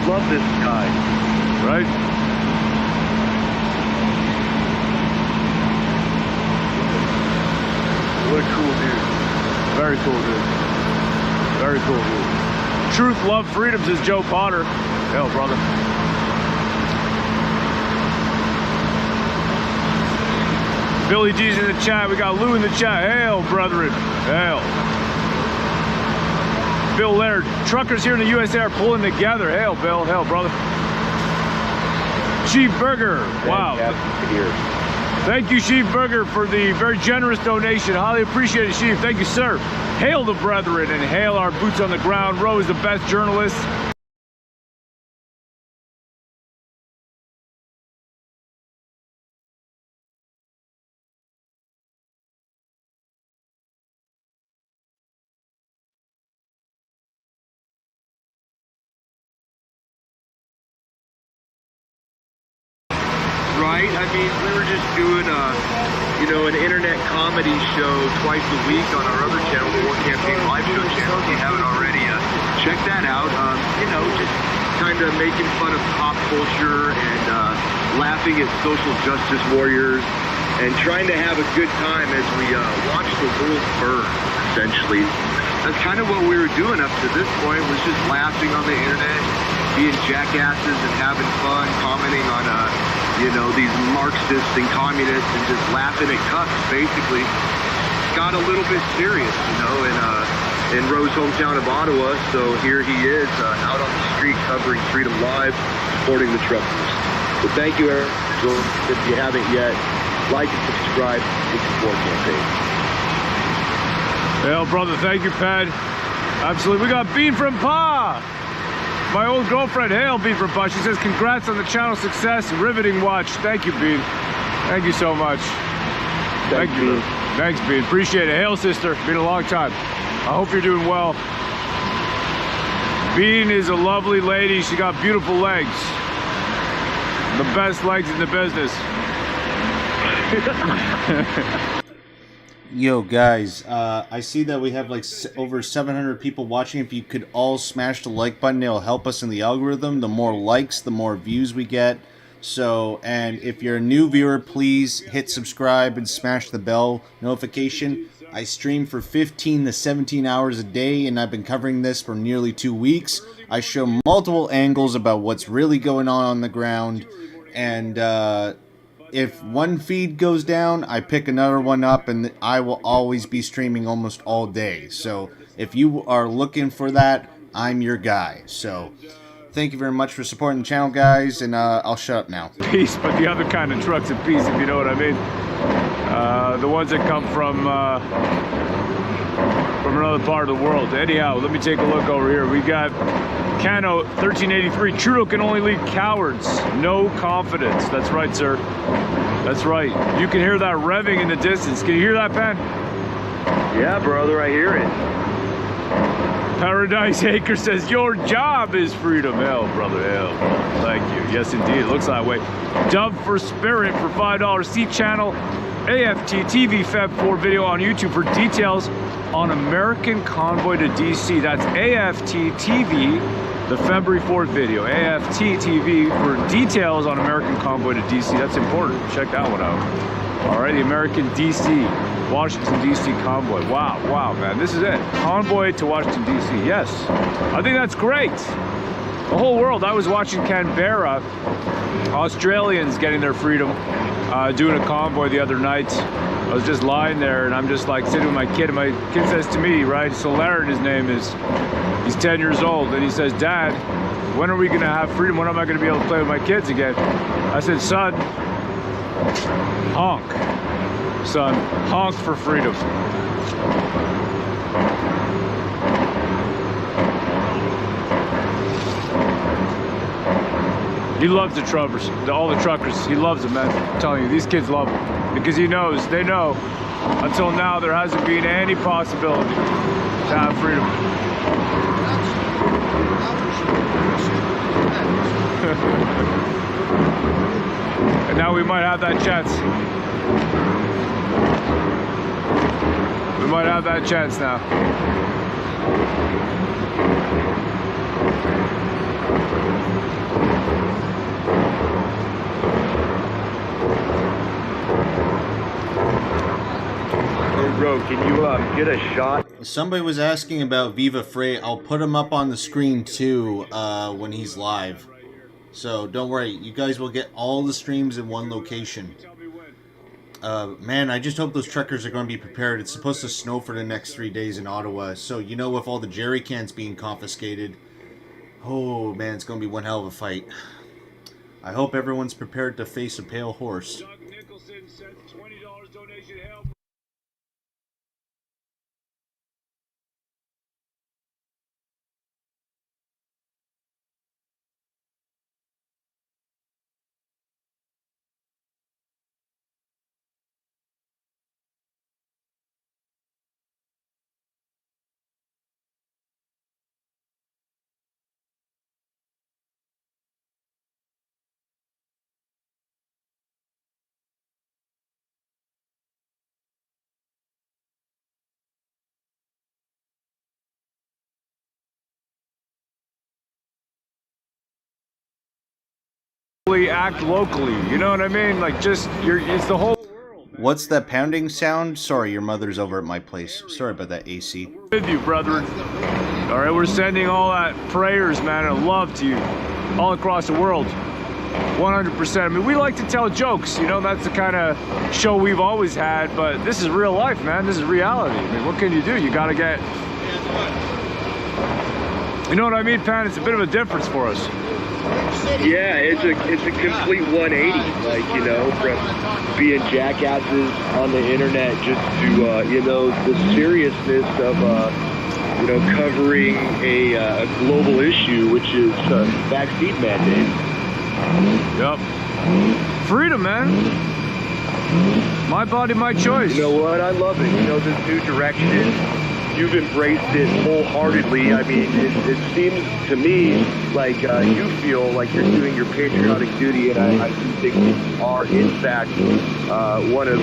love this guy. Right? What a cool dude. Very cool, dude. Very cool, dude. Truth, love, freedom, says Joe Potter. Hell, brother. Billy D's in the chat. We got Lou in the chat. Hail, brethren. Hail. Bill Laird. Truckers here in the USA are pulling together. Hail, Bill. Hail, brother. Chief Burger. Wow. Thank you, Chief Burger, for the very generous donation. Highly appreciate it, Chief. Thank you, sir. Hail the brethren and hail our boots on the ground. Roe is the best journalist. Right? I mean, we were just doing you know, an internet comedy show twice a week on our other channel, the War Campaign Live Show channel. If you haven't already, check that out. You know, just kind of making fun of pop culture and laughing at social justice warriors and trying to have a good time as we watch the world burn, essentially. That's kind of what we were doing up to this point, was just laughing on the internet, being jackasses and having fun, commenting on you know, these Marxists and communists and just laughing at cucks, basically. Got a little bit serious, you know, in Roe's hometown of Ottawa, so here he is out on the street covering Freedom Live, supporting the truckers. So thank you, Eric. If you haven't yet, like and subscribe to the War Campaign. Well, brother, thank you, Pat. Absolutely. We got Bean from Pa. My old girlfriend, hail, Bean from Pa. She says, congrats on the channel success. Riveting watch. Thank you, Bean. Thank you so much. Thank you. Thanks, Bean. Appreciate it. Hail, sister. Been a long time. I hope you're doing well. Bean is a lovely lady. She got beautiful legs. The best legs in the business. Yo guys, I see that we have like over 700 people watching. If you could all smash the like button, it'll help us in the algorithm. The more likes, the more views we get. So, and if you're a new viewer, please hit subscribe and smash the bell notification. I stream for 15 to 17 hours a day, and I've been covering this for nearly 2 weeks. I show multiple angles about what's really going on the ground, and if one feed goes down, I pick another one up, and I will always be streaming almost all day. So if you are looking for that, I'm your guy. So thank you very much for supporting the channel, guys, and I'll shut up now. Peace, but the other kind of trucks of peace, if you know what I mean. The ones that come from another part of the world. Anyhow, let me take a look over here. We got Cano 1383. Trudeau can only lead cowards. No confidence. That's right, sir. That's right. You can hear that revving in the distance. Can you hear that, Pan? Yeah, brother, I hear it. Paradise Acre says, your job is freedom. Hell, brother, hell. Thank you. Yes, indeed. It looks that way. Dove for Spirit for $5. C channel AFT TV Feb 4 video on YouTube for details on American Convoy to DC. That's AFT TV, the February 4th video. AFT TV for details on American Convoy to DC. That's important. Check that one out. All right, the American DC, Washington DC Convoy. Wow, wow, man, this is it. Convoy to Washington DC. Yes, I think that's great. The whole world. I was watching Canberra, Australians getting their freedom, doing a convoy the other night. I was just lying there, and I'm just like sitting with my kid, and my kid says to me, right, so Larry, his name is, he's 10 years old, and he says, Dad, when are we gonna have freedom? When am I gonna be able to play with my kids again? I said, son, honk. Son, honk for freedom. He loves the truckers, all the truckers. He loves them, man. I'm telling you, these kids love them. Because he knows, they know, until now there hasn't been any possibility to have freedom. And now we might have that chance. We might have that chance now. Bro, can you get a shot? Somebody was asking about Viva Frei. I'll put him up on the screen too when he's live. So don't worry, you guys will get all the streams in one location. Man, I just hope those truckers are going to be prepared. It's supposed to snow for the next 3 days in Ottawa. So, you know, with all the jerry cans being confiscated, oh man, it's going to be one hell of a fight. I hope everyone's prepared to face a pale horse. Act locally, you know what I mean? Like, just it's the whole world. What's that pounding sound? Sorry, your mother's over at my place. Sorry about that, AC. With you, brethren. All right, we're sending all that prayers, man, and love to you all across the world. 100%. I mean, we like to tell jokes, you know, that's the kind of show we've always had, but this is real life, man. This is reality. I mean, what can you do? You got to get, you know what I mean, Pan? It's a bit of a difference for us. Yeah, it's a complete 180, like, you know, from being jackasses on the internet just to, you know, the seriousness of, you know, covering a global issue, which is vaccine mandate. Yep. Freedom, man. My body, my choice. You know what? I love it. You know, this new direction. You've embraced it wholeheartely. I mean, it seems to me like you feel like you're doing your patriotic duty, and I do think you are, in fact, one of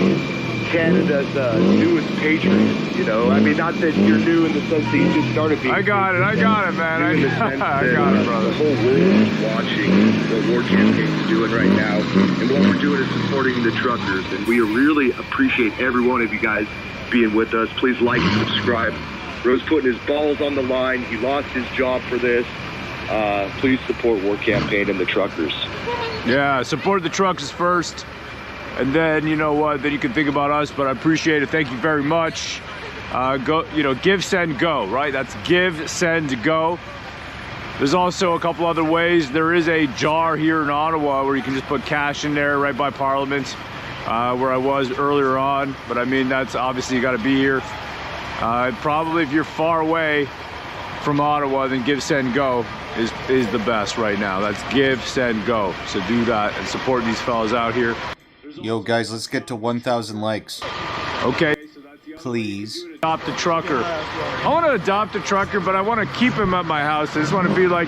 Canada's newest patriots. You know, I mean, not that you're new in the sense that you just started being. I got it, man. I got it, brother. The whole world is watching what War Campaign's doing right now, and what we're doing is supporting the truckers, and we really appreciate every one of you guys being with us. Please like and subscribe. Bro's putting his balls on the line. He lost his job for this. Please support War Campaign and the truckers. Yeah, support the truckers first, and then, you know what, then you can think about us, but I appreciate it. Thank you very much. Go, you know, give, send, go, right? That's give, send, go. There's also a couple other ways. There is a jar here in Ottawa where you can just put cash in there right by Parliament, where I was earlier on, but I mean, that's obviously, you got to be here. Probably if you're far away from Ottawa, then give, send, go is the best right now. That's give, send, go. So do that and support these fellas out here. Yo, guys, let's get to 1,000 likes. Okay. Please. Adopt a trucker. I want to adopt a trucker, but I want to keep him at my house. I just want to be like,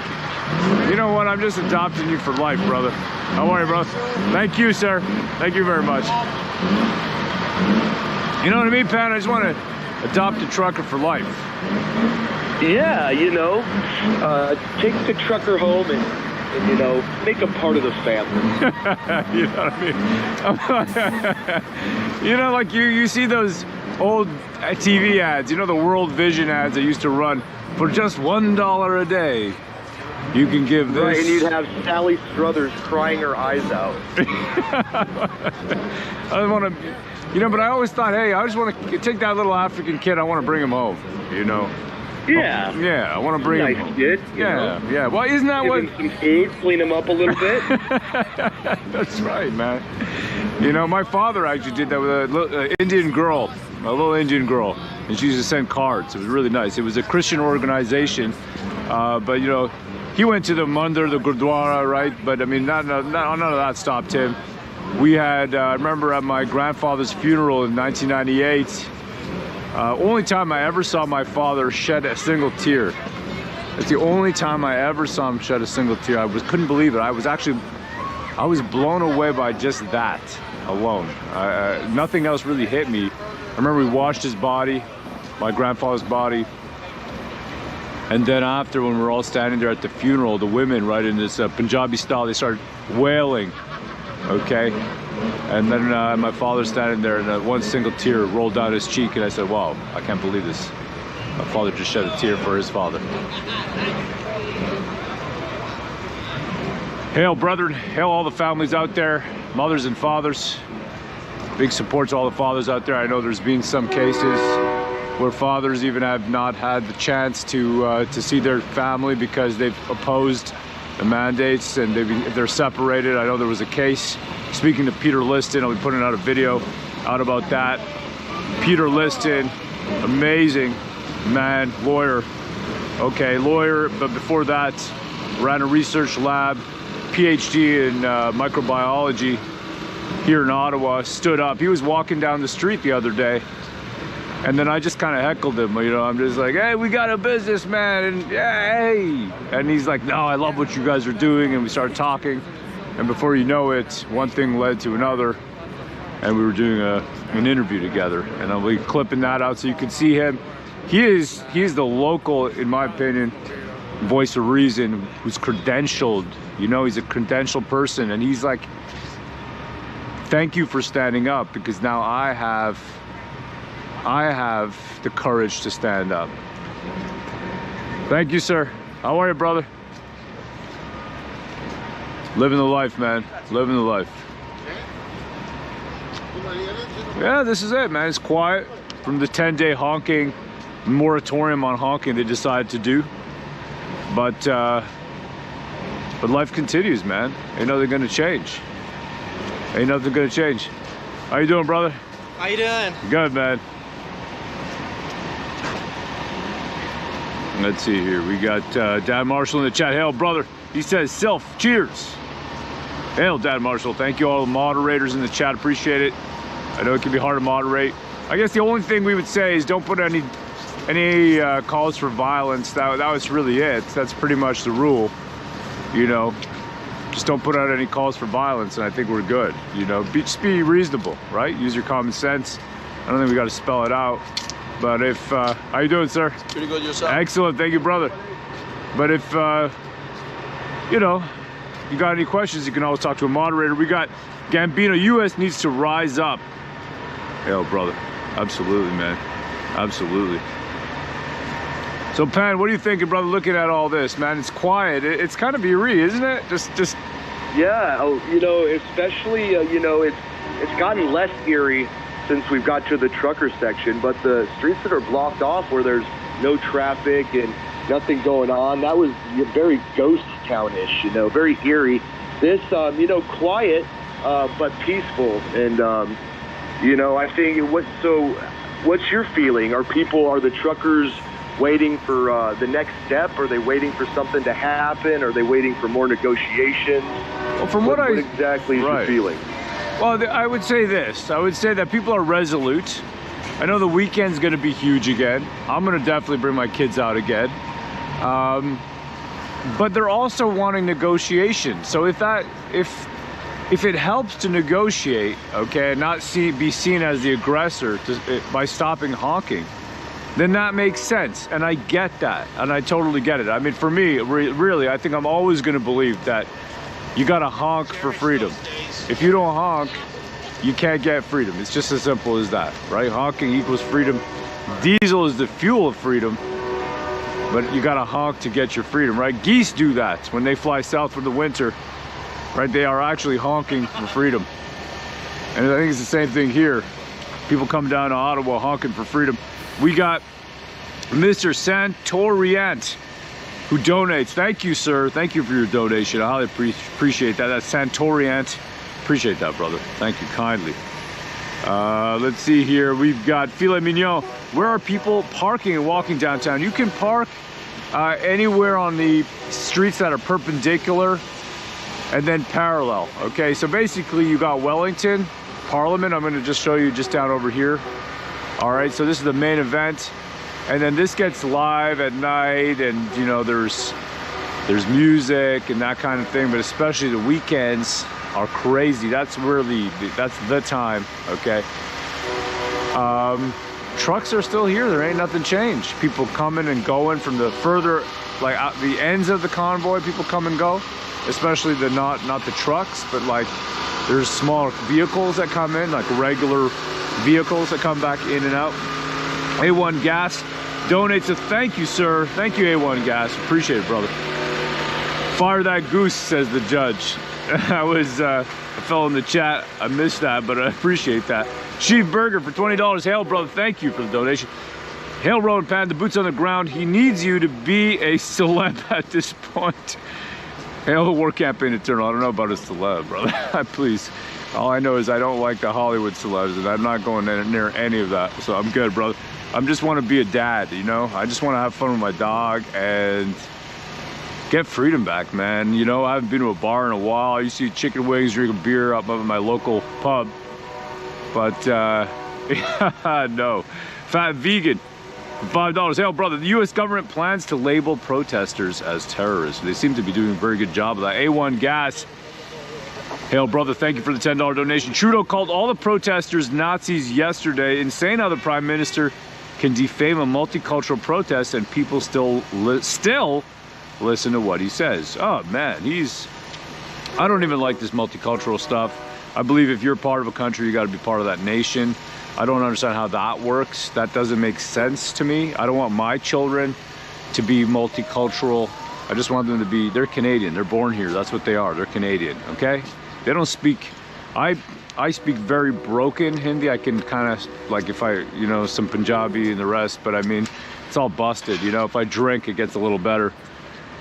you know what? I'm just adopting you for life, brother. Don't worry, bro. Thank you, sir. Thank you very much. You know what I mean, Pat? I just want to adopt a trucker for life. Yeah, you know, take the trucker home and, you know, make him part of the family. You know what I mean? You know, like you see those old TV ads, you know, the World Vision ads that used to run for just $1 a day. You can give this. Right, and you'd have Sally Struthers crying her eyes out. I want to, you know, but I always thought, hey, I just want to take that little African kid, I want to bring him home, you know. Yeah. Oh, yeah, I want to bring him home. Kid, yeah, know. Yeah. Well, isn't that give what? Him some food, clean him up a little bit. That's right, man. You know, my father actually did that with a little, Indian girl, a little Indian girl, and she used to send cards. It was really nice. It was a Christian organization, but you know, he went to the mandir, the Gurdwara, right? But I mean, none of that stopped him. We had, I remember at my grandfather's funeral in 1998. Only time I ever saw my father shed a single tear. It's the only time I ever saw him shed a single tear. I couldn't believe it. I was blown away by just that alone. Nothing else really hit me. I remember we washed his body, my grandfather's body, And then after, when we're all standing there at the funeral, the women, right, in this Punjabi style, they started wailing, okay? And then my father standing there, and one single tear rolled down his cheek, and I said, wow, I can't believe this. My father just shed a tear for his father. Hail, brethren. Hail all the families out there, mothers and fathers. Big support to all the fathers out there. I know there's been some cases where fathers even have not had the chance to see their family because they've opposed the mandates, and they're separated. I know there was a case. Speaking to Peter Liston, I'll be putting out a video out about that. Peter Liston, amazing man, lawyer. Okay, lawyer, but before that, ran a research lab, PhD in microbiology here in Ottawa. Stood up. He was walking down the street the other day, and then I just kind of heckled him, you know. I'm just like, hey, we got a businessman, and yeah, hey. And he's like, no, I love what you guys are doing. And we started talking, and before you know it, one thing led to another, and we were doing an interview together. And I'll be clipping that out so you can see him. He's the local, in my opinion, voice of reason, who's credentialed. You know, he's a credentialed person, and he's like, thank you for standing up, because now I have the courage to stand up. Thank you, sir. How are you, brother? Living the life, man. Living the life. Yeah, this is it, man. It's quiet from the 10-day honking moratorium on honking they decided to do. But life continues, man. Ain't nothing gonna change. Ain't nothing gonna change. How you doing, brother? How you doing? Good, man. Let's see here. We got Dad Marshall in the chat. Hail, brother. He says, self, cheers. Hail, Dad Marshall. Thank you, all the moderators in the chat. Appreciate it. I know it can be hard to moderate. I guess the only thing we would say is don't put any calls for violence. That was really it. That's pretty much the rule. You know, just don't put out any calls for violence, and I think we're good. You know, just be reasonable, right? Use your common sense. I don't think we got to spell it out. But if, how you doing, sir? Pretty good yourself. Excellent, thank you, brother. But if, you know, you got any questions, you can always talk to a moderator. We got Gambino, US needs to rise up. Yo, brother, absolutely, man, absolutely. So, Pan, what are you thinking, brother, looking at all this, man? It's quiet, it's kind of eerie, isn't it? Just. Yeah, you know, especially, you know, it's gotten less eerie since we've got to the trucker section, but the streets that are blocked off where there's no traffic and nothing going on, that was very ghost town-ish, you know, very eerie. This, you know, quiet, but peaceful. And, you know, I think, what's your feeling? Are the truckers waiting for the next step? Are they waiting for something to happen? Are they waiting for more negotiations? Well, from what exactly is your feeling? Well, I would say this. I would say that people are resolute. I know the weekend's going to be huge again. I'm going to definitely bring my kids out again. But they're also wanting negotiation. So if it helps to negotiate, okay, and not be seen as the aggressor by stopping honking, then that makes sense. And I get that. And I totally get it. I mean, for me, really, I think I'm always going to believe that you got to honk for freedom. If you don't honk, you can't get freedom. It's just as simple as that, right? Honking equals freedom. Diesel is the fuel of freedom, but you got to honk to get your freedom, right? Geese do that when they fly south for the winter, right? They are actually honking for freedom. And I think it's the same thing here. People come down to Ottawa honking for freedom. We got Mr. Santoriant, who donates. Thank you, sir. Thank you for your donation. I highly appreciate that. That's Santoriant. Appreciate that, brother. Thank you kindly. Let's see here. We've got Filet Mignon. Where are people parking and walking downtown? You can park anywhere on the streets that are perpendicular and then parallel. Okay, so basically you got Wellington, Parliament. I'm going to just show you just down over here. All right, so this is the main event. And then this gets live at night, and you know, there's music and that kind of thing, but especially the weekends are crazy. That's really, that's the time, okay? trucks are still here. There ain't nothing changed. People coming and going from the further, like out the ends of the convoy, people come and go, especially the not the trucks, but like there's small vehicles that come in, like regular vehicles that come back in and out. A1 Gas donates a thank you, sir. Thank you, A1 Gas. Appreciate it, brother. Fire that goose, says the judge. I fell in the chat. I missed that, but I appreciate that. Sheep Burger for $20. Hail, brother. Thank you for the donation. Hail, Rowan Pan. The boots on the ground. He needs you to be a celeb at this point. Hail, War Campaign Eternal. I don't know about a celeb, brother. Please. All I know is I don't like the Hollywood celebs, and I'm not going near any of that. So I'm good, brother. I just want to be a dad, you know? I just want to have fun with my dog and get freedom back, man. You know, I haven't been to a bar in a while. I used to eat chicken wings, drink a beer up at my local pub. But, no. Fat Vegan, for $5. Hail, brother. The U.S. government plans to label protesters as terrorists. They seem to be doing a very good job of that. A1 Gas. Hail, brother. Thank you for the $10 donation. Trudeau called all the protesters Nazis yesterday. Insane how the Prime Minister can defame a multicultural protest and people still listen to what he says. Oh, man. I don't even like this multicultural stuff. I believe if you're part of a country, you got to be part of that nation. I don't understand how that works. That doesn't make sense to me. I don't want my children to be multicultural. I just want them to be, they're Canadian. They're born here. That's what they are. They're Canadian, okay? They don't speak, I speak very broken Hindi. I can kind of, like if I, you know, some Punjabi and the rest, but I mean, it's all busted. You know, if I drink, it gets a little better.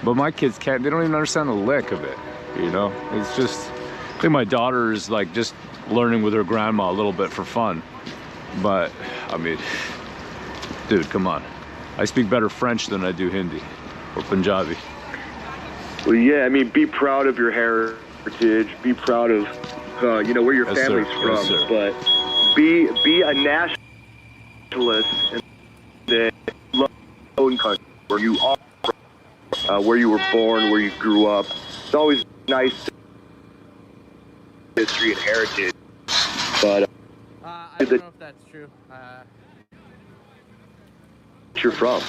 But my kids can't, they don't even understand the lick of it, you know? It's just, I think my daughter is like just learning with her grandma a little bit for fun. But, I mean, dude, come on. I speak better French than I do Hindi or Punjabi. Well, yeah, I mean, be proud of your heritage. Be proud of, you know, where your family's from. Yes, but be a nationalist and then love your own country, where you are, where you were born, where you grew up. It's always nice to history and heritage, but I don't know if that's true. You're from.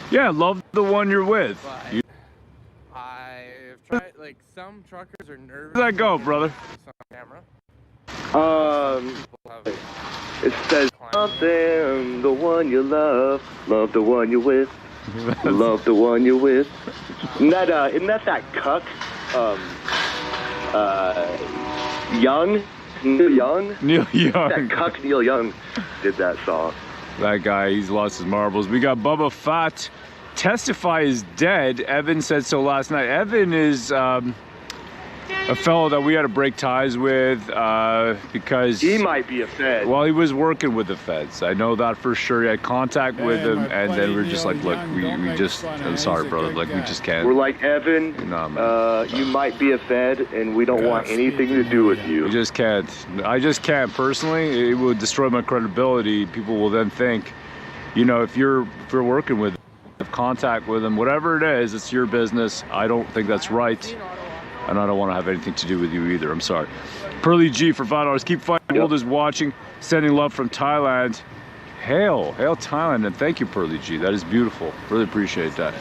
Yeah, love the one you're with. I've tried, like, some truckers are nervous. Where'd that go, brother? Camera. It says something, the one you love the one you're with, love the one you're with. Isn't that cuck? Neil Young? Neil Young. That cuck Neil Young did that song. That guy, he's lost his marbles. We got Bubba Fat. Testify is dead. Evan said so last night. Evan is a fellow that we had to break ties with because he might be a Fed. Well, he was working with the feds. I know that for sure. He had contact with him, and then we're just like, look, we just, I'm sorry, brother, like, we just can't. We're like, Evan, you might be a Fed, and we don't want anything to do with you. We just can't. I just can't personally. It would destroy my credibility. People will then think, you know, if you're working with him, have contact with him, whatever it is, it's your business. I don't think that's right. And I don't want to have anything to do with you either. I'm sorry. Pearly G for $5. Keep fighting. World is watching. Sending love from Thailand. Hail Thailand, and thank you, Pearly G. That is beautiful. Really appreciate that.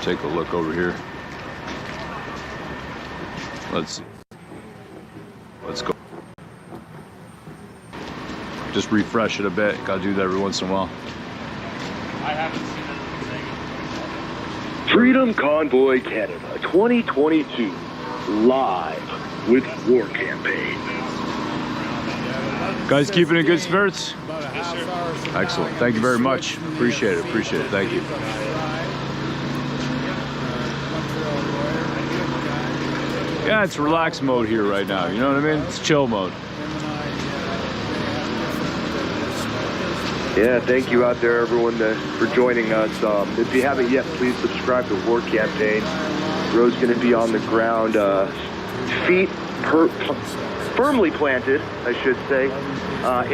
Take a look over here. Let's see. Let's go. Just refresh it a bit. Gotta do that every once in a while. I haven't seen it. Freedom Convoy Canada 2022 live with War Campaign. Guys, keeping in good spirits? Excellent. Thank you very much. Appreciate it. Thank you. Yeah, it's relax mode here right now. You know what I mean? It's chill mode. Yeah, thank you out there, everyone, for joining us. If you haven't yet, please subscribe to War Campaign. Bro's going to be on the ground, feet firmly planted, I should say,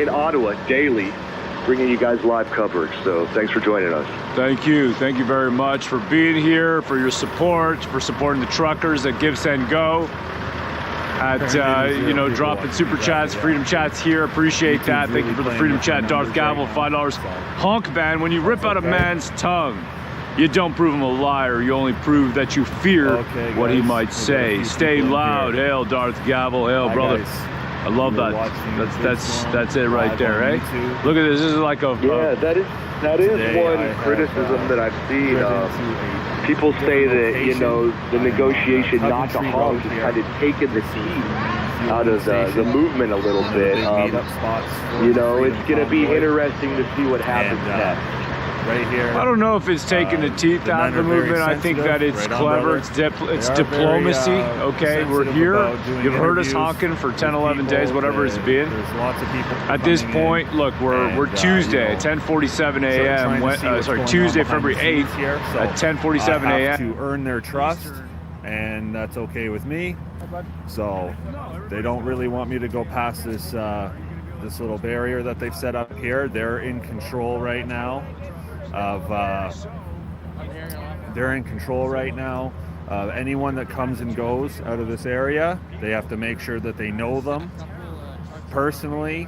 in Ottawa daily, bringing you guys live coverage. So thanks for joining us. Thank you very much for being here, for your support, for supporting the truckers at Give, Send, Go. at you know, dropping super chats, freedom chats here. Appreciate that. Thank you for the freedom chat, Darth Gavel, $5. Honk ban. When you rip out a man's tongue, you don't prove him a liar. You only prove that you fear what he might say. Stay loud. Hail, Darth Gavel. Hail, brother. I love that. That's it right there, eh? Look at this. This is like a Yeah, that is one criticism that I've seen. People say that, you know, the negotiation not to harm has kind of taken the teeth out of the movement a little bit. You know, it's going to be interesting to see what happens next. Right here. I don't know if it's taking the teeth out of the movement. I think that it's clever. It's diplomacy. Okay, we're here. You've heard us honking for 10, 11 days, whatever it's been. There's lots of people. At this point, look, we're Tuesday, 10:47 a.m. Sorry, Tuesday, February 8th at 10:47 a.m. To earn their trust, and that's okay with me. So they don't really want me to go past this this little barrier that they've set up here. They're in control right now. They're in control right now. Anyone that comes and goes out of this area, they have to make sure that they know them personally,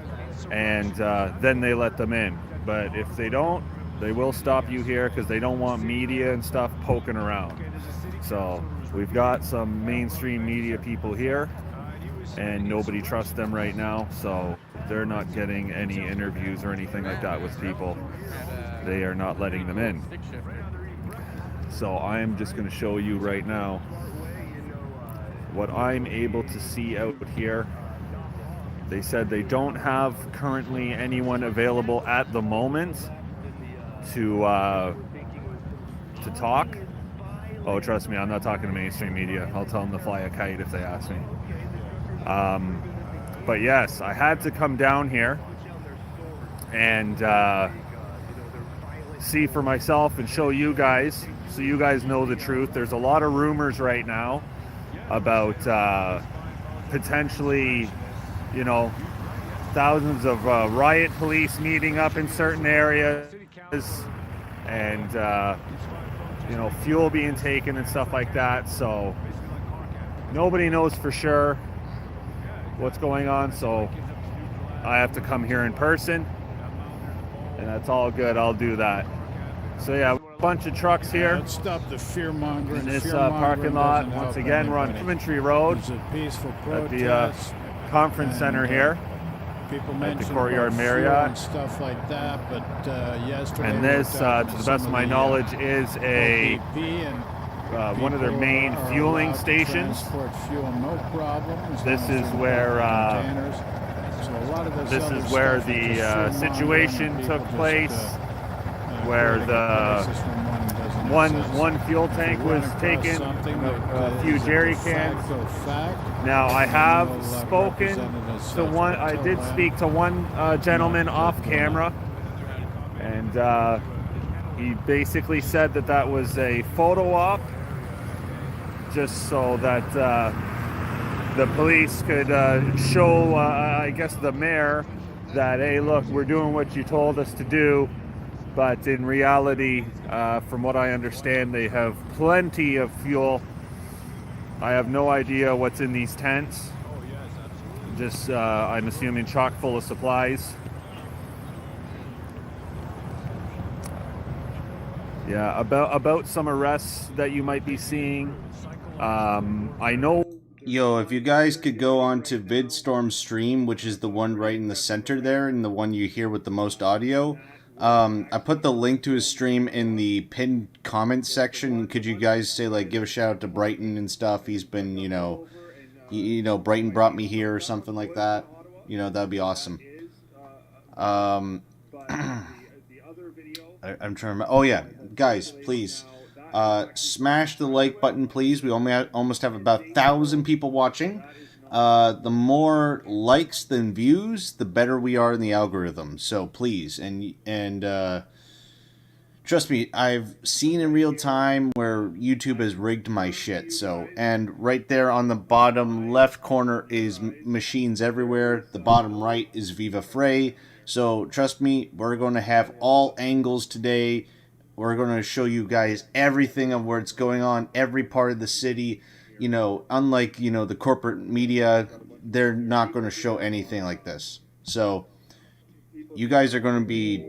and then they let them in. But if they don't, they will stop you here because they don't want media and stuff poking around. So we've got some mainstream media people here, and nobody trusts them right now, so they're not getting any interviews or anything like that with people. They are not letting them in. So I'm just going to show you right now what I'm able to see out here. They said they don't have currently anyone available at the moment to talk. Oh, trust me, I'm not talking to mainstream media. I'll tell them to fly a kite if they ask me. But yes, I had to come down here and see for myself and show you guys, so you guys know the truth. There's a lot of rumors right now about potentially, you know, thousands of riot police meeting up in certain areas, and you know, fuel being taken and stuff like that. So nobody knows for sure what's going on, so I have to come here in person, and that's all good. I'll do that. So yeah, a bunch of trucks here. Let's stop the fear-mongering. In this parking lot. Once again, we're on Coventry Road It's a peaceful at the protest. conference center here. People at the mention Courtyard about Marriott. fuel and stuff like that, but yesterday And we this, were to talking the best some of my the, knowledge, is a OPP, and one of their people main are fueling allowed to stations. transport fuel, no problem, as This long as is they're where, containers. So a lot of This other is where stuff the is just fear-mongering, situation and took people place, just, where quoting the prices from one doesn't exist. one fuel tank If you run was across taken, something that, a few is a jerry de cans. facto fact, Now I have you'll, spoken represent it as to such one. I did until, speak to one gentleman off camera, and he basically said that that was a photo op, just so that the police could show, I guess, the mayor that, hey, look, we're doing what you told us to do. But in reality, from what I understand, they have plenty of fuel. I have no idea what's in these tents. Just, I'm assuming, chock full of supplies. Yeah, about some arrests that you might be seeing. I know. Yo, if you guys could go on to VidStorm's stream, which is the one right in the center there, and the one you hear with the most audio, I put the link to his stream in the pinned comment section. Could you guys say, like, give a shout out to Brighton and stuff? He's been, you know, Brighton brought me here or something like that. You know, that'd be awesome. I'm trying to remember. Oh yeah, guys, please. Smash the like button, please. We almost have about 1,000 people watching. The more likes than views, the better we are in the algorithm. So please, and trust me, I've seen in real time where YouTube has rigged my shit. So, and right there on the bottom left corner is machines everywhere. The bottom right is Viva Frei. So trust me, we're going to have all angles today. We're going to show you guys everything of where it's going on, every part of the city. you know, unlike, you know, the corporate media, they're not going to show anything like this. So you guys are going to be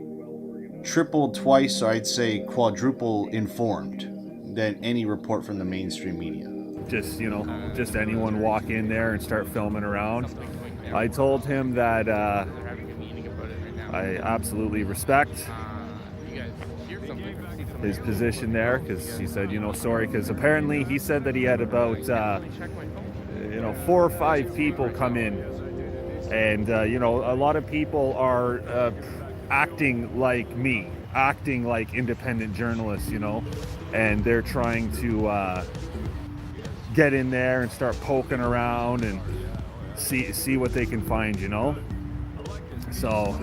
triple, twice, or I'd say quadruple informed than any report from the mainstream media. Just, you know, just anyone walk in there and start filming around. I told him that I absolutely respect his position there, because he said, you know, sorry, because apparently he said that he had about, you know, 4 or 5 people come in, and, you know, a lot of people are acting like me, acting like independent journalists, you know, and they're trying to get in there and start poking around and see what they can find, you know. So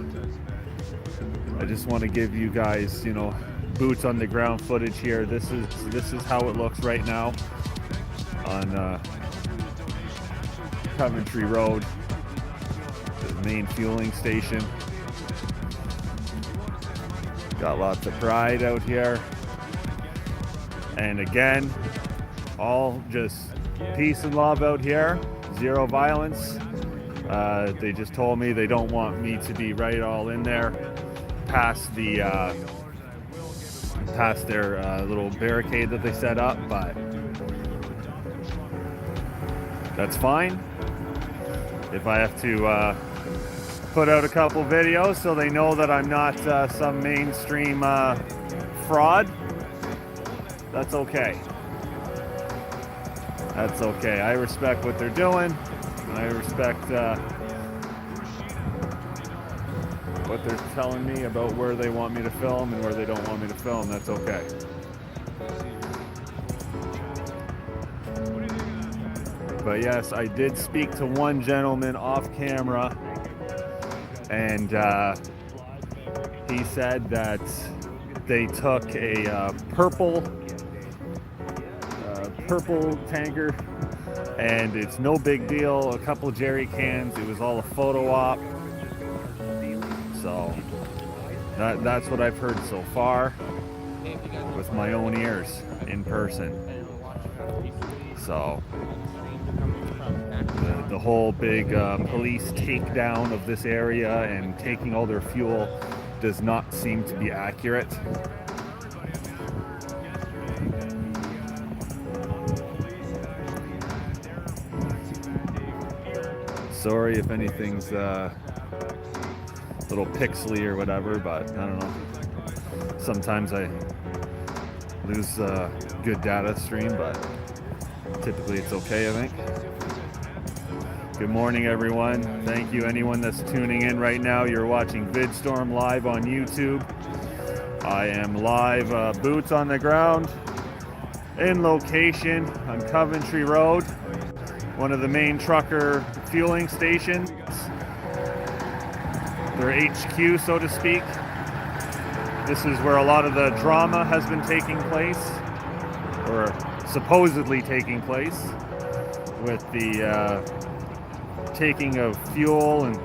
I just want to give you guys, you know, boots on the ground footage here. This is how it looks right now on Coventry Road, the main fueling station. Got lots of pride out here, and again, all just peace and love out here, zero violence. They just told me they don't want me to be right all in there past the past their little barricade that they set up, but that's fine. If I have to put out a couple videos so they know that I'm not some mainstream fraud, that's okay. That's okay. I respect what they're doing. I respect what they're telling me about where they want me to film and where they don't want me to film. That's okay. But yes, I did speak to one gentleman off camera, and he said that they took a purple tanker, and it's no big deal, a couple jerry cans, it was all a photo op. So that's what I've heard so far with my own ears in person. So the whole big police takedown of this area and taking all their fuel does not seem to be accurate. Sorry if anything's a little pixely or whatever, but I don't know. Sometimes I lose a good data stream, but typically it's okay, I think. Good morning, everyone. Thank you, anyone that's tuning in right now. You're watching VidStorm live on YouTube. I am live, boots on the ground, in location on Coventry Road, one of the main trucker fueling stations, their HQ, so to speak. This is where a lot of the drama has been taking place, or supposedly taking place, with the taking of fuel and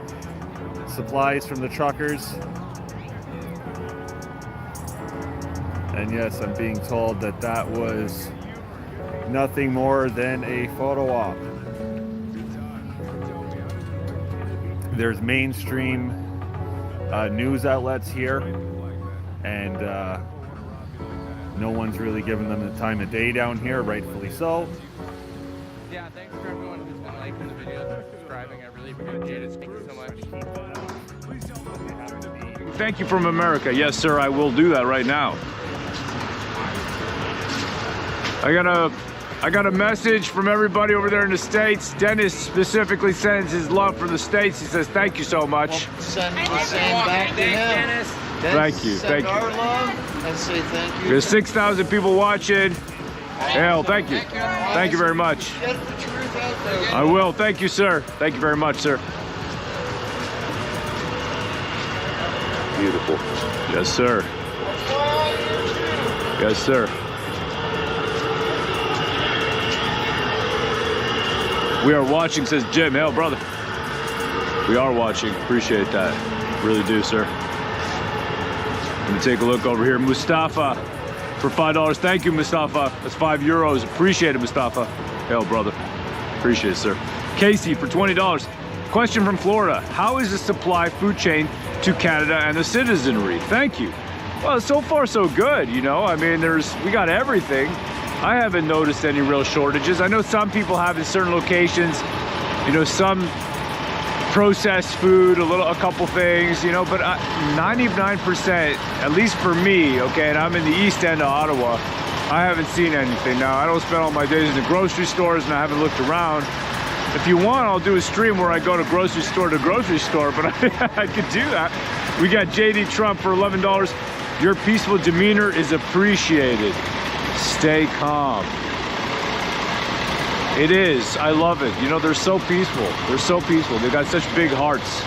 supplies from the truckers. And yes, I'm being told that that was nothing more than a photo op. There's mainstream news outlets here, and no one's really giving them the time of day down here, rightfully so. Yeah, thanks for everyone who's been liking the videos and subscribing. I really appreciate it. Thank you so much. Thank you from America. Yes, sir, I will do that right now. I got a message from everybody over there in the States. Dennis specifically sends his love for the States. He says, thank you so much. Well, send the same back to him. Dennis, thank you. Send Thank you. our love and say thank you. There's 6,000 people watching. Hell, thank you. Thank you very much. Get the truth out there. I will. Thank you, sir. Thank you very much, sir. Beautiful. Yes, sir. Yes, sir. We are watching, says Jim. Hell, brother. We are watching. Appreciate that. Really do, sir. Let me take a look over here. Mustafa. for $5. Thank you, Mustafa. That's €5. Appreciate it, Mustafa. Hell, brother. Appreciate it, sir. Casey for $20. Question from Florida. How is the supply food chain to Canada and the citizenry? Thank you. Well, so far so good, you know. I mean, we got everything. I haven't noticed any real shortages. I know some people have in certain locations, you know, some processed food, a couple things, you know, but 99%, at least for me, okay, and I'm in the east end of Ottawa, I haven't seen anything. Now, I don't spend all my days in the grocery stores and I haven't looked around. If you want, I'll do a stream where I go to grocery store, but I could do that. We got JD Trump for $11. Your peaceful demeanor is appreciated. Stay calm. It is. I love it. You know, they're so peaceful. They're so peaceful. They've got such big hearts.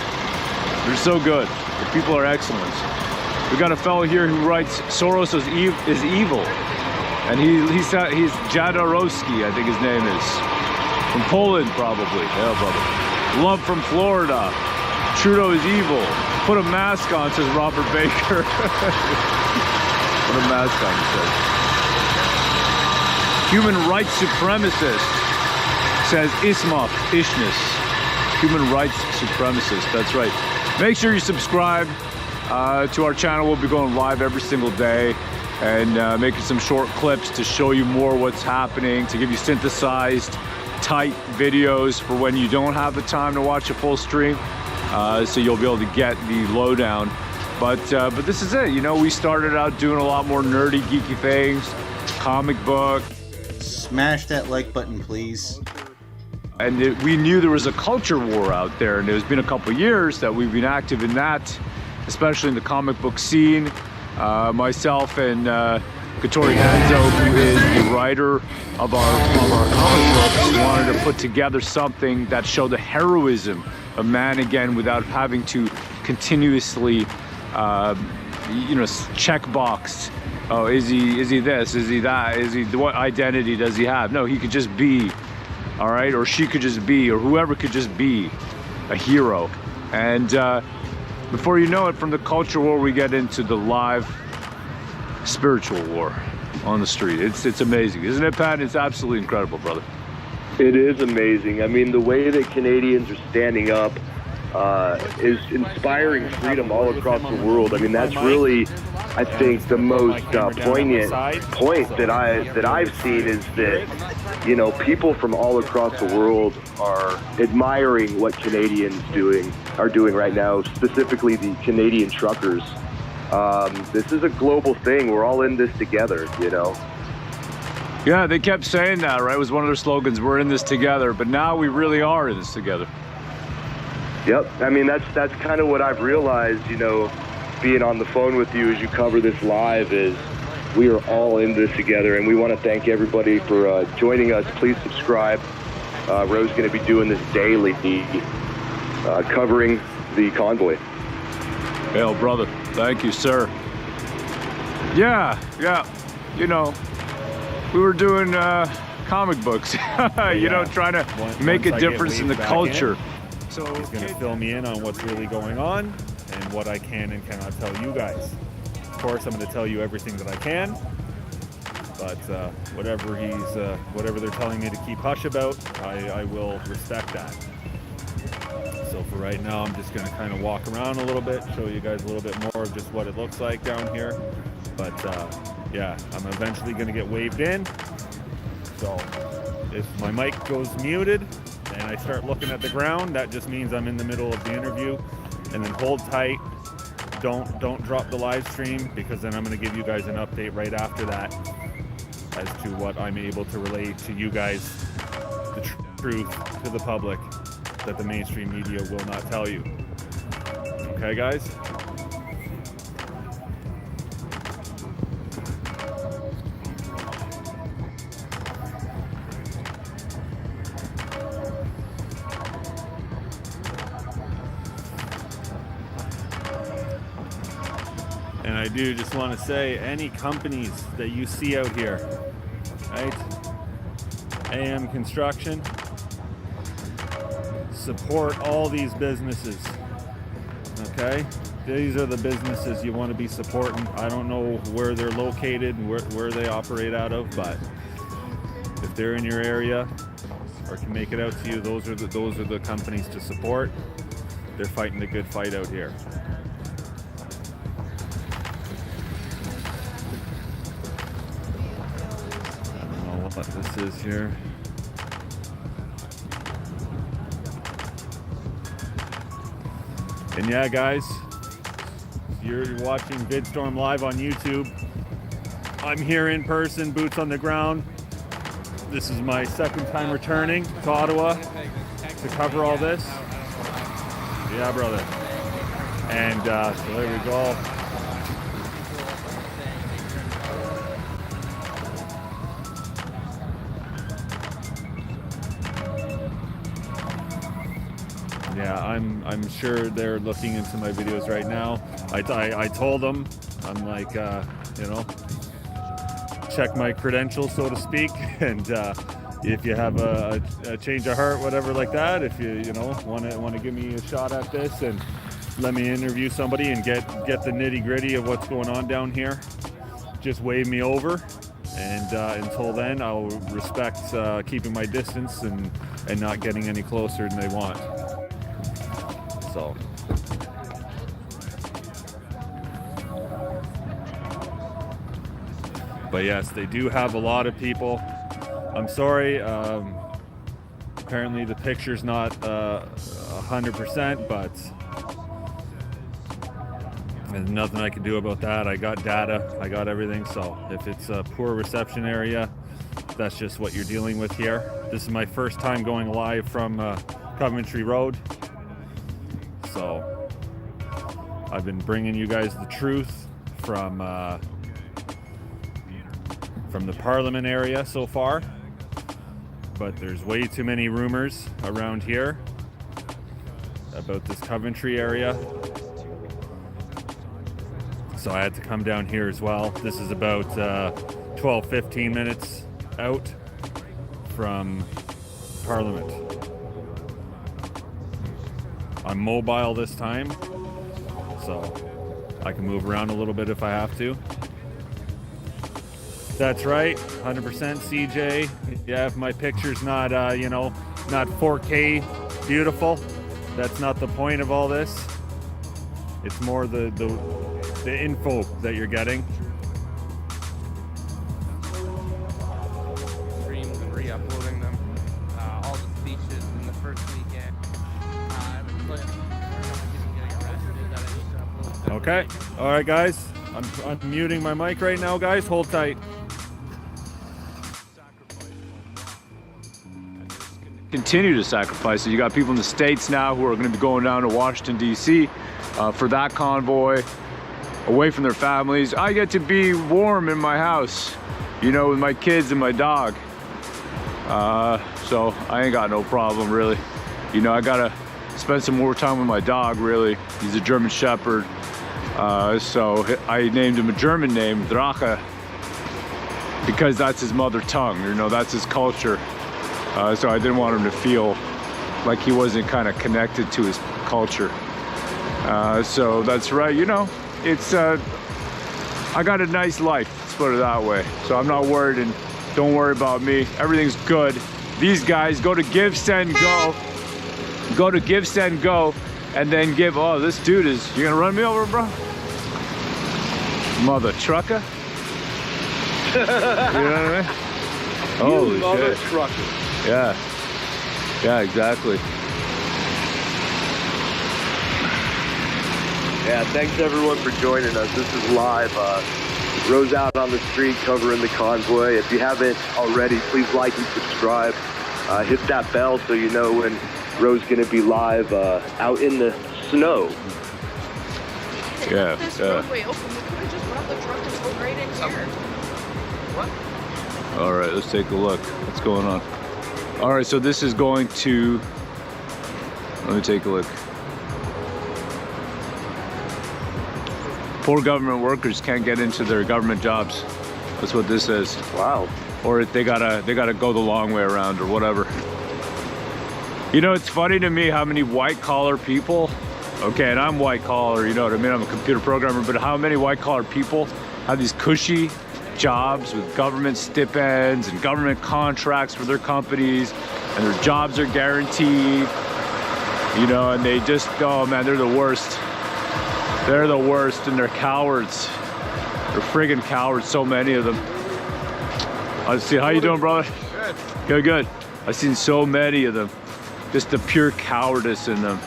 They're so good. The people are excellent. We got a fellow here who writes Soros is evil. And he's Jadorowski, I think his name is. From Poland, probably. Yeah, brother. Love from Florida. Trudeau is evil. Put a mask on, says Robert Baker. Put a mask on, he says. Human rights supremacist, says Ismaf Ishnis. Human rights supremacist, that's right. Make sure you subscribe to our channel. We'll be going live every single day and making some short clips to show you more what's happening, to give you synthesized, tight videos for when you don't have the time to watch a full stream. So you'll be able to get the lowdown. But this is it. You know, we started out doing a lot more nerdy, geeky things, comic book. Smash that like button, please. And we knew there was a culture war out there, and it's been a couple years that we've been active in that, especially in the comic book scene. Myself and Katori Hanzo, who is the writer of our comic books, wanted to put together something that showed the heroism of man again without having to continuously, you know, check box. Oh, is he this? Is he that? What identity does he have? No, he could just be, all right? Or she could just be, or whoever could just be a hero. And before you know it, from the culture war, we get into the live spiritual war on the street. It's amazing, isn't it, Pat? It's absolutely incredible, brother. It is amazing. I mean, the way that Canadians are standing up is inspiring freedom all across the world. I mean, that's really, I think, the most poignant point that I've seen is that, you know, people from all across the world are admiring what Canadians are doing right now, specifically the Canadian truckers. This is a global thing. We're all in this together, you know. Yeah, they kept saying that, right? It was one of their slogans, we're in this together, but now we really are in this together. Yep, I mean, that's kind of what I've realized, you know, being on the phone with you as you cover this live, is we are all in this together, and we want to thank everybody for joining us. Please subscribe. Ro's going to be doing this daily, covering the convoy. Hell, brother, thank you, sir. Yeah, you know, we were doing comic books, you know, trying to make a difference in the culture. So he's going to fill me in on what's really going on and what I can and cannot tell you guys. Of course, I'm going to tell you everything that I can, but whatever they're telling me to keep hush about, I will respect that. So for right now, I'm just going to kind of walk around a little bit, show you guys a little bit more of just what it looks like down here. But yeah, I'm eventually going to get waved in. So if my mic goes muted and I start looking at the ground, that just means I'm in the middle of the interview. And then hold tight. Don't drop the live stream, because then I'm going to give you guys an update right after that as to what I'm able to relay to you guys, the truth to the public that the mainstream media will not tell you. Okay, guys? And I do just want to say, any companies that you see out here, right? AM Construction, support all these businesses. Okay, these are the businesses you want to be supporting. I don't know where they're located and where they operate out of, but if they're in your area or can make it out to you, those are the companies to support. They're fighting the good fight out here. I don't know what this is here. And yeah, guys, you're watching VidStorm live on YouTube. I'm here in person, boots on the ground. This is my second time returning to Ottawa to cover all this. Yeah, brother. And so there we go. Yeah, I'm sure they're looking into my videos right now. I told them, I'm like, you know, check my credentials, so to speak, and if you have a change of heart, whatever like that, if you know want to give me a shot at this and let me interview somebody and get the nitty gritty of what's going on down here, just wave me over. And until then, I'll respect keeping my distance and not getting any closer than they want. So. But yes, they do have a lot of people. I'm sorry, apparently the picture's not 100%, but there's nothing I can do about that. I got data, I got everything, so if it's a poor reception area, that's just what you're dealing with here. This is my first time going live from Coventry Road, so I've been bringing you guys the truth from the Parliament area so far, but there's way too many rumors around here about this Coventry area, so I had to come down here as well. This is about 12-15 minutes out from Parliament. I'm mobile this time, so I can move around a little bit if I have to. That's right, 100% CJ. Yeah, if my picture's not, you know, not 4K beautiful, that's not the point of all this. It's more the info that you're getting. Streams and re-uploading them. All the speeches in the first weekend. I've been playing. Getting arrested. Okay, all right, guys. I'm muting my mic right now, guys. Hold tight. Continue to sacrifice it. You got people in the States now who are going to be going down to Washington, D.C. For that convoy, away from their families. I get to be warm in my house, you know, with my kids and my dog. So I ain't got no problem, really. You know, I gotta spend some more time with my dog, really. He's a German Shepherd. So I named him a German name, Drache, because that's his mother tongue, you know, that's his culture. So I didn't want him to feel like he wasn't kind of connected to his culture. So that's right, you know, it's, I got a nice life, let's put it that way. So I'm not worried, and don't worry about me. Everything's good. These guys go to Give, Send, Go. Go to Give, Send, Go, and then give, oh, this dude is, you gonna run me over, bro? Mother trucker? You know what I mean? Holy mother shit. trucker. Yeah. Yeah, exactly. Yeah, thanks everyone for joining us. This is live. Rose out on the street covering the convoy. If you haven't already, please like and subscribe. Hit that bell so you know when Rose gonna be live out in the snow. Yeah, This yeah. roadway open, we could have just brought the truck and go right in here. What? All right, let's take a look. What's going on? All right, so this is going to, let me take a look. Poor government workers can't get into their government jobs. That's what this says. Wow. Or they gotta go the long way around or whatever. You know, it's funny to me how many white collar people Okay, and I'm white collar, you know what I mean? I'm a computer programmer, but how many white collar people have these cushy jobs with government stipends and government contracts for their companies, and their jobs are guaranteed, you know, and they just, oh man, they're the worst. They're the worst, and they're cowards. They're friggin' cowards, so many of them. I see, how you doing, brother? Good, good. I've seen so many of them. Just the pure cowardice in them.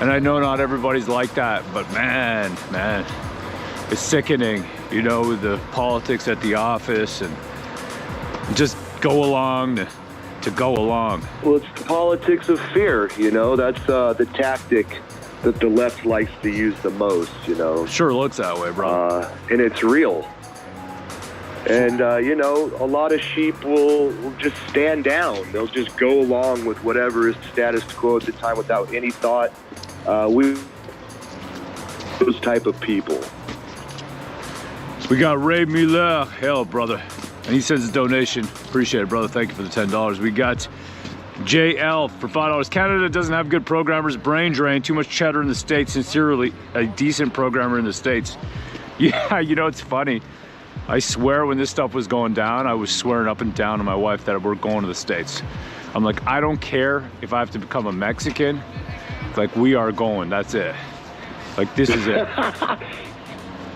And I know not everybody's like that, but man, it's sickening, you know, with the politics at the office, and just go along to go along. Well, it's the politics of fear, you know. That's the tactic that the left likes to use the most, you know. Sure looks that way, bro. And it's real. And, you know, a lot of sheep will just stand down. They'll just go along with whatever is status quo at the time without any thought. Those type of people. We got Ray Miller, hell, brother. And he sends a donation. Appreciate it, brother. Thank you for the $10. We got JL for $5. Canada doesn't have good programmers. Brain drain. Too much cheddar in the States. Sincerely, a decent programmer in the States. Yeah, you know, it's funny. I swear when this stuff was going down, I was swearing up and down to my wife that we're going to the States. I'm like, I don't care if I have to become a Mexican. Like, we are going, that's it. Like, this is it.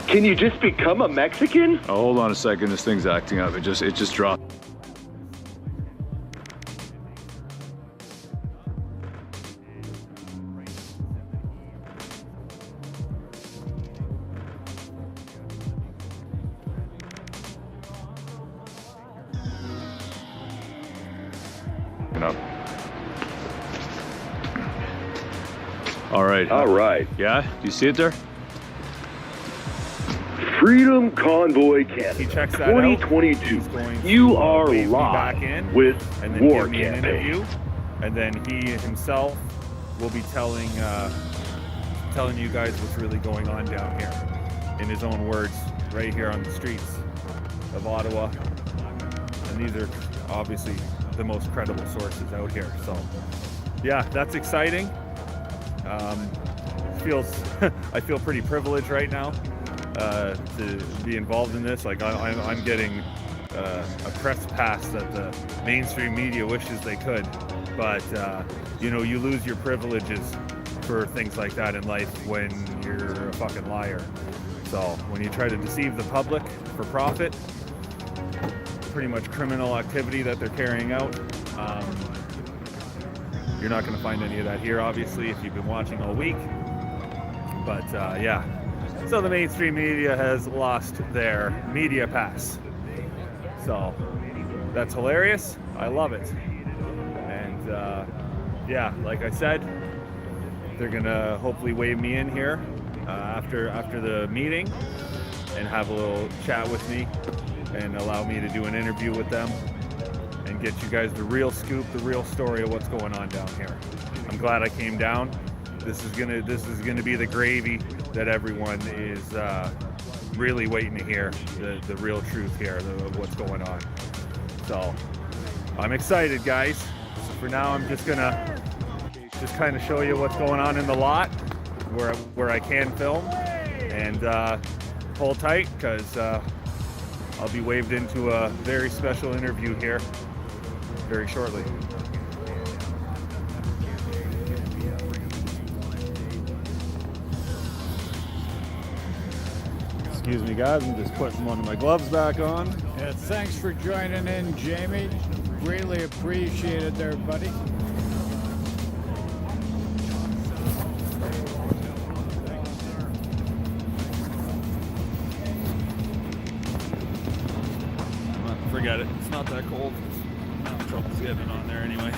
Can you just become a Mexican? Oh, hold on a second, this thing's acting up. It just dropped. All right. Yeah, do you see it there? Freedom Convoy Canada, He checks that 2022. He's going to You are wave me live back in, with and then War give me an Campaign. interview, and then he himself will be telling you guys what's really going on down here, in his own words, right here on the streets of Ottawa. And these are obviously the most credible sources out here. So, yeah, that's exciting. I feel pretty privileged right now to be involved in this. Like, I'm getting a press pass that the mainstream media wishes they could, but you know, you lose your privileges for things like that in life when you're a fucking liar. So when you try to deceive the public for profit, pretty much criminal activity that they're carrying out, you're not going to find any of that here, obviously, if you've been watching all week. But yeah, so the mainstream media has lost their media pass. So that's hilarious. I love it. And yeah, like I said, they're gonna hopefully wave me in here after the meeting and have a little chat with me and allow me to do an interview with them and get you guys the real scoop, the real story of what's going on down here. I'm glad I came down. This is gonna be the gravy that everyone is really waiting to hear, the real truth here of what's going on. So I'm excited, guys. So for now, I'm just gonna kind of show you what's going on in the lot where I can film, and hold tight, because I'll be waved into a very special interview here very shortly. Excuse me, guys, I'm just putting one of my gloves back on. Yeah, thanks for joining in, Jamie. Really appreciate it there, buddy. Forget it. It's not that cold. No trouble's getting it on there anyway.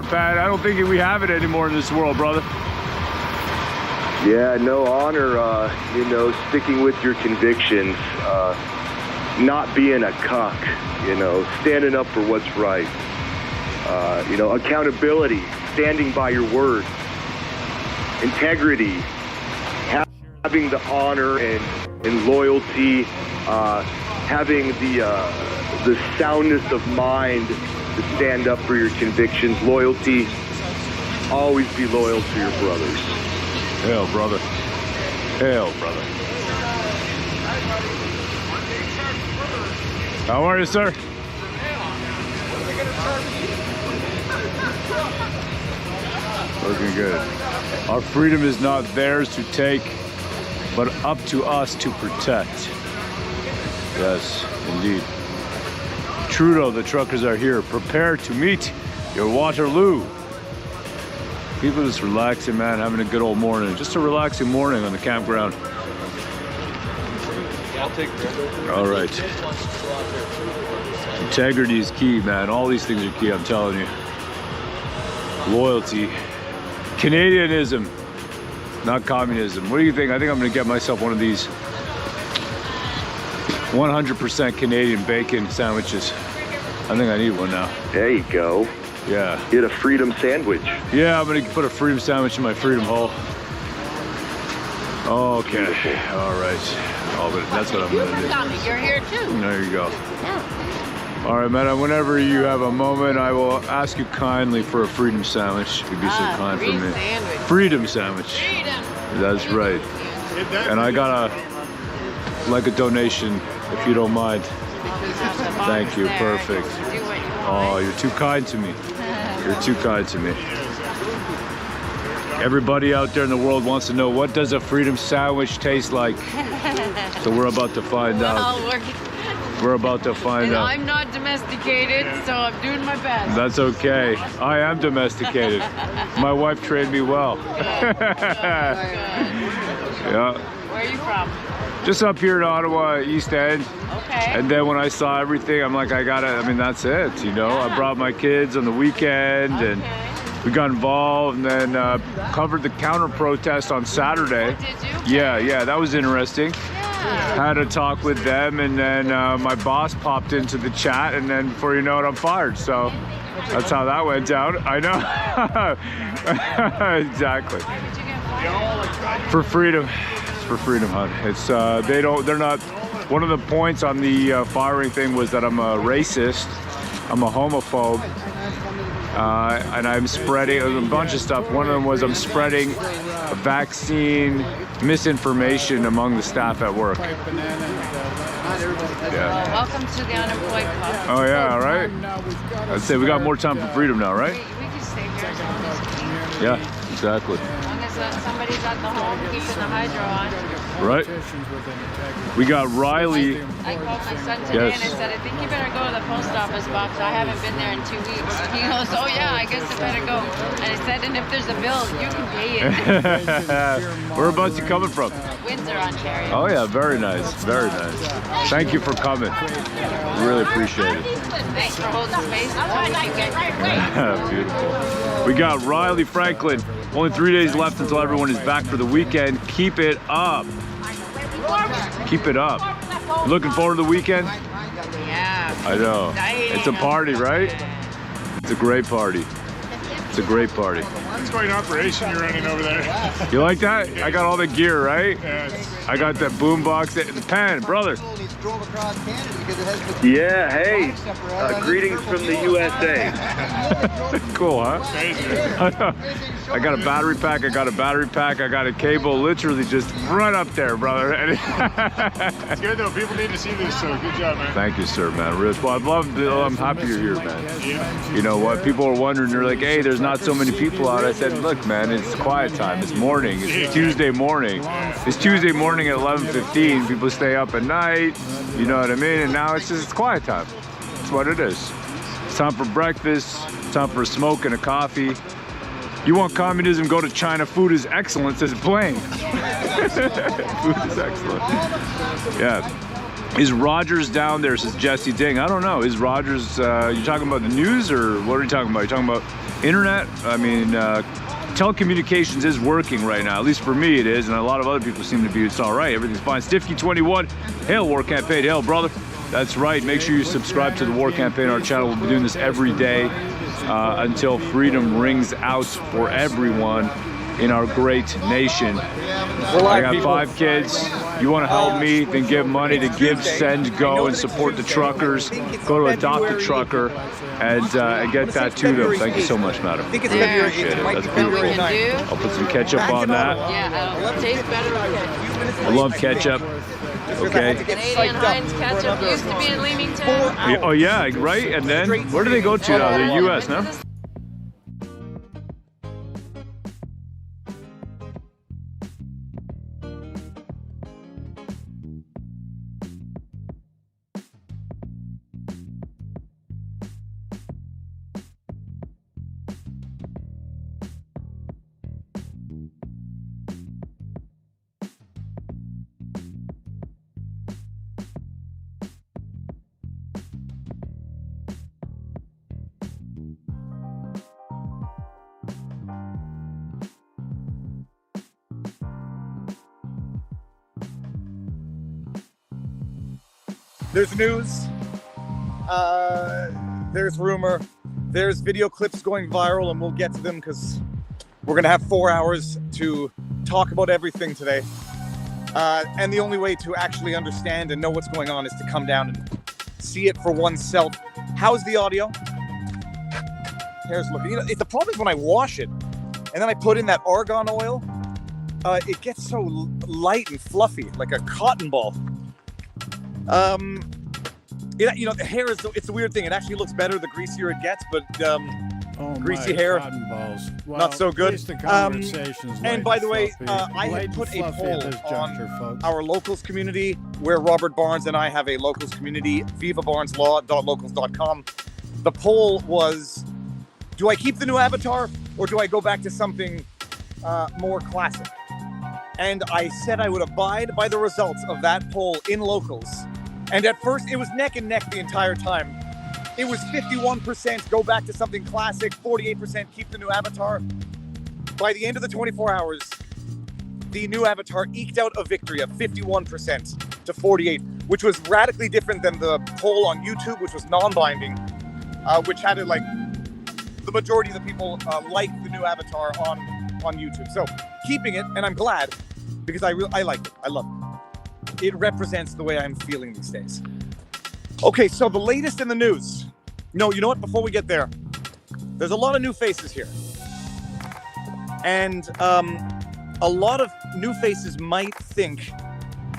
Bad. I don't think we have it anymore in this world, brother. Yeah, no honor, you know, sticking with your convictions, not being a cuck, you know, standing up for what's right, you know, accountability, standing by your word, integrity, having the honor and loyalty, having the soundness of mind to stand up for your convictions, loyalty. Always be loyal to your brothers. Hail, brother. Hail, brother. How are you, sir? Looking good. Our freedom is not theirs to take, but up to us to protect. Yes, indeed. Trudeau, the truckers are here. Prepare to meet your Waterloo. People just relaxing, man, having a good old morning. Just a relaxing morning on the campground. I'll take that. All right. Integrity is key, man. All these things are key, I'm telling you. Loyalty. Canadianism, not communism. What do you think? I think I'm gonna get myself one of these 100% Canadian bacon sandwiches. I think I need one now. There you go. Yeah. Get a freedom sandwich. Yeah, I'm gonna put a freedom sandwich in my freedom hole. Okay. Beautiful. All right. Oh, but that's what I'm gonna do. Tommy, you're here too. There you go. All right, man. Whenever you have a moment, I will ask you kindly for a freedom sandwich. You'd be so kind for me. Sandwich. Freedom sandwich. Freedom. That's right. And I got a donation, if you don't mind. Thank you. Perfect. Oh, you're too kind to me. You're too kind to me. Everybody out there in the world wants to know, what does a freedom sandwich taste like? So we're about to find out. We're about to find out. I'm not domesticated, so I'm doing my best. That's okay. I am domesticated. My wife trained me well. Yeah. Where are you from? Just up here in Ottawa, East End. Okay. And then when I saw everything, I'm like, that's it, you know? I brought my kids on the weekend and we got involved and then covered the counter protest on Saturday. Oh, did you? Yeah, that was interesting. Had a talk with them, and then my boss popped into the chat, and then before you know it, I'm fired. So that's how that went down. I know. Exactly. For freedom. It's for freedom, hon. It's they're not. One of the points on the firing thing was that I'm a racist. I'm a homophobe. And I'm spreading a bunch of stuff. One of them was I'm spreading vaccine misinformation among the staff at work. Yeah. Welcome to the unemployed club. Oh yeah, all right. I'd say we got more time for freedom now, right? We can stay here as long as we can. Yeah, exactly. As long as somebody's at the home keeping the hydro on. Right. We got Riley. I called my son today and I said, I think you better go to the post office box. I haven't been there in 2 weeks. He goes, oh yeah, I guess I better go. And I said, and if there's a bill, you can pay it. Whereabouts you coming from? Windsor, Ontario. Oh yeah, very nice, very nice. Thank you for coming. Really appreciate it. Thanks for holding space. Beautiful. We got Riley Franklin. Only 3 days left until everyone is back for the weekend. Keep it up. Keep it up. Looking forward to the weekend? Yeah. I know. It's a party, right? It's a great party. It's a great party. That's quite an operation you're running over there. You like that? I got all the gear, right? Yes. I got that boom box, the pen, brother. Yeah, hey. Greetings from the USA. Cool, huh? I got a battery pack, I got a cable, literally just right up there, brother. It's good though, people need to see this, so good job, man. Thank you, sir, man. Well, I'm happy you're here, man. Yeah. You know what? People are wondering, they're like, hey, there's not so many people out. I said, look, man, it's quiet time. It's morning. It's Tuesday morning. It's Tuesday morning at 11:15. People stay up at night. You know what I mean? And now it's quiet time. That's what it is. It's time for breakfast. It's time for a smoke and a coffee. You want communism, go to China. Food is excellent, says Blaine. Food is excellent. Yeah. Is Rogers down there, says Jesse Ding. I don't know. Is Rogers, you talking about the news or what are you talking about? You talking about internet? I mean, telecommunications is working right now. At least for me it is, and a lot of other people seem to be, it's all right. Everything's fine. Stiffkey21, hail War Campaign, hail brother. That's right. Make sure you subscribe to the War Campaign on our channel. We'll be doing this every day. until freedom rings out for everyone in our great nation. I got 5 kids. You want to help me, then give money to Give, Send, Go, and support the truckers. Go to Adopt a Trucker and get that to them. Thank you so much, madam. I think it's Appreciate it. That's beautiful. I'll put some ketchup on that. Yeah, it tastes better with ketchup. I love ketchup. Okay. Canadian Heinz ketchup used to be in Leamington. Oh yeah, right? And then, where do they go to now? The U.S., no? There's news, there's rumor, there's video clips going viral, and we'll get to them because we're going to have 4 hours to talk about everything today. And the only way to actually understand and know what's going on is to come down and see it for oneself. How's the audio? Hair's looking, the problem is when I wash it and then I put in that argan oil, it gets so light and fluffy, like a cotton ball. The hair it's a weird thing. It actually looks better the greasier it gets, but greasy hair, well, not so good. And by the way, I had put a poll on our locals community, where Robert Barnes and I have a locals community, vivabarneslaw.locals.com. The poll was, do I keep the new avatar or do I go back to something more classic? And I said I would abide by the results of that poll in locals. And at first, it was neck and neck the entire time. It was 51% go back to something classic, 48% keep the new avatar. By the end of the 24 hours, the new avatar eked out a victory of 51% to 48%, which was radically different than the poll on YouTube, which was non-binding, which had it like the majority of the people like the new avatar on YouTube. So keeping it, and I'm glad, because I like it. I love it. It represents the way I'm feeling these days. Okay, so the latest in the news. No, you know what? Before we get there, there's a lot of new faces here. And a lot of new faces might think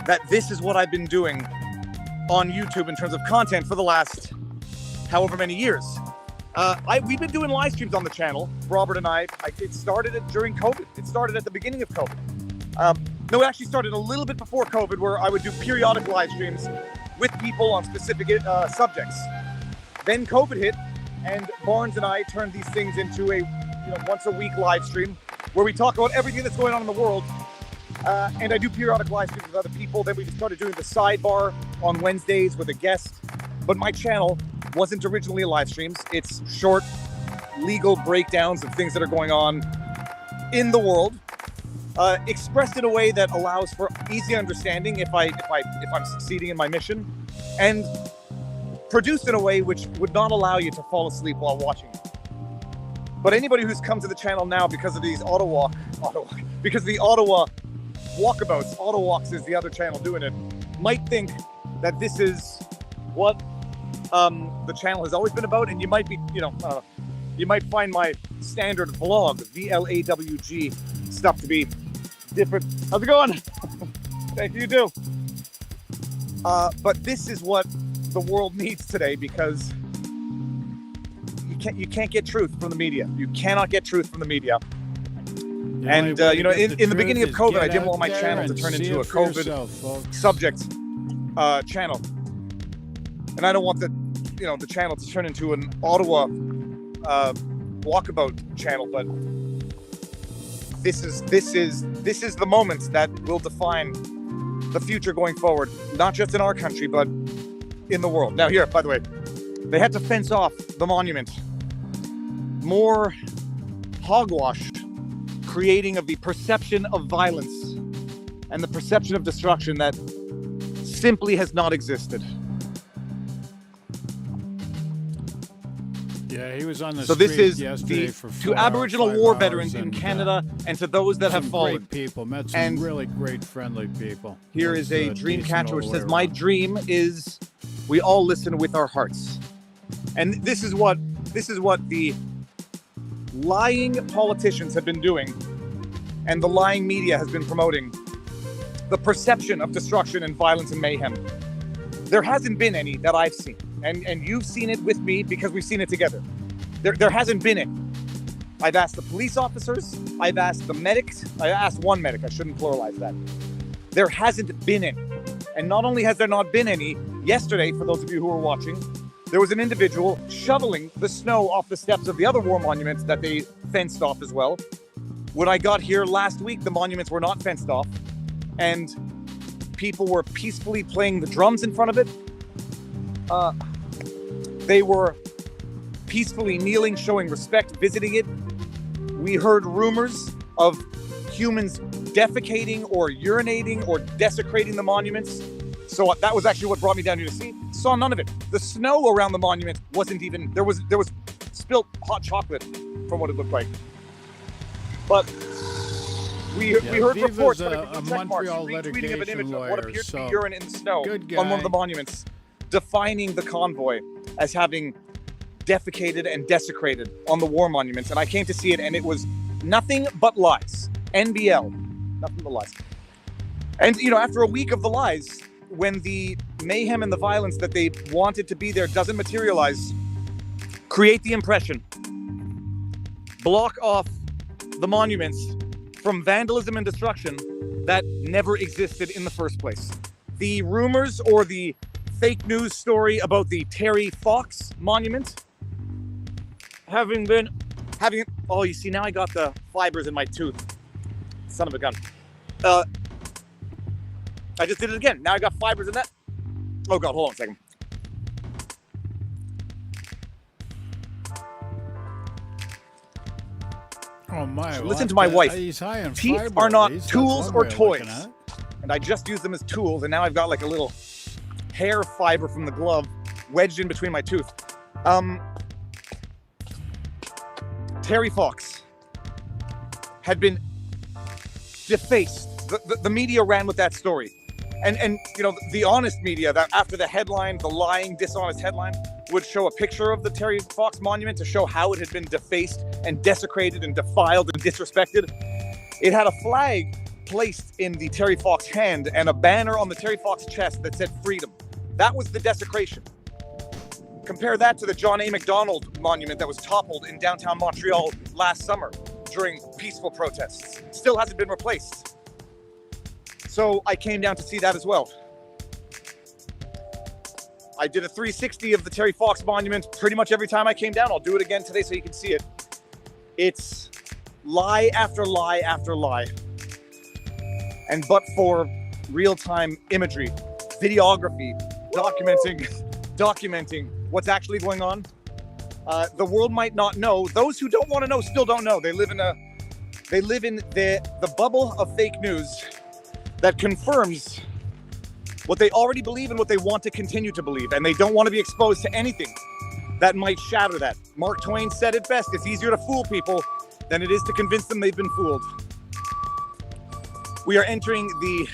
that this is what I've been doing on YouTube in terms of content for the last however many years. We've been doing live streams on the channel, Robert and I. It started during COVID. It started at the beginning of COVID. No, it actually started a little bit before COVID, where I would do periodic live streams with people on specific subjects. Then COVID hit, and Barnes and I turned these things into a once a week live stream where we talk about everything that's going on in the world. And I do periodic live streams with other people. Then we started doing the sidebar on Wednesdays with a guest. But my channel wasn't originally live streams. It's short legal breakdowns of things that are going on in the world. Expressed in a way that allows for easy understanding if I'm succeeding in my mission, and produced in a way which would not allow you to fall asleep while watching it. But anybody who's come to the channel now because of these Ottawa walkabouts, Auto Walks is the other channel doing it, might think that this is what the channel has always been about, and you might be, you might find my standard vlog, VLAWG stuff to be different. How's it going? Thank you, too. But this is what the world needs today, because you can't get truth from the media. You cannot get truth from the media. And in the beginning of COVID, I didn't want my channel to turn into a COVID subject channel, and I don't want the channel to turn into an Ottawa walkabout channel. But this is the moment that will define the future going forward, not just in our country, but in the world. Now here, by the way, they had to fence off the monument. More hogwash, creating of the perception of violence and the perception of destruction that simply has not existed. Yeah, he was was on the So this street is yesterday the for to Aboriginal 5 war hours veterans in and, Canada and to those that have some fallen. great people. Met some And really great, friendly people. Here It is was, a dream decent catcher all which the way says, "My around." dream is we all listen with our hearts." And this is what the lying politicians have been doing, and the lying media has been promoting. The perception of destruction and violence and mayhem. There hasn't been any that I've seen, and you've seen it with me because we've seen it together. There hasn't been any. I've asked the police officers, I've asked the medics, I asked one medic, I shouldn't pluralize that. There hasn't been any. And not only has there not been any, yesterday, for those of you who were watching, there was an individual shoveling the snow off the steps of the other war monuments that they fenced off as well. When I got here last week, the monuments were not fenced off, and people were peacefully playing the drums in front of it. They were peacefully kneeling, showing respect, visiting it. We heard rumors of humans defecating or urinating or desecrating the monuments. So that was actually what brought me down here to see. Saw none of it. The snow around the monument wasn't even, there was spilt hot chocolate from what it looked like. But we heard Viva's reports a that check marks, Montreal retweeting of an image litigation of what lawyer, appeared to be so urine in the snow good on one of guy. the monuments, defining the convoy as having defecated and desecrated on the war monuments. And I came to see it, and it was nothing but lies. NBL, nothing but lies. And, you know, after a week of the lies, when the mayhem and the violence that they wanted to be there doesn't materialize, create the impression, block off the monuments from vandalism and destruction that never existed in the first place. The rumors or the fake news story about the Terry Fox monument oh, you see, now I got the fibers in my tooth. Son of a gun. I just did it again. Now I got fibers in that. Oh God, hold on a second. Oh my! Listen to my wife. He's high in Teeth fiber, are at not least. That's tools one or way of looking toys. at it. And I just used them as tools, and now I've got like a little hair fiber from the glove wedged in between my tooth. Terry Fox had been defaced. The media ran with that story. And you know, the honest media, that after the headline, the lying, dishonest headline, would show a picture of the Terry Fox monument to show how it had been defaced and desecrated and defiled and disrespected. It had a flag placed in the Terry Fox hand and a banner on the Terry Fox chest that said freedom. That was the desecration. Compare that to the John A. Macdonald monument that was toppled in downtown Montreal last summer during peaceful protests. Still hasn't been replaced. So I came down to see that as well. I did a 360 of the Terry Fox monument pretty much every time I came down. I'll do it again today so you can see it. It's lie after lie after lie. And but for real-time imagery, videography, documenting what's actually going on, the world might not know. Those who don't want to know still don't know. They live in the bubble of fake news that confirms what they already believe and what they want to continue to believe, and they don't want to be exposed to anything that might shatter that. Mark Twain said it best: it's easier to fool people than it is to convince them they've been fooled. We are entering the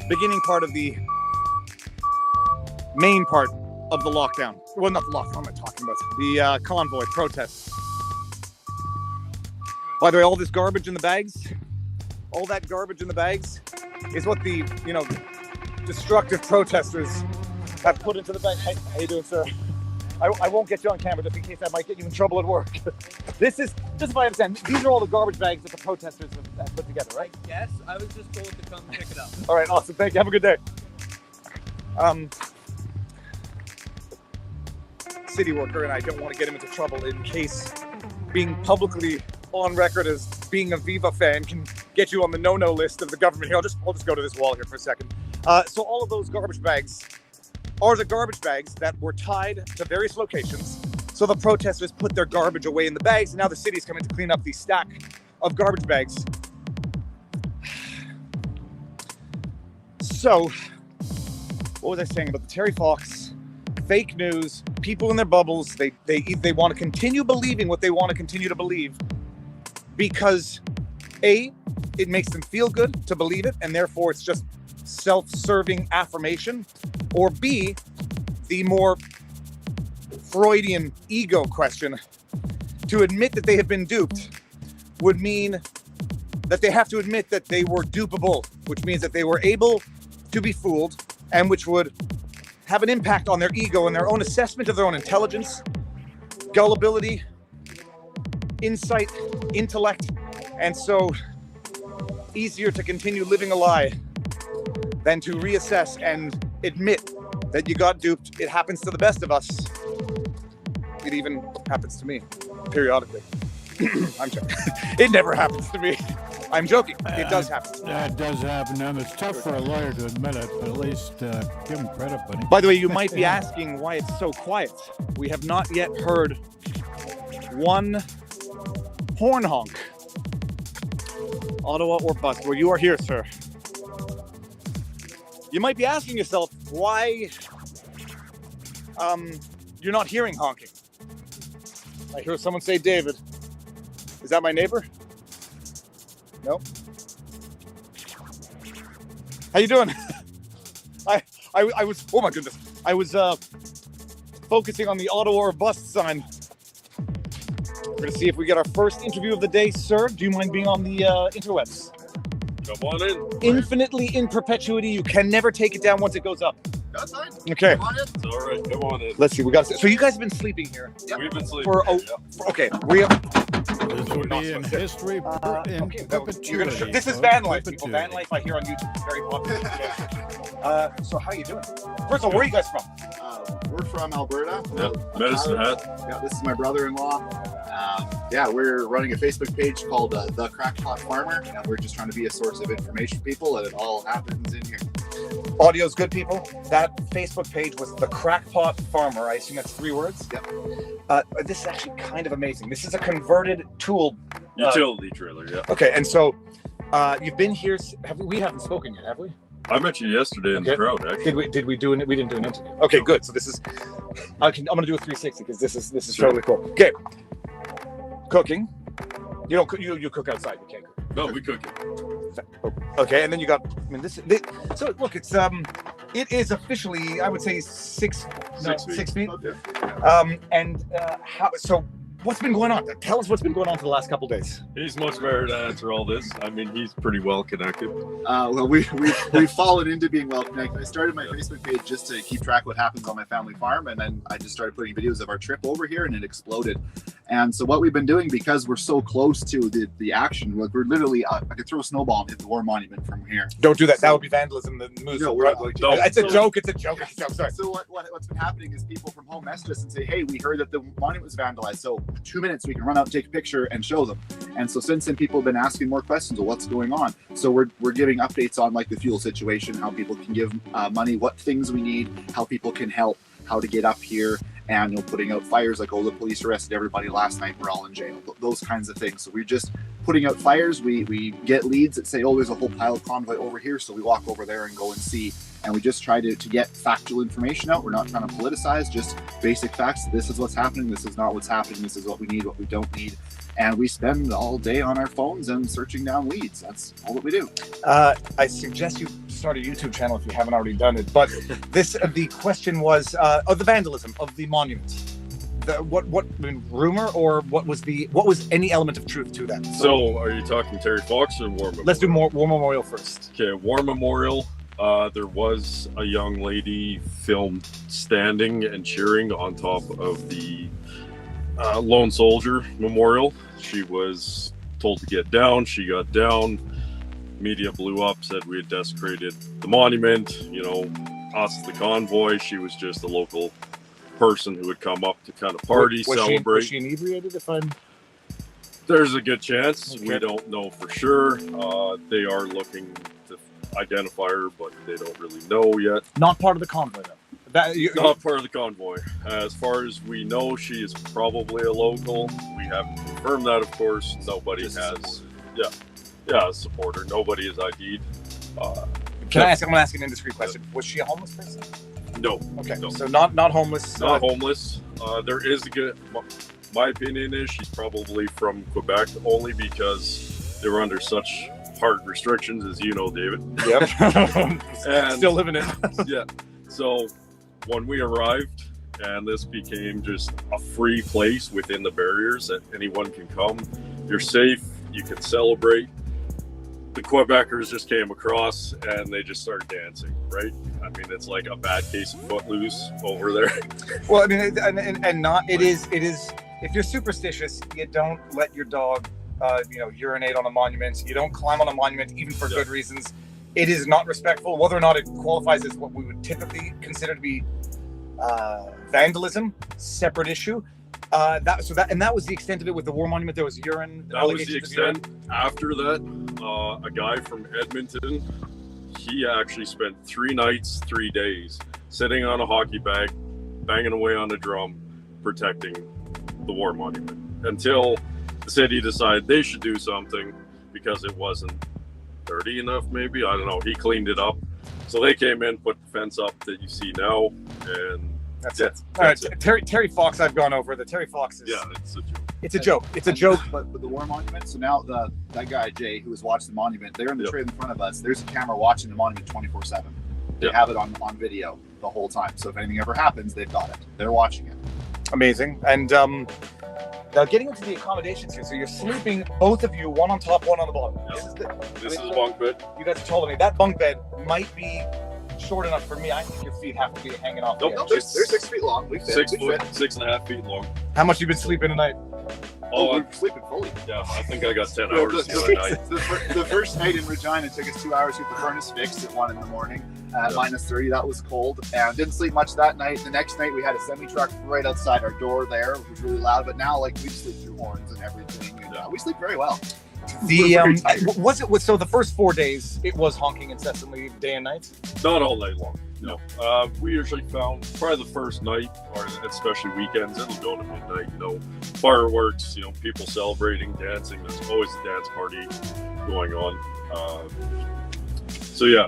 beginning part of the main part of the lockdown. Well, not the lockdown, what am I talking about? The convoy protests. By the way, all this garbage in the bags, all that garbage in the bags is what the, you know, destructive protesters have put into the bag. Hey, how you doing, sir? I won't get you on camera just in case I might get you in trouble at work. This is, just if I understand, these are all the garbage bags that the protesters have put together, right? Yes, I was just told to come pick it up. All right, awesome. Thank you. Have a good day. City worker, and I don't want to get him into trouble in case being publicly on record as being a Viva fan can get you on the no-no list of the government. Here, I'll just go to this wall here for a second. So all of those garbage bags are the garbage bags that were tied to various locations. So the protesters put their garbage away in the bags, and now the city's coming to clean up the stack of garbage bags. So, what was I saying about the Terry Fox fake news, people in their bubbles, they want to continue believing what they want to continue to believe because A, it makes them feel good to believe it, and therefore it's just self-serving affirmation, or B, the more Freudian ego question, to admit that they have been duped would mean that they have to admit that they were dupable, which means that they were able to be fooled, and which would have an impact on their ego and their own assessment of their own intelligence, gullibility, insight, intellect, and so easier to continue living a lie than to reassess and admit that you got duped. It happens to the best of us. It even happens to me periodically. I'm joking. It never happens to me. I'm joking. It does happen. That does happen, and it's tough for a lawyer to admit it, but at least give him credit, buddy. By the way, you might be asking why it's so quiet. We have not yet heard one horn honk. Ottawa or bust, where you are here, sir. You might be asking yourself why you're not hearing honking. I hear someone say David. Is that my neighbor? No. How you doing? I was, oh my goodness. I was focusing on the Ottawa or bust sign. We're gonna see if we get our first interview of the day, sir. Do you mind being on the interwebs? Come on in. Infinitely in perpetuity. You can never take it down once it goes up. That's fine. Okay. Come on in. It's all right. Come on in. Let's see. We got. So you guys have been sleeping here. Yep. We've been sleeping. Okay. We have. This will be in history in perpetuity. This is van life, people. Van life I hear on YouTube. It's very popular. So how you doing? First of all, where are you guys from? We're from Alberta. Yep. Medicine Hat. Yeah, this is my brother-in-law. We're running a Facebook page called The Crackpot Farmer, and we're just trying to be a source of information for people, and it all happens in here. Audio's good, people. That Facebook page was The Crackpot Farmer. I assume that's 3 words? Yep. This is actually kind of amazing. This is a converted tool. Utility trailer, yeah. Okay, and so you've been here. We haven't spoken yet, have we? I met you yesterday in the crowd, actually. Did we do it? We didn't do an interview. Okay, good. So this is, I'm gonna do a 360 because this is Sure. totally cool. Okay, cooking. You don't cook. You cook outside. You can't cook. No, we cook it. Okay, and then you got. I mean, this. So look, it's it is officially, I would say 6 feet. Okay. How? So what's been going on? Tell us what's been going on for the last couple of days. He's much better to answer all this. I mean, he's pretty well connected. Well, we've fallen into being well connected. I started my Facebook page just to keep track of what happens on my family farm, and then I just started putting videos of our trip over here, and it exploded. And so what we've been doing, because we're so close to the action, we're literally, I could throw a snowball and hit the war monument from here. Don't do that. That would be vandalism. It's a joke. It's a joke. Sorry. So what's been happening is people from home message us and say, hey, we heard that the monument was vandalized. So 2 minutes, we can run out and take a picture and show them. And so since then, people have been asking more questions of what's going on. So we're giving updates on like the fuel situation, how people can give money, what things we need, how people can help, how to get up here, and putting out fires like, the police arrested everybody last night, we're all in jail, those kinds of things. So we're just putting out fires. We get leads that say, there's a whole pile of convoy over here, so we walk over there and go and see, and we just try to get factual information out. We're not trying to politicize, just basic facts. This is what's happening, this is not what's happening, this is what we need, what we don't need. And we spend all day on our phones and searching down leads. That's all that we do. I suggest you start a YouTube channel if you haven't already done it. But the question was of the vandalism of the monument. Rumor, or what was any element of truth to that? So are you talking Terry Fox or War Memorial? Let's do War Memorial first. Okay, War Memorial. There was a young lady filmed standing and cheering on top of the Lone Soldier Memorial. She was told to get down. She got down. Media blew up, said we had desecrated the monument. Us, the convoy. She was just a local person who would come up to kind of party, celebrate. Was she inebriated? There's a good chance. Okay. We don't know for sure. They are looking to identify her, but they don't really know yet. Not part of the convoy, though. Not part of the convoy. As far as we know, she is probably a local. We haven't confirmed that, of course. Nobody has. A supporter. Nobody is ID'd. Can I ask? I'm going to ask an indiscreet question. Was she a homeless person? No. Okay, No. so not homeless. Not homeless. There is a good. My opinion is she's probably from Quebec, only because they were under such hard restrictions, as you know, David. Yep. And Still living it. yeah. So when we arrived, and this became just a free place within the barriers that anyone can come. You're safe. You can celebrate. The Quebecers just came across and they just started dancing, right? I mean, it's like a bad case of Footloose over there. Well, I mean, and not it is. If you're superstitious, you don't let your dog, urinate on a monument. You don't climb on a monument, even for good reasons. It is not respectful. Whether or not it qualifies as what we would typically consider to be vandalism, separate issue. That was the extent of it with the war monument. There was urine. That was the extent. After that, a guy from Edmonton, he actually spent 3 nights, 3 days sitting on a hockey bag, banging away on a drum, protecting the war monument until the city decided they should do something because it wasn't dirty enough. Maybe, I don't know. He cleaned it up, so they came in, put the fence up that you see now, and that's it. All right, Terry Fox, I've gone over. The Terry Fox is. Yeah, it's a joke. It's a joke. It's a joke. But the war monument. So now that guy Jay, who was watching the monument, they're in the train in front of us. There's a camera watching the monument 24/7. They have it on video the whole time. So if anything ever happens, they've got it. They're watching it. Amazing. And now getting into the accommodations here. So you're sleeping, both of you, one on top, one on the bottom. This is a bunk bed. You guys are taller than me. That bunk bed might be short enough for me. I think your feet have to be hanging off. Nope, they're 6 feet long. We fit. 6 foot, 6.5 feet long. How much you been sleeping tonight? We're sleeping fully. Yeah, I think I got 10 hours the other night. The first night in Regina took us 2 hours to get the furnace fixed at 1 in the morning at -30. That was cold, and didn't sleep much that night. The next night we had a semi truck right outside our door there. It was really loud, but now we sleep through horns and everything, and we sleep very well. So the first 4 days it was honking incessantly day and night? Not all night long. No. We usually found probably the first night, or especially weekends, it'll go to midnight, fireworks, people celebrating, dancing. There's always a dance party going on. So yeah,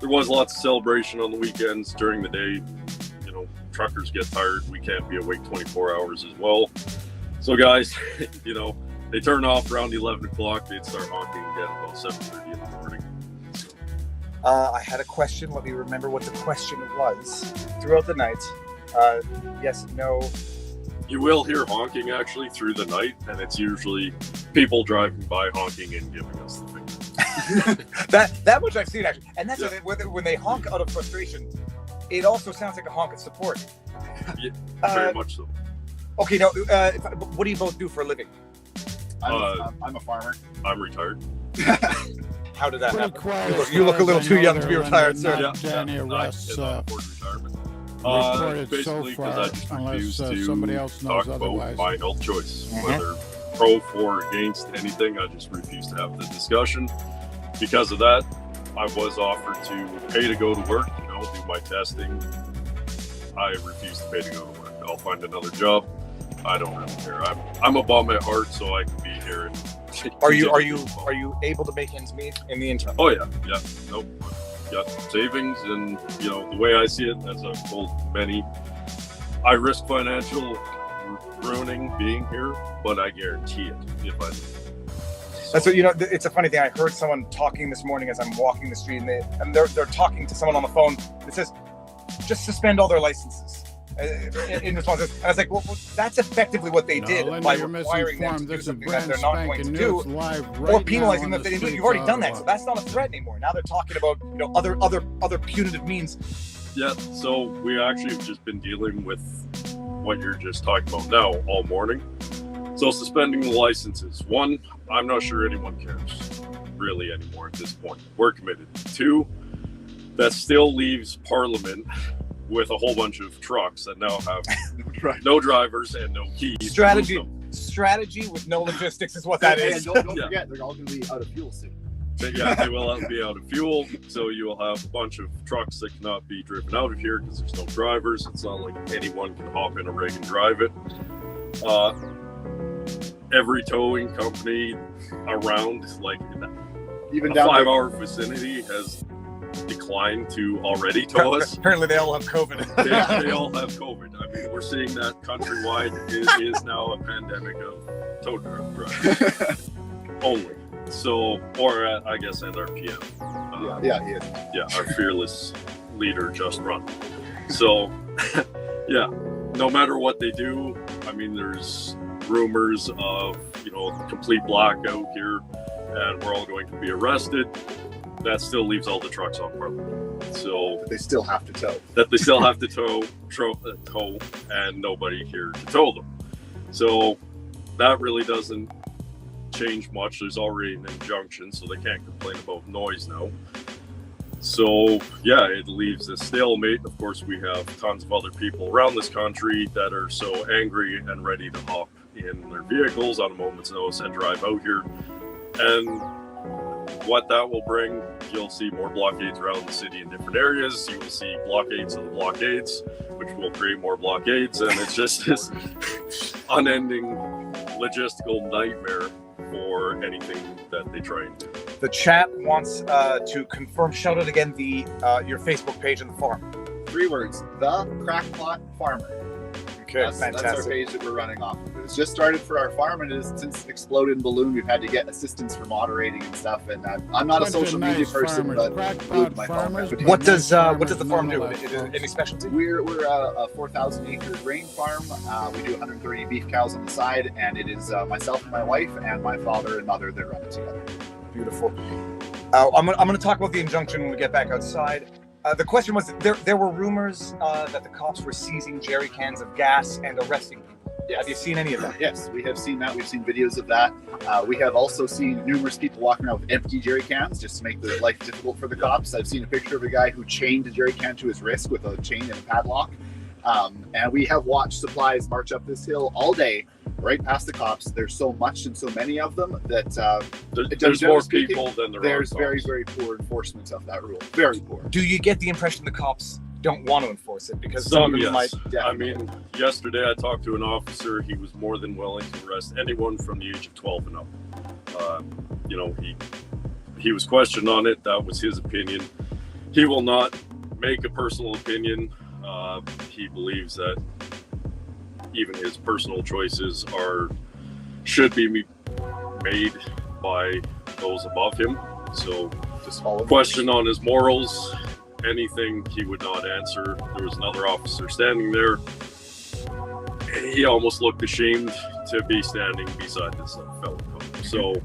there was lots of celebration on the weekends. During the day, truckers get tired. We can't be awake 24 hours as well. So guys, they turn off around 11 o'clock. They'd start honking again about 7:30 in the morning. I had a question. Let me remember what the question was. Throughout the night, yes, no. You will hear honking actually through the night, and it's usually people driving by honking and giving us the finger. that much I've seen actually, and that's when they honk out of frustration. It also sounds like a honk of support. Yeah, very much so. Okay, now, what do you both do for a living? I'm a farmer. I'm retired. How did that happen? You look a little too young to be retired, sir. Any arrests Basically, because I just refuse to somebody else knows talk otherwise. about my health choice, whether pro, for, against anything. I just refuse to have the discussion. Because of that, I was offered to pay to go to work, do my testing. I refuse to pay to go to work. I'll find another job. I don't really care. I'm a bum at heart, so I can be here. And Are you able to make ends meet in the interim? Oh yeah. Nope. Got savings, and the way I see it, as I've told many, I risk financial ruining being here, but I guarantee it if I leave. That's what it's a funny thing. I heard someone talking this morning as I'm walking the street, and they're talking to someone on the phone that says, "Just suspend all their licenses." In response, and I was like, "Well, that's effectively what they did by requiring them to do something that they're not going to do, or penalizing them if they do. You've already done that, so that's not a threat anymore. Now they're talking about other punitive means." Yeah. So we actually have just been dealing with what you're just talking about now all morning. So suspending the licenses. 1, I'm not sure anyone cares really anymore at this point. We're committed. 2, that still leaves Parliament with a whole bunch of trucks that now have no drivers and no keys. Strategy with no logistics is what that is. And don't forget, they're all going to be out of fuel soon. Yeah, they will be out of fuel, so you will have a bunch of trucks that cannot be driven out of here because there's no drivers. It's not like anyone can hop in a rig and drive it. Every towing company around, like even a down 5-hour vicinity, has declined to already tow us. Apparently, they all have COVID. They all have COVID. I mean, we're seeing that countrywide. It is now a pandemic of tow drivers only. So, or I guess at our PM. Yeah, he is. Yeah, our fearless leader just run. So, yeah, no matter what they do, I mean, there's rumors of, complete blackout here, and we're all going to be arrested. That still leaves all the trucks on Parliament. So they still have to tow. That they still have to tow, and nobody here to tow them. So that really doesn't change much. There's already an injunction, so they can't complain about noise now. So yeah, it leaves a stalemate. Of course, we have tons of other people around this country that are so angry and ready to hop in their vehicles on a moment's notice and drive out here. And what that will bring, you'll see more blockades around the city in different areas. You will see blockades of the blockades, which will create more blockades, and it's just this unending logistical nightmare for anything that they try and do. The chat wants to confirm, shout out again your Facebook page and the farm. 3 words, The Crackpot Farmer. Okay, that's our page that we're running off of. It's just started for our farm, and it has since exploded and ballooned. We've had to get assistance for moderating and stuff, and I'm not a social media person, but glued my phone. What does the farm do? Any specialty? We're a 4,000 acre grain farm. We do 130 beef cows on the side, and it is myself and my wife and my father and mother that run it together. Beautiful. I'm going to talk about the injunction when we get back outside. The question was, there were rumors that the cops were seizing jerry cans of gas and arresting people. Yes. Have you seen any of that? Yes, we have seen that. We've seen videos of that. We have also seen numerous people walking around with empty jerry cans just to make the life difficult for the cops. I've seen a picture of a guy who chained a jerry can to his wrist with a chain and a padlock. And we have watched supplies march up this hill all day, right past the cops. There's so much and so many of them that there's more people than there are There's cops. very, very poor enforcement of that rule. Very poor. Do you get the impression the cops don't want to enforce it? Because Some, of them yes. might. I mean, yesterday I talked to an officer. He was more than willing to arrest anyone from the age of 12 and up. He was questioned on it. That was his opinion. He will not make a personal opinion. He believes that even his personal choices should be made by those above him. So, just follow question on his morals, anything he would not answer. There was another officer standing there. He almost looked ashamed to be standing beside this fellow cop. So,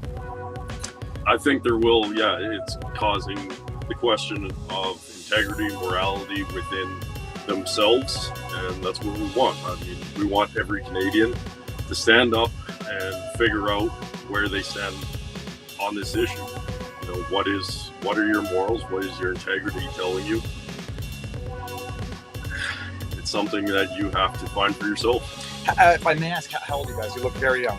I think it's causing the question of integrity, morality within themselves, and that's what we want. I mean, we want every Canadian to stand up and figure out where they stand on this issue. What are your morals? What is your integrity telling you? It's something that you have to find for yourself. If I may ask, how old are you guys? You look very young.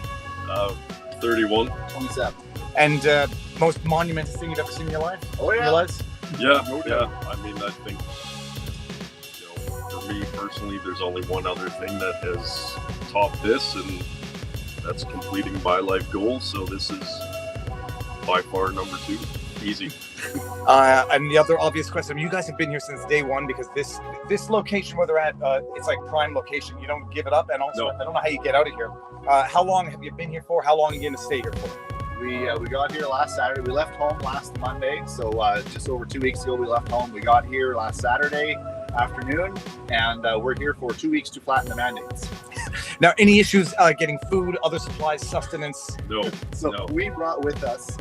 31. 27. And most monumental thing you've ever seen in your life? Oh yeah. Your lives? Yeah. I mean, I think for me personally, there's only one other thing that has topped this, and that's completing my life goal. So this is by far number 2. Easy. And the other obvious question, you guys have been here since day one, because this location where they're at, it's like prime location. You don't give it up, and also I don't know how you get out of here. How long have you been here for? How long are you going to stay here for? We got here last Saturday. We left home last Monday, so just over 2 weeks ago we left home. We got here last Saturday afternoon, and we're here for 2 weeks to flatten the mandates. Now, any issues getting food, other supplies, sustenance? No. So we brought with us,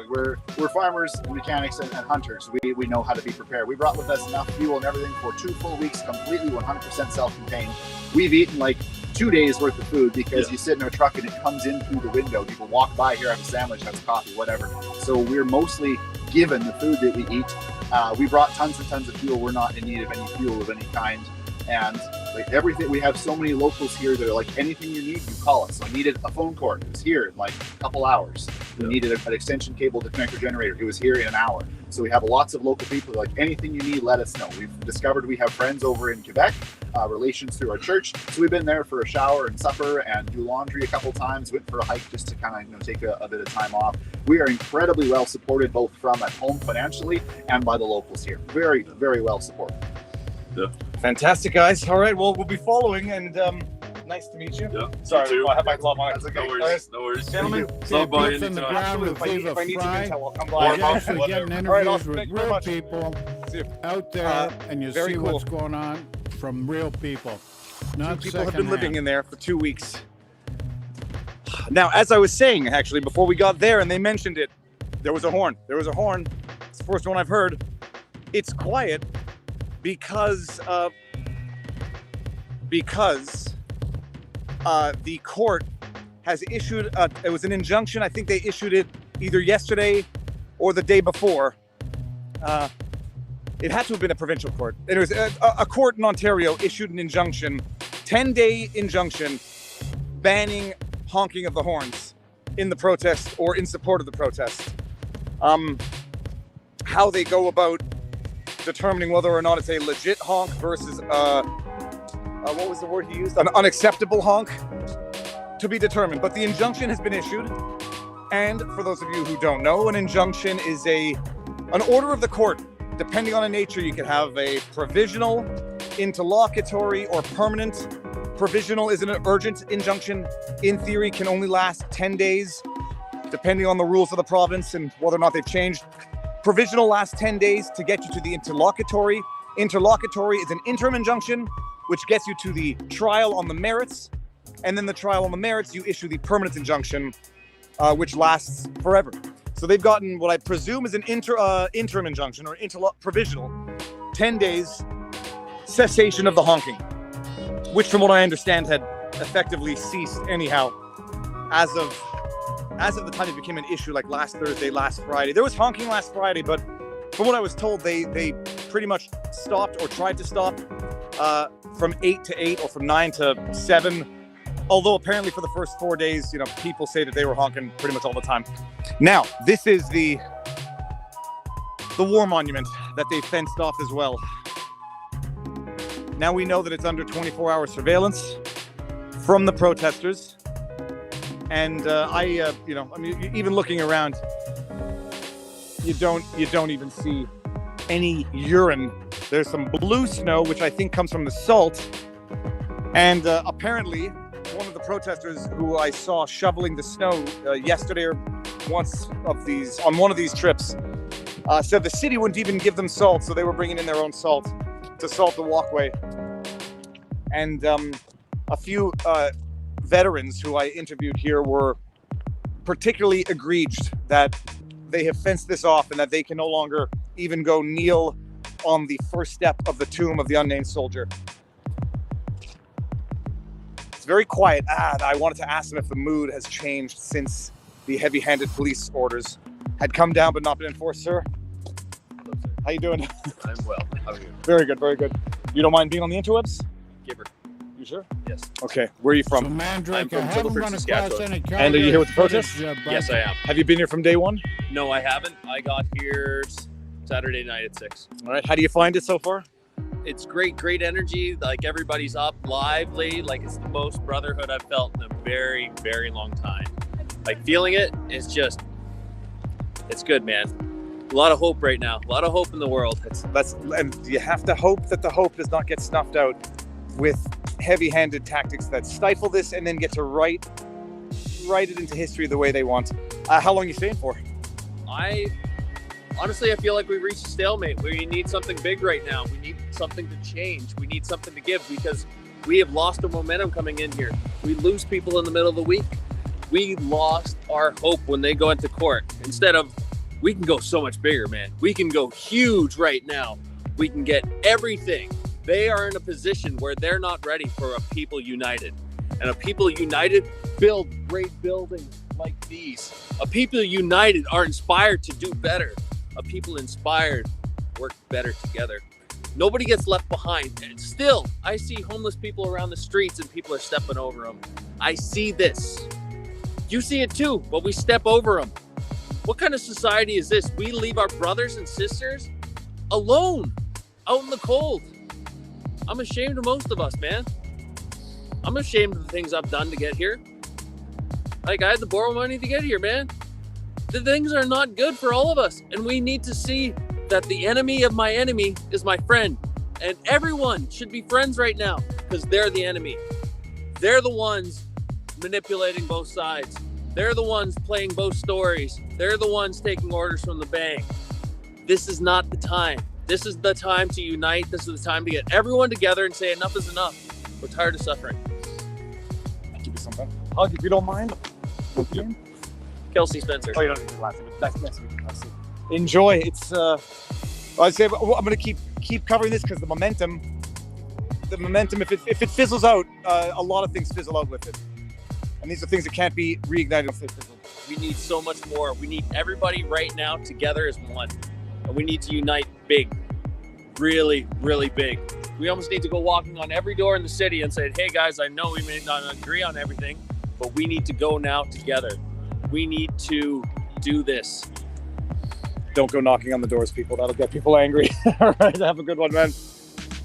we're farmers, mechanics, and hunters. We know how to be prepared. We brought with us enough fuel and everything for 2 full weeks, completely 100% self-contained. We've eaten like 2 days worth of food because you sit in our truck and it comes in through the window. People walk by here, have a sandwich, have a coffee, whatever. So we're mostly given the food that we eat. We brought tons and tons of fuel. We're not in need of any fuel of any kind. And like everything, we have so many locals here that are like, anything you need, you call us. So I needed a phone cord. It's here in like a couple hours. We needed an extension cable to connect our generator. It was here in an hour. So we have lots of local people like, anything you need, let us know. We've discovered we have friends over in Quebec, relations through our church. So we've been there for a shower and supper and do laundry a couple times, went for a hike just to kind of take a bit of time off. We are incredibly well supported, both from at home financially and by the locals here. Very, very well supported. Yeah. Fantastic, guys. All right, well, we'll be following, and nice to meet you. Yeah. Sorry, You too. I have my glove on. That's okay. No worries. No worries. Gentlemen, Stop by boots on the anytime. ground with Viva if I need some Frei. intel, I'll come by. You're actually getting All right, interviews awesome. with Thank you very real much. people See you. out there, and you very see cool. what's going on from real people. Not People have been living secondhand. in there for 2 weeks. Now, as I was saying, actually, before we got there, and they mentioned it, there was a horn. There was a horn. It's the first one I've heard. It's quiet because the court has issued it was an injunction. I think they issued it either yesterday or the day before. It had to have been a provincial court. It was a court in Ontario issued an injunction, 10-day injunction, banning honking of the horns in the protest or in support of the protest. How they go about determining whether or not it's a legit honk versus what was the word he used? An unacceptable honk, to be determined. But the injunction has been issued, and for those of you who don't know, an injunction is an order of the court. Depending on the nature, you can have a provisional, interlocutory, or permanent. Provisional is an urgent injunction. In theory, can only last 10 days, depending on the rules of the province and whether or not they've changed. Provisional lasts 10 days to get you to the interlocutory. Interlocutory is an interim injunction, which gets you to the trial on the merits. And then the trial on the merits, you issue the permanent injunction, which lasts forever. So they've gotten what I presume is an interim injunction or provisional, 10 days cessation of the honking, which from what I understand had effectively ceased anyhow as of the time it became an issue, like last Thursday, last Friday. There was honking last Friday, but from what I was told, they pretty much stopped or tried to stop from 8 to 8 or from 9 to 7. Although apparently for the first 4 days, people say that they were honking pretty much all the time. Now, this is the war monument that they fenced off as well. Now we know that it's under 24-hour surveillance from the protesters. And even looking around, you don't even see any urine. There's some blue snow, which I think comes from the salt. And apparently, one of the protesters who I saw shoveling the snow yesterday or on one of these trips said the city wouldn't even give them salt, so they were bringing in their own salt to salt the walkway. And a few veterans who I interviewed here were particularly egregious that they have fenced this off and that they can no longer even go kneel on the first step of the tomb of the unnamed soldier. It's very quiet. I wanted to ask them if the mood has changed since the heavy-handed police orders had come down but not been enforced, sir. How you doing? I'm well. How are you? Very good, very good. You don't mind being on the interwebs? Giver. You sure? Yes. Okay. Where are you from? So, Mandrake, I'm from I haven't Chilford, run across Saskatchewan. any And are you here with the protest? footage, Yes, I am. Have you been here from day one? No, I haven't. I got here Saturday night at 6. All right. How do you find it so far? It's great energy. Like everybody's up, lively. Like it's the most brotherhood I've felt in a very, very long time. Like feeling it is just, it's good, man. A lot of hope right now. A lot of hope in the world. And you have to hope that the hope does not get snuffed out with heavy-handed tactics that stifle this and then get to write it into history the way they want. How long are you staying for? Honestly, I feel like we've reached a stalemate. We need something big right now. We need something to change. We need something to give because we have lost our momentum coming in here. We lose people in the middle of the week. We lost our hope when they go into court. Instead of, we can go so much bigger, man. We can go huge right now. We can get everything. They are in a position where they're not ready for a people united. And a people united build great buildings like these. A people united are inspired to do better. A people inspired work better together. Nobody gets left behind. And still, I see homeless people around the streets and people are stepping over them. I see this. You see it too, but we step over them. What kind of society is this? We leave our brothers and sisters alone out in the cold. I'm ashamed of most of us, man. I'm ashamed of the things I've done to get here. Like, I had to borrow money to get here, man. The things are not good for all of us. And we need to see that the enemy of my enemy is my friend. And everyone should be friends right now because they're the enemy. They're the ones manipulating both sides. They're the ones playing both stories. They're the ones taking orders from the bank. This is not the time. This is the time to unite. This is the time to get everyone together and say enough is enough. We're tired of suffering. I'll give you something. Hug if you don't mind. Kelsey Spencer. Oh, you don't need the last name. That's nice to meet you, Kelsey. Enjoy. It's I'd say I'm gonna keep covering this because the momentum, if it fizzles out, a lot of things fizzle out with it. And these are things that can't be reignited if they fizzle. We need so much more. We need everybody right now together as one. And we need to unite big. Really, really big. We almost need to go walking on every door in the city and say, hey guys, I know we may not agree on everything, but we need to go now together. We need to do this. Don't go knocking on the doors, people. That'll get people angry. All right, have a good one, man.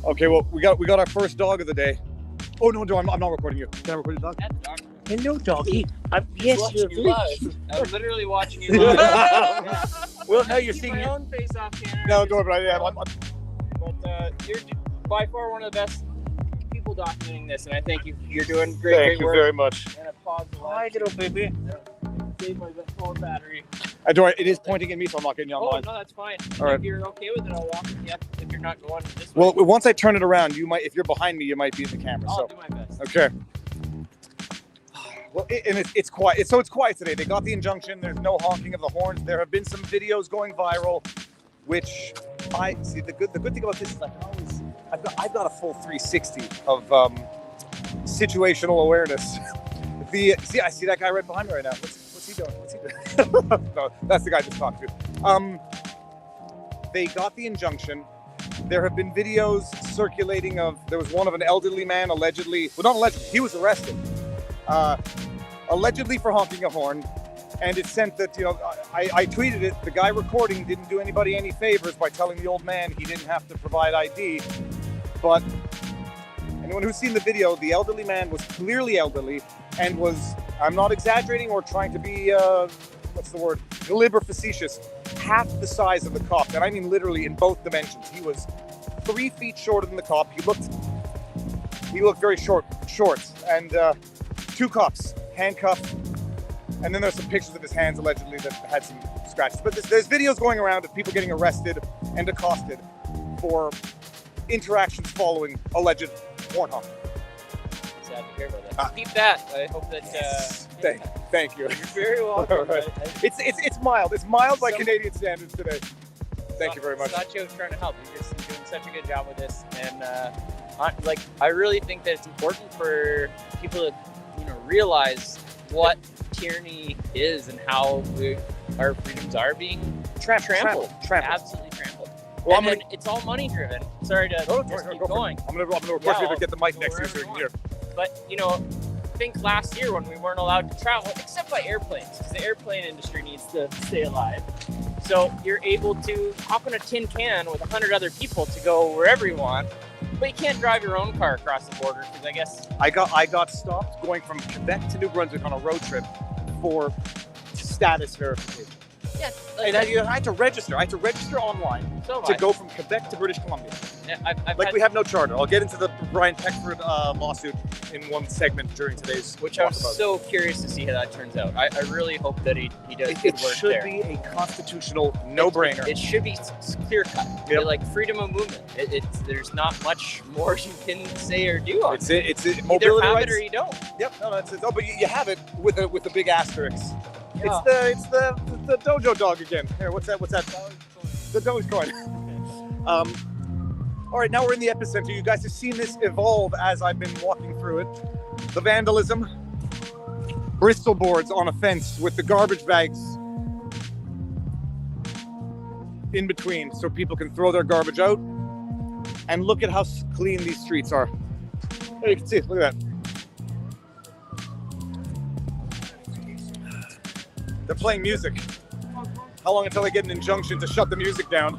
Okay, well, we got our first dog of the day. Oh no, I'm not recording you. Can I record your dog? Hello, doggy. Yes, you're live. I'm literally watching you live. Well, now you're seeing my your own face off camera. No, don't worry. Yeah, But you're by far one of the best people documenting this, and I thank you. You're doing great work. Thank you very much. And a pause. Hi, little baby. Save my phone battery. It is pointing at me, so I'm not getting you online. Oh no, that's fine. All right. If you're okay with it, I'll walk with you. If you're not going this way. Well, once I turn it around, you might. If you're behind me, you might be in the camera. I'll do my best. Okay. Well, it's quiet. So it's quiet today. They got the injunction. There's no honking of the horns. There have been some videos going viral, which I see. The good thing about this is I've got a full 360 of situational awareness. I see that guy right behind me right now. What's he doing? No, that's the guy I just talked to. They got the injunction. There have been videos circulating there was one of an elderly man allegedly, well, not allegedly, he was arrested. Allegedly for honking a horn, and it sent that, I tweeted it, the guy recording didn't do anybody any favors by telling the old man he didn't have to provide ID, but anyone who's seen the video, the elderly man was clearly elderly and was, I'm not exaggerating or trying to be, glib or facetious, half the size of the cop, and I mean literally in both dimensions. He was 3 feet shorter than the cop. He looked very short, and 2 cops, handcuffed, and then there's some pictures of his hands allegedly that had some scratches. But there's videos going around of people getting arrested and accosted for interactions following alleged horn honking. Sad to hear about that. Keep that. I hope that. Thank you. You're very welcome. Right. It's mild. It's mild by Canadian standards today. Thank you very much. Sacho's trying to help. You're just doing such a good job with this, and I really think that it's important for people to realize what tyranny is and how our freedoms are being trampled. Absolutely trampled. Well, it's all money driven. Sorry to keep going. I'm gonna request you to get the mic next to you so you can hear. But I think last year when we weren't allowed to travel, except by airplanes, because the airplane industry needs to stay alive. So you're able to hop in a tin can with 100 other people to go wherever you want, but you can't drive your own car across the border because I guess I got stopped going from Quebec to New Brunswick on a road trip for status verification. Yes. And I had to register. I had to register online to go from Quebec to British Columbia. Yeah, we have no charter. I'll get into the Brian Peckford lawsuit in one segment during today's which I'm so curious to see how that turns out. I really hope that he does good work It should there. be a constitutional no-brainer. It should be clear cut. Yep. Like freedom of movement. There's not much more you can say or do on it. It's either have rights. it or you don't. Yep. No, but you have it with a big asterisk. Yeah. It's the dojo dog again. Here, what's that? The Dogecoin. All right, now we're in the epicenter. You guys have seen this evolve as I've been walking through it. The vandalism, Bristol boards on a fence with the garbage bags in between so people can throw their garbage out. And look at how clean these streets are. There you can see, look at that. They're playing music. How long until I get an injunction to shut the music down?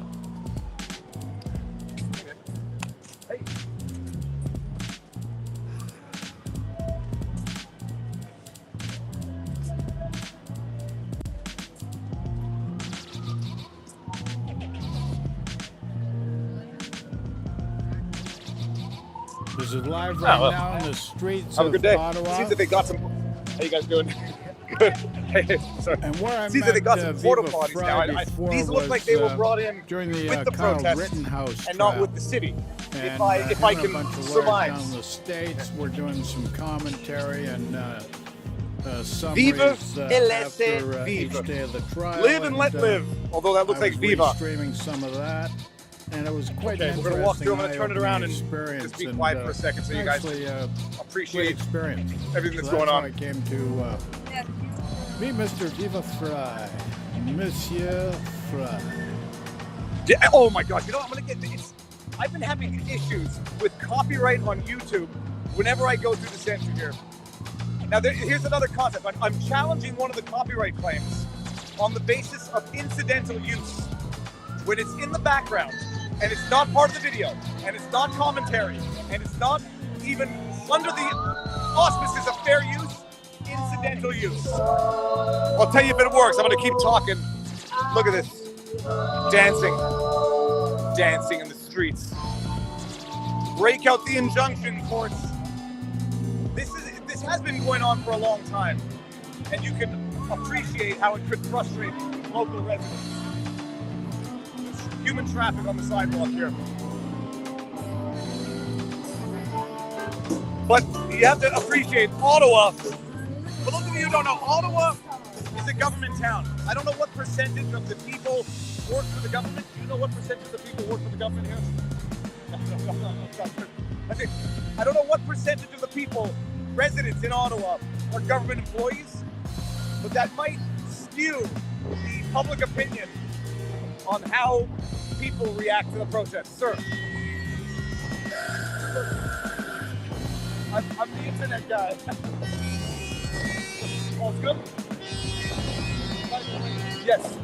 This is live right now in the streets Have a of good day. Ottawa. Seems that they got some. How you guys doing? Good. Hey, sorry. And where I Seems that they got met, some porta Viva potties Frei now. before These look was, like they were brought in during the, with the Kyle protest Rittenhouse and not trial. with the city. And, if I him can and a bunch of lawyers survive. down the States, we're doing some commentary and Viva summaries et after laissez each vivre. day of the trial. Live and let live. Although that looks I like was Viva. streaming some of that. And it was quite Okay, an we're gonna walk interesting through. I'm gonna turn it around and experience. just be quiet for a second so you guys actually, appreciate great experience. everything that's So going on. How I came to meet Mr. Viva Frei, Monsieur Frei. Yeah, oh my gosh! You know what? I'm gonna get this. I've been having issues with copyright on YouTube whenever I go through the censor here. Now, here's another concept. I'm challenging one of the copyright claims on the basis of incidental use. When it's in the background, and it's not part of the video, and it's not commentary, and it's not even under the auspices of fair use, incidental use. I'll tell you if it works. I'm gonna keep talking. Look at this. Dancing in the streets. Break out the injunction courts. This has been going on for a long time, and you can appreciate how it could frustrate local residents. Human traffic on the sidewalk here. But you have to appreciate Ottawa. For those of you who don't know, Ottawa is a government town. I don't know what percentage of the people work for the government. Do you know what percentage of the people work for the government here? I don't know what percentage of the people, residents in Ottawa, are government employees, but that might skew the public opinion on how people react to the protest. Sir, I'm the internet guy. All's good? Yes.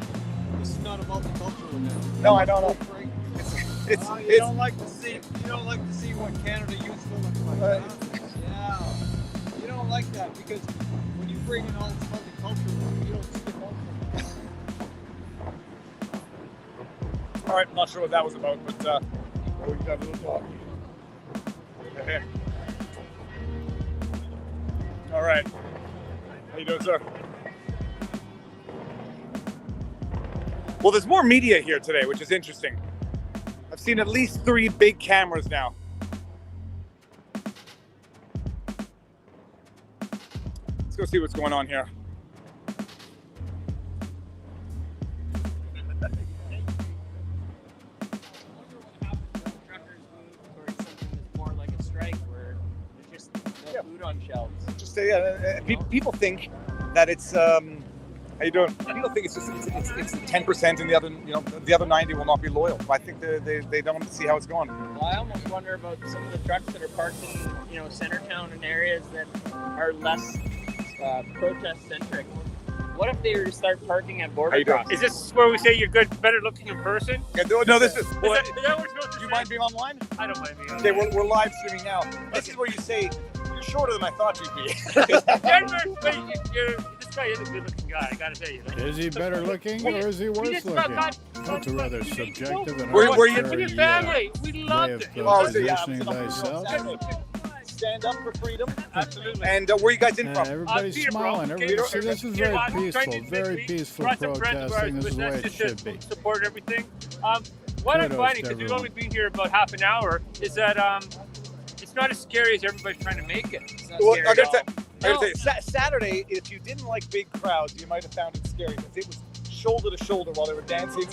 This is not a multicultural event. No, I don't know. You don't like to see what Canada used to look like. Yeah. You don't like that because when you bring in all this multicultural, you don't see the culture. All right, I'm not sure what that was about, but we can have a little talk. Okay. All right. How you doing, sir? Well, there's more media here today, which is interesting. I've seen at least 3 big cameras now. Let's go see what's going on here. More like a strike where there's just no food on shelves. Just people think that it's how you doing? People think it's 10% and the other 90 will not be loyal. I think they don't see how it's going. Well, I almost wonder about some of the trucks that are parked in Centertown and areas that are less protest centric. What if they were to start parking at border crossings? Is this where we say you're good, better looking in person? Yeah, no, this is. Is that what we're supposed to Do you say? mind being online? I don't mind being Okay, online. we're live streaming now. This is where you say you're shorter than I thought you'd be. This guy is a good looking guy, I gotta tell you. Is he better looking or is he worse looking? That's a rather subjective and Where you- With your family, we way loved of it. positioning thyself. Stand up for freedom. Absolutely. And where are you guys in from? Everybody's smiling. Everybody, see, this is very peaceful, very peaceful protesting. This is the way it should be. Support everything. What I'm Kudos finding, to because we've everyone. only been here about half an hour, is that it's not as scary as everybody's trying to make it. It's not Well, scary I gotta at all. tell you, Saturday, if you didn't like big crowds, you might have found it scary because it was shoulder to shoulder while they were dancing in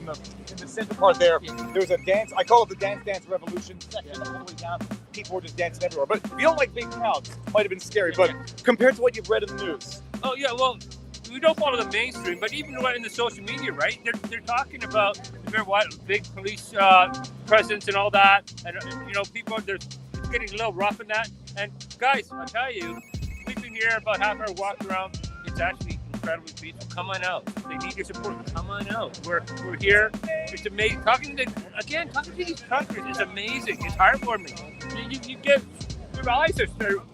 the center part there. There was a dance. I call it the dance revolution section all the way down. People were just dancing everywhere. But if you don't like big crowds, it might have been scary. But compared to what you've read in the news, Oh yeah, well, we don't follow the mainstream, but even in the social media, right? They're talking about big police presence and all that, and people it's getting a little rough in that. And guys, I'll tell you, we've been here about half hour walk around. It's actually incredibly peaceful. Come on out. They need your support. Come on out. We're here. It's amazing. Talking to these truckers is amazing. It's heartwarming. You get your eyes are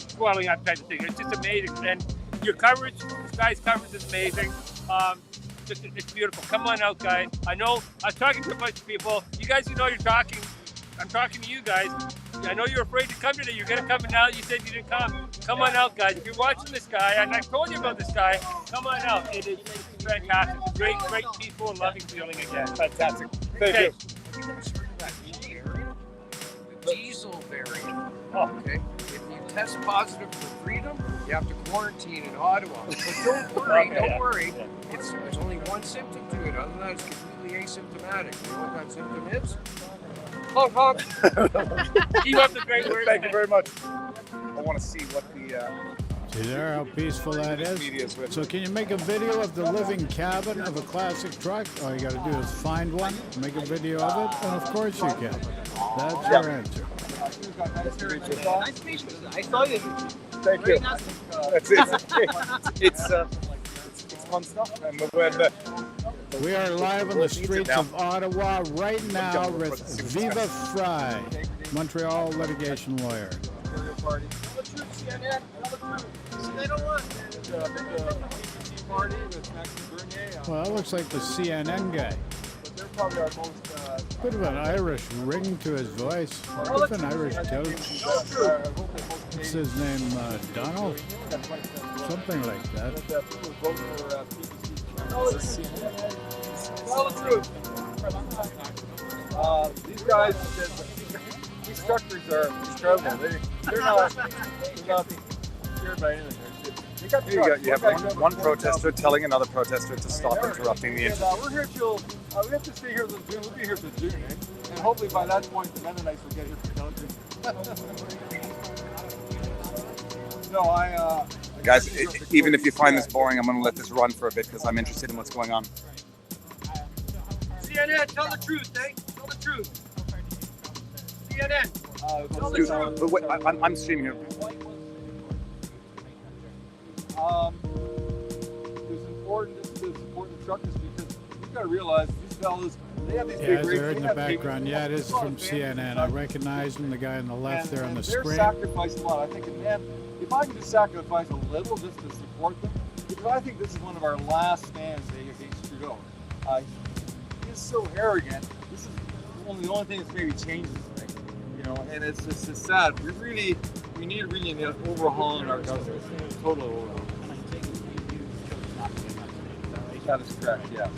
swelling up type of thing. It's just amazing. And your coverage, this guy's coverage is amazing. It's beautiful. Come on out, guys. I know I'm talking to a bunch of people. You guys, you're talking. I'm talking to you guys. I know you're afraid to come today. You're gonna come now. You said you didn't come. Come on out, guys. If you're watching this guy, and I told you about this guy, come on out. It's fantastic. Great peaceful and loving feeling again. Fantastic. Thank you. The diesel variant. Okay. If you test positive for freedom, you have to quarantine in Ottawa. But don't worry, don't worry. There's only one symptom to it. Other than that, it's completely asymptomatic. You know what that symptom is? Honk, honk. Keep up the great work. Thank you very much. I want to see what the. See there how peaceful that is? So can you make a video of the living cabin of a classic truck? All you got to do is find one, make a video of it, and of course you can. That's your answer. Nice picture. I saw you. Thank you. It's fun stuff. And we are live on the streets of Ottawa right now with Viva Frei, Montreal litigation lawyer. Well, that looks like the CNN guy. Bit of an Irish ring to his voice. With an Irish tilt. What's his name? Donald? Something like that. Tell the truth. These guys, these truckers are incredible. They're not scared by anything. You have one protester telling another protester to stop interrupting the interview. We're here till we have to stay here till June. We'll be here till June, eh? And hopefully by that point the Mennonites will get here for Calgary. No, Guys, even if you find this boring, I'm going to let this run for a bit because I'm interested in what's going on. CNN, tell the truth, eh? Tell the truth. CNN. But wait, I'm streaming here. It's important to support the truckers because you've got to realize these fellas, they have these big rigs. They're in the background. Yeah, it is from CNN. I recognize him, the guy on the left there on the screen. They're sacrificing a lot. I think, man, if I can just sacrifice a little just to support them, because I think this is one of our last stands against Trudeau. He's so arrogant. This is the only thing that's maybe changed this thing, and it's sad. We need an overhaul in our government, total overhaul. That is correct, yeah.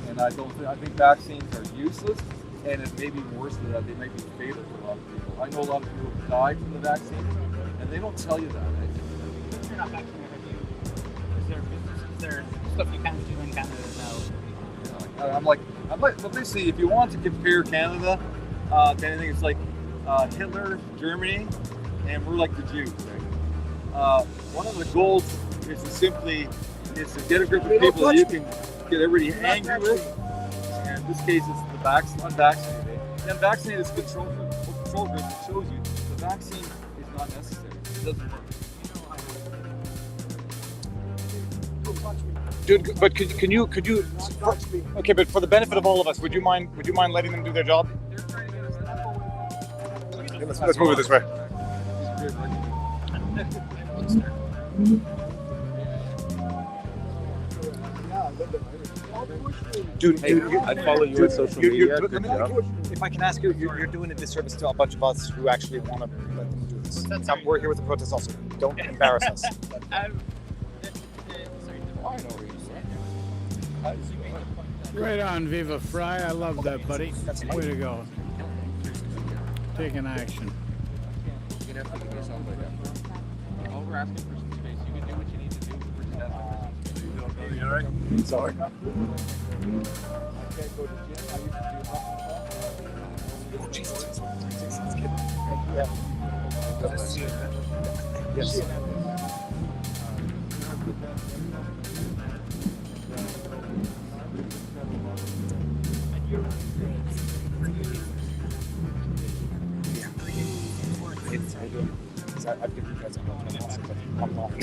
And I think vaccines are useless, and it may be worse than that. They might be fatal to a lot of people. I know a lot of people have died from the vaccine, and they don't tell you that. If you're not vaccinated, is there stuff you can't do in Canada now? I'm like, well, basically, if you want to compare Canada to anything, it's like Hitler, Germany, and we're like the Jews. Right? One of the goals is to get a group of people that you can get everybody angry with. And in this case, it's the unvaccinated. The unvaccinated is a control group that shows you the vaccine is not necessary. It doesn't work. Dude, but could you? Okay, but for the benefit of all of us, would you mind letting them do their job? Okay, let's move it this way. Dude, I'd follow you on social media. If I can ask you, you're doing a disservice to a bunch of us who actually want to let them do this. We're here with the protest also. Don't embarrass us. Right on, Viva Frei. I love that, buddy. Way to go. Taking action. You can have to give yourself like that. All we're asking for some space. You can do what you need to do for protest. You all right? Sorry. I can't go to the gym. I used to do Jesus. Yes. I've given you guys a lot of online.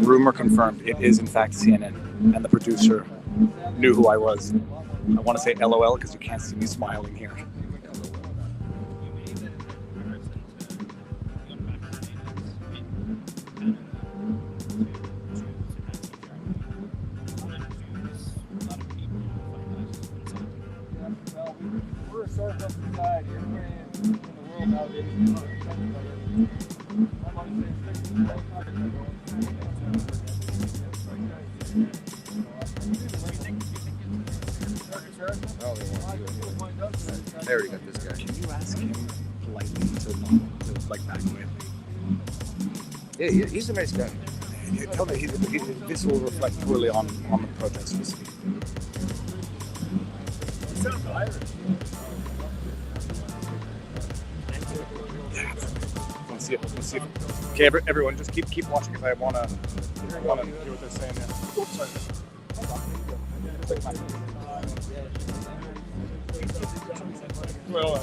Rumor confirmed. It is in fact CNN, and the producer knew who I was. I want to say LOL because you can't see me smiling here. We're a surplus society. Everybody in the world nowadays is not I already got this guy. Can you ask him politely to like back away? Yeah, he's a nice guy. Tell me, this will reflect poorly on the protesters. He sounds Irish. Let's see it. Okay, everyone, just keep watching because I wanna hear what they're saying there. Oops, sorry. Well,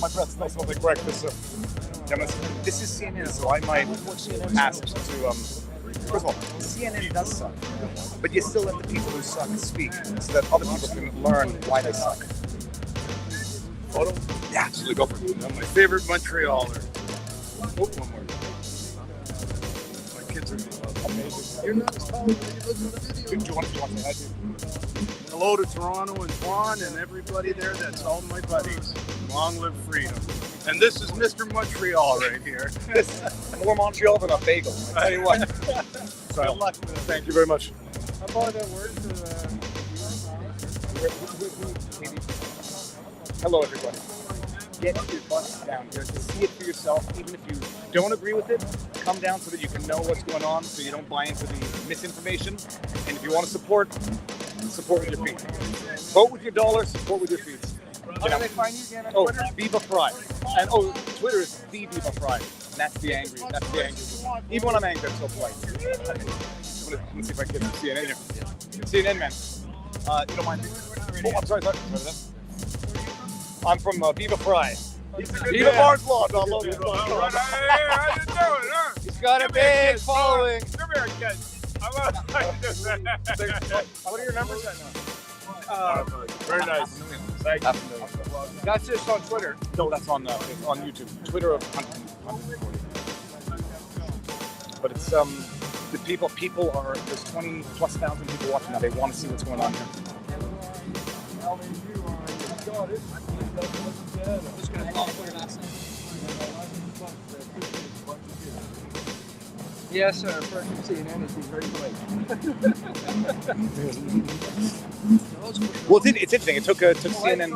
my breath smells like breakfast. So this is CNN, so I might ask to. First of all, CNN does suck, but you still let the people who suck speak, so that other people can learn why they suck. Photo? Yeah, absolutely. Go for it. My favorite Montrealer. Oh, one more. My kids are amazing. You're not as tall as you look in the video. Do you want to say hi to? Hello to Toronto and Vaughan and everybody there. That's all my buddies. Long live freedom. And this is Mr. Montreal right here. More Montreal than a bagel. I tell you what. Good luck with it. Thank you very much. How about that word to Hello, everybody. Get your butts down here to see it for yourself. Even if you don't agree with it, come down so that you can know what's going on, so you don't buy into the misinformation. And if you want to support with your feet. Vote with your dollar, support with your feet. How do they find you again on Twitter? Twitter? Viva Frei. And Twitter is the Viva Frei. And that's the angry. Even when I'm angry, I'm so polite. Let me see if I can get some CNN here. CNN, man. You don't mind? Oh, I'm sorry. I'm from Viva Frei. Viva Barnes Law. How you doing, huh? He's got a big following. Come here, kid. What are your numbers right now? Very nice. Thank you. That's just on Twitter. No, that's on YouTube. Twitter of Huntington. But it's the people are there's 20,000+ people watching now. They want to see what's going on here. Yes, sir. First from CNN is he's very polite. Well, it's interesting. It took CNN.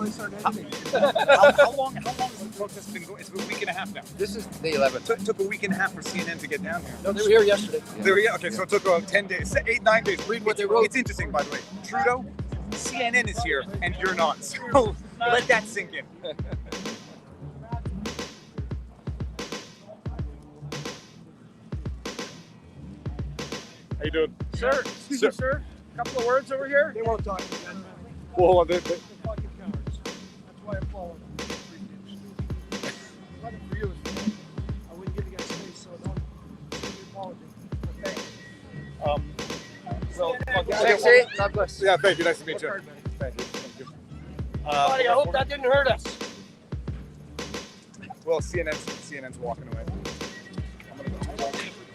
How long has the protest been going? It's been a week and a half now. This is the 11th. It took a week and a half for CNN to get down here. No, they were here yesterday. They were here? Okay, so it took 10 days, 9 days. Read what they wrote. It's interesting, by the way. Trudeau, CNN is here, and you're not. So let that sink in. How you doing? Sir, excuse me, sir. A couple of words over here. They won't talk to you. Well, Fucking cowards. That's why I follow them. Nothing for you. I wouldn't give you guys space, so don't give me apology. Okay. God bless. Yeah, thank you. Nice to meet you. Thank you. Buddy, I hope that didn't hurt us. Well, CNN's walking away.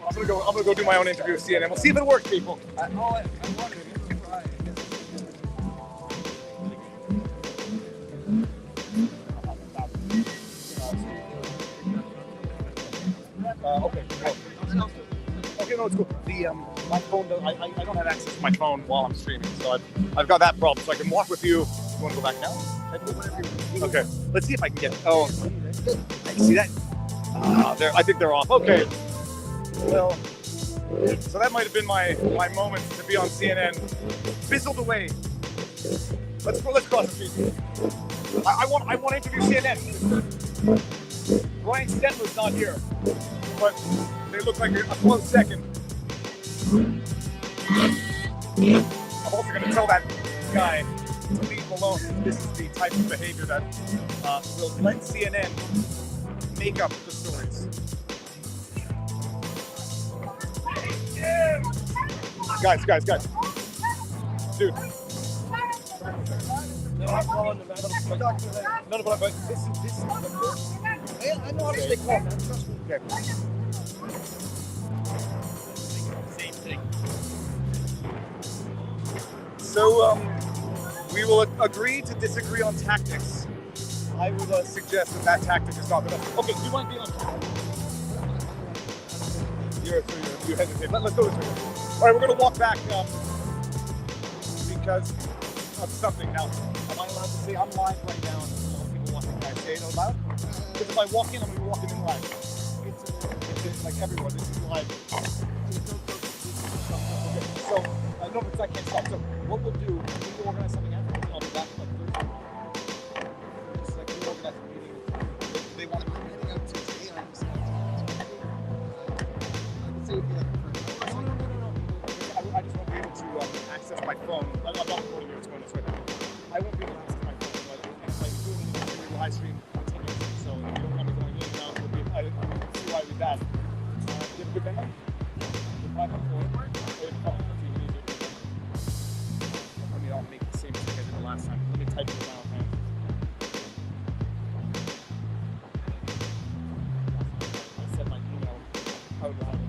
I'm gonna go do my own interview with CNN. We'll see if it works, people. Okay, no, it's cool. My phone, I don't have access to my phone while I'm streaming, so I've got that problem. So I can walk with you. You want to go back now? Okay, let's see if I can get. Oh, I see that. I think they're off. Okay. Well, so that might have been my moment to be on CNN. Fizzled away. Let's cross the street. I want to interview CNN. Ryan Stetler's not here, but they look like a close second. I'm also going to tell that guy to leave alone. This is the type of behavior that will let CNN make up the stories. Guys. Dude. No, I'm calling the madam. No, but this is the I know how to stay calm, man. Trust me. Okay. Same thing. So, we will agree to disagree on tactics. I would suggest that tactic is not good enough. Okay, do you want to be on? You hesitate. Let's go this way. All right, we're going to walk back because of something. Now, am I allowed to say I'm live right now? And people watching, can I say it out loud? Because if I walk in, I'm going to be walking in live. It's like everyone. This is live. Okay, so, no, because I can't stop. So, what we'll do, we organize something after. I'll be back like Thursday. It's like we organize a meeting. They want to be meeting out today on this. I just won't be able to access my phone. I'm not recording you, it's going this way. I won't be able to access my phone, but if I do it in the live stream continuously, so if you don't want me going in and out, I see why with that. Do you have a good memory? I mean, I'll make the same mistake I did the last time. Let me type it down, man. I said my email. How do I have it?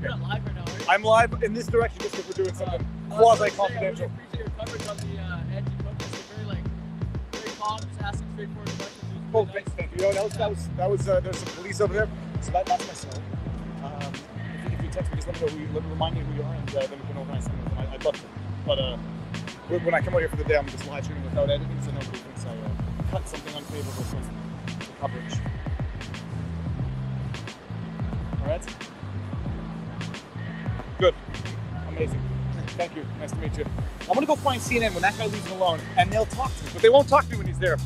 Live right now, right? I'm live in this direction just because we're doing something quasi-confidential. I really appreciate your coverage on the edge and focus. You're very calm, just asking straightforward questions. Oh, thank you. That was there's some police over there, so that's my cell. If you text me, just let me know remind me who you are, and then we can organize something. I'd love to. But when I come out here for the day, I'm just live streaming without editing, so nobody thinks I cut something unfavorable from the coverage. All right. Good. Amazing. Thank you. Nice to meet you. I'm going to go find CNN when that guy leaves me alone, and they'll talk to me, but they won't talk to me when he's there.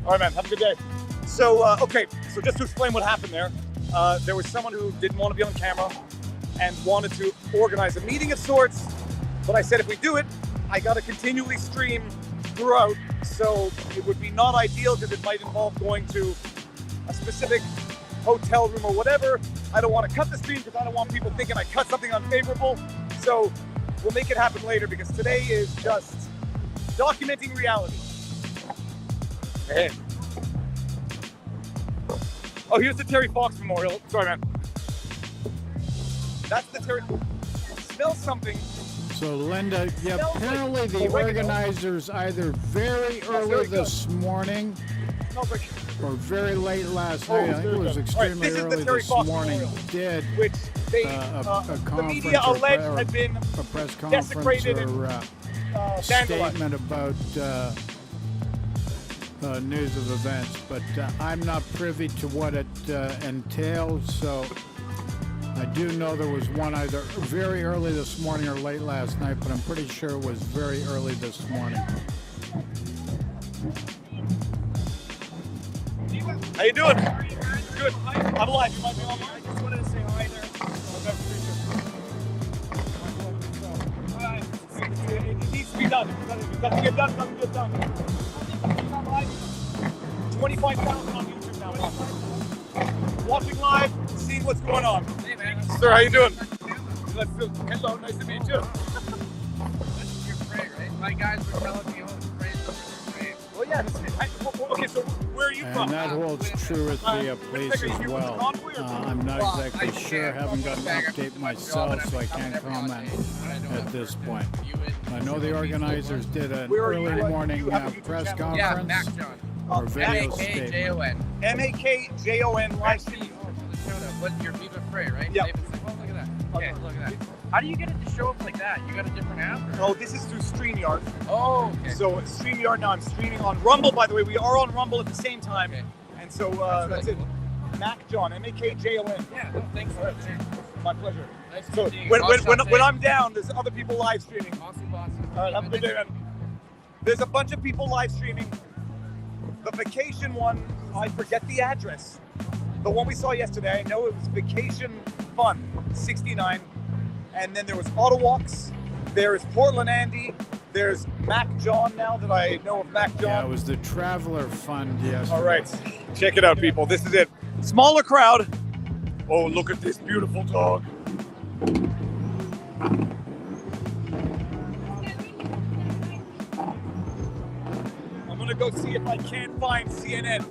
All right, man. Have a good day. So, okay. So just to explain what happened there, there was someone who didn't want to be on camera and wanted to organize a meeting of sorts, but I said if we do it, I got to continually stream throughout, so it would be not ideal because it might involve going to a specific hotel room or whatever. I don't want to cut the stream because I don't want people thinking I cut something unfavorable. So we'll make it happen later because today is just documenting reality. Hey. Oh, here's the Terry Fox Memorial. Sorry, man. That's the Terry. Smell something. So, Linda, yeah, apparently the organizers either very early this morning or very late last night, I think it was extremely early this morning, did a conference or a press conference or statement about news of events. But I'm not privy to what it entails, so I do know there was one either very early this morning or late last night, but I'm pretty sure it was very early this morning. How you doing? Good. I'm alive. You might be online. I just wanted to say hi there. It needs to be done. It doesn't get done. It doesn't get done. 25,000 on YouTube now. Watching live, seeing what's going on. Hey, man. Sir, how you doing? Hello, nice to meet you. That's your Frei, right? My guys were telling me, Frei. Well, yeah. Okay, so where are you from? And that holds true with the police as well. I'm not exactly sure. I haven't got an update myself, so I can't comment at this point. I know the organizers did an early morning press conference or video statement. MAKJON live stream. What's your Viva Frei, right? Yeah. David's like, oh, look at that. Okay, look at that. How do you get it to show up like that? You got a different app? Or? Oh, this is through StreamYard. Oh, okay. So StreamYard now, I'm streaming on Rumble, by the way. We are on Rumble at the same time. Okay. And so that's it. MacJon, MAKJON. Yeah, no, thanks for that. My pleasure. Nice So to see you. when I'm down, there's other people live streaming. Awesome, awesome. All right, have a good day, man. There's a bunch of people live streaming. The vacation one, I forget the address. The one we saw yesterday, I know it was Vacation Fun 69, and then there was Ottawalks, there is Portland Andy, there's Mac John now that I know of Mac John. Yeah, it was the Traveler Fund yesterday. All right, check it out, people. This is it. Smaller crowd. Oh, look at this beautiful dog. I'm gonna go see if I can't find CNN.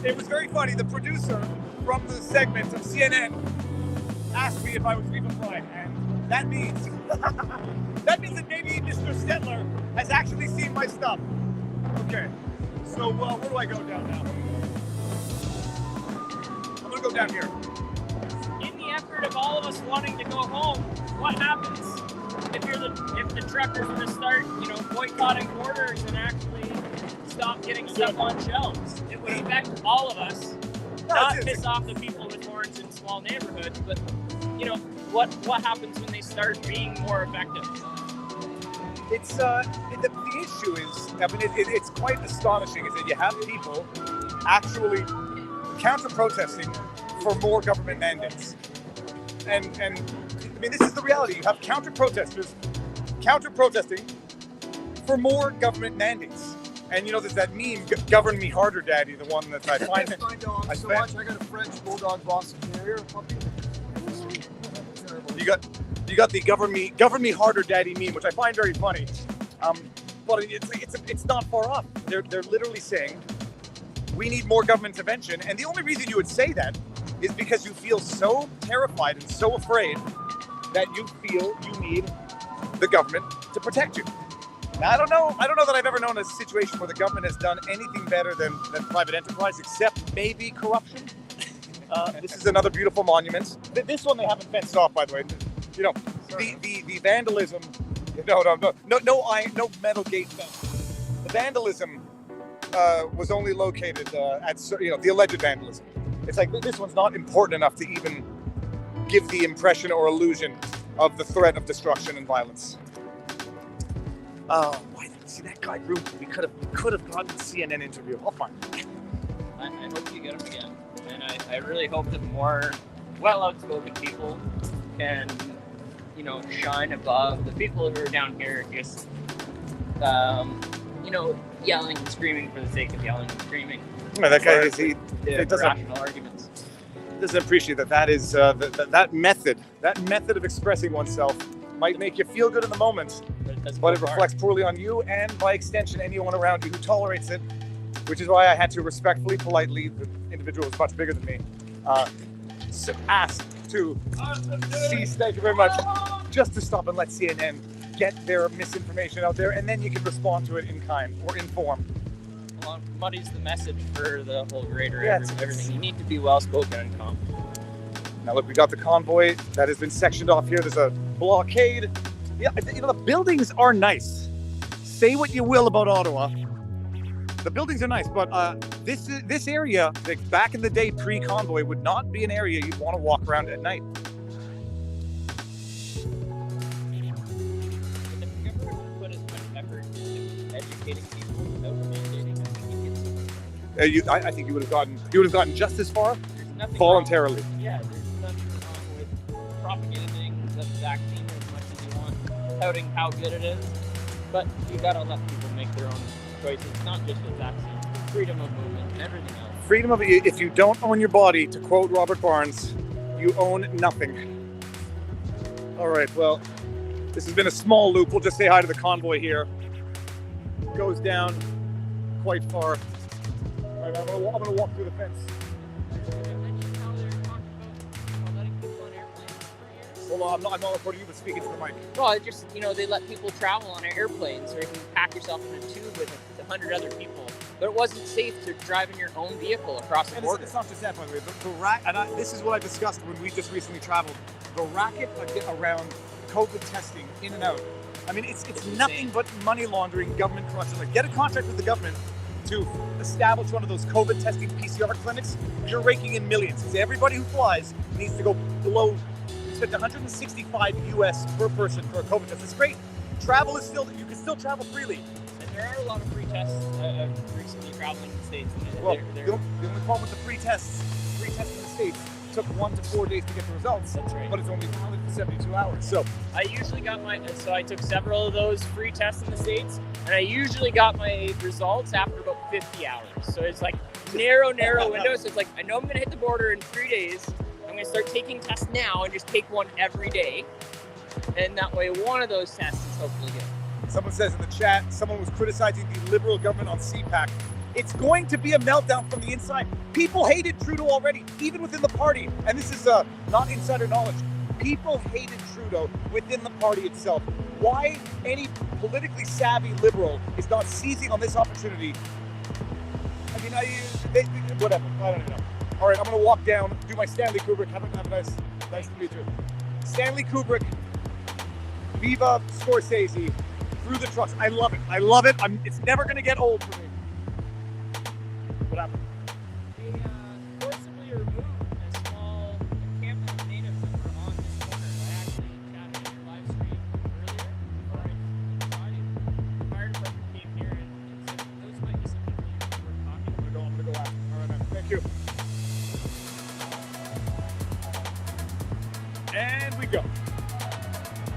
It was very funny. The producer from the segment of CNN asked me if I was Viva Frei, and that means that maybe Mr. Stettler has actually seen my stuff. Okay, so where do I go down now? I'm gonna go down here. In the effort of all of us wanting to go home, what happens if the truckers were to start, boycotting orders and actually stop getting stuff on shelves? It would affect all of us. Not piss off the people with horns in small neighborhoods, but what happens when they start being more effective? It's the issue is, it's quite astonishing is that you have people actually counter-protesting for more government mandates. And this is the reality. You have counter-protesters counter-protesting for more government mandates. And there's that meme, "Govern me harder, Daddy," the one that I find. That's my dog so much. I got a French Bulldog Boston Terrier puppy. You got the "Govern me harder, Daddy" meme, which I find very funny. But it's not far off. They're literally saying we need more government intervention, and the only reason you would say that is because you feel so terrified and so afraid that you feel you need the government to protect you. Now, I don't know that I've ever known a situation where the government has done anything better than private enterprise, except maybe corruption. This is another beautiful monument. This one they haven't fenced off, by the way. The vandalism. No metal gate fence. The vandalism was only located at the alleged vandalism. It's like this one's not important enough to even give the impression or illusion of the threat of destruction and violence. Why didn't see that guy room? We could have gotten a CNN interview. I'll find him. I hope you get him again, and I really hope that more well-outspoken people can, shine above the people who are down here just, yelling and screaming for the sake of yelling and screaming. Yeah, that guy doesn't rational arguments. Doesn't appreciate that is that method of expressing oneself might make you feel good in the moment, but it reflects poorly on you and, by extension, anyone around you who tolerates it, which is why I had to respectfully, politely, the individual was much bigger than me, ask to cease, thank you very much, just to stop and let CNN get their misinformation out there, and then you can respond to it in kind or in form. Well, muddies the message for the whole greater everything. You need to be well-spoken and calm. Now look, we got the convoy that has been sectioned off here. There's a blockade. Yeah, the buildings are nice. Say what you will about Ottawa. The buildings are nice, but this area, like back in the day pre-convoy, would not be an area you'd want to walk around at night. If the government put as much effort into educating people without mandating, I think you would have gotten just as far nothing voluntarily. wrong. Yeah, there's nothing wrong with propagating the vaccine as much as you want, touting how good it is, but you gotta let people make their own choices, not just with vaccine, freedom of movement and everything else. Freedom of, if you don't own your body, to quote Robert Barnes, you own nothing. All right, well, this has been a small loop. We'll just say hi to the convoy here. Goes down quite far. All right, I'm gonna walk through the fence. Hold on, I'm not recording you, but speaking to the mic. Well, just, they let people travel on airplanes, or you can pack yourself in a tube with 100 other people. But it wasn't safe to drive in your own vehicle across the border. It's not just that, by the way. This is what I discussed when we just recently traveled. The racket around COVID testing in and out. I mean, it's nothing but money laundering, government corruption. Like, get a contract with the government to establish one of those COVID testing PCR clinics. You're raking in millions. Because everybody who flies needs to go below. Spent $165 US per person for a COVID test. It's great. Travel is still, you can still travel freely. there are a lot of free tests recently traveling to the States. Well, the only problem with the free tests in the States took 1 to 4 days to get the results. That's right. But it's only valid for 72 hours. So I usually got so I took several of those free tests in the States, and I usually got my results after about 50 hours. So it's like narrow window. So it's like, I know I'm going to hit the border in 3 days. I'm going to start taking tests now and just take one every day. And that way, one of those tests is hopefully good. someone says in the chat, someone was criticizing the Liberal government on CPAC. It's going to be a meltdown from the inside. People hated Trudeau already, even within the party. And this is not insider knowledge. People hated Trudeau within the party itself. Why any politically savvy Liberal is not seizing on this opportunity? I mean, whatever. I don't know. All right, I'm going to walk down, do my Stanley Kubrick. Have a nice to meet you. Stanley Kubrick, Viva Scorsese, through the trucks. I love it. I love it. It's never going to get old for me. What happened? They forcibly removed a small encampment of natives that were on this corner. I actually chatted in your live stream earlier, before I started. The fire department came here and said those might be some people you were talking about. I'm going to go after. All right, man. Thank you. And we go.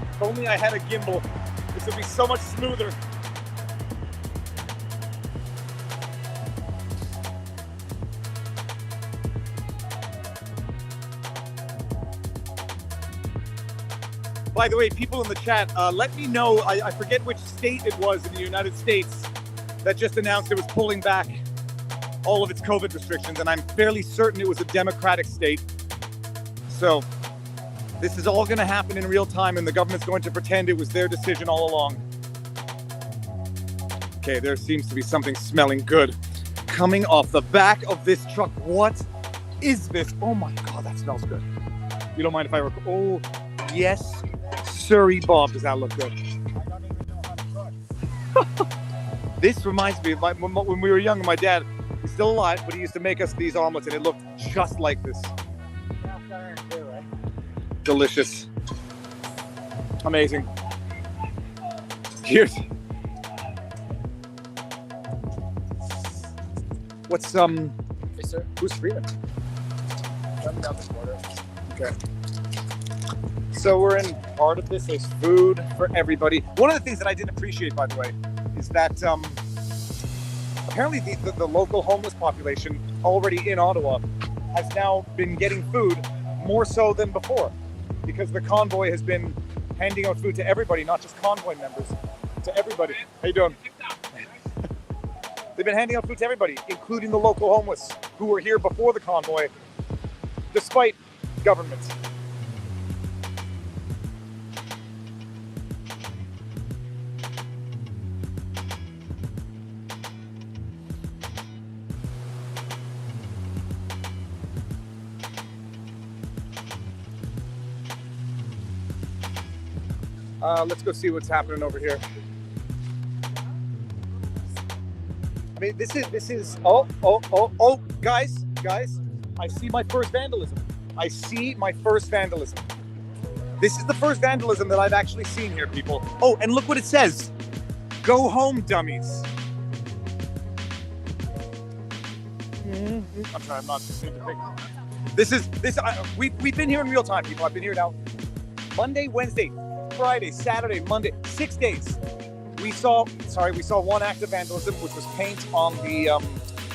If only I had a gimbal, this would be so much smoother. By the way, people in the chat, let me know, I forget which state it was in the United States that just announced it was pulling back all of its COVID restrictions, and I'm fairly certain it was a Democratic state. So this is all going to happen in real time, and the government's going to pretend it was their decision all along. Okay, there seems to be something smelling good coming off the back of this truck. What is this? Oh my God, that smells good. You don't mind if I record? Oh, yes. Surrey Bob, does that look good? I don't even know how to cook. This reminds me of when we were young, my dad, he's still alive, but he used to make us these omelets, and it looked just like this. Delicious. Amazing. Here's what's Hey, sir. Who's Freeman? Coming down the border. Okay. So we're in part of this. There's food for everybody. One of the things that I didn't appreciate, by the way, is that apparently the local homeless population already in Ottawa has now been getting food more so than before, because the Convoy has been handing out food to everybody, not just Convoy members, to everybody. How you doing? They've been handing out food to everybody, including the local homeless who were here before the Convoy, despite government. Let's go see what's happening over here. I mean, this is, guys, I see my first vandalism. This is the first vandalism that I've actually seen here, people. Oh, and look what it says. Go home, dummies. I'm trying not to see the picture. We've been here in real time, people. I've been here now Monday, Wednesday, Friday, Saturday, Monday, 6 days. We saw one act of vandalism, which was paint on the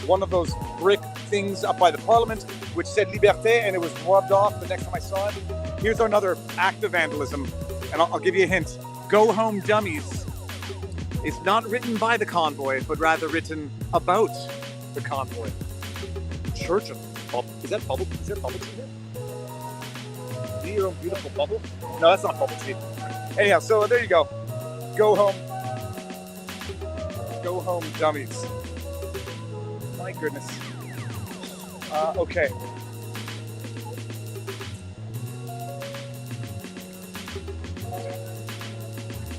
one of those brick things up by the Parliament, which said Liberté, and it was rubbed off the next time I saw it. Here's another act of vandalism, and I'll give you a hint. Go home, dummies. It's not written by the Convoy, but rather written about the Convoy. Church of Bubble. Is that bubble? Is there bubble tea here? Do your own beautiful bubble? No, that's not bubble tea. Anyhow, so there you go. Go home. Go home, dummies. My goodness. Okay.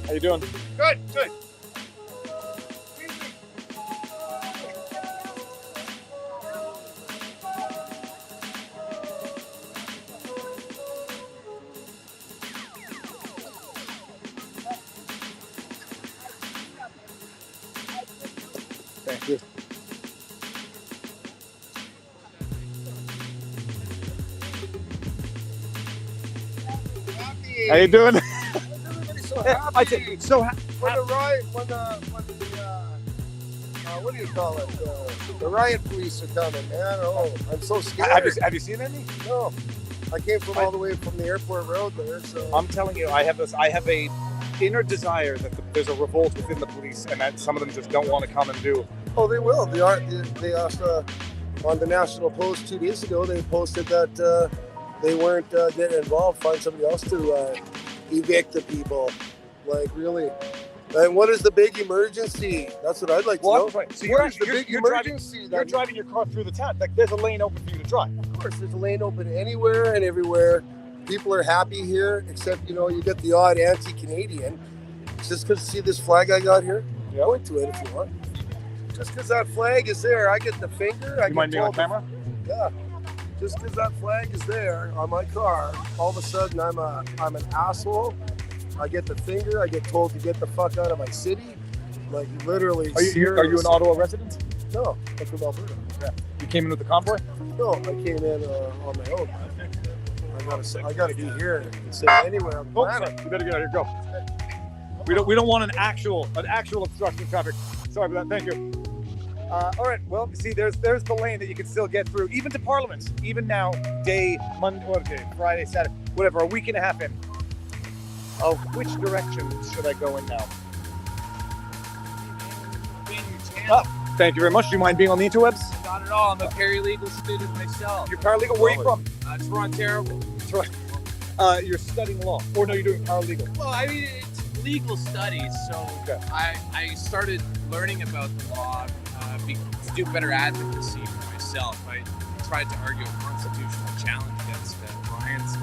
How you doing? Good. Thank you. How you doing? Everybody's so Yeah, I happy. did. So when the riot, when the what do you call it? The riot police are coming, man. Oh, I'm so scared. have you seen any? No, I came from all the way from the airport road there. So I'm telling you, I have a inner desire that there's a revolt within the police, and that some of them just don't want to come and do. oh, they will. They are. They also on the National Post 2 days ago. They posted that they weren't getting involved. Find somebody else to evict the people. Like really. And what is the big emergency? That's what I'd like to know. Right. So What is the big emergency? You're driving your car through the town. Like there's a lane open for you to drive. Of course, there's a lane open anywhere and everywhere. People are happy here, except you get the odd anti-Canadian. Just because see this flag I got here, point to it if you want. Just because that flag is there, I get the finger. You mind being on camera? Yeah. Just because that flag is there on my car, all of a sudden I'm an asshole. I get the finger. I get told to get the fuck out of my city. Like literally. Are you an Ottawa resident? No, I'm from Alberta. Yeah. You came in with the convoy? No, I came in on my own. I gotta be here instead of anywhere on the planet. You better get out of here. Go. We don't want an actual obstruction of traffic. Sorry for that. Thank you. All right. Well, see, there's the lane that you can still get through, even to Parliament. Even now, Friday, Saturday, whatever, a week and a half in. Of which direction should I go in now? Thank you very much. Do you mind being on the interwebs? Not at all. I'm a paralegal student myself. You're paralegal? Where are you from? Toronto. You're studying law. Or no, you're doing paralegal. Well, I mean, it's legal studies, so I started learning about the law to do better advocacy for myself. I tried to argue a constitutional challenge against Brian's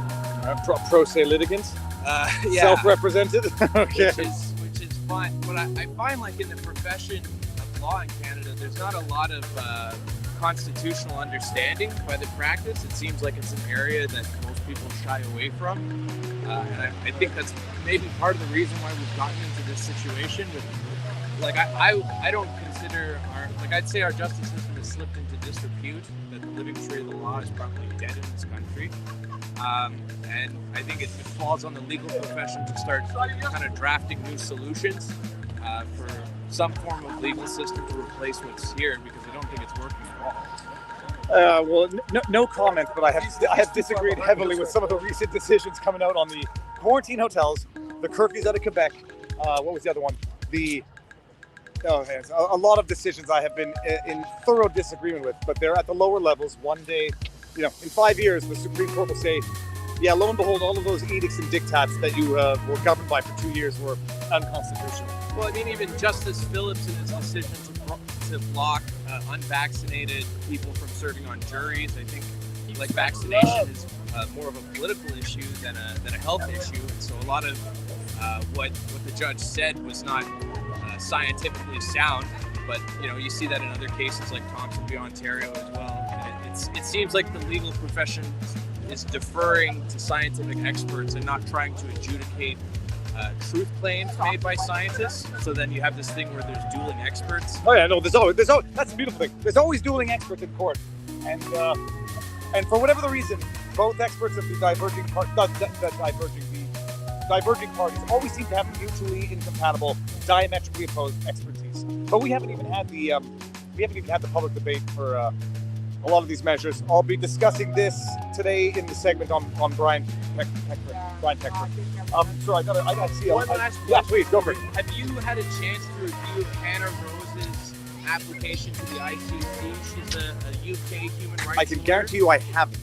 pro se litigant? Yeah. Self-represented? Okay. Which is fun. But I find like in the profession of law in Canada, there's not a lot of constitutional understanding by the practice. It seems like it's an area that most people shy away from. And I think that's maybe part of the reason why we've gotten into this situation with, like, I don't consider I'd say our justice system has slipped into disrepute, that the living tree of the law is probably dead in this country. And I think it falls on the legal profession to start kind of drafting new solutions for some form of legal system to replace what's here, because I don't think it's working at all. Well, no comment, but I have disagreed heavily with some of the recent decisions coming out on the quarantine hotels, the curfews out of Quebec. What was the other one? A lot of decisions I have been in thorough disagreement with, but they're at the lower levels. One day, in 5 years, the Supreme Court will say, yeah, lo and behold, all of those edicts and diktats that you were governed by for 2 years were unconstitutional. Well, I mean, even Justice Phillips in his decision to block unvaccinated people from serving on juries, I think like vaccination is more of a political issue than a health issue. And so a lot of what the judge said was not scientifically sound, but you see that in other cases like Thompson v. Ontario as well. And it seems like the legal profession is deferring to scientific experts and not trying to adjudicate truth claims made by scientists. So then you have this thing where there's dueling experts. Oh yeah, no, there's always that's the beautiful thing. There's always dueling experts in court, and for whatever the reason, both experts of the diverging parties always seem to have mutually incompatible, diametrically opposed expertise. But we haven't even had the public debate for a lot of these measures. I'll be discussing this today in the segment on Brian Peckford. So I gotta see. One last question. Yeah, please go for it. Have you had a chance to review Hannah Rose's application to the ICC? She's a UK human rights I can lawyer. guarantee you I haven't.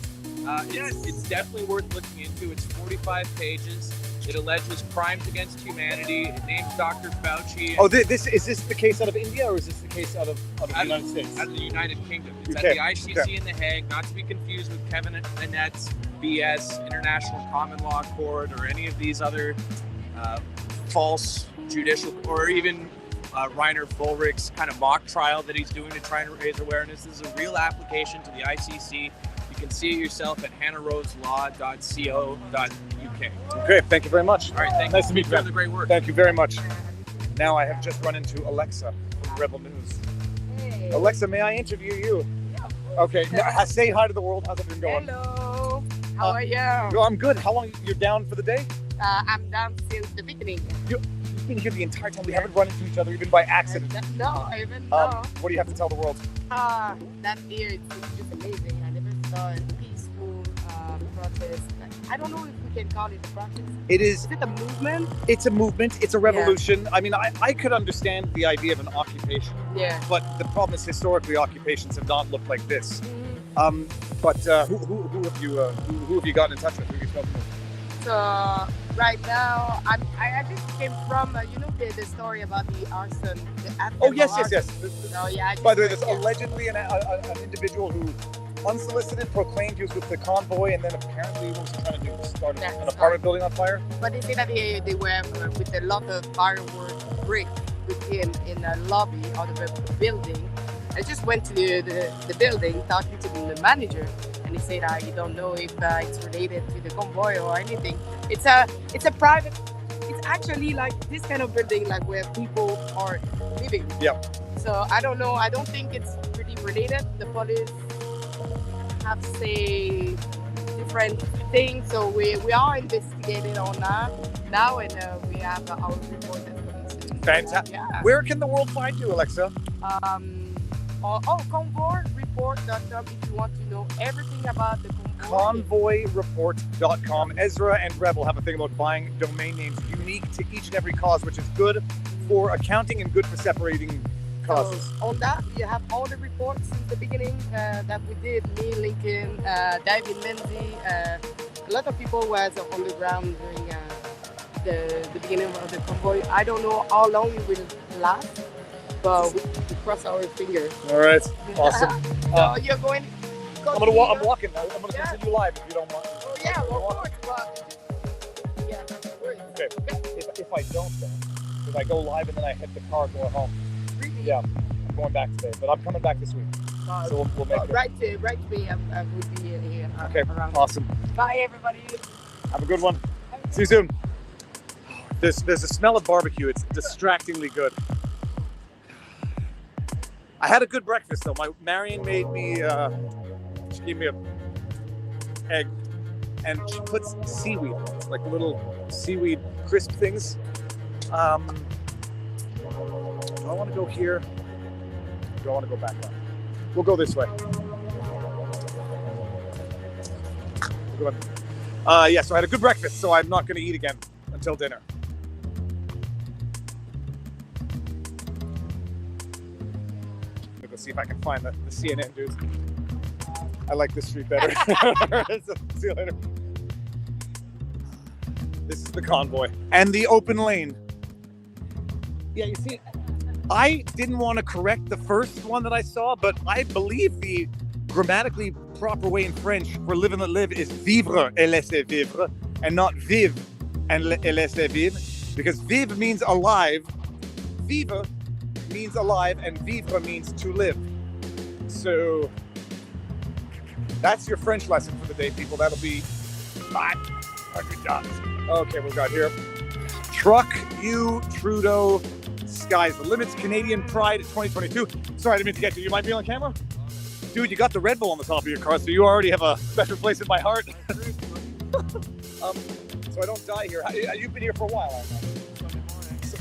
It's definitely worth looking into. It's 45 pages. It alleges crimes against humanity. It names Dr. Fauci. Oh, is this the case out of India, or is this the case out of the United States? Out of the United Kingdom. It's Okay, at the ICC in The Hague, not to be confused with Kevin Annette's BS, International Common Law Court, or any of these other false judicial, or even Reiner Fulrich's kind of mock trial that he's doing to try and raise awareness. This is a real application to the ICC. You can see it yourself at hannahroselaw.co.uk. Okay, thank you very much. All right, thank nice you to meet you. for the great work. Thank you very much. Now I have just run into Alexa from Rebel News. Alexa, may I interview you? Okay, now, say hi to the world. How's everything going? Hello. How are you? No, I'm good. How long you're down for the day? I'm down since the beginning. You've been here the entire time. We haven't run into each other even by accident. No, even no. What do you have to tell the world? That here it's just amazing. I never saw a peaceful protest. I don't know if we can call it a protest. It is. Is it a movement? It's a movement. It's a revolution. Yeah. I mean, I could understand the idea of an occupation. Yeah. But the problem is historically occupations have not looked like this. Mm-hmm. But who have you gotten in touch with? Who have you spoken with? So right now, I just came from the story about the arson. Oh yes. Oh yeah. By the way, there's allegedly an individual who unsolicited proclaimed he was with the convoy, and then apparently what was he trying to do? Start an apartment building on fire. But they say that they were with a lot of firework brick with him in a lobby of the building. I just went to the building talking to the manager, and he said you don't know if it's related to the convoy or anything. It's a private. It's actually like this kind of building, like where people are living. Yeah. So I don't know. I don't think it's pretty related. The police have say different things, so we are investigating on that now, and we have our report as police. Fantastic. Yeah. Where can the world find you, Alexa? Convoyreport.com if you want to know everything about the convoy. Convoyreport.com. Ezra and Rebel have a thing about buying domain names unique to each and every cause, which is good for accounting and good for separating causes. So on that, you have all the reports since the beginning that we did. Me, Lincoln, David Menzies, a lot of people was on the ground during the beginning of the convoy. I don't know how long it will last, but we cross our fingers. All right, awesome. So you're going. I'm walking. I'm going to continue live if you don't mind. Oh yeah, well, of course. But yeah, okay. If I don't, then if I go live and then I hit the car going home. Really? Yeah, I'm going back today, but I'm coming back this week. So we'll make it. Right to me, I will be here. Okay, around. Awesome. Bye, everybody. Have a good one. See you soon. There's a smell of barbecue. It's distractingly good. I had a good breakfast though. Marion made me. She gave me a egg, and she puts seaweed. It's like little seaweed crisp things. Do I want to go here? Or do I want to go back up? We'll go this way. Yeah, so I had a good breakfast, so I'm not going to eat again until dinner. I'm going to go see if I can find the CNN dudes. I like this street better. See you later. This is the convoy and the open lane. Yeah, you see, I didn't want to correct the first one that I saw, but I believe the grammatically proper way in French for live and let live is vivre et laisser vivre, and not vive and laisser vivre, because vive means alive, vivre means alive, and vivre means to live. So that's your French lesson for the day, people. That'll be $500. Okay, we've got here. Truck you, Trudeau, sky's the limits, Canadian Pride 2022. Sorry, I didn't mean to get you. You might be on camera? Dude, you got the Red Bull on the top of your car, so you already have a special place in my heart. So I don't die here. You've been here for a while, haven't you?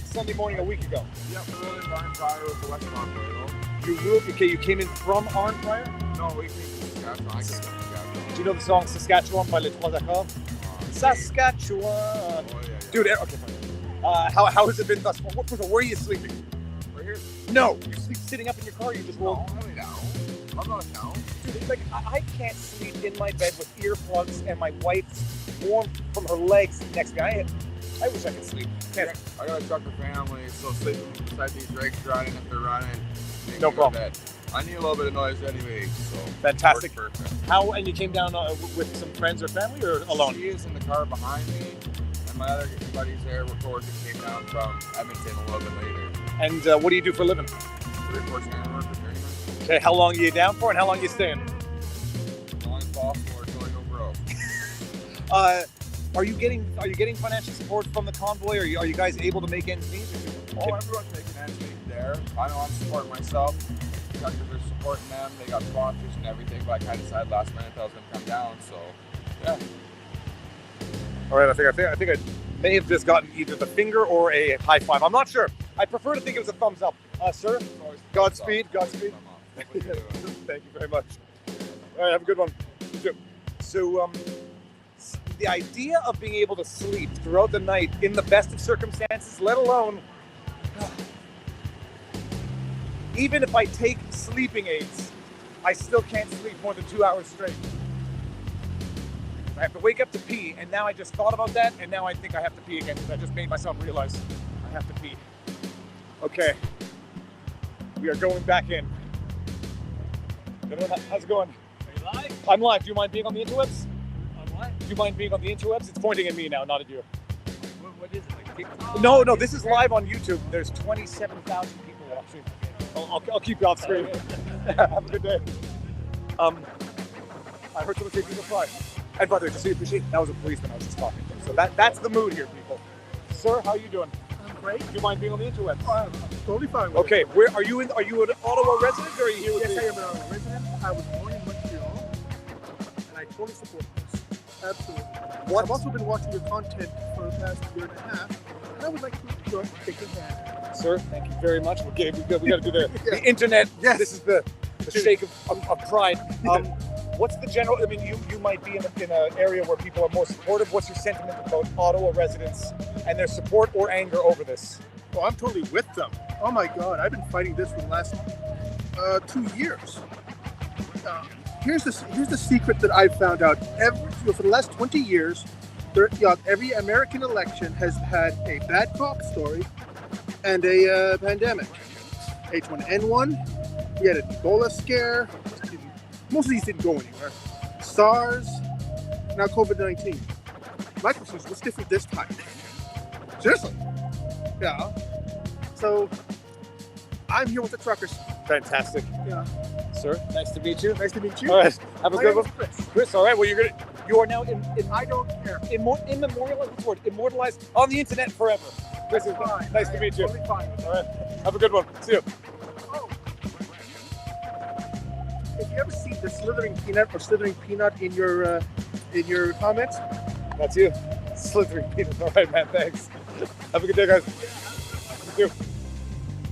Sunday morning a week ago. Yep, we rode in Arnprior with the West Convoy. You came in from Arnprior? No, we came from Saskatchewan. I came from Saskatchewan. Do you know the song Saskatchewan by Les Trois Accords? Saskatchewan. Oh, yeah. Dude, okay, fine. How has it been thus far? Where are you sleeping? Right here? No, you sleep sitting up in your car. You just roll. No, I'm not down. Dude, like I can't sleep in my bed with earplugs and my wife's warm from her legs next to me. I wish I could sleep. I got a trucker family, so sleeping beside these rakes running if they're running. No problem. Bed. I need a little bit of noise anyway, so fantastic. Perfect. How, and you came down with some friends or family, or alone? She is in the car behind me, and my other buddies there were tours that came down from Edmonton a little bit later. And what do you do for a living? Okay, how long are you down for, and how long are you staying? As long as possible, or until I go broke. Are you getting financial support from the convoy? Are you guys able to make ends meet? Everyone's making ends meet there. I know I'm supporting myself. contractors are supporting them. They got sponsors and everything, but I kind of decided last minute that I was going to come down, so yeah. All right, I think I may have just gotten either the finger or a high five. I'm not sure. I prefer to think it was a thumbs up. Sir, Godspeed. Thank you very much. All right, have a good one. You too. So, the idea of being able to sleep throughout the night in the best of circumstances, let alone even if I take sleeping aids, I still can't sleep more than 2 hours straight. I have to wake up to pee, and now I just thought about that, and now I think I have to pee again because I just made myself realize I have to pee. Okay, we are going back in. How's it going? Are you live? I'm live. Do you mind being on the interwebs? On what? Do you mind being on the interwebs? It's pointing at me now, not at you. What is it, like TikTok? No, this is live on YouTube. There's 27,000 people watching. I'll keep you off screen. Have a good day. I heard someone say Viva Frei. And by the way, just so you appreciate, that was a policeman I was just talking to. So that's the mood here, people. Sir, how are you doing? I'm great. Do you mind being on the interwebs? I'm totally fine with Okay, it. where are you? Are you an Ottawa resident or are you here with Yes, me? I am an Ottawa resident. I was born in Montreal, and I totally support this. Absolutely. I've also been watching your content for the past year and a half, and I would like to join take your hand. Sir, thank you very much. We got to do the internet. Yes. This is the shake of pride. What's the general? I mean, you might be in an area where people are more supportive. What's your sentiment about Ottawa residents and their support or anger over this? Well, I'm totally with them. Oh my God, I've been fighting this for the last 2 years. Here's the secret that I've found out. For the last 20 years, every American election has had a bad cop story and a pandemic. H1N1, we had an Ebola scare. Most of these didn't go anywhere. SARS, now COVID-19. My question is, what's different this time? Seriously. Yeah. So, I'm here with the truckers. Fantastic. Yeah. Sir, nice to meet you. Nice to meet you. All right, have a My good name one. is Chris. Chris, all right. Well, you are now I don't care. Immortalized on the internet forever. Chris, nice to meet you. Totally fine. All right, have a good one. See you. If you ever see the slithering peanut in your comments, that's you. Slithering peanut. All right, man. Thanks. Have a good day, guys. You too.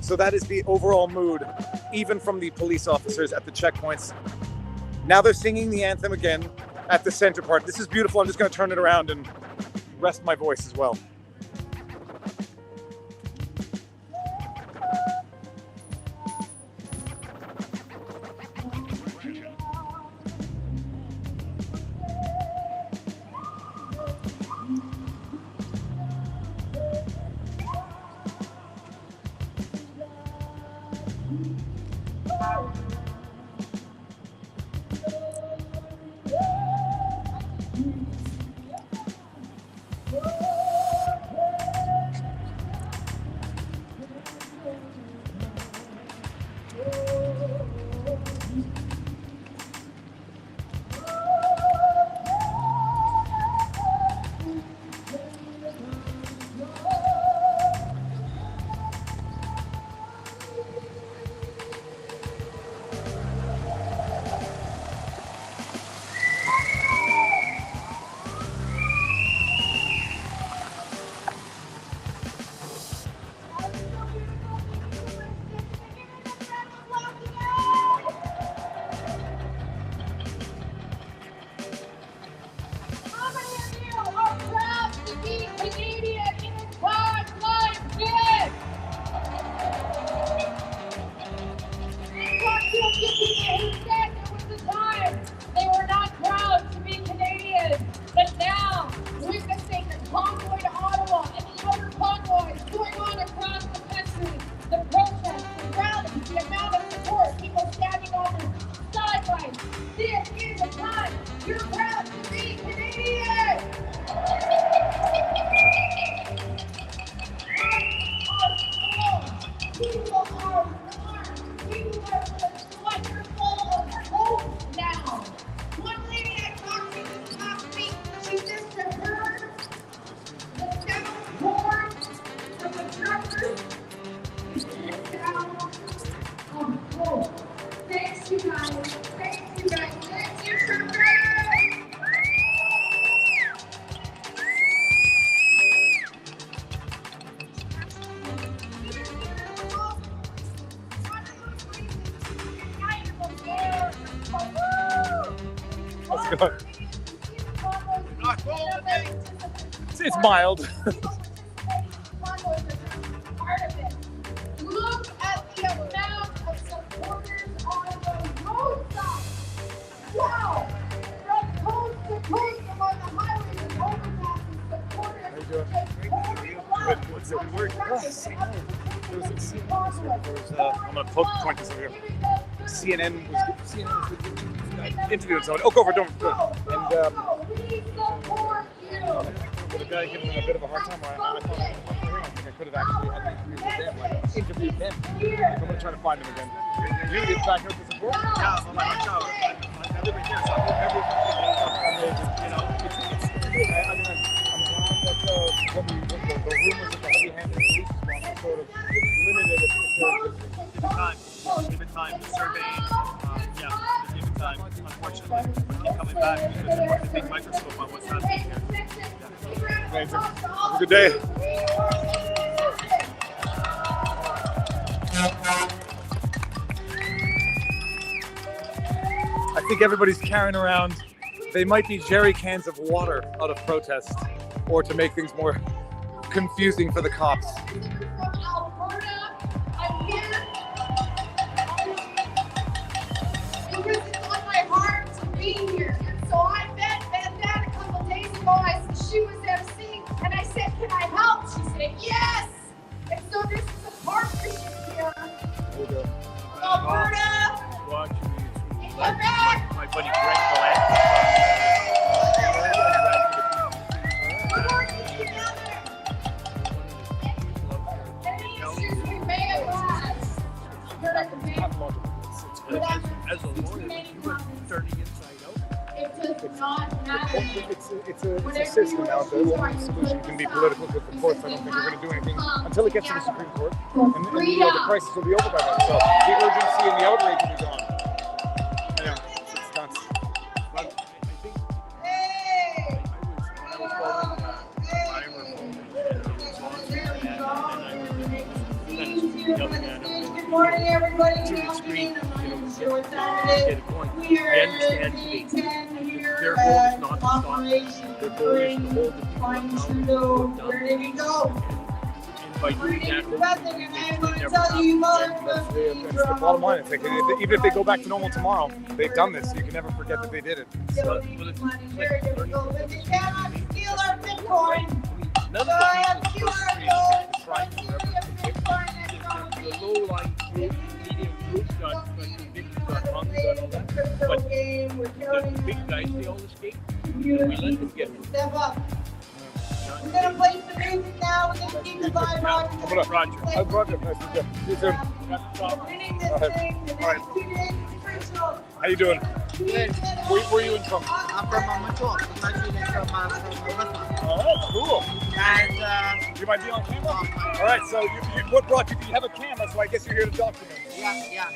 So that is the overall mood, even from the police officers at the checkpoints. Now they're singing the anthem again at the center part. This is beautiful. I'm just going to turn it around and rest my voice as well. They were not proud to be Canadians, but now witnessing the convoy to Ottawa and the other convoys going on across the country, the protests, the rallies, the amount of support, people standing on the sidelines. This is a time you're proud to be Canadian. People are warned. People are wonderful of hope now. One lady I talked to this last week, she just heard the sound horn from the truckers. The sound of hope. How's it going? It's mild. Look at the amount of supporters on the roadside. Wow! From coast to coast along the highways and overpasses, supporters What's the word? There was a CNN. I'm gonna point this over here. CNN was interviewing someone. Oh, go for it, don't. And the guy giving them a bit of a hard time. I thought I could have actually had an interview with them. I'm gonna try to find them again. Really get back out to support? Yeah, I'm like, I live in here, so I hope everything, you know, I'm glad that the rumors of the heavy-handed police response sort of limited it. Give it time to survey. Just give it time. Unfortunately, we keep coming back because they put the big microscope on what's happening here. Amazing. Have a good day. I think everybody's carrying around, they might be jerry cans of water out of protest or to make things more confusing for the cops. Because it's on my heart to be here. And so I met Van a couple days ago. She was MC, and I said, "Can I help?" She said, "Yes." And so this is a partnership here. Alberta. My buddy Greg Gallant. As a lawyer, you're turning inside out. It does not matter. It's a system now. The only solution can be political with the courts. I don't think we're going to do anything until it gets to the Supreme Court. And the crisis will be over by then. So the urgency and the outrage will be gone. Yeah, it's nuts. But I think I was following Good morning, everybody. to the screen, get a point. I understand their goal is not to stop. Their goal is to hold the people accountable. Where did he go? And by doing that, Nothing, and I'm going to tell you that's the bottom line. It's like, even if they go back to normal tomorrow, they've done this. You can never forget that they did it. But they cannot steal our Bitcoin. None of the people are trying to the low-lying group, medium groups got convicted, got hung, got all that. But the big guys, they all escaped. We let them get it. Step up. We're going to play some music now. We're going to keep the vibe on. Roger. I'm Roger. Nice to meet you. You too. Winning this thing the next 2 days is crucial. How you doing? Good. Where are you from? I'm from Montreal. I'm actually from Oh, that's cool. And you might be on camera? All right, so what brought you? You have a camera, so I guess you're here to document. yeah.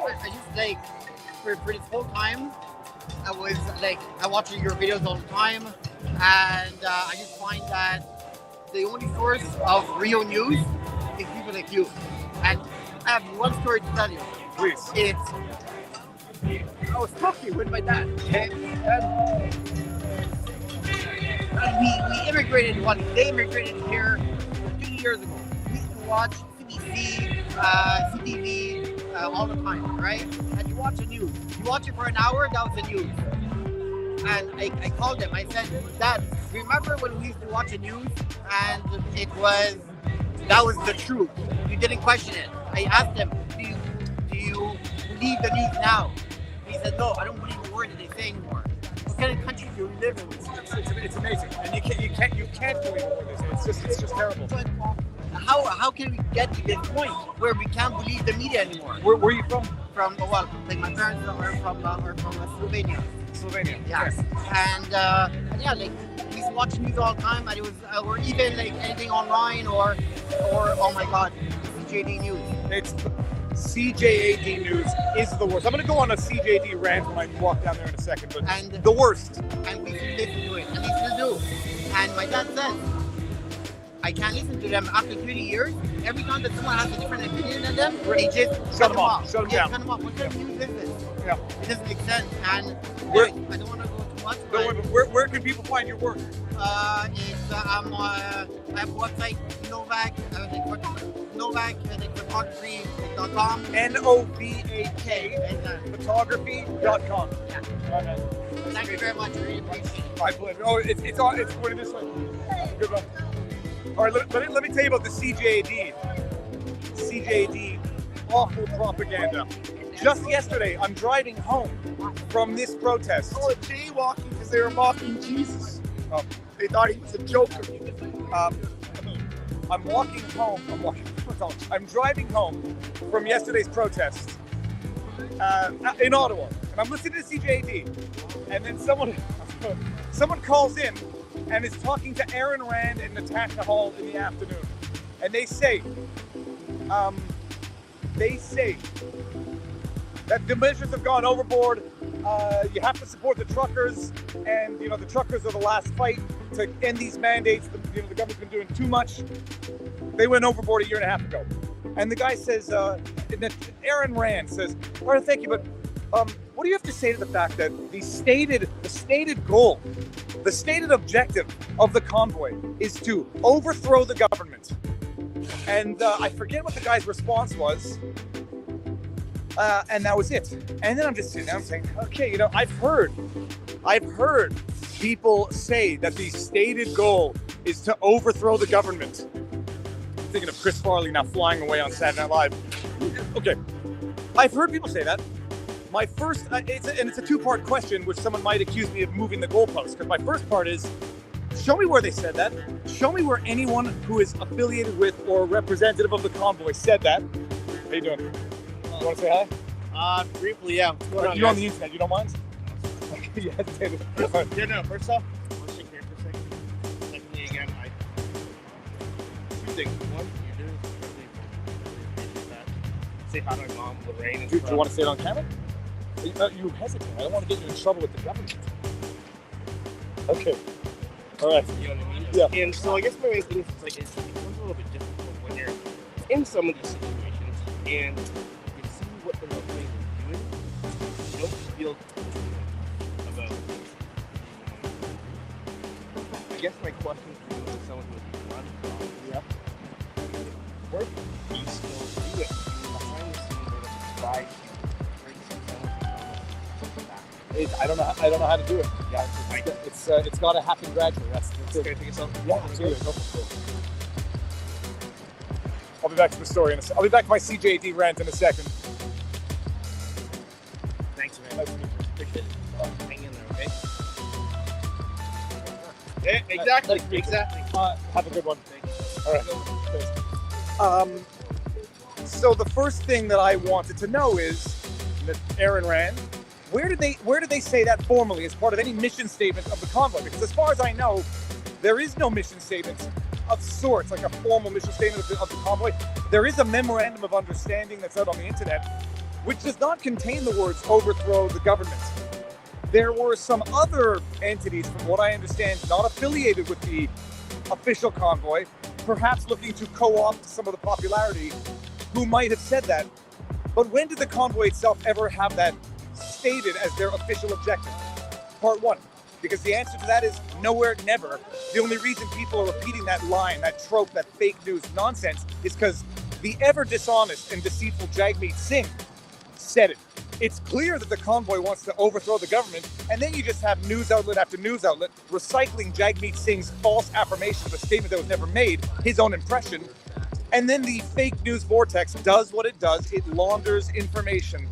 I just like for this whole time, I was like I watch your videos all the time, and I just find that the only source of real news is people like you. And I have one story to tell you. Please. I was talking with my dad, okay? And we immigrated they immigrated here 2 years ago. We used to watch CBC, CTV all the time, right? And you watch the news. You watch it for an hour, that was the news. And I called him, I said, Dad, remember when we used to watch the news and that was the truth. You didn't question it. I asked him, do you believe the news now? And he said, no, I don't believe a word that they say anymore. What kind of country do you live in? It's amazing, and you can't believe a word they say. It's just terrible. But how can we get to this point where we can't believe the media anymore? Where are you from? From like my parents are from Slovenia. Slovenia. Yes. And yeah, like we used to watch news all the time, and it was or even like anything online or oh my God, CJD News. It's CJAD News is the worst. I'm going to go on a CJD rant when I walk down there in a second, but the worst. And we should listen to it, and we still do. And my dad says, I can't listen to them. After 30 years, every time that someone has a different opinion than them, they just Shut them off. Shut them Yeah, down. cut them off. What kind of news is this? Yeah. It doesn't make sense. And Where- I don't want to go too much. Don't worry, but where can people find your work? I have a website, Novak, photography.com. NOVAK photography.com. Yeah. Thank you very much. Really appreciate it. My pleasure. Oh, it's pointing this way. Good one. All right, let me tell you about the CJD. CJD, awful propaganda. Just yesterday, I'm driving home from this protest. Oh, jaywalking because they were mocking Jesus. They thought he was a joker. I'm walking home. I'm driving home from yesterday's protest in Ottawa, and I'm listening to CJD, and then someone calls in and is talking to Aaron Rand and Natasha Hall in the afternoon, and they say that the measures have gone overboard. You have to support the truckers, and the truckers are the last fight to end these mandates. The government's been doing too much. They went overboard a year and a half ago. And the guy says, Aaron Rand says, all right, thank you, but what do you have to say to the fact that the stated goal, the stated objective of the convoy is to overthrow the government? And I forget what the guy's response was. And that was it. And then I'm just sitting there, I'm saying, okay, I've heard people say that the stated goal is to overthrow the government. I'm thinking of Chris Farley now flying away on Saturday Night Live. Okay, I've heard people say that. My first, it's a two-part question, which someone might accuse me of moving the goalpost. Because my first part is, show me where they said that. Show me where anyone who is affiliated with or representative of the convoy said that. How you doing? You want to say hi? Briefly, yeah. What's going on, You're on guys? the internet, you don't mind? You hesitated. Yeah, no, first off, I'll shake your hand for a second. Secondly, again, two things. One, you're doing really important. Say hi to my mom, Lorraine. And Do you want to say it on camera? You hesitate. I don't want to get you in trouble with the government. Okay. All right. You know what I mean? Yeah. And so I guess my main thing is it becomes a little bit difficult when you're in some of these situations and you see what the left wing is doing. You don't feel about it. I guess my question to you is someone who has run from where do you still do it? Behind the scenes, or the try to bring some I don't know how to do it. Yeah, it's got to happen gradually. That's it. Can I take yourself? Yeah, absolutely. Go for it. I'll be back to the story in a second. I'll be back to my CJD rant in a second. Thanks, man. Nice to meet you. Appreciate it. Hang in there, okay? Yeah, exactly. Exactly. Have a good one. All right. Thanks. So the first thing that I wanted to know is that Aaron Rand, where did they say that formally as part of any mission statement of the convoy? Because as far as I know, there is no mission statement of sorts, like a formal mission statement of the convoy. There is a memorandum of understanding that's out on the internet, which does not contain the words overthrow the government. There were some other entities, from what I understand, not affiliated with the official convoy, perhaps looking to co-opt some of the popularity, who might have said that. But when did the convoy itself ever have that stated as their official objective? Part one. Because the answer to that is nowhere, never. The only reason people are repeating that line, that trope, that fake news nonsense is because the ever dishonest and deceitful Jagmeet Singh said it. It's clear that the convoy wants to overthrow the government, and then you just have news outlet after news outlet recycling Jagmeet Singh's false affirmation of a statement that was never made, his own impression. And then the fake news vortex does what it does. It launders information,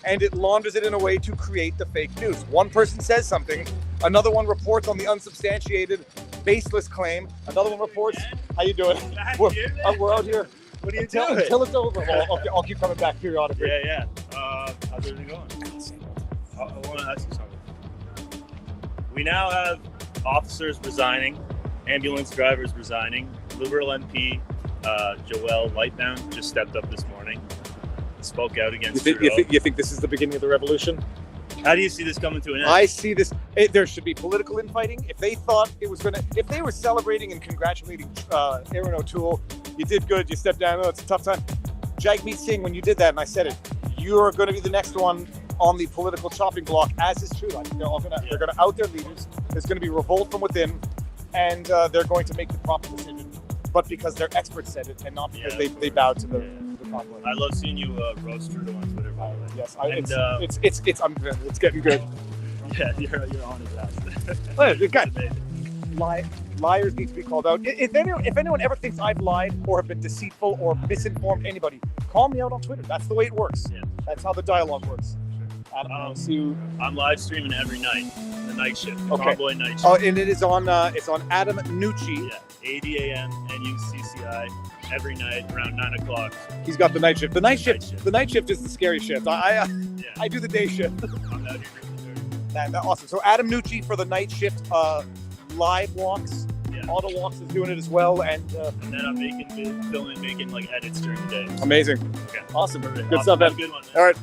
and it launders it in a way to create the fake news. One person says something, another one reports on the unsubstantiated, baseless claim. Another one reports, how you doing? We're out here. What are you doing? Until it's over. I'll keep coming back periodically. Yeah. How's everything going? I want to ask you something. We now have officers resigning, ambulance drivers resigning. Liberal MP Joelle Lightbound just stepped up this morning, spoke out against Trudeau. You think this is the beginning of the revolution? How do you see this coming to an end? I see this. There should be political infighting. If they thought it was going to, if they were celebrating and congratulating Aaron O'Toole, you did good. You stepped down. Oh, it's a tough time. Jagmeet Singh, when you did that, and I said it, you're going to be the next one on the political chopping block, as is true. I think they're going to out their leaders. There's going to be revolt from within, and they're going to make the proper decision. But because their experts said it, and not because they bowed to the convoy. I love seeing you roast Trudeau on Twitter, by the way. Yes, it's getting good. Yeah, you're on his ass. Liars need to be called out. If anyone ever thinks I've lied or have been deceitful or misinformed anybody, call me out on Twitter. That's the way it works. Yeah. That's how the dialogue works. I'm live streaming every night, the night shift, the Okay. Convoy night shift. Oh, and it is on. It's on Adam Nucci. Yeah, 80 a.m. NUCCI every night around 9 o'clock. He's got the night shift. The night shift is the scary shift. I do the day shift. I'm out here drinking That's awesome. So Adam Nucci for the night shift live walks. Auto walks is doing it as well, and then I'm making like edits during the day. Amazing. Okay. Awesome. Perfect. Good Awesome. stuff, man. Have a good one, man. All right.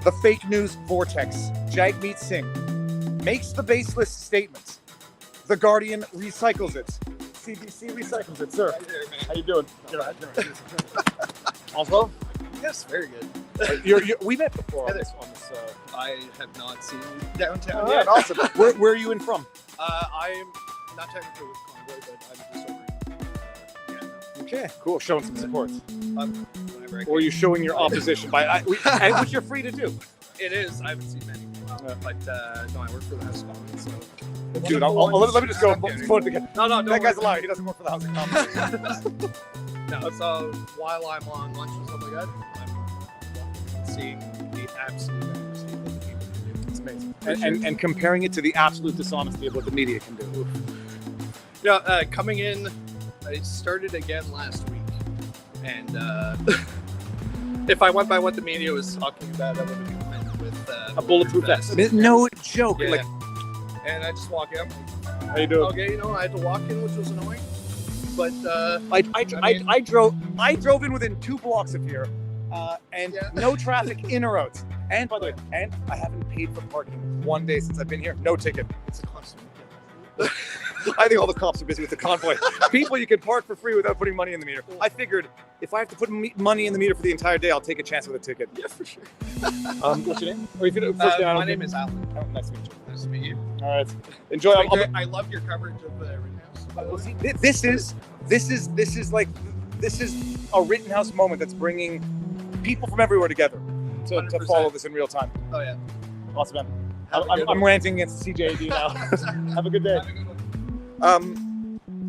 The fake news vortex. Jagmeet Singh makes the baseless statement. The Guardian recycles it. CBC recycles it, sir. Hi there, man. How you doing? Also? Yes, very good. We met before on Heather. this. I have not seen you downtown All yet. right, awesome. Where are you in from? I'm not technically with Convoy, but I'm just over. Okay, cool. Showing some support. Whenever I Or are you showing your opposition which you're free to do. It is. I haven't seen many in a while, but no, I work for the House of Commons, so. Dude, let me just go before it begins. No, that guy's a liar. He doesn't work for the House of Commons. No, so while I'm on lunch or something like that, I'm seeing the absolute honesty of the people. It's amazing. And comparing it to the absolute dishonesty of what the media can do. Yeah, coming in, I started again last week, and if I went by what the media was talking about, I would have come in with a bulletproof vest. No joke. Yeah. Like, and I just walk in. how you doing? Okay, I had to walk in, which was annoying. But I drove in within 2 blocks of here, and no traffic in or out. And by the way, and I haven't paid for parking one day since I've been here. No ticket. It's a constant. I think all the cops are busy with the convoy. People, you can park for free without putting money in the meter. I figured if I have to put money in the meter for the entire day, I'll take a chance with a ticket. Yeah, for sure. What's your name? Or if you first down, my name is Alan. Oh, nice to meet you. Nice to meet you. All right. Enjoy. I love your coverage of the Rittenhouse. This is a Rittenhouse moment that's bringing people from everywhere together to follow this in real time. Oh yeah. Awesome, man. Have a good I'm one. ranting against CJAD now. Have a good day. Have a good one.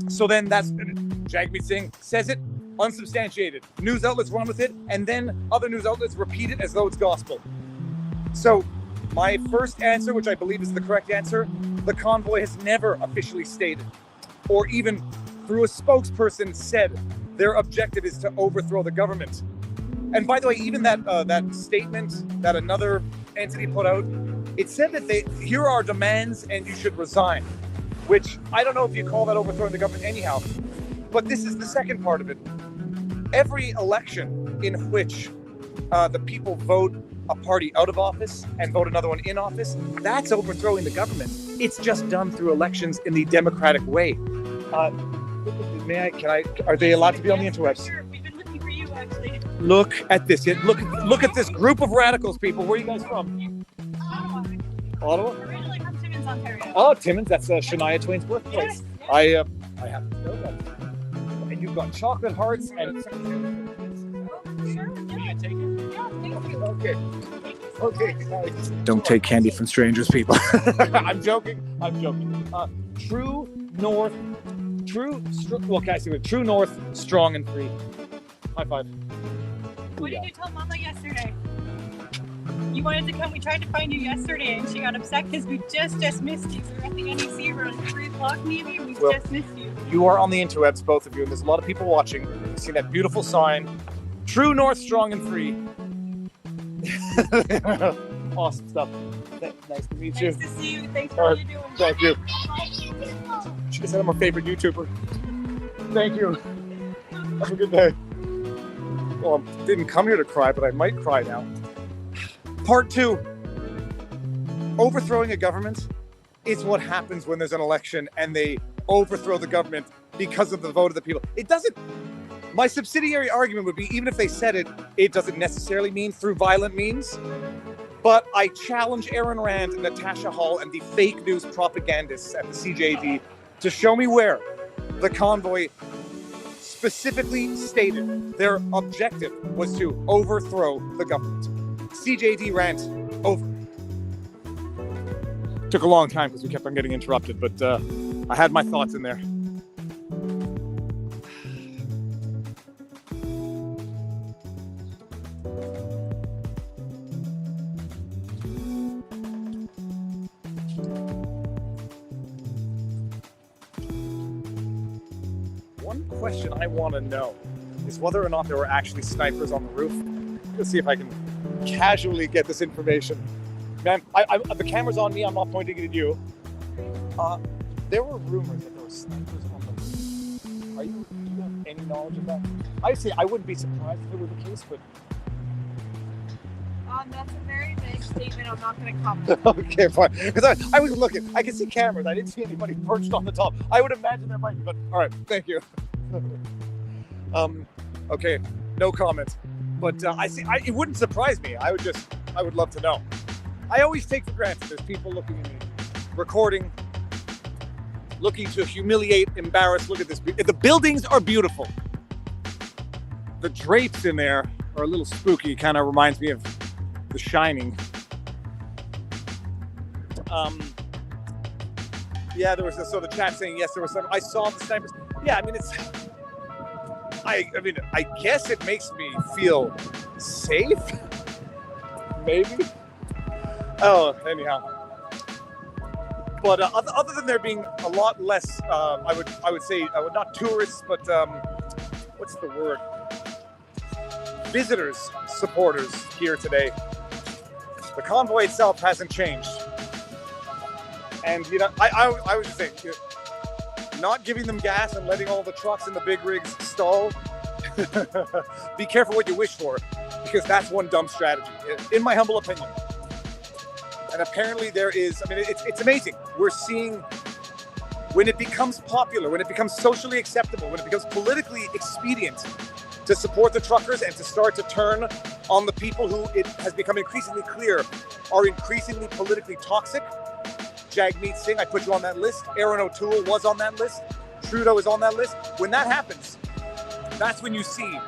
So then that's Jagmeet Singh says it unsubstantiated. News outlets run with it, and then other news outlets repeat it as though it's gospel. So my first answer, which I believe is the correct answer, the convoy has never officially stated, or even through a spokesperson said, their objective is to overthrow the government. And by the way, even that statement that another entity put out, it said that here are our demands and you should resign, which I don't know if you call that overthrowing the government anyhow, but this is the second part of it. Every election in which the people vote a party out of office and vote another one in office, that's overthrowing the government. It's just done through elections in the democratic way. Are they allowed to be on the interwebs? Sure, we've been looking for you actually. Look at this. Look at this group of radicals, people. Where are you guys from? Ottawa? Originally from Timmins, Ontario. Oh, Timmins. That's Shania Twain's birthplace. Yes. I happen to know that. And you've got chocolate hearts and. Sure, yeah. Take it. Yeah, thank you. Okay. Okay. Don't take candy from strangers, people. I'm joking. True North, True North, strong and free. High five. What did you tell Mama yesterday? You wanted to come. We tried to find you yesterday, and she got upset because we just missed you. We were at the NEC around 3 o'clock maybe. We just missed you. You are on the interwebs, both of you, and there's a lot of people watching. You see that beautiful sign, True North, strong and free. Awesome stuff. Nice to meet you. Nice to see you. Thanks for all you're doing. Thank you. She said I'm her favorite YouTuber. Thank you. Have a good day. Well, I didn't come here to cry, but I might cry now. Part 2. overthrowing a government is what happens when there's an election and they overthrow the government because of the vote of the people. It doesn't. My subsidiary argument would be, even if they said it, it doesn't necessarily mean through violent means. But I challenge Aaron Rand, Natasha Hall, and the fake news propagandists at the CJD to show me where the convoy specifically stated their objective was to overthrow the government. CJD rant over. Took a long time because we kept on getting interrupted, but I had my thoughts in there. One question I want to know is whether or not there were actually snipers on the roof. Let's see if I can casually get this information. Man, the camera's on me. I'm not pointing it at you. There were rumors that there were snipers on the roof. Do you have any knowledge of that? I say I wouldn't be surprised if it were the case, but That's a very vague statement. I'm not going to comment. okay, fine. Because I was looking. I could see cameras. I didn't see anybody perched on the top. I would imagine there might be, but all right. Thank you. Okay, no comment. But it wouldn't surprise me. I would love to know. I always take for granted there's people looking at me, recording, looking to humiliate, embarrass. Look at this. The buildings are beautiful. The drapes in there are a little spooky. Kind of reminds me of The Shining. Yeah, there was so the chat saying yes, there was some. I saw the snipers. Yeah, I mean I guess it makes me feel safe. Maybe. Oh, anyhow. But other than there being a lot less, I would say not tourists, but what's the word? Visitors, supporters here today. The convoy itself hasn't changed, and I would say, not giving them gas and letting all the trucks and the big rigs stall. Be careful what you wish for, because that's one dumb strategy, in my humble opinion. And apparently there is, it's amazing. We're seeing when it becomes popular, when it becomes socially acceptable, when it becomes politically expedient to support the truckers and to start to turn on the people who it has become increasingly clear are increasingly politically toxic. Jagmeet Singh, I put you on that list. Aaron O'Toole was on that list. Trudeau is on that list. When that happens, that's when you see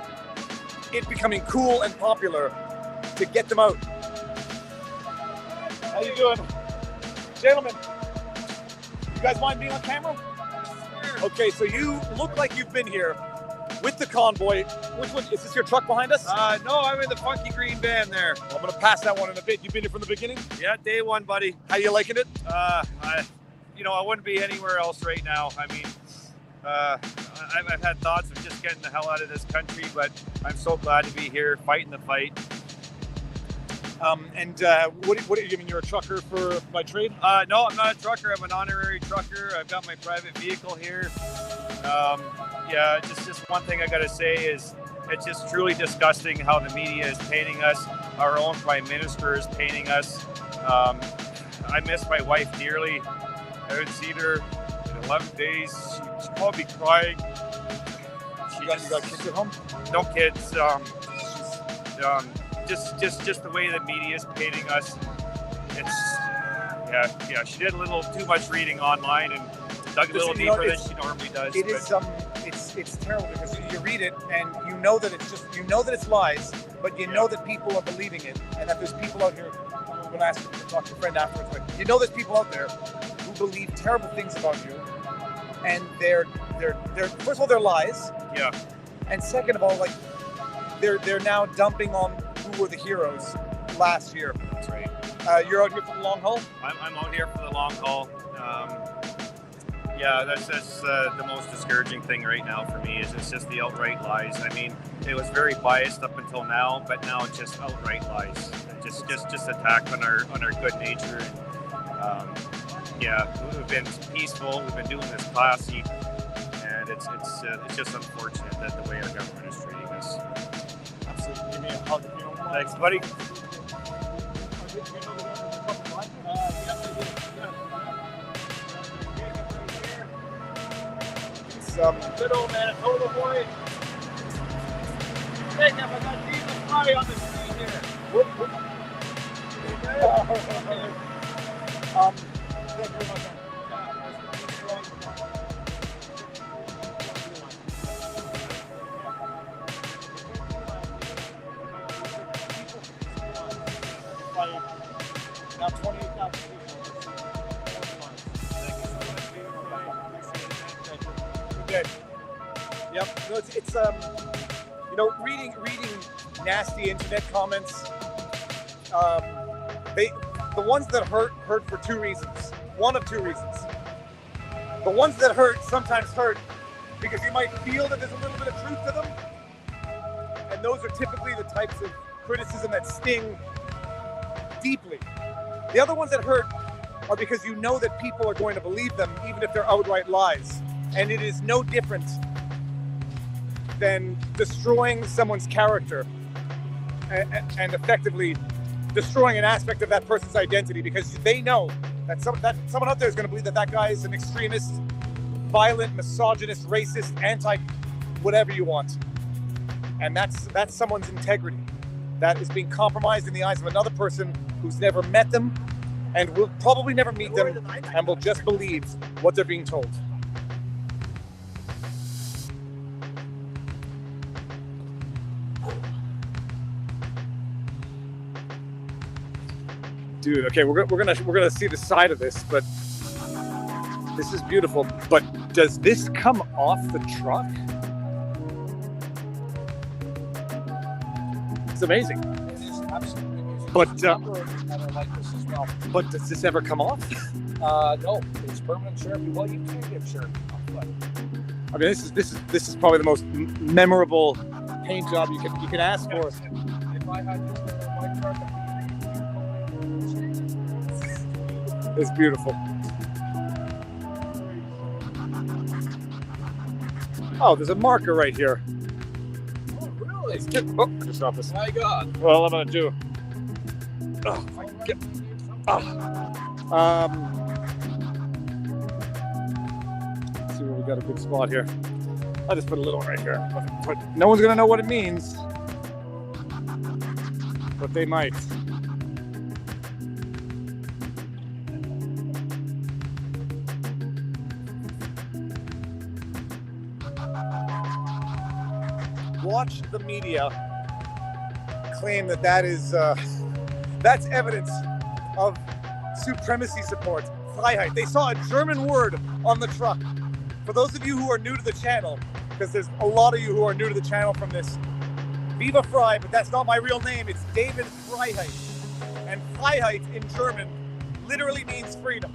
it becoming cool and popular to get them out. How you doing? Gentlemen, you guys mind being on camera? Okay, so you look like you've been here with the convoy. Which one? Is this your truck behind us? No, I'm in the funky green van there. I'm going to pass that one in a bit. You've been here from the beginning? Yeah, day one, buddy. How you liking it? I wouldn't be anywhere else right now. I mean, I've had thoughts of just getting the hell out of this country, but I'm so glad to be here, fighting the fight. What you mean, you're a trucker by trade? No, I'm not a trucker. I'm an honorary trucker. I've got my private vehicle here. Just one thing I got to say is it's just truly disgusting how the media is painting us. Our own prime minister is painting us. I miss my wife dearly. I haven't seen her in 11 days. She called me crying. You got kids at home? No kids. Just the way the media is painting us. She did a little too much reading online and dug a little deeper than she normally does. It's terrible because you read it and you know that it's lies, but you know that people are believing it, and that there's people out here. I'm going to ask you to talk to a friend afterwards, but you know there's people out there who believe terrible things about you, and they're first of all they're lies. Yeah. And second of all, like they're now dumping on who were the heroes last year. That's right. You're out here for the long haul? I'm out here for the long haul. That's the most discouraging thing right now for me is it's just the outright lies. I mean, it was very biased up until now, but now it's just outright lies. Just attack on our good nature. We've been peaceful. We've been doing this classy, and it's just unfortunate that the way our government is treating us. Absolutely. Give me a hug if you don't mind. Thanks, buddy. Good old Manitoba boy. Hey, I got Viva Frei on the screen here. Thank you very much. Now 28,000 people. Good. Yep. No, it's you know, reading nasty internet comments. The ones that hurt for two reasons. One of two reasons. The ones that hurt sometimes hurt because you might feel that there's a little bit of truth to them, and those are typically the types of criticism that sting deeply. The other ones that hurt are because you know that people are going to believe them even if they're outright lies. And it is no different than destroying someone's character and effectively destroying an aspect of that person's identity because they know that someone out there is going to believe that guy is an extremist, violent, misogynist, racist, whatever you want. And that's someone's integrity. That is being compromised in the eyes of another person who's never met them and will probably never meet them and will just believe what they're being told. Dude, okay, we're gonna see the side of this, but this is beautiful. But does this come off the truck? It's amazing. It is absolutely amazing. But I like this as well. But does this ever come off? No, it's permanent sure. Well, you can get sure. But I mean, this is probably the most memorable paint job you can ask for. if I had this in my truck, It's beautiful. Oh, there's a marker right here. oh really? Oh, I just stopped this. My God. Well, I'm gonna do. Oh, my God. Let's see where we got a good spot here. I'll just put a little one right here. But no one's gonna know what it means. But they might. Watch the media claim that is that's evidence of supremacy support. Freiheit. They saw a German word on the truck. For those of you who are new to the channel, because there's a lot of you who are new to the channel from this, Viva Frei, but that's not my real name. It's David Freiheit. And Freiheit in German literally means freedom.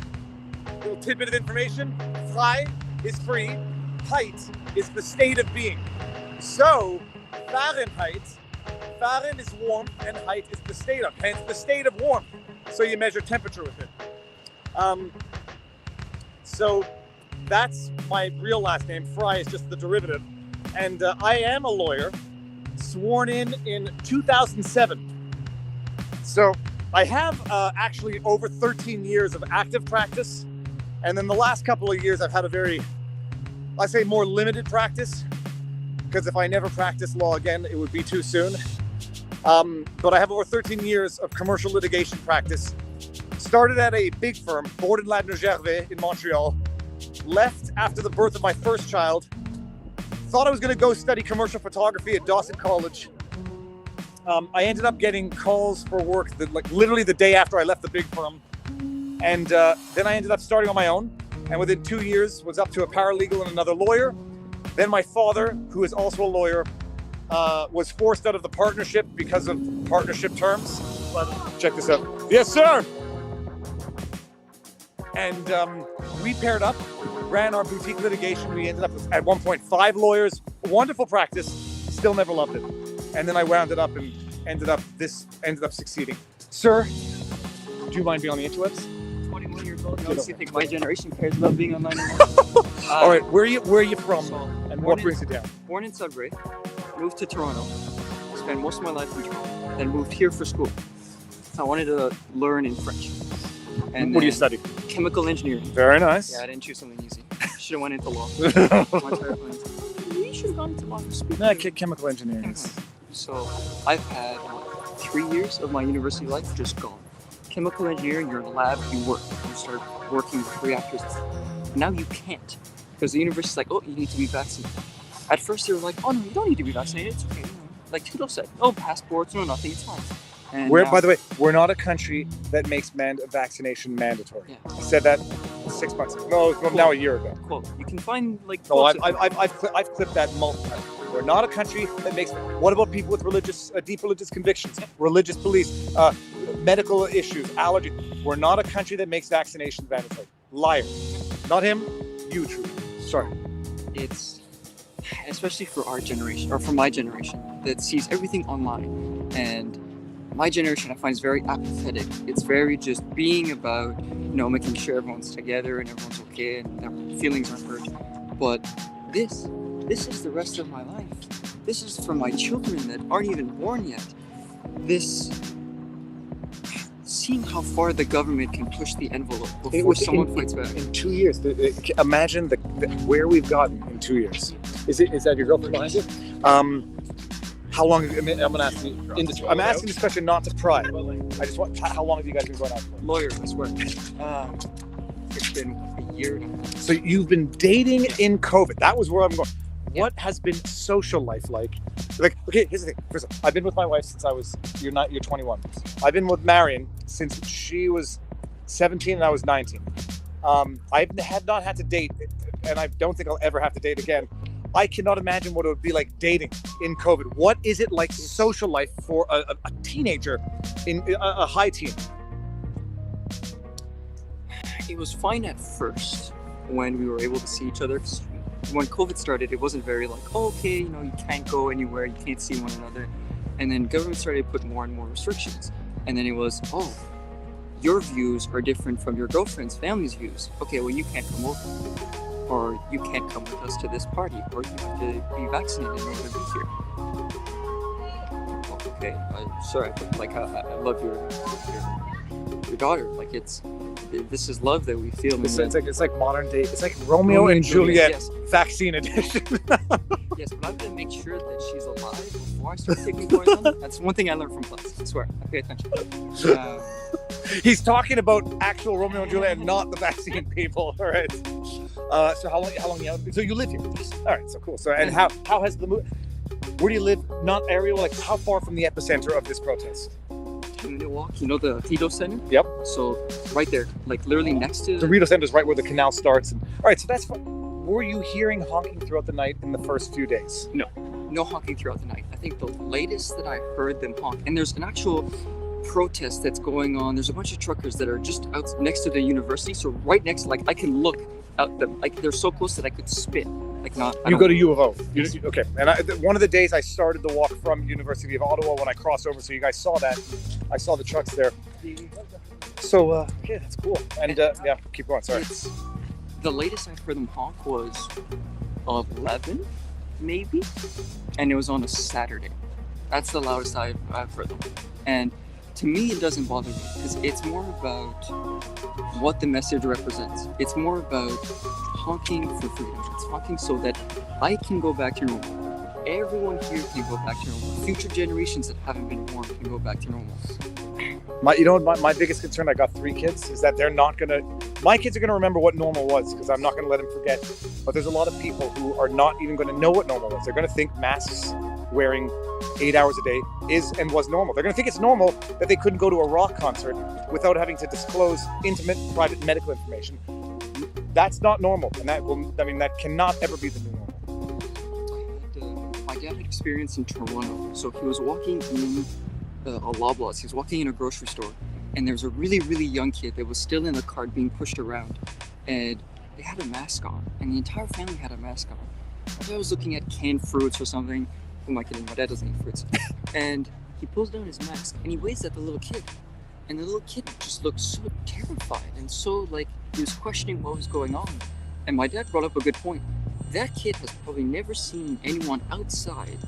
Little tidbit of information. Frei is free. Heit is the state of being. So, Fahrenheit, Fahren is warmth and height is the state of, hence the state of warmth. So you measure temperature with it. So that's my real last name. Frei is just the derivative. And I am a lawyer, sworn in 2007. So I have actually over 13 years of active practice. And then the last couple of years I've had a very, I say more limited practice. Because if I never practice law again, it would be too soon. But I have over 13 years of commercial litigation practice. Started at a big firm, Borden Ladner Gervais in Montreal. Left after the birth of my first child. Thought I was going to go study commercial photography at Dawson College. I ended up getting calls for work literally the day after I left the big firm. And then I ended up starting on my own. And within 2 years, was up to a paralegal and another lawyer. Then my father, who is also a lawyer, was forced out of the partnership because of partnership terms. Check this out. Yes, sir. And we paired up, ran our boutique litigation. We ended up with, at one point, 5 lawyers. Wonderful practice. Still never loved it. And then I wound it up and ended up succeeding. Sir, do you mind being on the interwebs? 21 years old. I think my generation cares about being online. All right, where are you from, and what brings you down? Born in Sudbury, moved to Toronto, spent most of my life in Toronto, then moved here for school. So I wanted to learn in French. And what do you study? Chemical engineering. Very nice. Yeah, I didn't choose something easy. should have went into law. My entire plan. You should have gone into law for speaking. Nah, chemical engineering. So I've had 3 years of my university life just gone. Chemical engineering, you're in a lab, you work. You start working with reactors. Now you can't. Because the university's like, oh, you need to be vaccinated. At first they were like, oh no, you don't need to be vaccinated, it's okay. Like Trudeau said, oh, passports, no, nothing, it's fine. And We're, now, by the way, we're not a country that makes vaccination mandatory. Yeah. I said that 6 months ago. No, now a year ago. quote, you can find like No, quotes I've clipped that multiple times. We're not a country that makes. What about people with deep religious convictions, religious beliefs, medical issues, allergies? We're not a country that makes vaccinations mandatory. Liar. Not him. You, Trudeau. Sorry. It's especially for our generation, or for my generation, that sees everything online. And my generation, I find, is very apathetic. It's very just being about, making sure everyone's together and everyone's okay and their feelings aren't hurt. But this is the rest of my life. This is for my children that aren't even born yet. Seeing how far the government can push the envelope before someone fights back. In 2 years, imagine where we've gotten in 2 years. Is that your girlfriend behind you? How long? I'm going to ask you. I'm asking this question not to pry. I just want. How long have you guys been going out for? Lawyers, I swear. It's been a year and a half. So you've been dating in COVID. That was where I'm going. What has been social life like? Okay, here's the thing. First of all, I've been with my wife since you're 21. I've been with Marion since she was 17 and I was 19. I had not had to date, and I don't think I'll ever have to date again. I cannot imagine what it would be like dating in COVID. What is it like social life for a teenager in a high teen? It was fine at first when we were able to see each other. When COVID started, it wasn't very like, oh, okay, you can't go anywhere, you can't see one another. And then government started to put more and more restrictions. And then it was, oh, your views are different from your girlfriend's family's views. Okay, well, you can't come over. Or you can't come with us to this party. Or you have to be vaccinated in order to be here. Okay, sorry, but I love your daughter. Like this is love that we feel. It's like modern day. It's like Romeo and Juliet, yes. Vaccine edition. Yes, but I'm gonna make sure that she's alive before I start taking poison. That's one thing I learned from class. I swear. I pay attention. He's talking about actual Romeo and Juliet, not the vaccine people. All right. So how long you have? So you live here? All right. So cool. So and how has the move? Where do you live? Not area. Like how far from the epicenter of this protest? 10-minute walk. You know the Tito Center? Yep. So right there, like literally next to the Rito Center is right where the canal starts. All right. So that's fun. Were you hearing honking throughout the night in the first few days? No honking throughout the night. I think the latest that I heard them honk, and there's an actual protest that's going on. There's a bunch of truckers that are just out next to the university. So right next, like I can look out them. Like they're so close that I could spit. Like not. You go to U of O. Okay. And one of the days I started the walk from University of Ottawa when I crossed over. So you guys saw that. I saw the trucks there. So okay, that's cool. And yeah, keep going. Sorry. The latest I heard them honk was 11, maybe, and it was on a Saturday. That's the loudest I've heard them. And to me, it doesn't bother me because it's more about what the message represents. It's more about honking for freedom. It's honking so that I can go back to normal. Everyone here can go back to normal. Future generations that haven't been born can go back to normal. My biggest concern, I got 3 kids, is that they're not gonna. My kids are gonna remember what normal was because I'm not gonna let them forget. But there's a lot of people who are not even gonna know what normal is. They're gonna think masks, wearing 8 hours a day is and was normal. They're gonna think it's normal that they couldn't go to a rock concert without having to disclose intimate, private medical information. That's not normal, and that cannot ever be the new normal. My dad had experience in Toronto, so he was walking in a Loblaws. He was walking in a grocery store, and there was a really, really young kid that was still in the cart being pushed around, and they had a mask on, and the entire family had a mask on. My dad was looking at canned fruits or something. Who am I kidding? My dad doesn't eat fruits. And he pulls down his mask, and he waves at the little kid, and the little kid just looked so terrified and so like he was questioning what was going on. And my dad brought up a good point. That kid has probably never seen anyone outside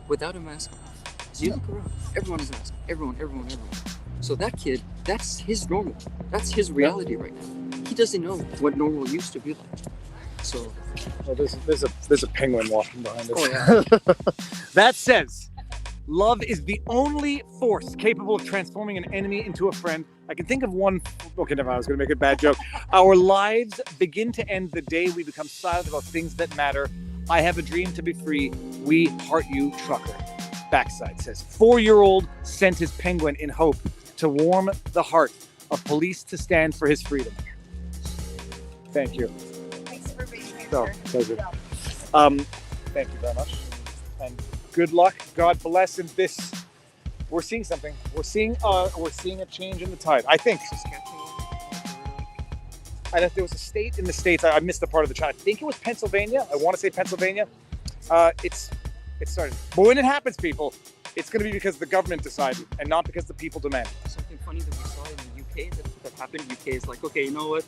without a mask on. So you look around, everyone has a mask. Everyone. So that kid, that's his normal. That's his reality right now. He doesn't know what normal used to be like. So Oh, there's a penguin walking behind us. Oh, yeah. That says, love is the only force capable of transforming an enemy into a friend. I can think of one. Okay, never mind. I was going to make a bad joke. Our lives begin to end the day we become silent about things that matter. I have a dream to be free. We heart you, trucker. Backside says, 4-year-old sent his penguin in hope to warm the heart of police to stand for his freedom. Thank you. Thanks for being here, So, sir. pleasure. Thank you very much. And good luck. God bless. And this, we're seeing something. We're seeing a change in the tide. I think. There was a state in the States. I missed the part of the chat. I think it was Pennsylvania. I want to say Pennsylvania. It started. But when it happens, people, it's going to be because the government decided and not because the people demand. Something funny that we saw in the UK that happened. UK is like, okay, you know what?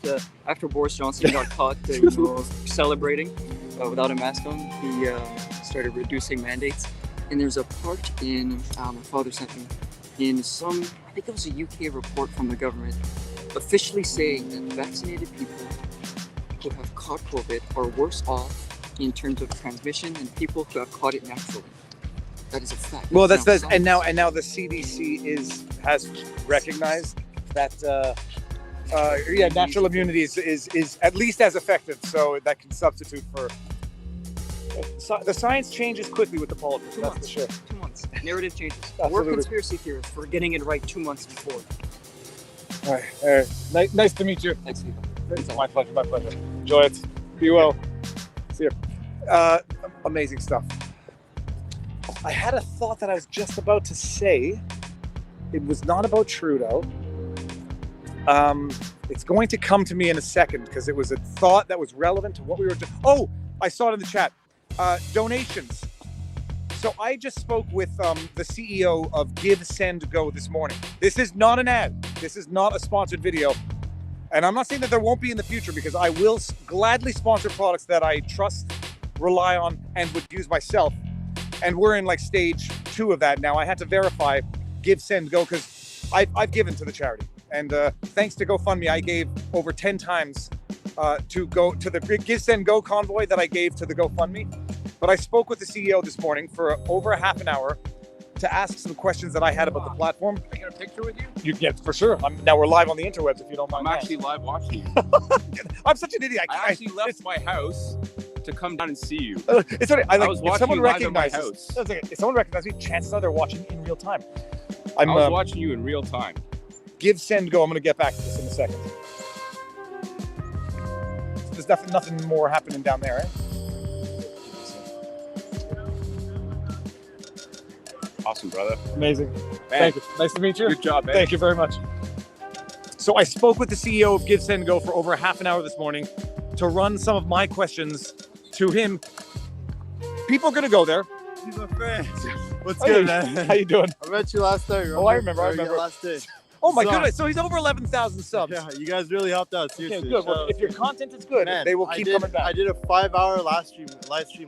After Boris Johnson got caught, celebrating without a mask on, he started reducing mandates. And there's a part in my father sent me in some. I think it was a UK report from the government, officially saying that vaccinated people who have caught COVID are worse off in terms of transmission than people who have caught it naturally. That is a fact. Well, that's and now the CDC has recognized that natural immunity is at least as effective, so that can substitute for. The science changes quickly with the politics. That's for sure. 2 months. Narrative changes. Absolutely. We're conspiracy theorists for getting it right 2 months before. All right. Nice to meet you. Thanks, Viva. My pleasure. My pleasure. Enjoy it. Be well. See you. Amazing stuff. I had a thought that I was just about to say. It was not about Trudeau. It's going to come to me in a second because it was a thought that was relevant to what we were just. Oh, I saw it in the chat. Donations. So I just spoke with the CEO of Give, Send, Go this morning. This is not an ad. This is not a sponsored video. And I'm not saying that there won't be in the future because I will gladly sponsor products that I trust, rely on, and would use myself. And we're in like stage 2 of that now. I had to verify Give, Send, Go because I've given to the charity. And thanks to GoFundMe, I gave over 10 times to the Give, Send, Go convoy that I gave to the GoFundMe. But I spoke with the CEO this morning for over a half an hour to ask some questions that I had about the platform. Can I get a picture with you? You get for sure. Now we're live on the interwebs if you don't mind. I'm actually live watching you. I'm such an idiot. I actually left my house to come down and see you. It's funny. I was if watching someone you live at my recognizes, house. if someone recognizes me, chances are they're watching in real time. I was watching you in real time. Give, Send, Go. I'm going to get back to this in a second. There's nothing more happening down there, eh? Awesome, brother. Amazing. Man. Thank you. Nice to meet you. Good job, man. Thank you very much. So I spoke with the CEO of Give, Send, Go for over a half an hour this morning to run some of my questions to him. People are going to go there. Viva Frei. What's Hey, good, man? How you doing? I met you last day. Oh, I remember. Last day. Oh my So- goodness! So he's over 11,000 subs. Yeah, you guys really helped out. Seriously. Okay, good. Well, if your content is good, Man, they will keep coming back. I did a 5-hour live stream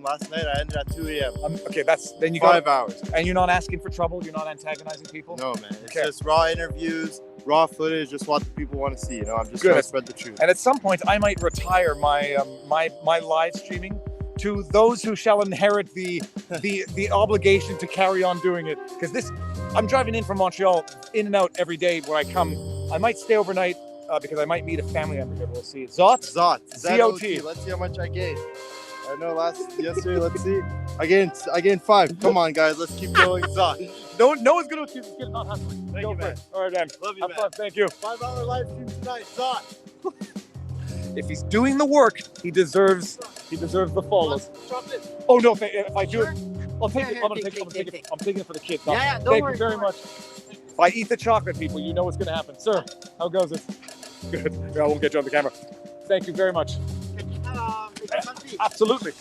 last night. I ended at 2 a.m. Okay, then you 5 got hours. And you're not asking for trouble. You're not antagonizing people. No, man. It's Okay. just raw interviews, raw footage, just what the people want to see. You know, I'm just Good. trying to spread the truth. And at some point, I might retire my my live streaming to those who shall inherit the obligation to carry on doing it. Because I'm driving in from Montreal, in and out every day when I come. I might stay overnight because I might meet a family member here. We'll see. Zot? ZOT. Let's see how much I gained. I know yesterday. Let's see. I gained 5. Come on, guys. Let's keep going. Zot. No one's gonna keep not hustling. Thank you, man. All right, man. Love you, Have man. fun. Thank you. 5-hour live stream tonight. Zot. If he's doing the work, he deserves the follows. Oh no! If I do it, I'll take it. I'm taking it for the kids. Yeah, don't Thank worry, you very don't much. If I eat the chocolate, people, you know what's going to happen. Sir, how goes it? Good. I won't get you on the camera. Thank you very much. Absolutely.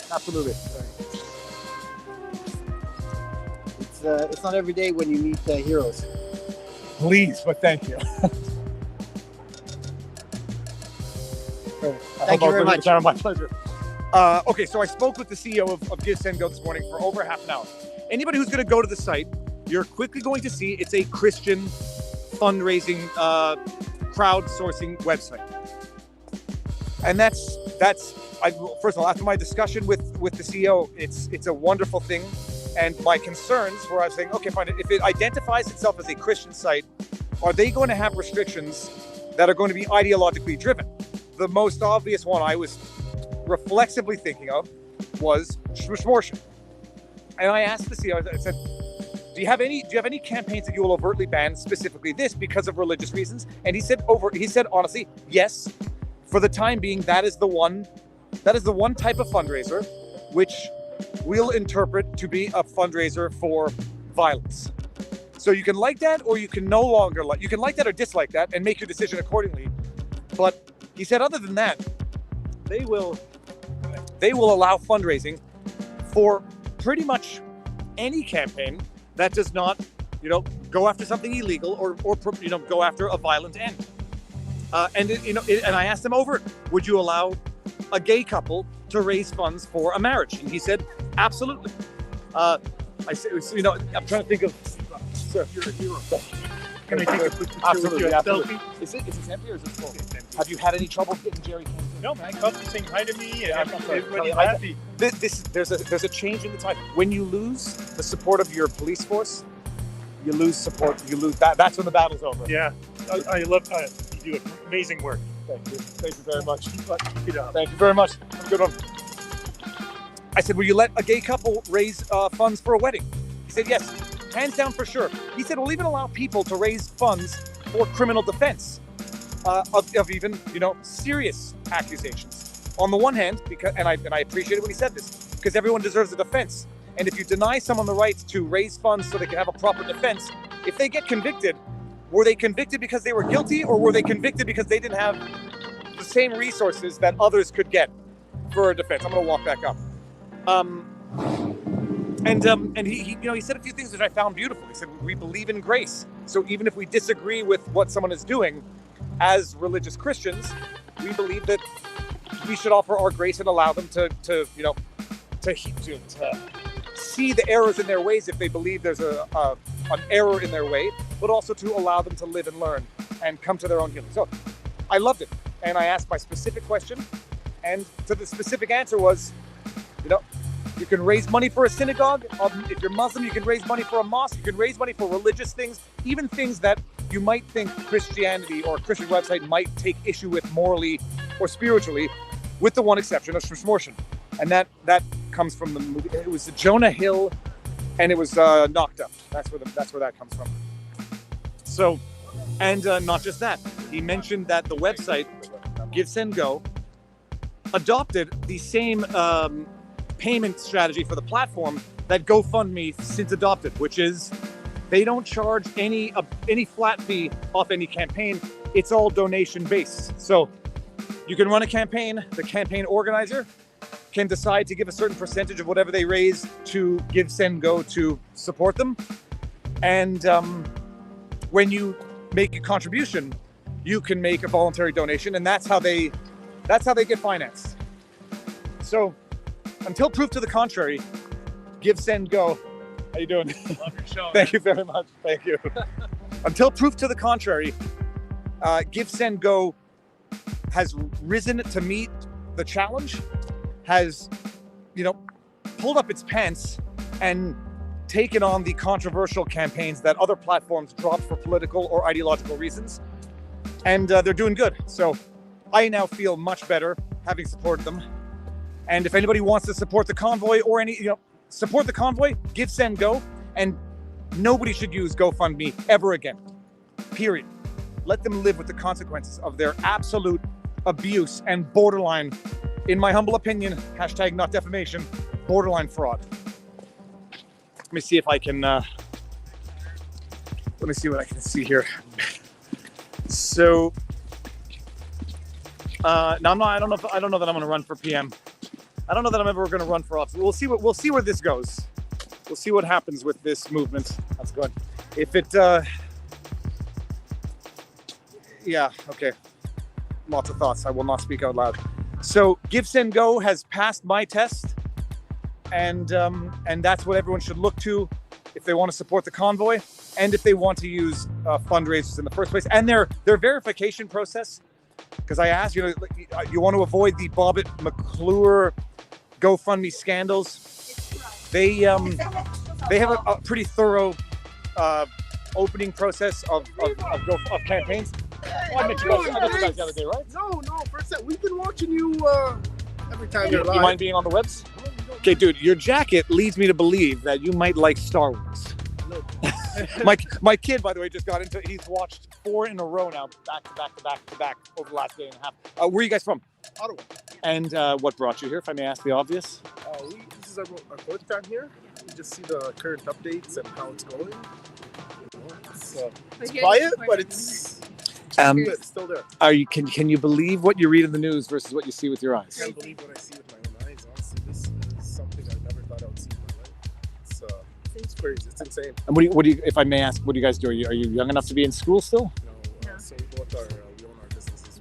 It's not every day when you meet heroes. Please, but thank you. Thank you very much. My pleasure. Okay, so I spoke with the CEO of Give, Send, Go this morning for over half an hour. Anybody who's going to go to the site, you're quickly going to see it's a Christian fundraising, crowdsourcing website. And that's first of all, after my discussion with the CEO, it's a wonderful thing. And my concerns were, I was saying, okay, fine. If it identifies itself as a Christian site, are they going to have restrictions that are going to be ideologically driven? The most obvious one I was reflexively thinking of was abortion. And I asked the CEO, I said, do you have any campaigns that you will overtly ban, specifically this, because of religious reasons? And he said honestly, yes. For the time being, that is the one type of fundraiser which we'll interpret to be a fundraiser for violence. So you can like that, or you can no longer like. You can like that or dislike that, and make your decision accordingly. But he said, other than that, they will allow fundraising for pretty much any campaign that does not, go after something illegal or go after a violent end. And I asked him over, would you allow a gay couple to raise funds for a marriage? And he said, absolutely. I said, I'm trying to think of. Sir, you're a hero. Can I take a quick picture with you? Absolutely. Is this empty or is it full? Have you had any trouble getting Jerry cans in? No, man. Come saying hi to me. And everybody's I- happy. There's a change in the time. When you lose the support of your police force, you lose support. You lose that. That's when the battle's over. Yeah, I love you do amazing work. Thank you. Thank you very much. Keep it up. Thank you very much. Have a good one. I said, will you let a gay couple raise funds for a wedding? He said, yes. Hands down for sure. He said, we'll even allow people to raise funds for criminal defense of even, serious accusations. On the one hand, and I appreciated when he said this, because everyone deserves a defense. And if you deny someone the right to raise funds so they can have a proper defense, if they get convicted, were they convicted because they were guilty, or were they convicted because they didn't have the same resources that others could get for a defense? I'm going to walk back up. And he said a few things that I found beautiful. He said, we believe in grace. So even if we disagree with what someone is doing, as religious Christians, we believe that we should offer our grace and allow them to see the errors in their ways if they believe there's an error in their way, but also to allow them to live and learn and come to their own healing. So I loved it. And I asked my specific question, and so the specific answer was, you can raise money for a synagogue. If you're Muslim, you can raise money for a mosque. You can raise money for religious things, even things that you might think Christianity or a Christian website might take issue with morally or spiritually, with the one exception of abortion. And that comes from the movie. It was Jonah Hill, and it was Knocked Up. That's where that comes from. So, and not just that. He mentioned that the website Give Send Go adopted the same payment strategy for the platform that GoFundMe since adopted, which is they don't charge any flat fee off any campaign. It's all donation based. So you can run a campaign. The campaign organizer can decide to give a certain percentage of whatever they raise to Give Send Go to support them. And when you make a contribution, you can make a voluntary donation, and that's how they get financed. So until proof to the contrary, Give Send Go. How you doing? Love your show. Thank you very much. Thank you. Until proof to the contrary, Give Send Go has risen to meet the challenge, has, pulled up its pants and taken on the controversial campaigns that other platforms dropped for political or ideological reasons. And they're doing good. So I now feel much better having supported them. And if anybody wants to support the Convoy or support the Convoy, Give Send Go. And nobody should use GoFundMe ever again. Period. Let them live with the consequences of their absolute abuse and borderline, in my humble opinion, #not defamation, borderline fraud. Let me see if I can, let me see what I can see here. So, no, I don't know that I'm going to run for PM. I don't know that I'm ever going to run for office. We'll see where this goes. We'll see what happens with this movement. That's good. If it, yeah, okay. Lots of thoughts. I will not speak out loud. So Give Send Go has passed my test, and that's what everyone should look to if they want to support the Convoy and if they want to use fundraisers in the first place. And their verification process because I asked, you want to avoid the Bobbitt McClure GoFundMe scandals. They have a pretty thorough opening process of campaigns. Oh, I met you guys the other day, right? No, first time. We've been watching you every time you're live. You mind being on the webs? Okay, dude, your jacket leads me to believe that you might like Star Wars. My kid, by the way, just got into it. He's watched 4 in a row now, back to back over the last day and a half. Where are you guys from? Ottawa. And what brought you here, if I may ask the obvious? This is our fourth time here. We just see the current updates and how it's going. It's quiet, but it's good. It's still there. Can you believe what you read in the news versus what you see with your eyes? I can't believe what I see with my own eyes. Honestly, this is something I never thought I would see in my life. It's crazy. It's insane. And what do you, if I may ask, what do you guys do? Are you young enough to be in school still? No. So we own our businesses.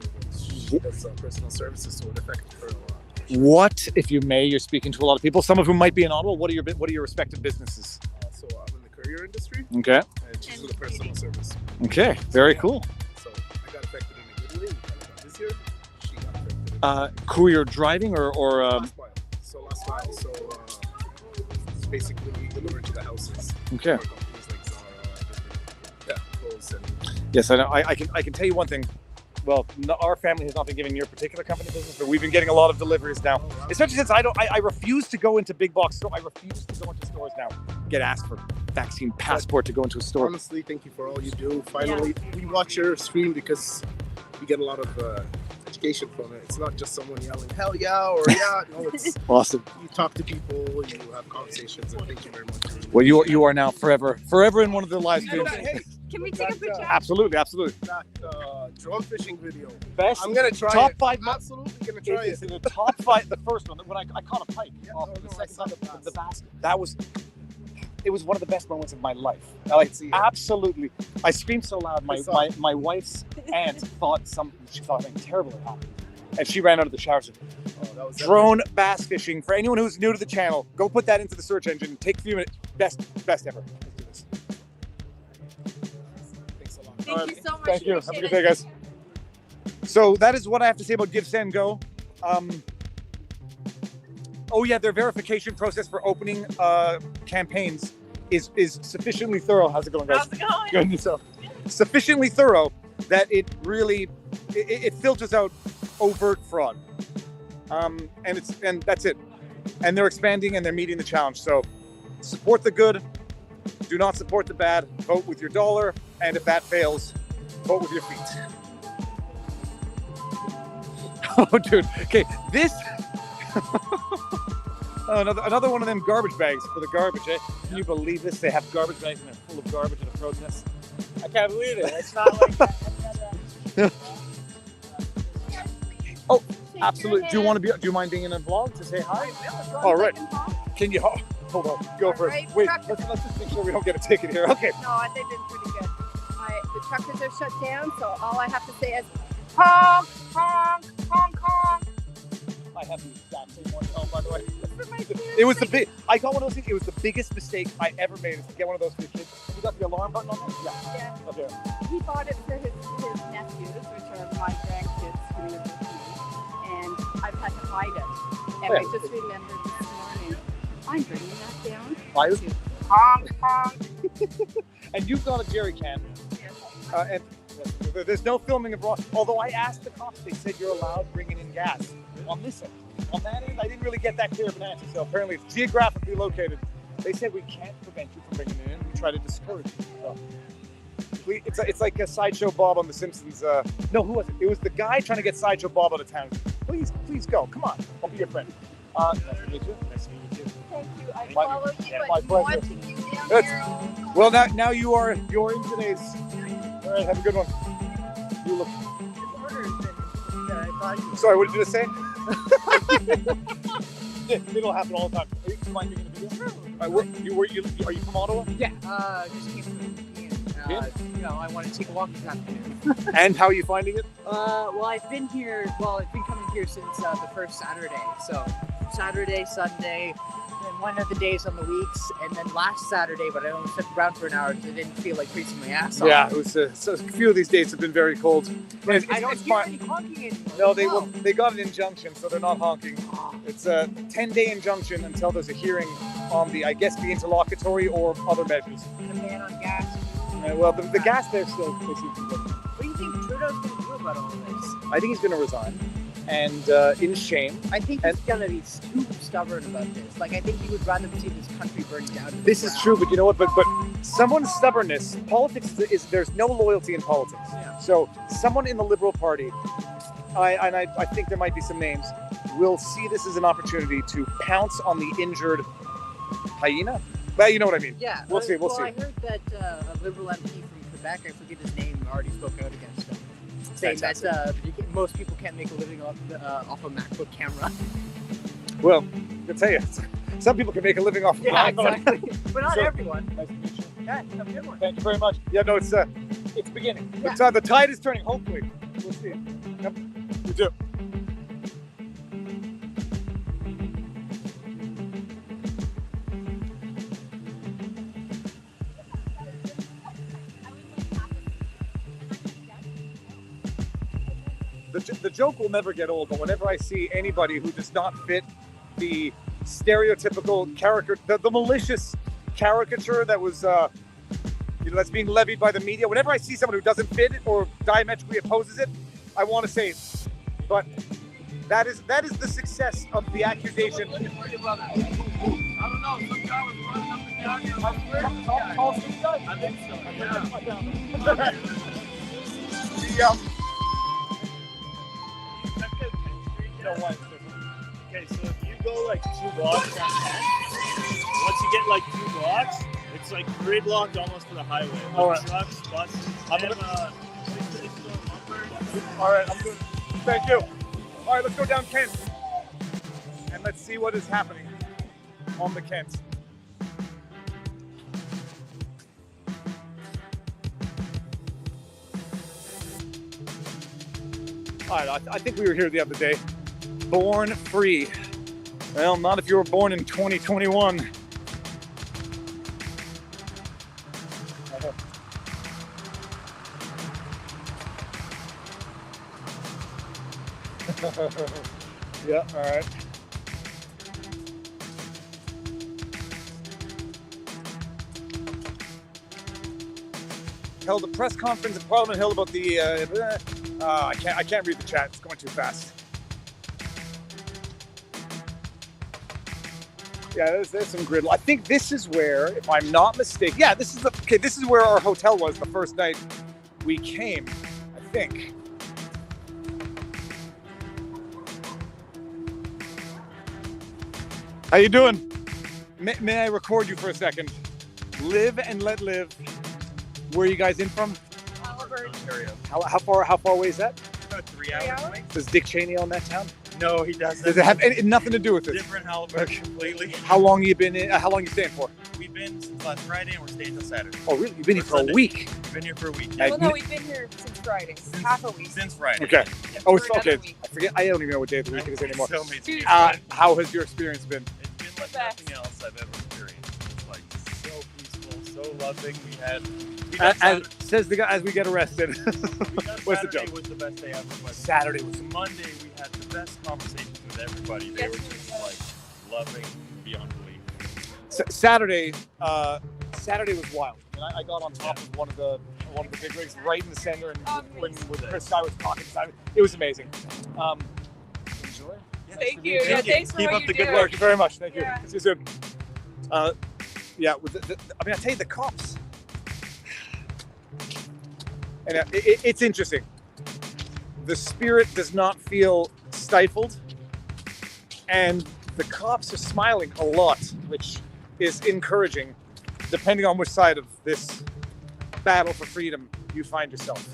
She does personal services, so it affected her a lot. What, if you may, you're speaking to a lot of people, some of whom might be in Ottawa. What are your respective businesses? So I'm in the courier industry. Okay. And she's with the personal service. Okay, very cool. So I got affected in a good way. We kind of got this year. She got affected. Courier driving or last mile. Last mile. So it's basically delivered to the houses. Okay. Companies like Zara, clothes and. Yes, I know. I can tell you one thing. Well, our family has not been giving your particular company business, but we've been getting a lot of deliveries now. Especially since I refuse to go into big box stores. I refuse to go into stores now. Get asked for vaccine passport to go into a store. Honestly, thank you for all you do. Finally, we watch your stream because we get a lot of education from it. It's not just someone yelling "hell yeah" or "yeah." No, it's awesome. You talk to people, you have conversations, and thank you very much. Well, you are now forever in one of the live streams. Can we take a picture? Absolutely. That drone fishing video. Best. I'm gonna try top it. 5. Absolutely gonna try it's in the top 5. The first one when I caught a pike off the second side of the basket. It was one of the best moments of my life. Absolutely. I screamed so loud. My wife's aunt thought something terrible had happened, and she ran out of the shower. Drone bass fishing. For anyone who's new to the channel, go put that into the search engine. Take a few minutes. Best ever. Thank you so much. Thank you. Have a good day, guys. So that is what I have to say about Give, Send, Go. Their verification process for opening campaigns is sufficiently thorough. How's it going, guys? How's it going? Good, and yourself. Sufficiently thorough that it really it filters out overt fraud. And that's it. And they're expanding and they're meeting the challenge. So support the good. Do not support the bad. Vote with your dollar. And if that fails, vote with your feet. Oh, dude. Okay, this. Another one of them garbage bags for the garbage, eh? Can you believe this? They have garbage bags and they're full of garbage at a protest. I can't believe it. It's not like that. Oh, absolutely. Do you mind being in a vlog to say hi? All right. Can you hold on? Go first. Right, Wait, let's just make sure we don't get a ticket here. Okay. No, they've been pretty good. The truckers are shut down, so all I have to say is honk, honk, honk, honk. I have the exact same one. Oh, by the way. It was I got one of those things. It was the biggest mistake I ever made is to get one of those for the kids. You got the alarm button on there? Yeah. Okay. He bought it for his nephews, which are my grandkids who live with me, and I've had to hide it. And I just remembered this morning, I'm bringing that down. Why? Honk, honk. And you've got a jerry can. And there's no filming of raw. Although I asked the cops, they said you're allowed bringing in gas. On this end. On that end, I didn't really get that clear of an answer. So apparently it's geographically located. They said we can't prevent you from bringing it in. We try to discourage you. So it's like a Sideshow Bob on The Simpsons. No, who was it? It was the guy trying to get Sideshow Bob out of town. Please go. Come on. I'll be your friend. Nice to meet you. Nice to meet you too. Thank you. I followed you. My pleasure. Well, now you're in today's. All right, have a good one. You look. Sorry, what did you just say? It'll happen all the time. Do you mind doing a video? Are you from Ottawa? Yeah, just came from Opine. I want to take a walk this afternoon. And how are you finding it? I've been coming here since the first Saturday. So Saturday, Sunday, then one of the days on the weeks, and then last Saturday, but I only stuck around for an hour. So it didn't feel like freezing my ass off. Yeah, it was. So a few of these days have been very cold. And I don't it's hear fine. any honking anymore. No, they got an injunction, so they're not honking. It's a 10-day injunction until there's a hearing on the, I guess, the interlocutory or other measures. And a ban on gas. Well, the gas there still they seem to be good. What do you think Trudeau's going to do about all this? I think he's going to resign, and in shame. I think he's going to be too stubborn about this. Like, I think he would rather see this country burn down. to the This is ground. true, but you know what? But someone's stubbornness, politics is there's no loyalty in politics. Yeah. So someone in the Liberal Party, I think there might be some names, will see this as an opportunity to pounce on the injured hyena. Well, you know what I mean. Yeah. We'll see. We'll see. I heard that a Liberal MP from Quebec, I forget his name, already spoke out against him, saying that most people can't make a living off a MacBook camera. Well, I'll tell you, some people can make a living off of Yeah, that. exactly. But not everyone. Nice to meet you. Yeah, have a good one. Thank you very much. Yeah, no, it's beginning. Yeah. The tide is turning. Hopefully, we'll see. Yep, we do. The joke will never get old, but whenever I see anybody who does not fit the stereotypical character, the malicious caricature that was, that's being levied by the media, whenever I see someone who doesn't fit it or diametrically opposes it, I want to say it. But that is the success of the accusation. I don't know, some guy was running up and down here. I think so, Okay, so if you go like 2 blocks down 10, once you get like 2 blocks, it's like gridlocked almost to the highway. Like All right. trucks, buses, All right, I'm good. Thank you. All right, let's go down Kent and let's see what is happening on the Kent. All right, I think we were here the other day. Born free. Well, not if you were born in 2021. Yeah, all right. Held a press conference at Parliament Hill about the. I can't read the chat. It's going too fast. Yeah, there's some grid. I think this is where, if I'm not mistaken, yeah, this is where our hotel was the first night we came. I think. How you doing? May I record you for a second? Live and let live. Where are you guys in from? Ontario. How far away is that? About 3 hours away. Does Dick Cheney own that town? No, he doesn't. Does it have nothing to do with it? Different Halifax completely. How long you been in? How long you staying for? We've been since last Friday and we're staying till Saturday. Oh, really? You've been here for a week? We've been here for a week. Well, no, we've been here since Friday. Half a week. Since Friday. Okay. Yeah, Oh, for it's okay. another week. I forget. I don't even know what day of the week it is anymore. So many days. How has your experience been? It's been like nothing else I've ever experienced. It's like so peaceful, so loving. We As says the guy as we get arrested. What's the Saturday joke? was the best day ever. But Saturday was Monday. We had the best conversations with everybody. They were just like loving beyond belief. Saturday was wild. And I got on top of one of the big rigs right in the center, and when Chris Guy was talking, it was amazing. Enjoy. Thank you. Yeah, thanks for Keep what up you the do. good work. Thank you very much. Thank you. Yeah. See you soon. Yeah, I tell you, the cops. And it's interesting. The spirit does not feel stifled, and the cops are smiling a lot, which is encouraging, depending on which side of this battle for freedom you find yourself.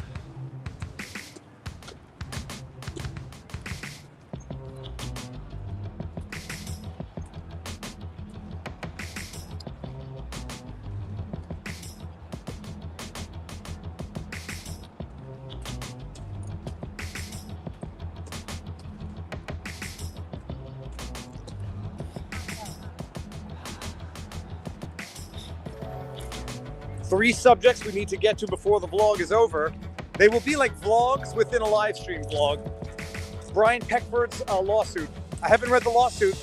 3 subjects we need to get to before the vlog is over. They will be like vlogs within a live stream vlog. Brian Peckford's lawsuit. I haven't read the lawsuit,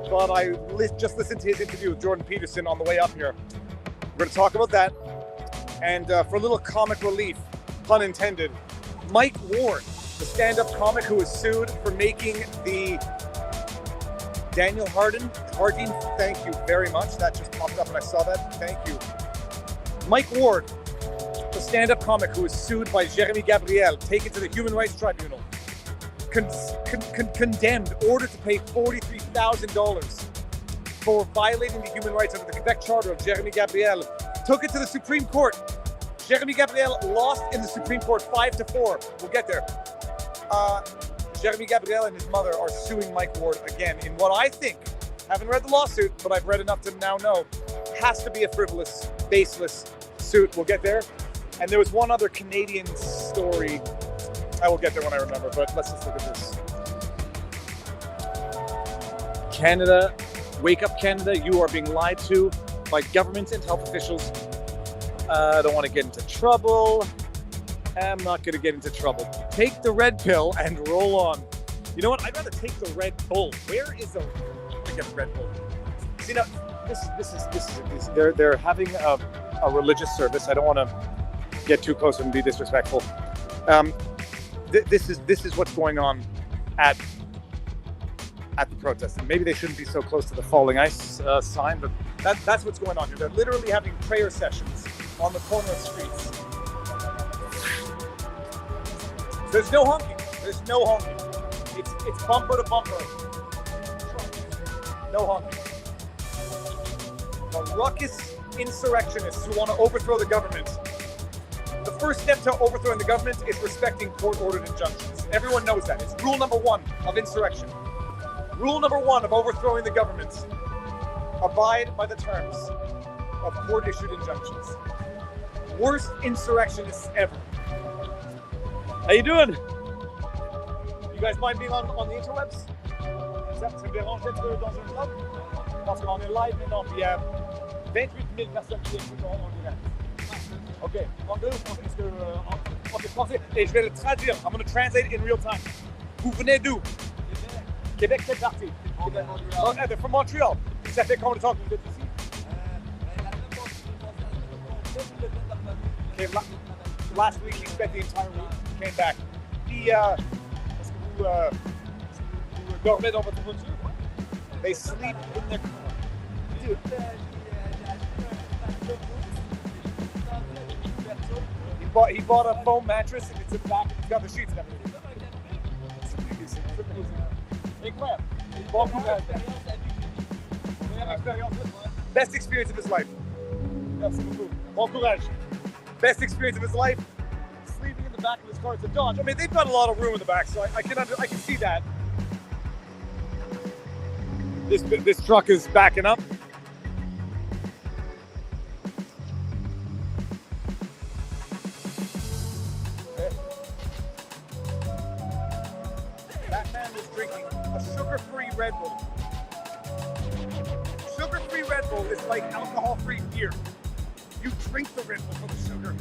but I just listened to his interview with Jordan Peterson on the way up here. We're going to talk about that. And for a little comic relief, pun intended, Mike Ward, the stand-up comic who was sued for making the Daniel Hardin, thank you very much. That just popped up and I saw that. Thank you. Mike Ward, the stand-up comic who was sued by Jeremy Gabriel, taken to the Human Rights Tribunal, condemned, ordered to pay $43,000 for violating the human rights under the Quebec Charter of Jeremy Gabriel, took it to the Supreme Court. Jeremy Gabriel lost in the Supreme Court 5-4. We'll get there. Jeremy Gabriel and his mother are suing Mike Ward again in what I think, haven't read the lawsuit, but I've read enough to now know, has to be a frivolous, baseless suit. We'll get there. And there was one other Canadian story. I will get there when I remember, but let's just look at this. Canada, wake up Canada, you are being lied to by government and health officials. I don't want to get into trouble. I'm not going to get into trouble. Take the red pill and roll on. You know what? I'd rather take the Red Bull. Where is the? I get the Red Bull. See now, this is they're having a religious service. I don't want to get too close and be disrespectful. This is what's going on at the protest. And maybe they shouldn't be so close to the falling ice sign, but that's what's going on here. They're literally having prayer sessions on the corner of streets. There's no honking. There's no honking. It's bumper to bumper. No honking. The ruckus insurrectionists who want to overthrow the government. The first step to overthrowing the government is respecting court-ordered injunctions. Everyone knows that. It's rule number 1 of insurrection. Rule number 1 of overthrowing the government. Abide by the terms of court-issued injunctions. Worst insurrectionists ever. How you doing? You guys mind being on the interwebs? Ça me dérange d'être dans un vlog? Parce qu'on est live maintenant, puis il y a 28 000 personnes qui écoutent en direct. Ok, anglais ou français? Est-ce que, ok, français. Et je vais le traduire. I'm going to translate in real time. Vous venez d'où? Québec, quelle partie? Oh, they're from Montreal. Ça fait combien de temps que vous êtes ici? Okay, last week he spent the entire week. Came back. Est-ce que vous dormez dans votre voiture? They sleep in their car. Dude. He bought a foam mattress and it's in the back. He's got the sheets and everything. It's amazing. Incredible. Bon courage. Best experience of his life. Merci beaucoup. Bon courage. Best experience of his life. Sleeping in the back of his car. It's a Dodge. I mean, they've got a lot of room in the back, so I can see that. This truck is backing up. That man was drinking a sugar-free Red Bull. Sugar-free Red Bull is like alcohol-free beer. You drink the Red Bull for the sugar.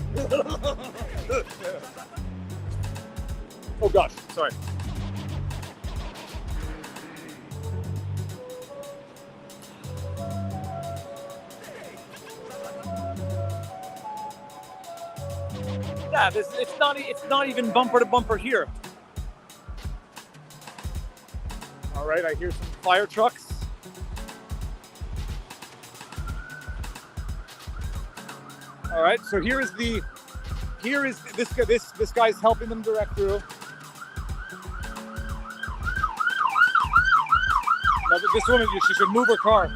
Oh gosh, sorry. Yeah, it's not even bumper to bumper here. All right, I hear some fire trucks. All right, so here is this guy's helping them direct through. Now, this woman, she should move her car.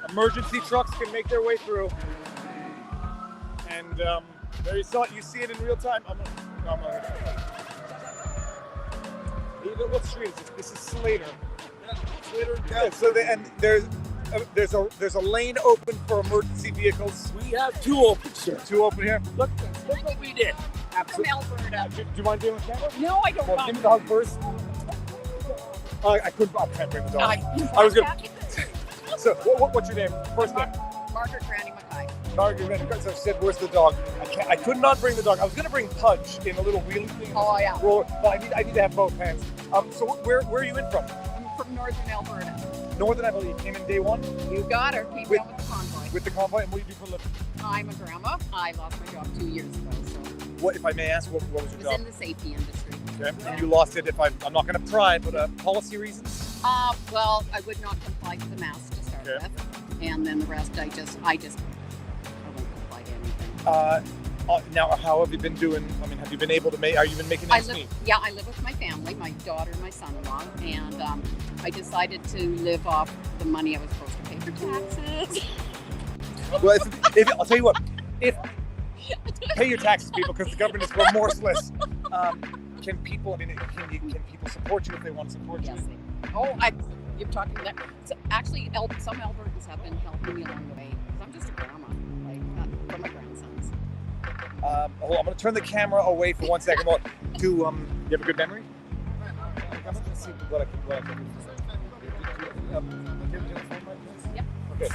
Emergency trucks can make their way through, and there you see it in real time. What street is this? This is Slater. Slater. Yeah. So there's a lane open for emergency vehicles. We have 2 open, sir. 2 open here. Look what we did. From Alberta. Do you mind being on camera? No, I don't Well, mind. give me the hug first. I can't bring the dog. I was gonna. So, what's your name? First name? Margaret Granny Mackay. Margaret Granny. So I said, "Where's the dog?" I could not bring the dog. I was gonna bring Pudge in a little wheelie thing. Oh, yeah. Roller, but I need to have both hands. So where are you in from? I'm from Northern Alberta. Northern Alberta. You came in day one. You got her. Came down with the convoy. With the convoy, and what do you do for a living? I'm a grandma. I lost my job 2 years ago. So What, if I may ask, what was your I was job? in the safety industry. Okay. And you lost it. I'm not going to pry, but policy reasons. Well, I would not comply to the mask to start with, and then the rest I won't comply to anything. Now, how have you been doing? I mean, have you been able to make? Are you been making ends meet? Yeah, I live with my family, my daughter and my son-in-law, and I decided to live off the money I was supposed to pay for taxes. Well, if I'll tell you what, if pay your taxes, people, because the government is remorseless. Can people support you if they want to support you? You're talking that. So actually, some Albertans have been helping me along the way because I'm just a grandma, for my grandsons. I'm going to turn the camera away for 1 second. Well, you have a good memory? Let's see what I can do. Yep. Okay.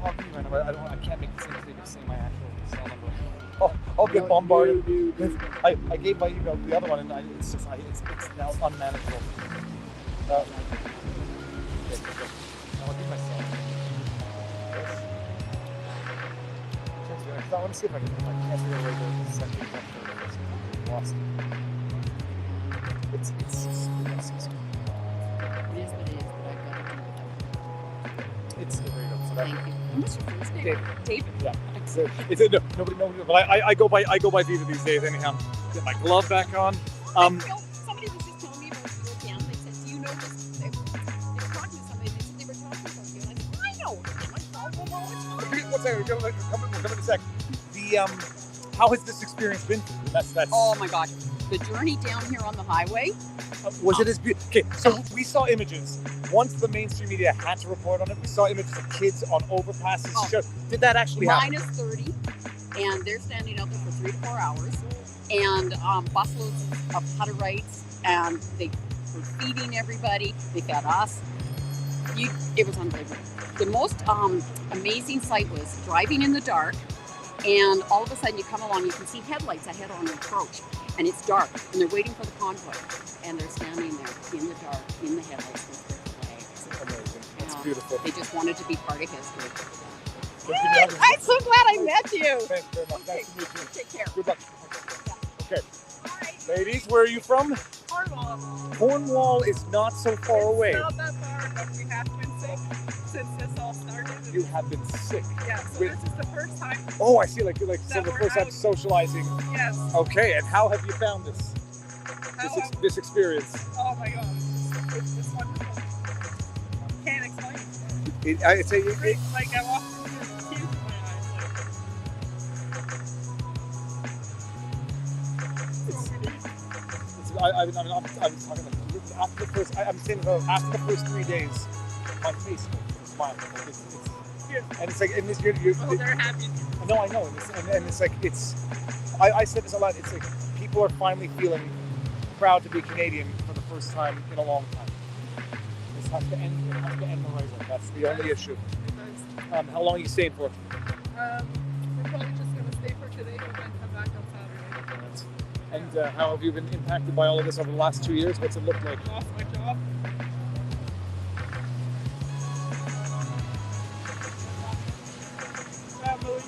I can't make the same mistake of saying my actual cell number. I'll get bombarded. I gave my email to the other one, and it's now unmanageable. Okay. I'll give myself. I want to see if I can't figure out where the second lost. It's It is what it is, but I've got to do it. It's there you go. So Thank you. What's your first name? David. Yeah. Nobody knows, but I go by Viva these days anyhow. Get my glove back on. Somebody was just telling me about your band. They said, "Do you know this?" They were talking to somebody. They said they were talking about you. And I said, "I know." One second, we're coming in a sec. How has this experience been for you? That's. Oh my God, the journey down here on the highway. Was it as beautiful? Okay, so we saw images. Once the mainstream media had to report on it, we saw images of kids on overpasses. Did that actually happen? Minus 30, and they're standing out there for 3 to 4 hours, and busloads of Hutterites, and they were feeding everybody. They fed us. It was unbelievable. The most amazing sight was driving in the dark, and all of a sudden you come along, you can see headlights ahead on an approach, and it's dark, and they're waiting for the convoy, and they're standing there in the dark, in the headlights with their flags. Amazing. It's beautiful. They just wanted to be part of history. I'm so glad I met you. Thanks very much. Nice to meet you. Take care. Good luck. Okay. Ladies, where are you from? Cornwall. Cornwall is not so far away. It's not that far, but we have been sick since this all started. You have been sick. Yeah, so this is the first time. Oh, I see. So the first time socializing. Yes. Okay, and how have you found this experience? Oh my God, it's wonderful. Can't explain it. I'd say Like I walked through here, tears in my I'm talking after the first 3 days, my face was smiling. And it's like, and this year, they're happy. No, I know, and it's like I said this a lot. It's like people are finally feeling proud to be Canadian for the first time in a long time. This has to end. It has to end the rising. That's the only issue. How long are you staying for? We're probably just going to stay for today and then come back on Saturday. And how have you been impacted by all of this over the last 2 years? What's it look like? Lost my job. Family.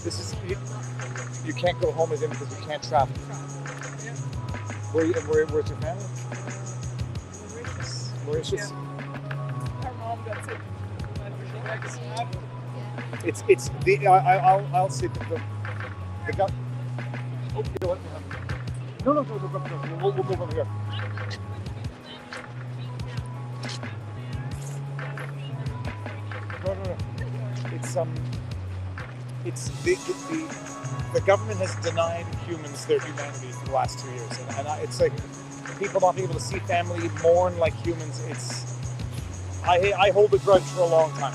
This is you can't go home as in because you can't travel. Where's your family? Mauritius. Our mom got sick. It's the I'll say the guy. Oh, you know what? No. We'll move over here. No. It's the government has denied humans their humanity for the last 2 years, and it's like people not being able to see family, mourn like humans. I hold a grudge for a long time.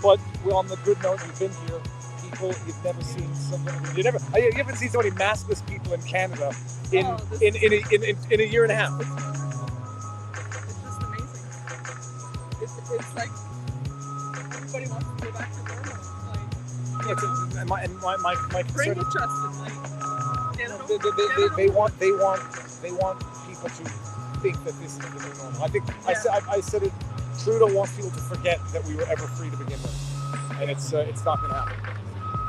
But on the good note, you've been here. People you've never seen you haven't seen so many maskless people in Canada in a year and a half. It's just amazing. It's like everybody wants to go back to normal. Like, my bring concern the trust in, like, you know, they want people to think that this is the new normal. I think I said it. Trudeau wants people to forget that we were ever free to begin with, and it's not going to happen.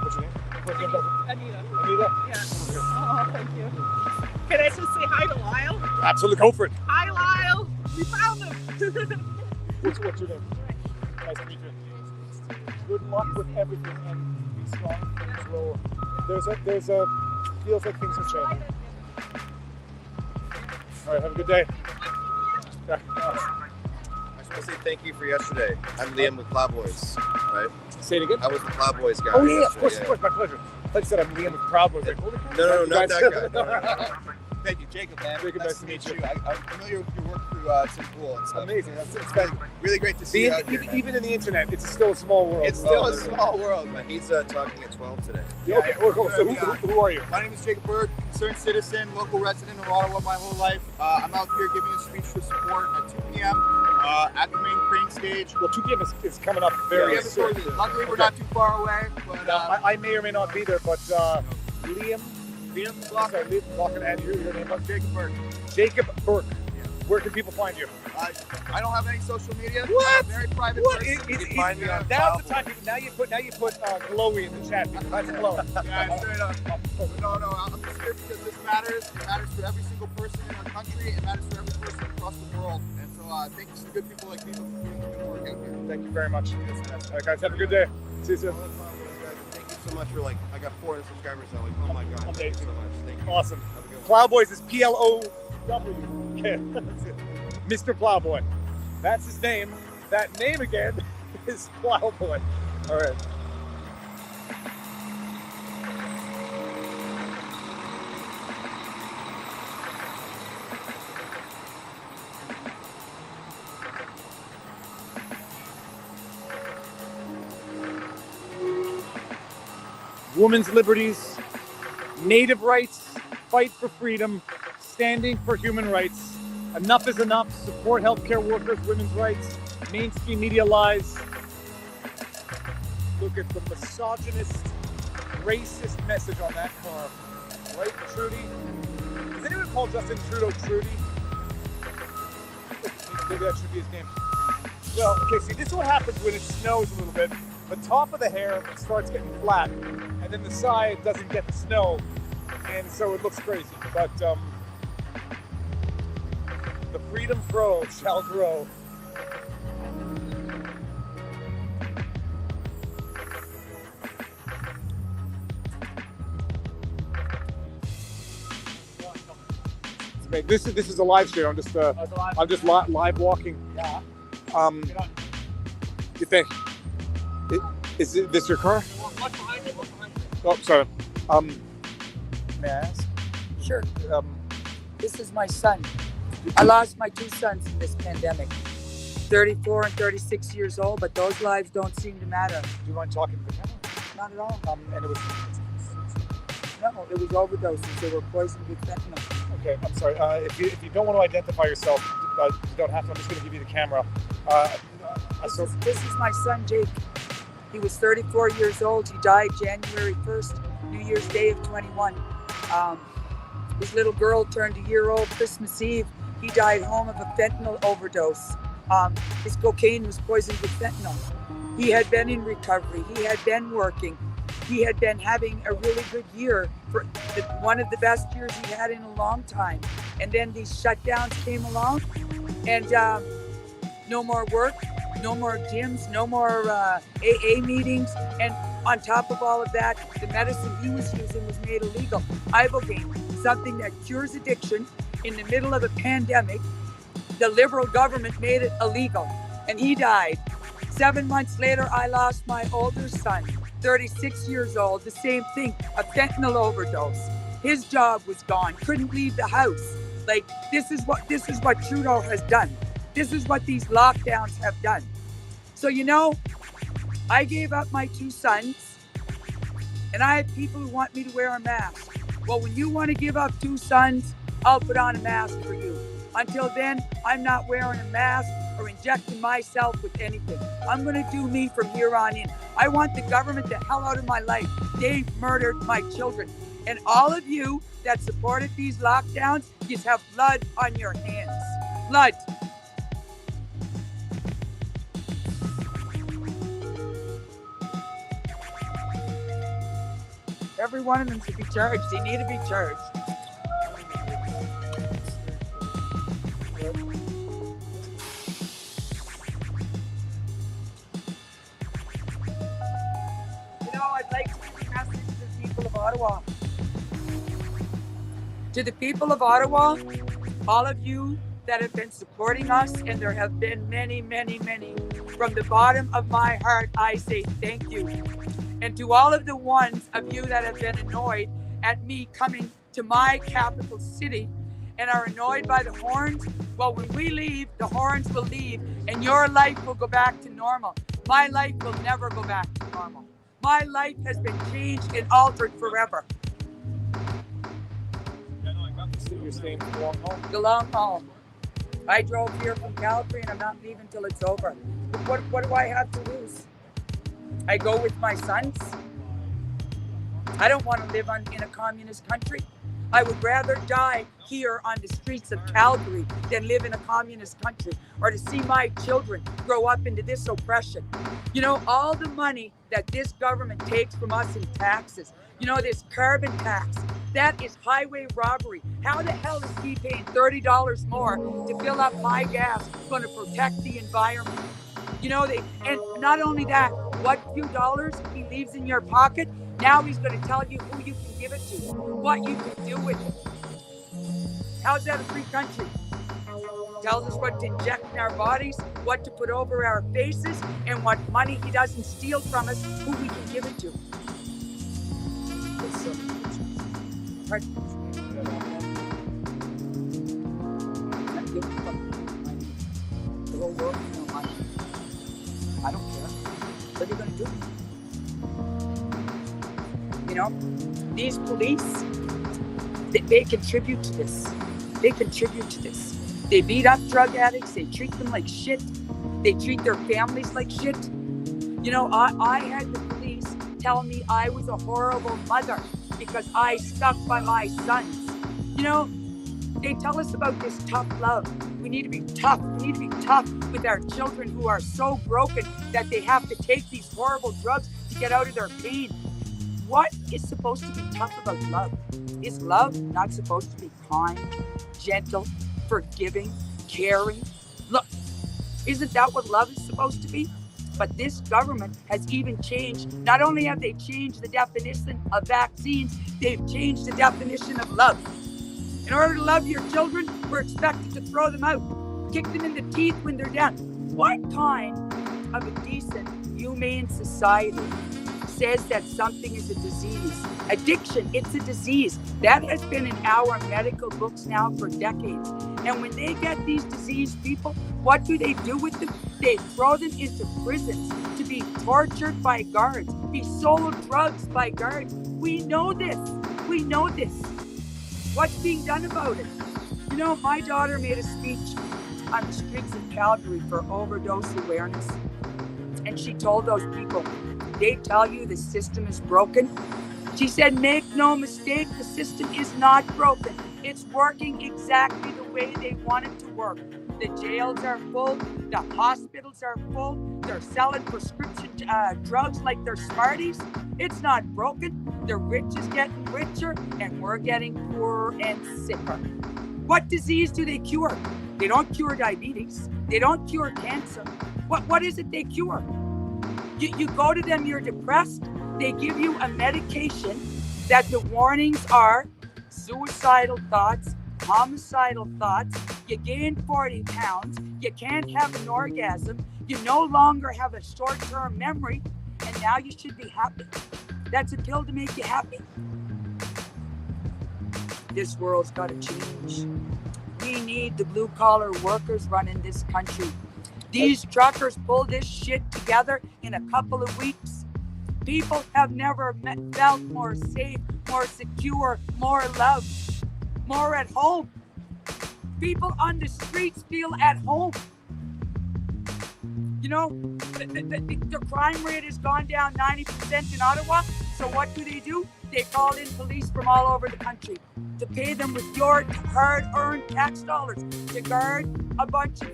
What's your name? Anita. Anita? Yeah. Oh, thank you. Can I just say hi to Lyle? Absolutely, go for it. Hi, Lyle. We found him. What's your name? Nice to meet you. Good luck with everything and be strong. So there's a feels like things are changing. All right, have a good day. Yeah. I just want to say thank you for yesterday. I'm Liam with Plowboys, right? Say it again? I was the Plowboys guy. Oh yeah, yesterday, of course, my pleasure. I thought you said I'm Liam with Proud Boys. Like, holy crap. No, not Guys. that guy. No. Thank you, Jacob, man. Jacob, nice to meet you. I'm familiar with your work through St. Paul and stuff. Amazing. It's been really great to see you out here, man. even in the internet, it's still a small world. It's still a small world, man. He's talking at 12 today. Yeah, okay, cool. So who are you? My name is Jacob Berg, concerned citizen, local resident of Ottawa my whole life. I'm out here giving a speech for support at 2 p.m. At the main crane stage. Well, 2 p.m. is coming up very soon. Luckily, we're not too far away. But I may or may not be there, but Liam Block, and your name was Jacob Berg. Jacob Berg. Where can people find you? I don't have any social media. What? I'm a very private What? person. You can find me on Now's the time. Now you put Glowy in the chat. That's Glow. Yeah, straight up. No, I'm just here because this matters. It matters for every single person in our country. It matters for every person across the world. And so thank you to good people like Viva for doing the good work out here. Thank you very much. All right, guys, have a good day. See you soon. Thank you so much for I got 400 subscribers now. Oh my God. Thank you so much. Thank you. Awesome. Plowboys is Ploww. Okay, that's it. Mr. Plowboy. That's his name. That name again is Plowboy. All right. Women's liberties, native rights, fight for freedom, standing for human rights. Enough is enough. Support healthcare workers, women's rights, mainstream media lies. Look at the misogynist, racist message on that car. Right, Trudy? Does anyone call Justin Trudeau Trudy? Maybe that should be his name. Well, okay, see, this is what happens when it snows a little bit. The top of the hair starts getting flat, and then the side doesn't get the snow, and so it looks crazy. But the freedom fro shall grow. This is a live stream. I'm just live walking. Yeah. You think? Is this your car? Oh, sorry. May I ask? Sure. This is my son. I lost my two sons in this pandemic. 34 and 36 years old, but those lives don't seem to matter. Do you mind talking to the camera? Not at all. And it was. No, it was overdoses. They were poisoned with fentanyl. Okay, I'm sorry. If you don't want to identify yourself, you don't have to. I'm just going to give you the camera. This is my son, Jake. He was 34 years old. He died January 1st, New Year's Day of 21. His little girl turned a year old Christmas Eve. He died home of a fentanyl overdose. His cocaine was poisoned with fentanyl. He had been in recovery. He had been working. He had been having a really good year, for one of the best years he had in a long time. And then these shutdowns came along, and no more work, no more gyms, no more AA meetings. And on top of all of that, the medicine he was using was made illegal. Ibogaine, something that cures addiction. In the middle of a pandemic, the Liberal government made it illegal, and he died. 7 months later, I lost my older son, 36 years old, the same thing, a fentanyl overdose. His job was gone, couldn't leave the house. Like, this is what Trudeau has done. This is what these lockdowns have done. So, I gave up my 2 sons, and I have people who want me to wear a mask. Well, when you want to give up 2 sons, I'll put on a mask for you. Until then, I'm not wearing a mask or injecting myself with anything. I'm going to do me from here on in. I want the government the hell out of my life. They've murdered my children. And all of you that supported these lockdowns, you have blood on your hands. Blood. Every one of them should be charged. They need to be charged. I'd like to give a message to the people of Ottawa. To the people of Ottawa, all of you that have been supporting us, and there have been many, many, many, from the bottom of my heart, I say thank you. And to all of the ones of you that have been annoyed at me coming to my capital city and are annoyed by the horns, well, when we leave, the horns will leave and your life will go back to normal. My life will never go back to normal. My life has been changed and altered forever. You're staying for the long haul? The long haul. I drove here from Calgary and I'm not leaving till it's over. But what do I have to lose? I go with my sons. I don't want to live in a communist country. I would rather die here on the streets of Calgary than live in a communist country, or to see my children grow up into this oppression. You know, all the money that this government takes from us in taxes, you know, this carbon tax, that is highway robbery. How the hell is he paying $30 more to fill up my gas going to protect the environment? You know, and not only that, what few dollars he leaves in your pocket, now he's going to tell you who you can give it to, what you can do with it. How's that a free country? Tells us what to inject in our bodies, what to put over our faces, and what money he doesn't steal from us, who we can give it to. The whole world has no money. I don't care. What are you going to do? You know, these police, they contribute to this. They contribute to this. They beat up drug addicts. They treat them like shit. They treat their families like shit. You know, I had the police tell me I was a horrible mother because I stuck by my sons. You know, they tell us about this tough love. We need to be tough. We need to be tough with our children who are so broken that they have to take these horrible drugs to get out of their pain. What is supposed to be tough about love? Is love not supposed to be kind, gentle, forgiving, caring? Look, isn't that what love is supposed to be? But this government has even changed. Not only have they changed the definition of vaccines, they've changed the definition of love. In order to love your children, we're expected to throw them out, kick them in the teeth when they're down. What kind of a decent, humane society says that something is a disease? Addiction, it's a disease. That has been in our medical books now for decades. And when they get these diseased people, what do they do with them? They throw them into prisons to be tortured by guards, be sold drugs by guards. We know this. We know this. What's being done about it? You know, my daughter made a speech on the streets of Calgary for overdose awareness. And she told those people, they tell you the system is broken. She said, make no mistake, the system is not broken. It's working exactly the way they want it to work. The jails are full, the hospitals are full, they're selling prescription drugs like they're Smarties. It's not broken. The rich is getting richer and we're getting poorer and sicker. What disease do they cure? They don't cure diabetes. They don't cure cancer. What is it they cure? You go to them, you're depressed. They give you a medication that the warnings are suicidal thoughts, homicidal thoughts. You gain 40 pounds. You can't have an orgasm. You no longer have a short-term memory. And now you should be happy. That's a pill to make you happy. This world's got to change. We need the blue-collar workers running this country. These truckers pull this shit together in a couple of weeks. People have never felt more safe, more secure, more loved, more at home. People on the streets feel at home. You know, the crime rate has gone down 90% in Ottawa. So what do? They call in police from all over the country to pay them with your hard-earned tax dollars to guard a bunch of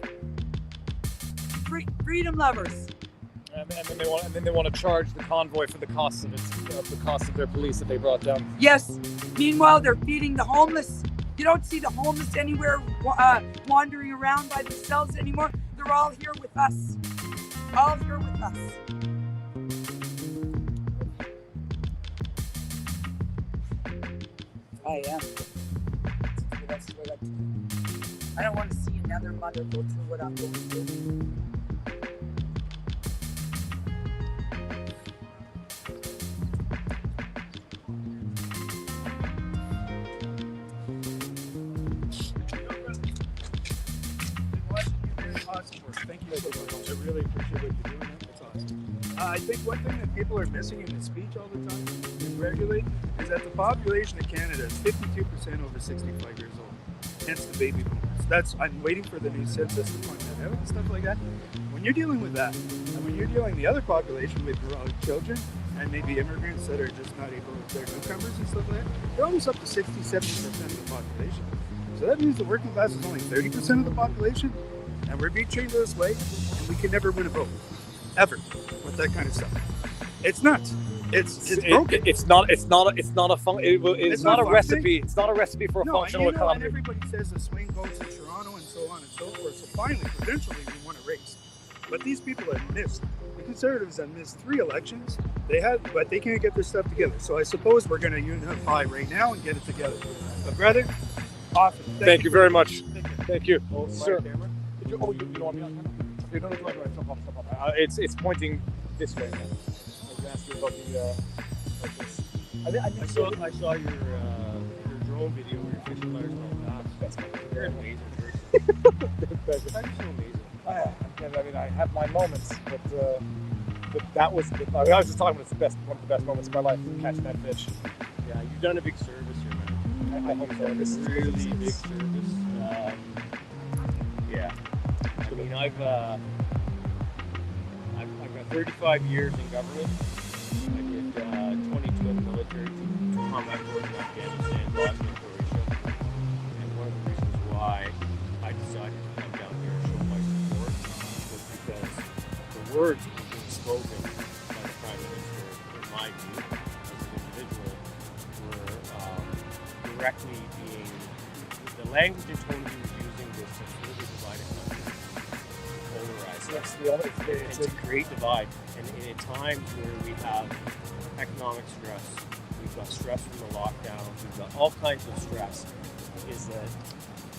freedom lovers. And then they want to charge the convoy for the cost of their police that they brought down. Yes. Meanwhile, they're feeding the homeless. You don't see the homeless anywhere wandering around by themselves anymore. They're all here with us. All here with us. I am. I don't want to see another mother go through what I'm going through. Thank you so much. I really appreciate what you're doing. That's awesome. I think one thing that people are missing in the speech all the time, and regularly, is that the population of Canada is 52% over 65 years old. Hence the baby boomers. I'm waiting for the new census to point that out and stuff like that. When you're dealing with that, and when you're dealing the other population with children and maybe immigrants that are just not able to, they're newcomers and stuff like that, they're almost up to 60-70% of the population. So that means the working class is only 30% of the population. And we're being treated this way, and we can never win a vote, ever, with that kind of stuff. It's nuts. It's broken. It's not a recipe. It's not a recipe for a functional economy. And everybody says the swing votes in Toronto and so on and so forth. So finally, provincially, we won a race. But these people have missed. The Conservatives have missed 3 elections. But they can't get their stuff together. So I suppose we're going to unify right now and get it together. But brother, awesome. Thank you very much. Thank you, sir. You don't want me on camera? It's pointing this way. I was asking about the. I saw your drone video where you're fishing letters and all that. You're an amazing person. That's so amazing. I mean, I have my moments, but that was. I was just talking about it's one of the best moments of my life, catching that fish. Yeah, you've done a big service here, man. I hope so. This is really big service. Yeah. I mean, I've got 35 years in government. I did 22 in the military, 2 combat tours in Afghanistan, Bosnia, and Croatia. And one of the reasons why I decided to come down here and show my support was because the words that were being spoken by the Prime Minister, in my view, as an individual, were directly being, the language and tone he was using was to further divide a country. It's a great divide, and in times where we have economic stress, we've got stress from the lockdown, we've got all kinds of stress, is that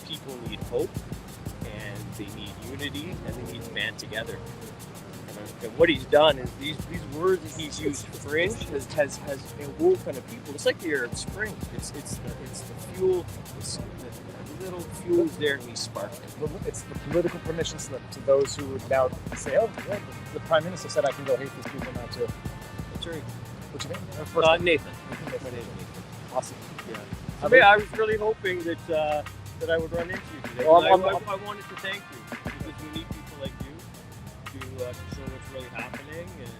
people need hope, and they need unity, and they need to band together. And what he's done is these words that he's used, fringe, has awoken a people. It's like the Arab Spring. It's the fuel. It's the little fuel is there, and he sparked it. It's the political permission slip to those who would now say, "Oh, yeah, the Prime Minister said I can go hate these people now too." That's right. What you mean? Nathan. Awesome. Yeah. I was really hoping that I would run into you today. Well, I wanted to thank you because we need people like you to show what's really happening. And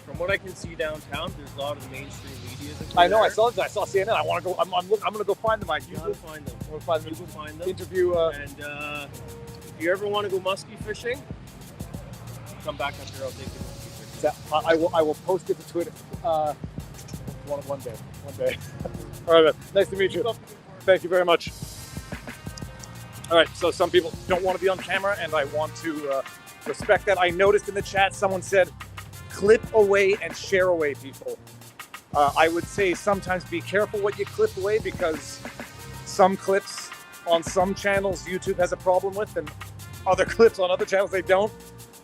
from what I can see downtown, there's a lot of the mainstream media. I know. I saw CNN. I want to go. I'm going to go find them. You go find them. I'm going to find them. Interview. And if you ever want to go muskie fishing, come back up here. I'll take you muskie fishing. I will post it to Twitter. One day. All right, man. Nice to meet you. Thank you very much. All right. So some people don't want to be on camera, and I want to respect that. I noticed in the chat someone said, "Clip away and share away, people." I would say sometimes be careful what you clip away, because some clips on some channels YouTube has a problem with, and other clips on other channels they don't.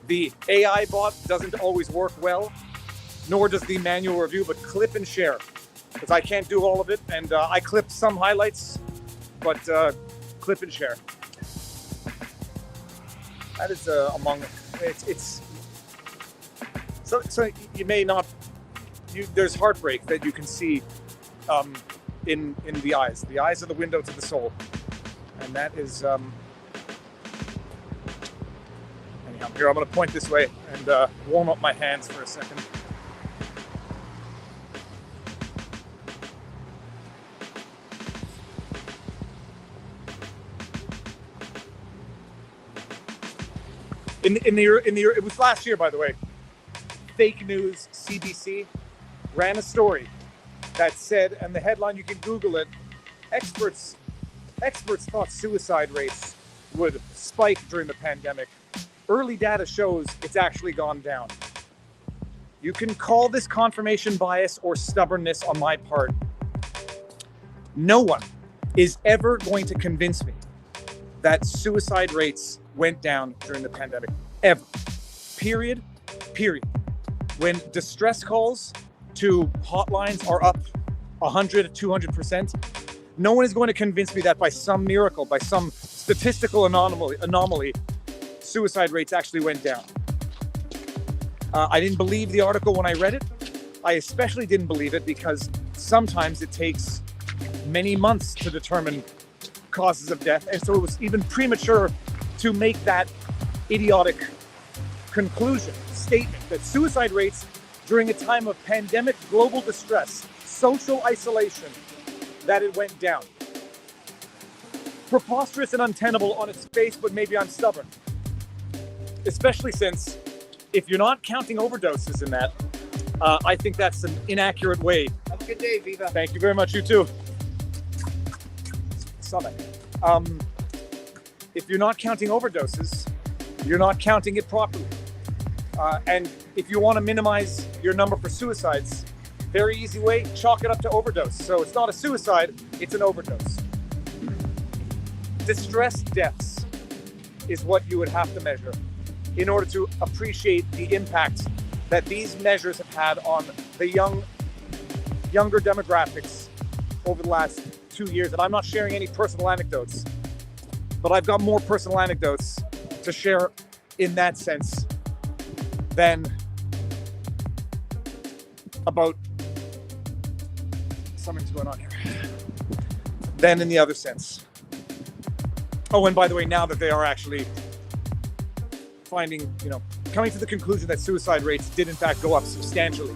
The AI bot doesn't always work well, nor does the manual review, but clip and share, because I can't do all of it, and I clip some highlights, but clip and share. That is among it's so you may not there's heartbreak that you can see in the eyes. The eyes are the window to the soul, and that is anyhow. Here, I'm going to point this way and warm up my hands for a second. It was last year, by the way. Fake news CBC ran a story that said, and the headline, you can Google it, experts thought suicide rates would spike during the pandemic. Early data shows it's actually gone down. You can call this confirmation bias or stubbornness on my part. No one is ever going to convince me that suicide rates went down during the pandemic. Ever. Period. When distress calls to hotlines are up 100 to 200%, no one is going to convince me that by some miracle, by some statistical anomaly, suicide rates actually went down. I didn't believe the article when I read it. I especially didn't believe it because sometimes it takes many months to determine causes of death, and so it was even premature to make that idiotic statement that suicide rates during a time of pandemic global distress, social isolation, that it went down. Preposterous and untenable on its face, but maybe I'm stubborn. Especially since, if you're not counting overdoses in that, I think that's an inaccurate way. Have a good day, Viva. Thank you very much, you too. Saw that. If you're not counting overdoses, you're not counting it properly. And if you want to minimize your number for suicides, very easy way, chalk it up to overdose. So it's not a suicide, it's an overdose. Distress deaths is what you would have to measure in order to appreciate the impact that these measures have had on the younger demographics over the last 2 years. And I'm not sharing any personal anecdotes, but I've got more personal anecdotes to share in that sense than about something's going on here, than in the other sense. Oh, and by the way, now that they are actually coming to the conclusion that suicide rates did in fact go up substantially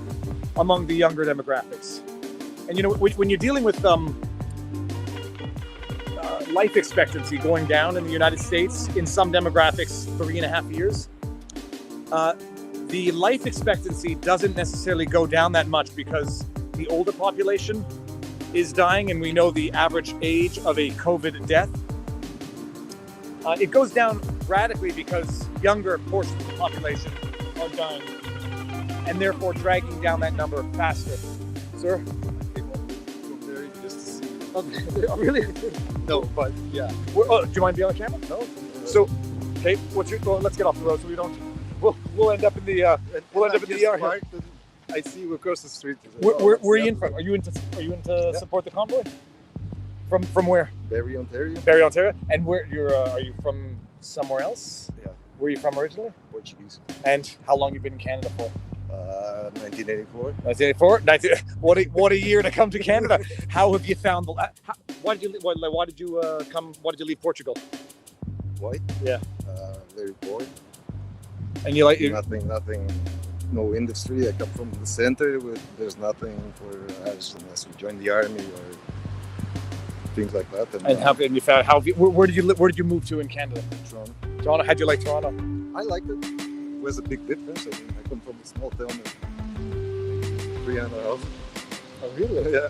among the younger demographics. And when you're dealing with life expectancy going down in the United States, in some demographics 3.5 years, the life expectancy doesn't necessarily go down that much because the older population is dying, and we know the average age of a COVID death. It goes down radically because younger portions of the population are dying, and therefore dragging down that number faster. Sir? Oh, really? No, but yeah. Do you mind being on camera? No. So, okay, let's get off the road so we don't. We'll end up in the yard here. I see you across the street. Where are you in from? Are you into support the convoy? From where? Barrie, Ontario. Barrie, Ontario. And where are you from? Somewhere else? Yeah. Where are you from originally? Portuguese. And how long you been in Canada for? 1984. 1984. What a year to come to Canada. How have you found why did you come? Why did you leave Portugal? Why? Yeah. Very bored. And you like nothing. No industry. I come from the center. There's nothing for us unless we join the army or things like that. Where did you move to in Canada? Toronto. How'd you like Toronto? I liked it. It was a big difference. I come from a small town of 300,000. Oh, really? Yeah.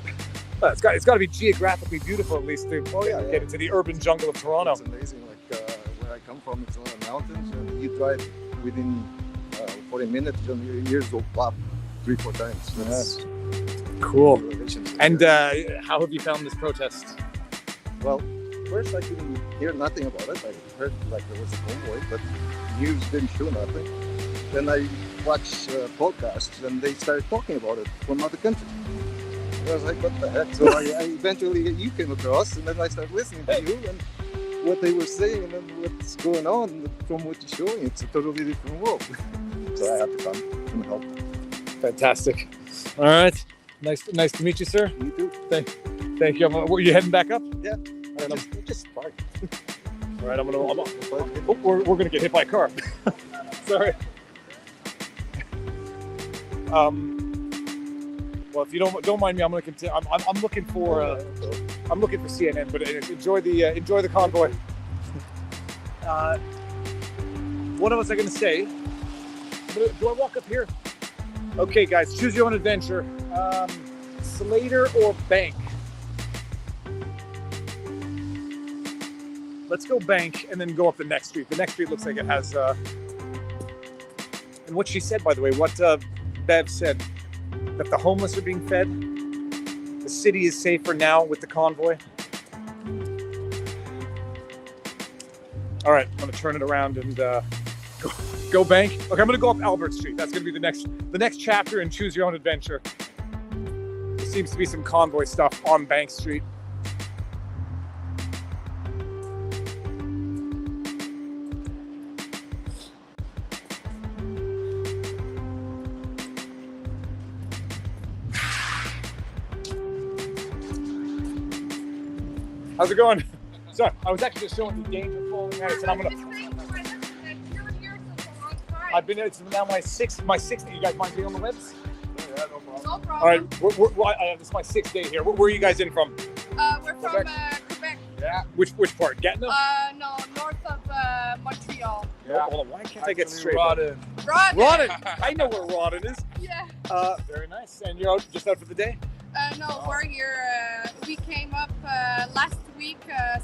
Well, it's got to be geographically beautiful, at least to get into the urban jungle of Toronto. It's amazing. Where I come from, it's on the mountains. And you drive within 40 minutes, and your ears go pop 3-4 times. That's cool. And how have you found this protest? Well, first I didn't hear nothing about it. I heard there was a convoy, but news didn't show nothing. Then I watched podcasts, and they started talking about it from other countries. I was like, what the heck? So I eventually, you came across, and then I started listening to you, and what they were saying and then what's going on from what you're showing. It's a totally different world. So I had to come and help. Fantastic. All right. Nice to meet you, sir. You too. Thank you. Were you heading back up? Yeah. All right, Just parked. all right, we're gonna get hit by a car. Sorry. Well, if you don't mind me, I'm gonna continue. I'm looking for CNN, but enjoy the convoy. What was I gonna say? Do I walk up here? Okay, guys, choose your own adventure. Slater or Bank? Let's go Bank and then go up the next street. The next street looks like it has. And what she said, by the way, what Bev said, that the homeless are being fed. The city is safer now with the convoy. All right, I'm gonna turn it around and go Bank. Okay, I'm gonna go up Albert Street. That's gonna be the next chapter in Choose Your Own Adventure. There seems to be some convoy stuff on Bank Street. How's it going? Sorry, I was actually just showing the danger of falling ice, and I'm gonna. It's now my sixth. You guys mind being on the webs? No problem. All right, this is my 6th day here. Where are you guys in from? We're from Quebec. Yeah. Which part? Gatineau? No, north of Montreal. Yeah. Hold on, why can't I get straight? Rodden. I know where Rodden is. Yeah. Very nice. And you're just out for the day? No, we're here. We came up last week,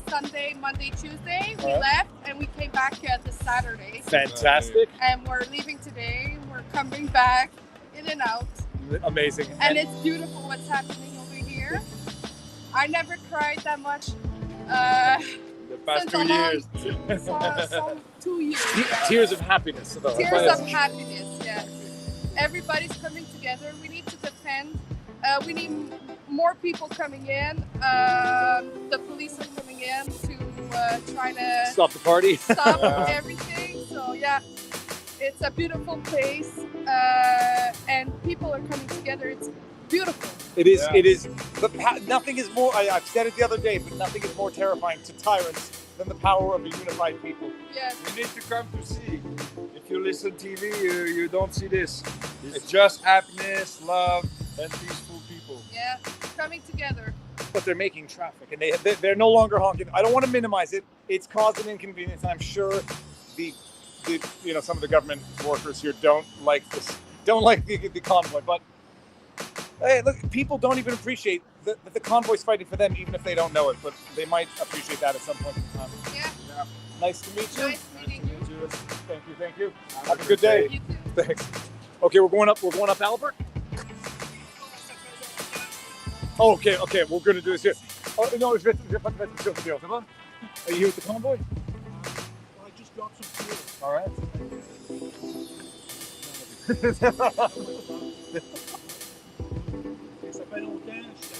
Sunday, Monday, Tuesday. We left and we came back this Saturday. Fantastic. And we're leaving today. We're coming back in and out. Amazing. And it's beautiful what's happening over here. I never cried that much. The past 2 years. 2 years. Tears of happiness. Tears of happiness, yeah. Everybody's coming together. We need to defend. We need more people coming in. The police are coming in to try to stop the party. Stop everything. So yeah, it's a beautiful place, and people are coming together. It's beautiful. It is. Yeah. It is. Nothing is more. I've said it the other day, but nothing is more terrifying to tyrants than the power of a unified people. Yes. You need to come to see. If you listen TV, you don't see this. It's just happiness, love, and peaceful people. Yeah, coming together. But they're making traffic, and they're no longer honking. I don't want to minimize it. It's caused an inconvenience, and I'm sure some of the government workers here don't like the convoy. But hey, look, people don't even appreciate that the convoy's fighting for them, even if they don't know it. But they might appreciate that at some point in time. Yeah. Nice to meet you. Nice meeting you. Thank you. Have a good day. You too. Thanks. Okay, we're going up Albert. Okay, we're going to do this here. Oh, no, je vais pas te mettre sur vidéo, ça va? Are you here with the convoy? I just dropped some fuel. All right. Ça fait longtemps, je suis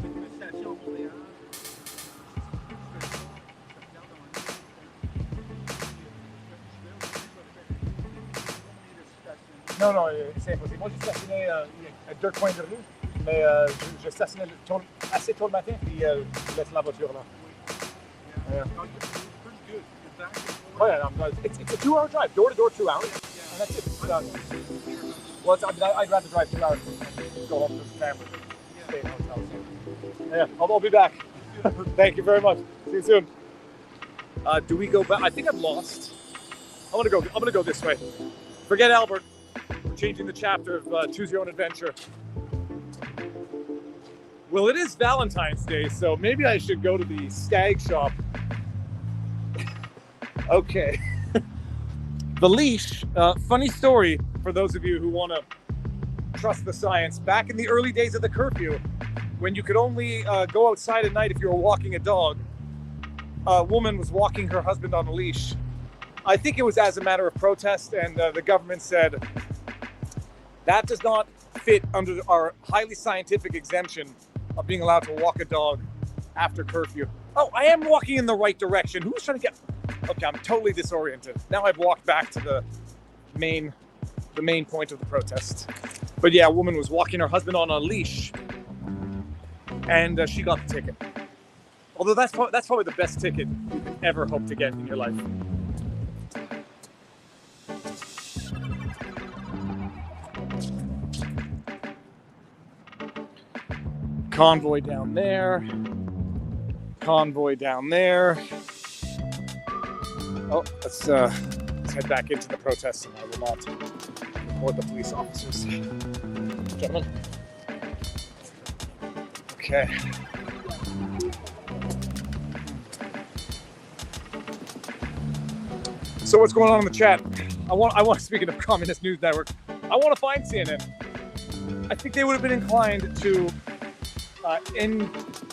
allé à une station à Montréal. Non, c'est impossible. Moi, j'ai stationné à 2 coins de rue, mais je stationnais assez tôt le matin, puis je laisse la voiture là. Yeah. It's a 2-hour drive, door to door, 2 hours, and that's it. I'd rather drive 2 hours and go home to the family, stay in a hotel. So. Yeah, I'll be back. Thank you very much. See you soon. Do we go back? I think I'm lost. I'm gonna go this way. Forget Albert. We're changing the chapter of Choose Your Own Adventure. Well, it is Valentine's Day, so maybe I should go to the stag shop. Okay. The leash. Funny story for those of you who want to trust the science. Back in the early days of the curfew, when you could only go outside at night if you were walking a dog, a woman was walking her husband on a leash. I think it was as a matter of protest, and the government said, that does not fit under our highly scientific exemption of being allowed to walk a dog after curfew. Oh, I am walking in the right direction. Who's trying to get... Okay, I'm totally disoriented. Now I've walked back to the main point of the protest. But yeah, a woman was walking her husband on a leash, and she got the ticket. Although that's probably the best ticket you could ever hope to get in your life. Convoy down there. Convoy down there. Oh, let's head back into the protest, and I will not report the police officers. Gentlemen. Okay. So what's going on in the chat? I want. Speaking of Communist News Network, I want to find CNN. I think they would have been inclined to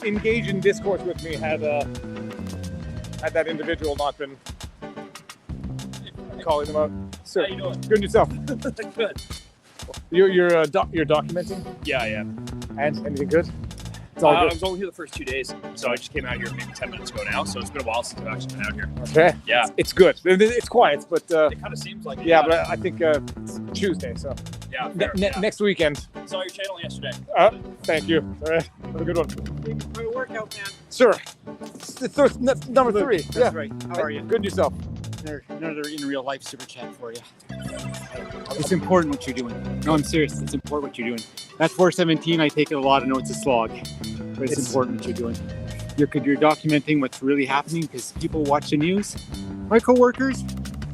engage in discourse with me had that individual not been calling them out. Sir, how you doing? Good, and yourself? Good. You're documenting? Yeah, I am. And anything good? It's all good. I was only here the first 2 days, so I just came out here maybe 10 minutes ago now. So it's been a while since I've actually been out here. Okay. Yeah. It's good. It's quiet, but it kind of seems like it. yeah. But I think it's Tuesday, so Yeah. Fair, yeah. next weekend. Saw your channel yesterday. Thank you. All right, have a good one. My workout, man. Sir, number Luke, 3. that's Yeah. right. How are you? Good, and yourself? Another in real life super chat for you. It's important what you're doing. No, I'm serious. It's important what you're doing. That 417, I take it a lot. I know it's a slog, but it's important what you're doing. You're documenting what's really happening because people watch the news. My coworkers,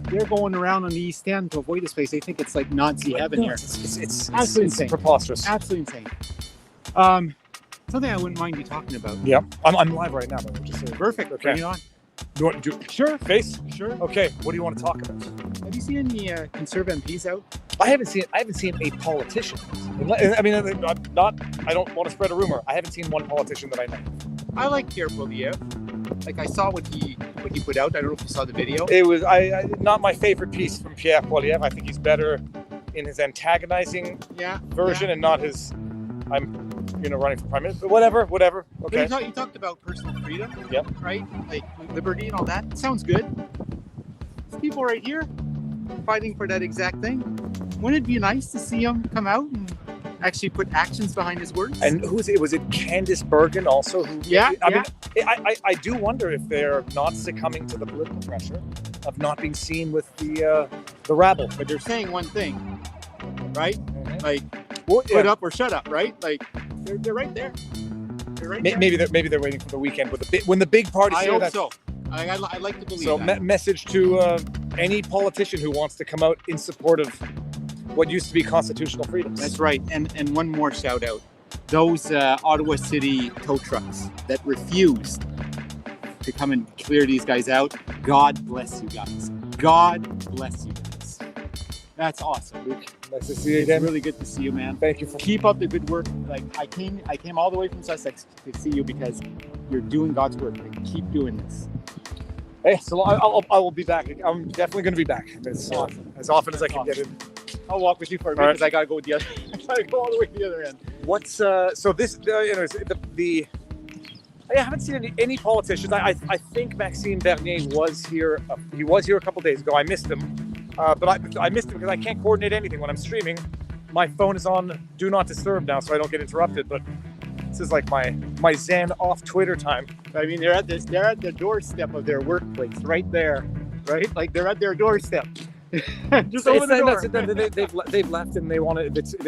they're going around on the East End to avoid this place. They think it's like Nazi heaven here. It's absolutely insane. Preposterous. Absolutely insane. Something I wouldn't mind you talking about. Yeah, I'm live right now, but just saying. Perfect. Okay. Bring it on. You want to do Sure. face? Sure. Okay. What do you want to talk about? Have you seen any Conservative MPs out? I haven't seen a politician. I mean, I don't want to spread a rumor. I haven't seen one politician that I know. I like Pierre Poilievre. Like I saw what he put out. I don't know if you saw the video. It was not my favorite piece from Pierre Poilievre. I think he's better in his antagonizing version and not his running for prime minister. Whatever. Okay. But you talked about personal freedom. Yep. Right? Like liberty and all that. Sounds good. There's people right here fighting for that exact thing. Wouldn't it be nice to see him come out and actually put actions behind his words? And who was it? Was it Candice Bergen also? I mean, I do wonder if they're not succumbing to the political pressure of not being seen with the rabble. But they're saying one thing, right? Mm-hmm. Like, put up or shut up, right? Like, they're right there. They're right there. Maybe they're waiting for the weekend when the big party. I hope so. I like to believe so. that. Message to any politician who wants to come out in support of what used to be constitutional freedoms. That's right. And one more shout out. Those Ottawa City tow trucks that refused to come and clear these guys out. God bless you guys. God bless you guys. That's awesome. Luke, nice to see you again. It's really good to see you, man. Thank you. Keep up the good work. Like I came all the way from Sussex to see you because you're doing God's work. Like, keep doing this. Hey, so I will be back. I'm definitely going to be back as often as I can get in. I'll walk with you for a minute because I gotta go the other. I gotta go all the way to the other end. What's so this? I haven't seen any politicians. I think Maxime Bernier was here. He was here a couple days ago. I missed him, but I missed him because I can't coordinate anything when I'm streaming. My phone is on Do Not Disturb now, so I don't get interrupted. But this is like my Zen off Twitter time. I mean, they're at the doorstep of their workplace, right there, right? Like they're at their doorstep. Just open the door. They've left and they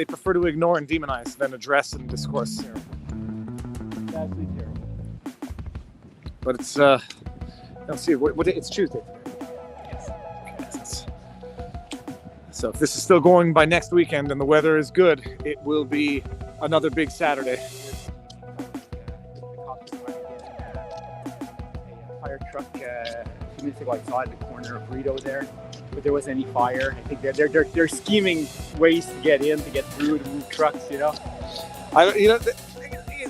prefer to ignore and demonize than address and discourse. That's absolutely terrible. But it's let's see, it's Tuesday. Yes. So if this is still going by next weekend and the weather is good, it will be another big Saturday. Fire truck. A few minutes ago, I saw it at the corner of Rito there, but there wasn't any fire. I think they're scheming ways to get in, to get through, to move trucks.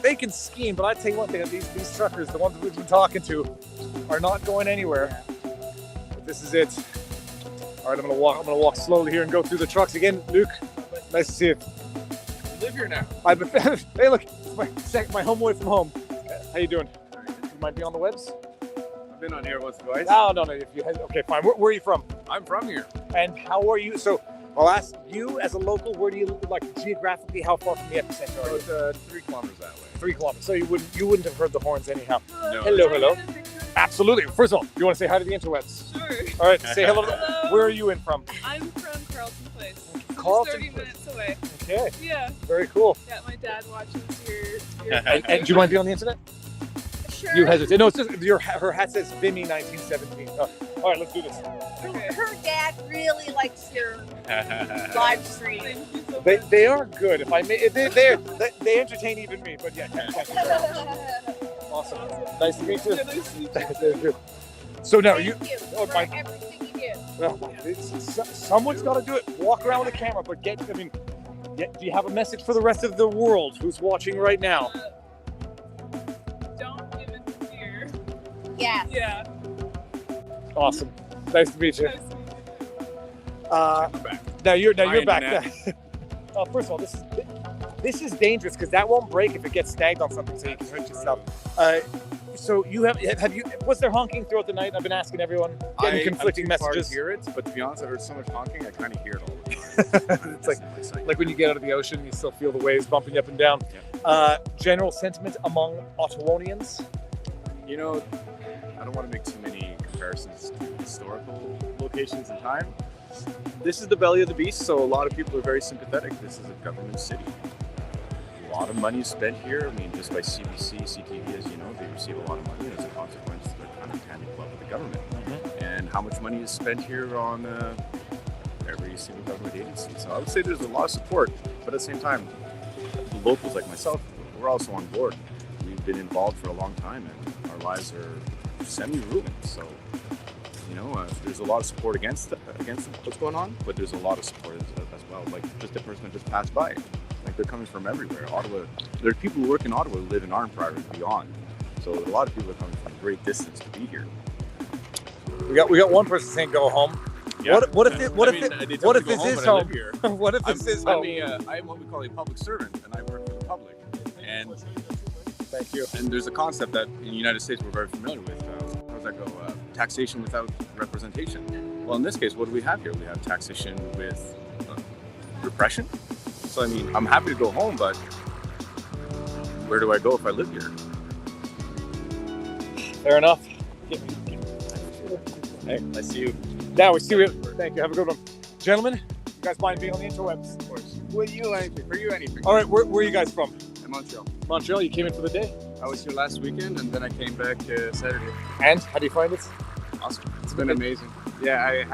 They can scheme, but I tell you one thing: these truckers, the ones we've been talking to, are not going anywhere. But this is it. All right, I'm gonna walk slowly here and go through the trucks again. Luke, nice to see you. You live here now. Hey, look, it's my home away from home. How you doing? mind being on the webs? I've been on here once or twice. No. If you okay, fine. Where are you from? I'm from here. And how are you? So I'll ask you as a local. Where do you like geographically? How far from the epicenter are you? About 3 kilometers that way. 3 kilometers. So you wouldn't have heard the horns anyhow. No. Hello. Absolutely. First of all, you want to say hi to the interwebs? Sure. All right. Say hello. Hello. Where are you in from? I'm from Carlton Place. Carlton Just 30 minutes away. Okay. Yeah. Very cool. Yeah, my dad watches your And do you mind being on the internet? Sure. You hesitate. No, it's just her hat says Vimy 1917. Oh, all right, let's do this. Her dad really likes your live stream. They are good. If I may, they entertain even me. But yeah, thank you very much. Awesome. Nice to meet you. Yeah, nice to meet you. Thank you. So now you. Oh, for my, everything you do. well, someone's got to do it. Walk around with a camera, but do you have a message for the rest of the world who's watching right now? Don't give in to fear. Yes. Yeah. Awesome. Nice to meet you. Nice to meet you. Now you're Hi, back. Internet. First of all, this is dangerous because that won't break if it gets snagged on something, so you can hurt yourself. So you have you? Was there honking throughout the night? I've been asking everyone, getting conflicting I'm too far to messages. hear it, but to be honest, I heard so much honking, I kind of hear it all the time. It's like when you get out of the ocean, you still feel the waves bumping you up and down. General sentiment among Ottawanians? You know, I don't want to make too many comparisons to historical locations in time. This is the belly of the beast, so a lot of people are very sympathetic. This is a government city. A lot of money is spent here. I mean, just by CBC, CTV, as you know, they receive a lot of money as a consequence. They're kind of hand in glove with the government. And how much money is spent here on every single government agency. So I would say there's a lot of support, but at the same time, the locals like myself, we're also on board. We've been involved for a long time, and our lives are semi-ruined. So, you know, there's a lot of support against what's going on, but there's a lot of support as well. Like just the person that just passed by, like they're coming from everywhere. Ottawa, there are people who work in Ottawa who live in Arnprior and beyond. So a lot of people are coming from a great distance to be here. We got one person saying go home. Yeah. What if this is home? What if this is home? I'm what we call a public servant, and I work for the public. And thank you. And there's a concept that in the United States we're very familiar with. How does that go? Taxation without representation. Well, in this case, what do we have here? We have taxation with repression. So I mean, I'm happy to go home, but where do I go if I live here? Fair enough. Hey, I see you. Now we see you. Thank you. Have a good one, gentlemen. You guys mind being on the interwebs? Of course. Would you anything? For you anything? All right. Where are you guys from? In Montreal. Montreal. You came in for the day. I was here last weekend, and then I came back Saturday. And how do you find it? Awesome. It's been amazing. Yeah, I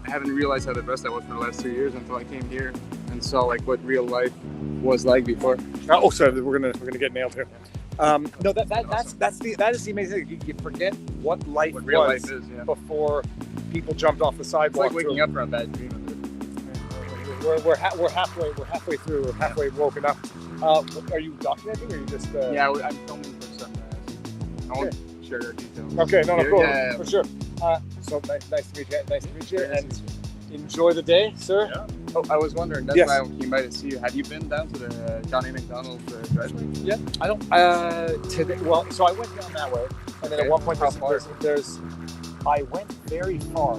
haven't realized how depressed I was for the last 2 years until I came here and saw like what real life was like before. Oh, sorry. We're gonna get nailed here. No, that is the amazing thing. You forget what life What real was life is, yeah. before people jumped off the It's sidewalk. like waking up from a bad dream. We're halfway through. We're halfway woken up. Are you documenting, or are you just? Yeah, I'm filming for some. I won't share our details. Okay, no, cool, Yeah. for sure. So nice to meet you. Nice to meet you, and enjoy the day, sir. Yeah. Oh, I was wondering. That's Yes. why I came by to see you. Have you been down to the John A. McDonald driveway? Yeah, I don't. Today, well, so I went down that way, and then at one point there's. I went very far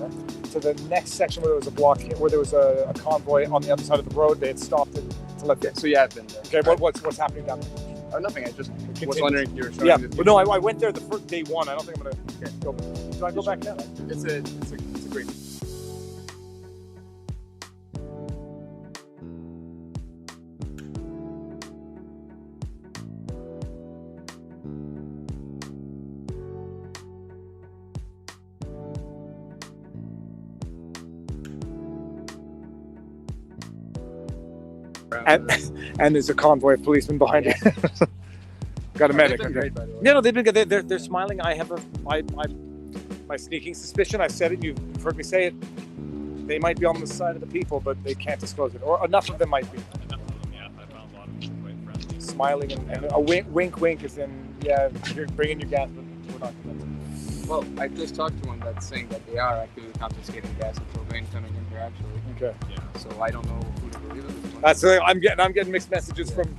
to the next section where there was a block, where there was a convoy on the other side of the road. They had stopped to let. So yeah, I've been there. Okay, what's happening down there? Nothing. I just was wondering if you were showing. Yeah, the but no, I went there the first day one. I don't think I'm gonna go. Do I go back now? It's a great. And there's a convoy of policemen behind it. Got a medic. They've been Okay. great, by the way. Yeah, no, they've been good. They're smiling. I have my sneaking suspicion. I've said it. You've heard me say it. They might be on the side of the people, but they can't disclose it. Or enough of them might be. Yeah, I found a lot of people quite friendly. Smiling and a wink is in. Yeah, you're bringing your gas, but we're not gonna. Well, I just talked to one that's saying that they are actually confiscating gas and propane coming in here actually. Okay. Yeah. So I don't know who to believe at this point. That's I'm getting mixed messages from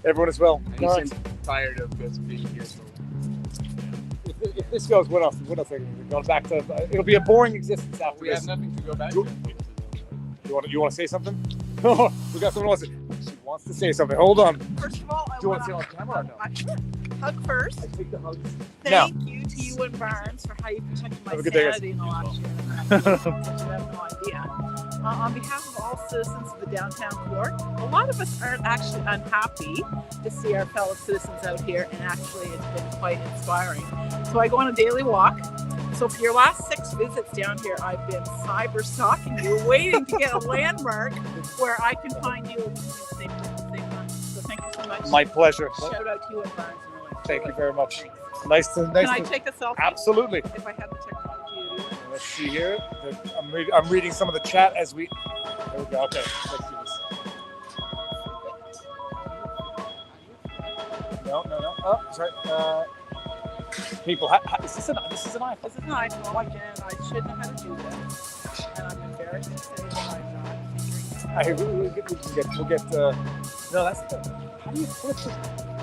everyone as well. And he All seems tired of us being here. So if this goes, what else? What else? Going back to it'll be a boring existence after We this. have nothing to go back You- You want to say something? Oh, we got someone who wants to say something. Hold on. First of all, Do you want to say it on camera or no? Sure. Hug first. I take the hugs. Thank you to you and Barnes for how you protected my Have a good day, guys. sanity in the last year and a half. You have no idea. On behalf of all citizens of the downtown core, a lot of us aren't actually unhappy to see our fellow citizens out here, and actually it's been quite inspiring. So I go on a daily walk. So for your last 6 visits down here, I've been cyber stalking you, waiting to get a landmark where I can find you at the same time. So thank you so much. My pleasure. Shout out to you and Barnes. Thank you very much. Nice to. Can I take a selfie? Absolutely. If I had the technology to do it. Let's see here. I'm reading some of the chat as we. There we go. Okay, let's do this. No. Oh, sorry. People, is this an iPhone? This is an iPhone, and I should know how to do this. And I'm embarrassed to say that I'm not figuring We'll get. No, that's the. How do you flip this?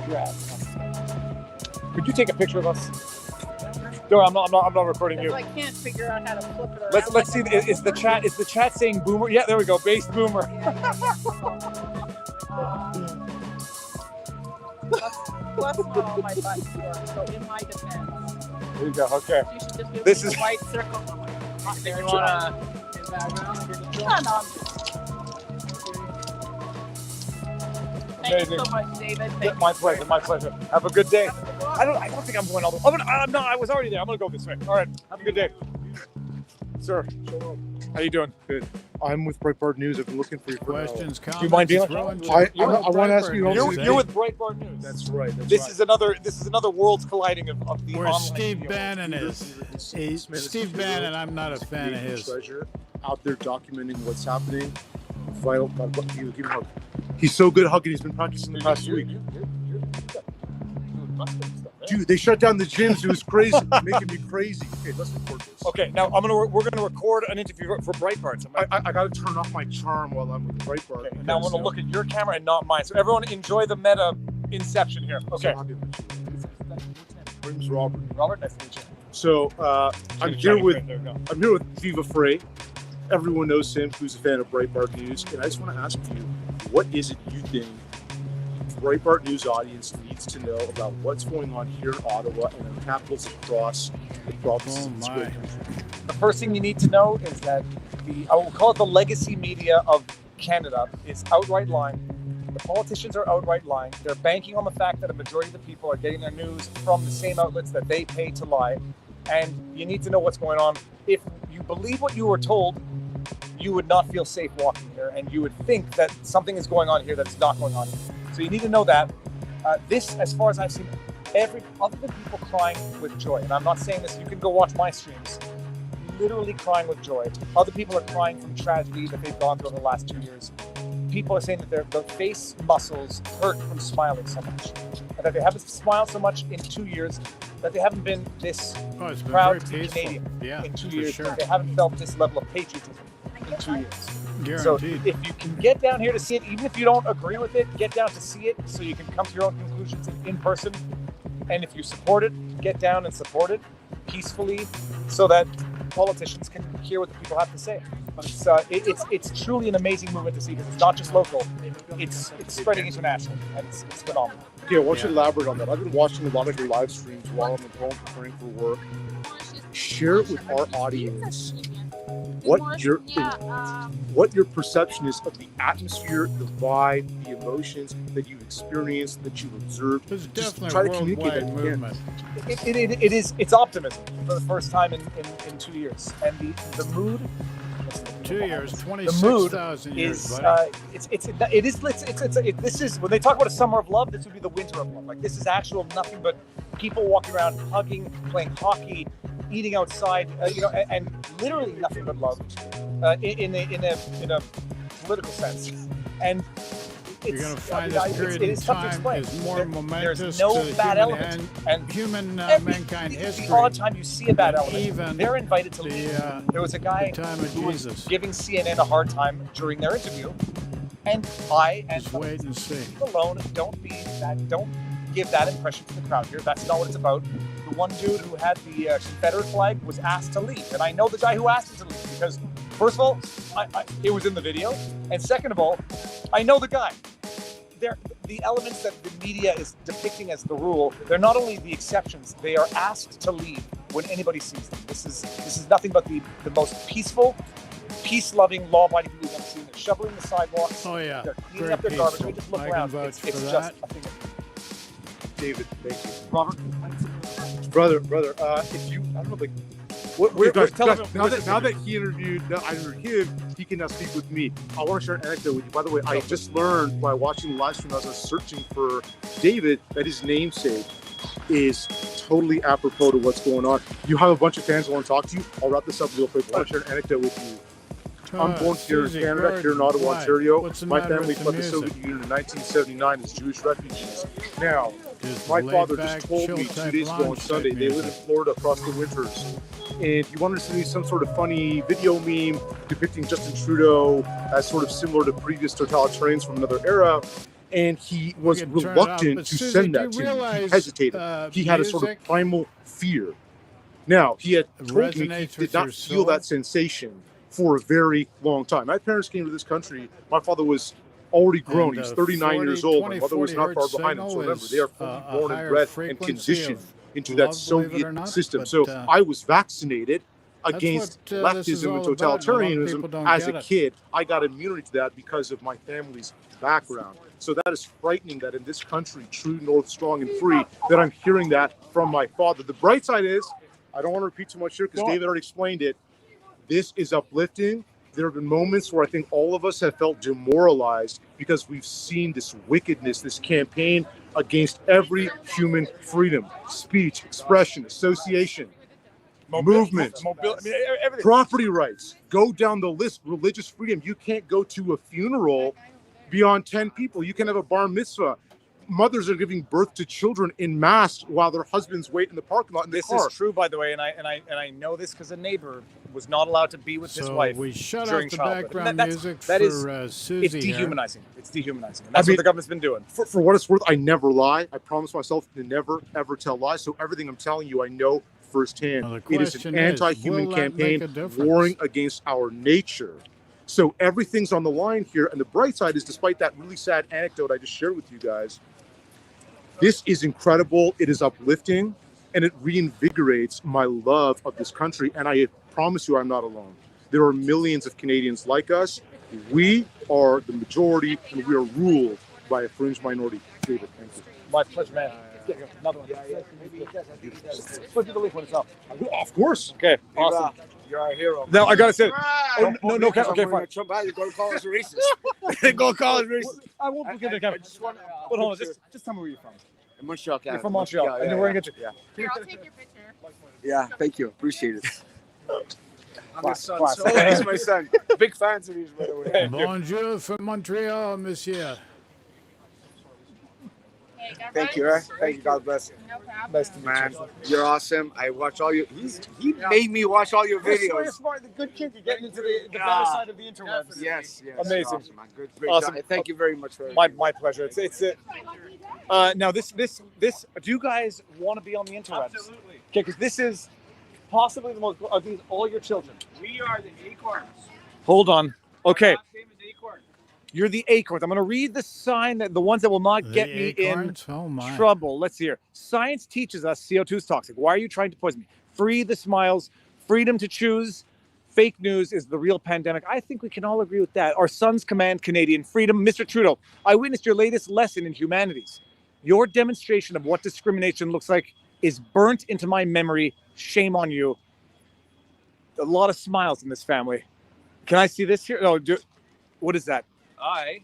Grab. Could you take a picture of us? No, I'm not recording you. I can't figure out how to flip it around. Let's see. Is the chat saying boomer? Yeah, there we go. Base boomer. Plus not all my buttons work, so in my defense. There you go. Okay. You should just give This me is. a white circle. Not You very wanna- in background. No, I'm just. Thank you so much, David. Thank My pleasure. My pleasure. Have a good day. I don't think I'm going all the way. No, I was already there. I'm gonna go this way. All right. Have a good day, sir. How you doing? Good. I'm with Breitbart News. I've been looking for your questions. Do you mind dealing? I want to ask you. You're with Breitbart News. That's right. This is another worlds colliding of the Where online Steve media. Bannon is. Steve Bannon, I'm not a fan of his. Treasure out there documenting what's happening. Vital. Give him a hug. He's so good at hugging. He's been practicing the past week. Dude, they shut down the gyms. It was crazy, making me crazy. Okay, let's record this. Okay, now we're gonna record an interview for Breitbart. I got to turn off my charm while I'm with Breitbart. Okay, now I'm gonna look at your camera and not mine. So everyone enjoy the meta inception here. Okay. My name's Robert. Robert, nice to meet you. So I'm here with Viva Frei. Everyone knows him who's a fan of Breitbart News, and I just want to ask you, what is it you think Breitbart News audience needs to know about what's going on here in Ottawa and in capitals across the provinces of this great country? The first thing you need to know is that I will call it the legacy media of Canada is outright lying. The politicians are outright lying. They're banking on the fact that a majority of the people are getting their news from the same outlets that they pay to lie. And you need to know what's going on. If you believe what you were told, you would not feel safe walking here, and you would think that something is going on here that's not going on here. So you need to know that. This, as far as I've seen, other than people crying with joy, and I'm not saying this, you can go watch my streams, literally crying with joy. Other people are crying from tragedy that they've gone through over the last 2 years. People are saying that their face muscles hurt from smiling so much, and that they haven't smiled so much in 2 years, that they haven't been this It's been proud to very be peaceful. Canadian Yeah, in 2 for years. sure. That they haven't felt this level of patriotism in 2 years. So Guaranteed. if you can get down here to see it, even if you don't agree with it, get down to see it so you can come to your own conclusions in person. And if you support it, get down and support it peacefully so that politicians can hear what the people have to say. It's truly an amazing movement to see because it's not just local, it's spreading internationally, and it's phenomenal. Okay, I want you to elaborate on that. I've been watching a lot of your live streams while I'm at home preparing for work. Share it with our audience what your perception is of the atmosphere, the vibe, the emotions that you've experienced, that you've observed. Just definitely try a to communicate that worldwide again. movement. It's optimism for the first time in 2 years, and the mood. 2 years, The mood 26,000 years, is buddy. this is when they talk about a summer of love, this would be the winter of love. Like this is actual nothing but people walking around, hugging, playing hockey, eating outside, and literally nothing but love in a political sense. And You're going to find this period in time is more momentous There's no to bad human element, and mankind history. The odd time you see a bad element, even they're invited to leave. There was a guy who was giving CNN a hard time during their interview, and I and wait and see. alone don't be that. Don't give that impression to the crowd here. That's not what it's about. The one dude who had the Confederate flag was asked to leave. And I know the guy who asked him to leave because, first of all, it was in the video. And second of all, I know the guy. The elements that the media is depicting as the rule, they're not only the exceptions, they are asked to leave when anybody sees them. This is nothing but the most peaceful, peace-loving, law-abiding people we've ever seen. They're shoveling the sidewalks. Oh, yeah. They're cleaning Very up their garbage. peaceful. We just look I can around. vouch It's for just that. a thing. David, thank you. Robert? Brother, if you, I don't know, like, now that he interviewed, I interviewed him, he can now speak with me. I want to share an anecdote with you. By the way, I just learned by watching the live stream as I was searching for David that his namesake is totally apropos to what's going on. You have a bunch of fans who want to talk to you. I'll wrap this up real quick. I want to share an anecdote with you. I'm born here in Canada, here in Ottawa, Ontario. My family fled the Soviet Union in 1979 as Jewish refugees. Now, my father just told me 2 days ago on Sunday, they live in Florida across the winters. And he wanted to send me some sort of funny video meme depicting Justin Trudeau as sort of similar to previous totalitarians from another era. And he was reluctant to send that to me. He hesitated. He had a sort of primal fear. Now, he had told me he did not feel that sensation for a very long time. My parents came to this country. My father was already grown. He's 39 years old. My mother was not far behind him. So remember, they are fully born and bred and conditioned into that Soviet system. So I was vaccinated against leftism and totalitarianism as a kid. I got immunity to that because of my family's background. So that is frightening that in this country, true north, strong, and free, that I'm hearing that from my father. The bright side is, I don't want to repeat too much here because David already explained it. This is uplifting. There have been moments where I think all of us have felt demoralized because we've seen this wickedness, this campaign against every human freedom, speech, expression, association, movement, property rights. Go down the list. Religious freedom. You can't go to a funeral beyond 10 people. You can have a bar mitzvah. Mothers are giving birth to children in mass while their husbands wait in the parking lot in the car. This is true, by the way, and I know this because a neighbor was not allowed to be with his wife we shut during off the childhood. background music that is, for Susie it's here. dehumanizing. It's dehumanizing. And that's what the government's been doing. For what it's worth, I never lie. I promise myself to never, ever tell lies. So everything I'm telling you, I know firsthand. It is an anti-human will that campaign make a difference? warring against our nature. So everything's on the line here. And the bright side is, despite that really sad anecdote I just shared with you guys, this is incredible. It is uplifting, and it reinvigorates my love of this country. And I promise you, I'm not alone. There are millions of Canadians like us. We are the majority, and we are ruled by a fringe minority. David, thank you. My pleasure, man. Another one. Flip to the link when it's up. Of course. Okay, awesome. You're our hero. Now I gotta say, Oh, no, okay, fine. Trump out, you're going to call us racist. Go call us racist. I won't forget the camera. But hold on, just tell me where you're from. In Montreal, Canada. You're from Montreal, and you're wearing a. Yeah. Here, I'll take your picture. Yeah, thank you. Appreciate it. I'm his son. Class. So he's my son. Big fans of yours, by the way. Bonjour from Montreal, monsieur. Hey, God Thank you, bless. Thank you. God bless. No problem. Nice to meet Man, you. you're awesome. I watch all your. He made me watch all your You're smart, videos. the good kid. You're getting into the better side of the interwebs. Yes, yes. Amazing. Awesome, man. Good. Great Awesome. job. Thank you very much for My pleasure. It's now this. Do you guys want to be on the interwebs? Absolutely. Okay, because this is possibly the most. Are these all your children? We are the acorns. Hold on. Okay. Our last name is Acorn. You're the acorns. I'm going to read the sign, that the ones that will not get me in trouble. Let's see here. Science teaches us CO2 is toxic. Why are you trying to poison me? Free the smiles, freedom to choose. Fake news is the real pandemic. I think we can all agree with that. Our sons command Canadian freedom. Mr. Trudeau, I witnessed your latest lesson in humanities. Your demonstration of what discrimination looks like is burnt into my memory. Shame on you. A lot of smiles in this family. Can I see this here? Oh, what is that? I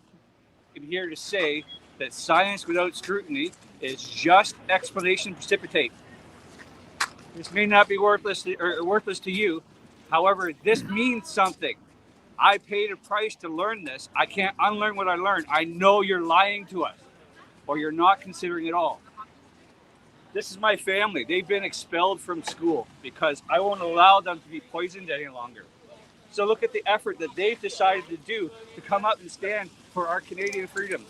am here to say that science without scrutiny is just explanation precipitate. This may not be worthless to you. However, this means something. I paid a price to learn this. I can't unlearn what I learned. I know you're lying to us, or you're not considering it all. This is my family. They've been expelled from school because I won't allow them to be poisoned any longer. So look at the effort that they've decided to do to come up and stand for our Canadian freedom.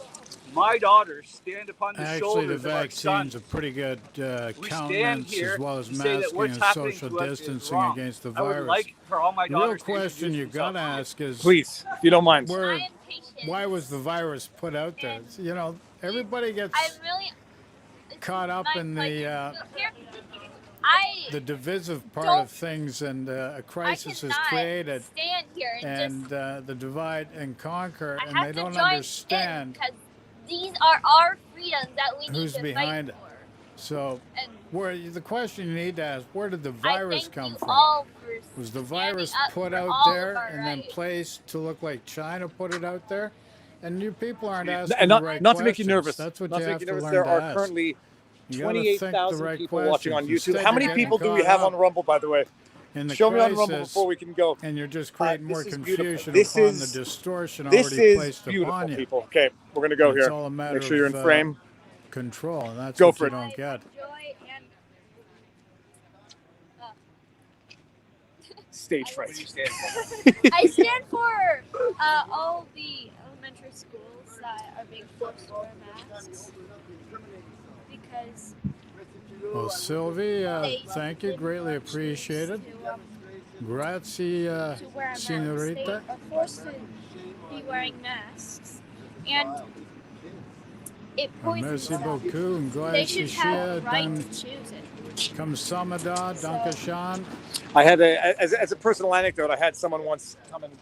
my daughters stand upon the Actually, the shoulders of our vaccine's sons. a pretty good We stand countenance, here as well as to say that masking what's and happening social to us is distancing wrong. against the I would virus. like for all my The real daughters to question you introduce got to themselves. ask is, Please, if you don't mind. why was the virus put out there? You know, everybody gets caught up in the divisive part of things, and a crisis is created, stand here and the divide and conquer, and have they to don't join understand because these are our freedoms that we need who's to behind fight it. for. So, And where the question you need to ask, where did the I virus thank come you from? all for Was the standing virus up put for out all of there our and then rights. placed to look like China put it out there? And you people aren't asking And the right not to make you questions. nervous. That's what Not you to have make you to nervous. learn There to are ask. currently You gotta think the 28,000 right people watching on questions. YouTube. Instead, How you're many getting people do we caught have up on Rumble, by the way? in the Show me on Rumble crisis, before we can go. and you're just creating more This is beautiful. confusion This upon is- the distortion This already is placed beautiful, upon you. people. Okay, we're gonna go It's here. all a matter Make sure you're in of, frame. Control, and that's Go what for you it. don't get. Stage fright. I stand for all the elementary schools that are being forced to wear masks because Well, Sylvie, They- thank you. Greatly appreciated. Grazie, to wear a mask. They signorita. are forced to be wearing masks, and it poisons Merci them. beaucoup. And They should have the right dan to choose it. kamsamada, dankeschön. I had as a personal anecdote, I had someone once come and,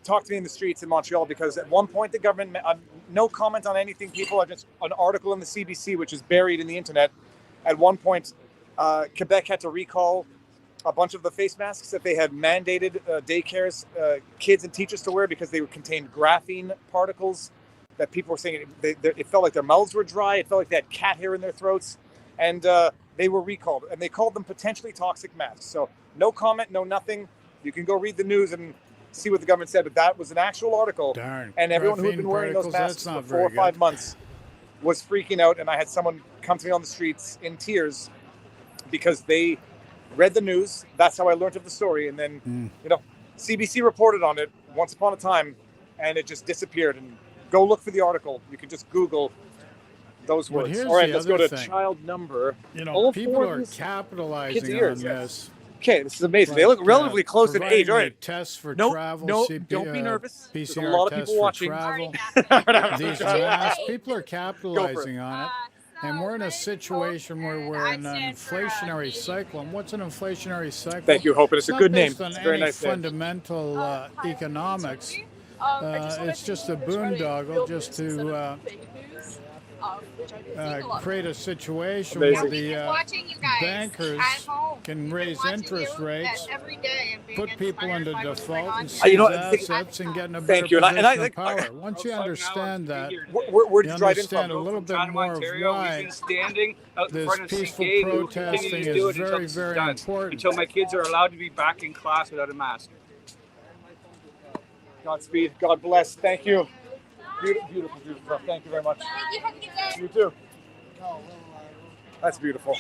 talk to me in the streets in Montreal because at one point the government, no comment on anything, people are just an article in the CBC, which is buried in the internet. At one point, Quebec had to recall a bunch of the face masks that they had mandated daycares, kids and teachers to wear because they contained graphene particles that people were saying it felt like their mouths were dry. It felt like they had cat hair in their throats. And they were recalled, and they called them potentially toxic masks. So no comment, no nothing. You can go read the news and see what the government said, but that was an actual article. Darn. And everyone who had Graphene been wearing those particles, masks that's for not 4 or very 5 good. months was freaking out, and I had someone come to me on the streets in tears because they read the news. That's how I learned of the story, and then CBC reported on it once upon a time, and it just disappeared. And go look for the article. You can just Google those But words. here's All right, the let's go other to thing. child number. People are kids' capitalizing ears. on this. Okay, this is amazing. They look relatively close in age. All right. Tests for No, travel. no, CP, don't be nervous. There's PCR a lot of tests people for watching. Travel. These Sorry. masks, people are capitalizing on it. And we're in a situation where we're in an inflationary cycle. And what's an inflationary cycle? Thank you, Hope. And it's a not good name. based on It's a very any nice name. fundamental economics. It's just a boondoggle just to create a situation where the bankers can raise interest rates, put people into default, and seize assets and get in a better Thank you. position And of power. Once you understand that, Where'd you you drive in from? understand a little bit more of why We've been standing out in this front of peaceful CK, and we will continue protesting to do is it until very, this is very done, important. until my kids are allowed to be back in class without a mask. Godspeed. God bless. Thank you. Beautiful, beautiful, beautiful. Thank you very much. Thank you. Have a good day. You too. That's beautiful.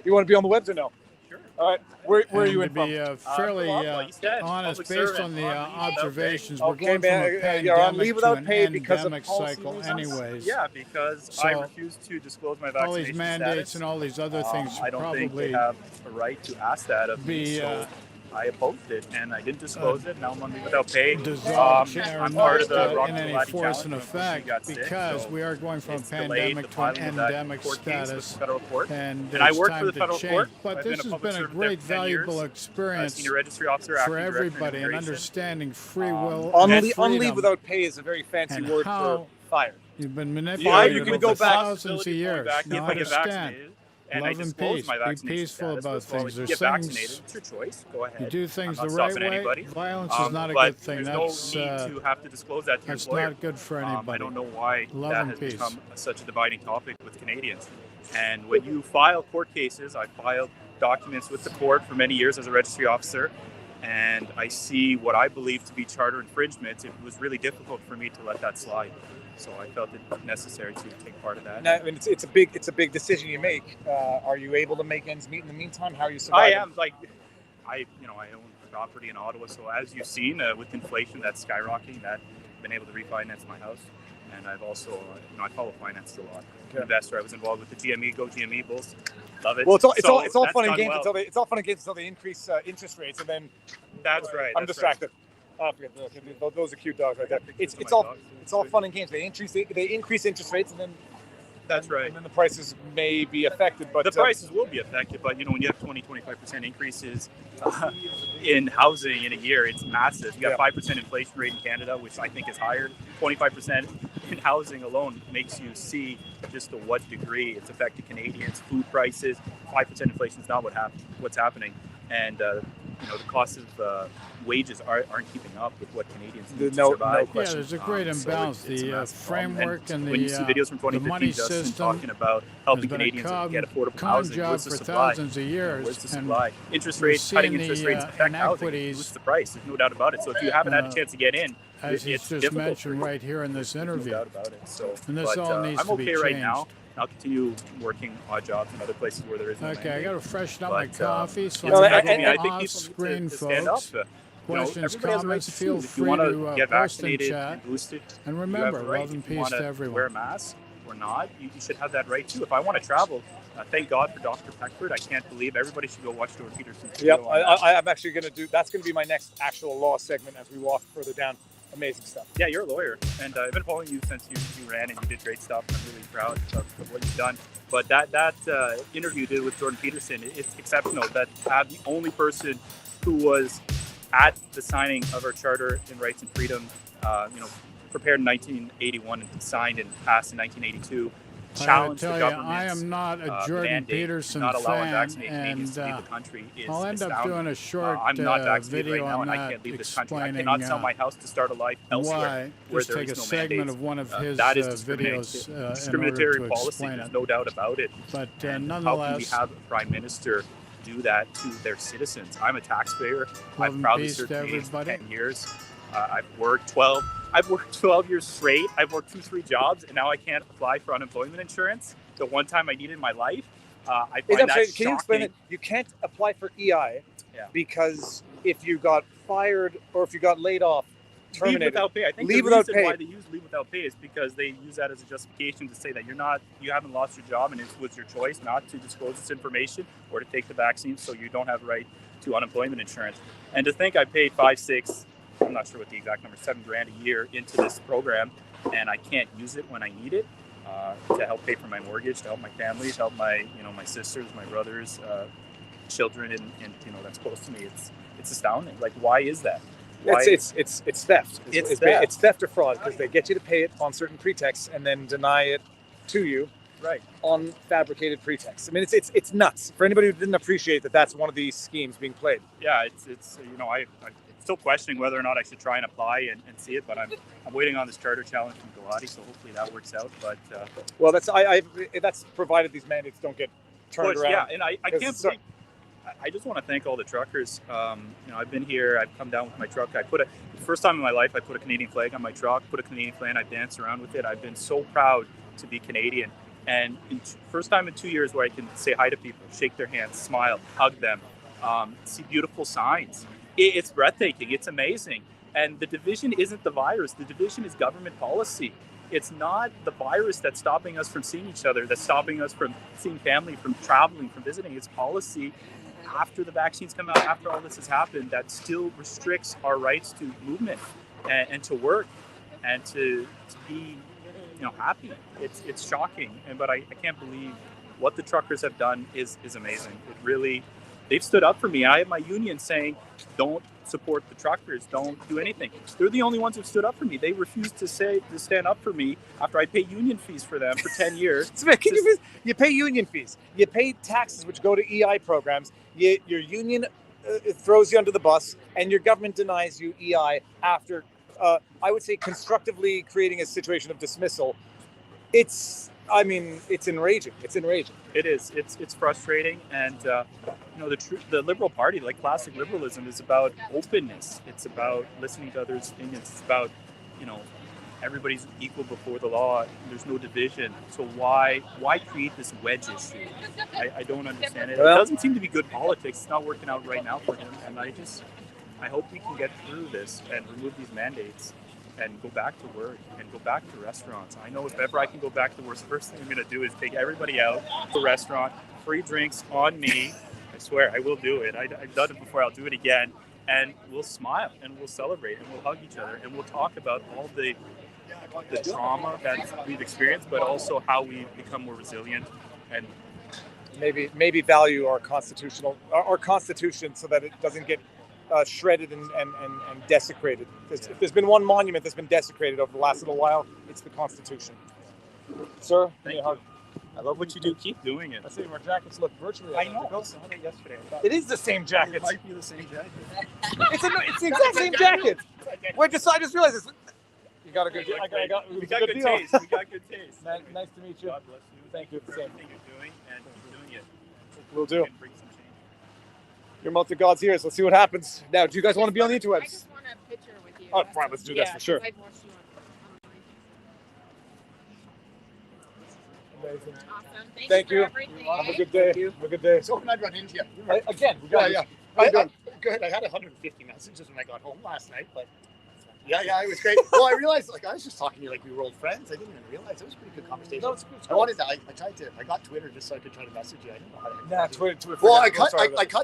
You want to be on the webs or no? Sure. All right. Where are And you to in from? be fairly honest, based on the observations, we're Okay, going from a man, you're on pandemic leave to without an pay because of endemic policy cycle reasons? anyways. Yeah, because So, I refuse to disclose my all vaccination these mandates status. and all these other things I don't think probably they have a right to ask that of me, be, so I opposed it, and I didn't disclose it. Now I'm on leave without pay. dissolved I'm part of the Rock in any Latte force Challenge and when effect got sick, because so we are going from a it's delayed pandemic the to an filing of that endemic court case with the status, federal court. and And I it's worked time for the to federal change. court. But I've this been a has public been a servant great, there for 10 years, valuable experience senior registry officer for acting director in everybody in immigration. understanding free will On and leave freedom without pay is a very fancy and word how for fired. you've been Yeah, manipulated you can over go back- thousands of years. Back Now if I get understand. vaccinated, and I Love and disclose peace. my Be vaccination peaceful status. about First of all, things. if you There's get things. vaccinated, it's your choice. Go ahead. You do things I'm the not right stopping way. anybody. Violence is not a but good thing. There's That's no need to have to disclose that to your that's employer. not good for I anybody. don't know why Love that and has peace. become such a dividing topic with Canadians. And when you file court cases, I filed documents with the court for many years as a registry officer, and I see what I believe to be charter infringements. It was really difficult for me to let that slide. So I felt it necessary to take part of that. Now, I mean, it's a big decision you make. Are you able to make ends meet in the meantime? How are you surviving? I am I own property in Ottawa. So as you've seen, with inflation that's skyrocketing, that I've been able to refinance my house. And I've also, I follow finance a lot. Okay. Investor. I was involved with the GME, Go GME Bulls. Love it. Well, it's all that's fun and done games well. until they increase interest rates, and then That's right. I'm that's distracted. Oh, forget those are cute dogs right there. It's all fun and games. They increase interest rates, and then That's right. And then the prices may be affected, but the prices will be affected. But when you have 20-25% increases in housing in a year, it's massive. You got 5% inflation rate in Canada, which I think is higher. 25% in housing alone makes you see just to what degree it's affected Canadians. Food prices, 5% inflation is not what's happening, and the cost of wages aren't keeping up with what Canadians need to survive. Yeah, there's a great imbalance. The framework and when you see videos from 2015, Justin talking about helping Canadians get affordable housing, where's the supply? Thousands of years. Where's the supply? Interest rates, cutting interest rates affect housing. It boosts the price. There's no doubt about it. So if you haven't had a chance to get in, as he's just mentioned right here in this interview, no doubt about it. So, and this all needs to be changed. I'm okay right now. I'll continue working odd jobs in other places where there is no Okay, I got to freshen up my coffee. So I think people need to stand up. Questions, comments, feel free to get post and vaccinated chat. and boosted. And remember, right. love and If you peace wanna to everyone. Wear a mask or not, you should have that right too. If I want to travel, thank God for Dr. Peckford. I can't believe everybody should go watch Jordan Peterson's video. Yep, I'm actually going to do. That's going to be my next actual law segment as we walk further down. Amazing stuff. Yeah, you're a lawyer, and I've been following you since you ran and you did great stuff. I'm really proud of what you've done. But that interview you did with Jordan Peterson, it's exceptional. That the only person who was at the signing of our Charter in Rights and Freedom, prepared in 1981 and signed and passed in 1982, challenged the government. I am not a Jordan Peterson not allowing fan, vaccinated and Canadians to leave the country is I'll end up astounding. doing a short I'm not vaccinated video right now, on and I that can't leave this country. I explaining, cannot sell my house to start a life elsewhere why. where Just there take is a no segment mandates. of one of his that is videos discriminatory in order to policy. explain There's it. no doubt about it. But And nonetheless, how can we have a prime minister do that to their citizens? I'm a taxpayer. Love I've and proudly peace served to Canadians for everybody. 10 years. I've worked 12 years straight. I've worked 2-3 jobs, and now I can't apply for unemployment insurance. The one time I needed in my life, I find that shocking. Can you explain it? You can't apply for EI because if you got fired or if you got laid off, terminated. Leave without pay. I think leave the without reason pay. why they use leave without pay is because they use that as a justification to say that you haven't lost your job and it was your choice not to disclose this information or to take the vaccine, so you don't have a right to unemployment insurance. And to think I paid $5-6, I'm not sure what the exact number, $7,000 a year into this program, and I can't use it when I need it to help pay for my mortgage, to help my family, to help my my sisters, my brothers, children, and that's close to me. It's astounding. Like, why is that? Why? It's theft. It's theft. It's theft or fraud because they get you to pay it on certain pretexts and then deny it to you on fabricated pretexts. I mean, it's nuts. For anybody who didn't appreciate that, that's one of these schemes being played. Yeah, it's I'm still questioning whether or not I should try and apply and see it, but I'm waiting on this charter challenge from Galati, so hopefully that works out. But well, that's provided these mandates don't get turned around. Yeah, and I can't believe. I just want to thank all the truckers. I've been here. I've come down with my truck. The first time in my life I put a Canadian flag on my truck. Put a Canadian flag. I danced around with it. I've been so proud to be Canadian. And first time in 2 years where I can say hi to people, shake their hands, smile, hug them, see beautiful signs. It's breathtaking. It's amazing. And the division isn't the virus. The division is government policy. It's not the virus that's stopping us from seeing each other, that's stopping us from seeing family, from traveling, from visiting. It's policy after the vaccines come out, after all this has happened, that still restricts our rights to movement and to work and to be happy. It's shocking. But I can't believe what the truckers have done is amazing. It really, they've stood up for me. I have my union saying, don't support the truckers, don't do anything. They're the only ones who stood up for me. They refused to stand up for me after I pay union fees for them for 10 years. You pay union fees. You pay taxes which go to EI programs. Your union throws you under the bus, and your government denies you EI after, I would say, constructively creating a situation of dismissal. It's enraging. It's enraging. It is. It's frustrating, and the Liberal Party, like classic liberalism, is about openness. It's about listening to others' opinions. It's about everybody's equal before the law. There's no division. So why create this wedge issue? I don't understand it. It doesn't seem to be good politics. It's not working out right now for him, and I hope we can get through this and remove these mandates and go back to work and go back to restaurants. I know if ever I can go back to work, the first thing I'm going to do is take everybody out to the restaurant, free drinks on me. I swear, I will do it. I've done it before, I'll do it again. And we'll smile and we'll celebrate and we'll hug each other and we'll talk about all the trauma that we've experienced, but also how we become more resilient and maybe value our constitution so that it doesn't get shredded and desecrated. If there's been one monument that's been desecrated over the last little while, it's the Constitution. Sir, thank you. I love what you do. Keep doing it. I see our jackets look virtually. I know. I saw it yesterday. It is the same jacket. It might be the same jacket. It's the exact same jacket. I just realized this. You got a good. We got good taste. We got good taste. Nice to meet you. God bless you. Thank you. Same thing you're doing and keep doing it. Will do. Bring some change. Your month of God's ears. Let's see what happens. Now, do you guys want to be on the interwebs? I just want a picture with you. Oh, fine. Let's do that for sure. I've watched you on. Amazing. Awesome. Thank you. For everything. Have a good day. Have a good day. So when I run into you? Again. Yeah. Good. I had 150 messages when I got home last night, but yeah, it was great. Well, I realized, I was just talking to you like we were old friends. I didn't even realize it was a pretty good conversation. No, it's good. I got Twitter just so I could try to message you. I didn't know how to. Nah, Twitter. Well, I cut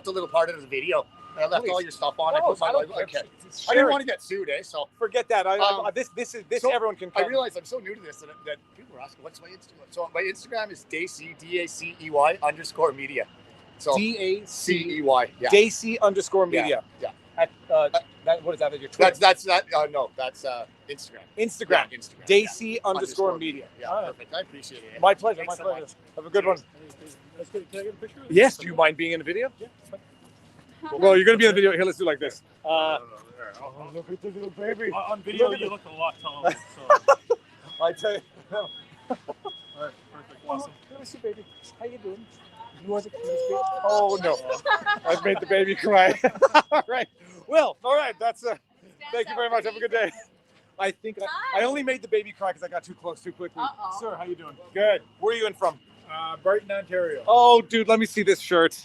the little part out of the video. I left all your stuff on. I put my logo. Okay. I didn't want to get sued, so forget that. This so everyone can. I realize I'm so new to this that people are asking, "What's my Instagram?" So my Instagram is Dacey_media. So DACEY. Yeah. Dacey_media. Yeah. What is that? Your Twitter? That's no. That's Instagram. Instagram. Yeah, Instagram. Dacey_media. Yeah, perfect. I appreciate it. My pleasure. Thanks My so pleasure. much. Have a good one. Can I get a picture of Yes. Do you mind being in a video? Yeah. Well, you're gonna be in the video. Here, let's do like this. Look at the little baby. On video, you look a lot taller. So. I tell you. All right, perfect. Awesome. Let me see, baby. How you doing? You are the cutest baby. Oh no, I've made the baby cry. All right. Well, all right. That's. Thank you very much. Have a good day. I think I only made the baby cry because I got too close too quickly. Uh-oh. Sir, how you doing? Good. Where are you in from? Brighton, Ontario. Oh, dude, let me see this shirt.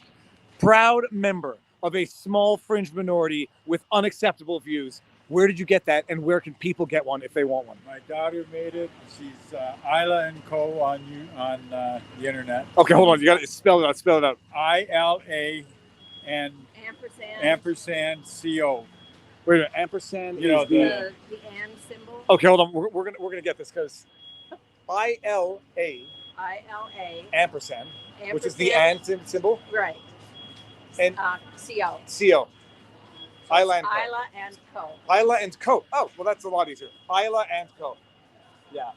Proud member of a small fringe minority with unacceptable views. Where did you get that, and where can people get one if they want one? My daughter made it. She's Isla & Co. on the internet. Okay, hold on. You got to spell it out. Spell it out. ILA and ampersand CO. Wait a minute. Ampersand. You know the and symbol. Okay, hold on. We're gonna get this because ILA ampersand, which is the and symbol. Right. And CO. CO. Isla and Co. Isla & Co. Oh, well, that's a lot easier. Isla & Co. Yeah,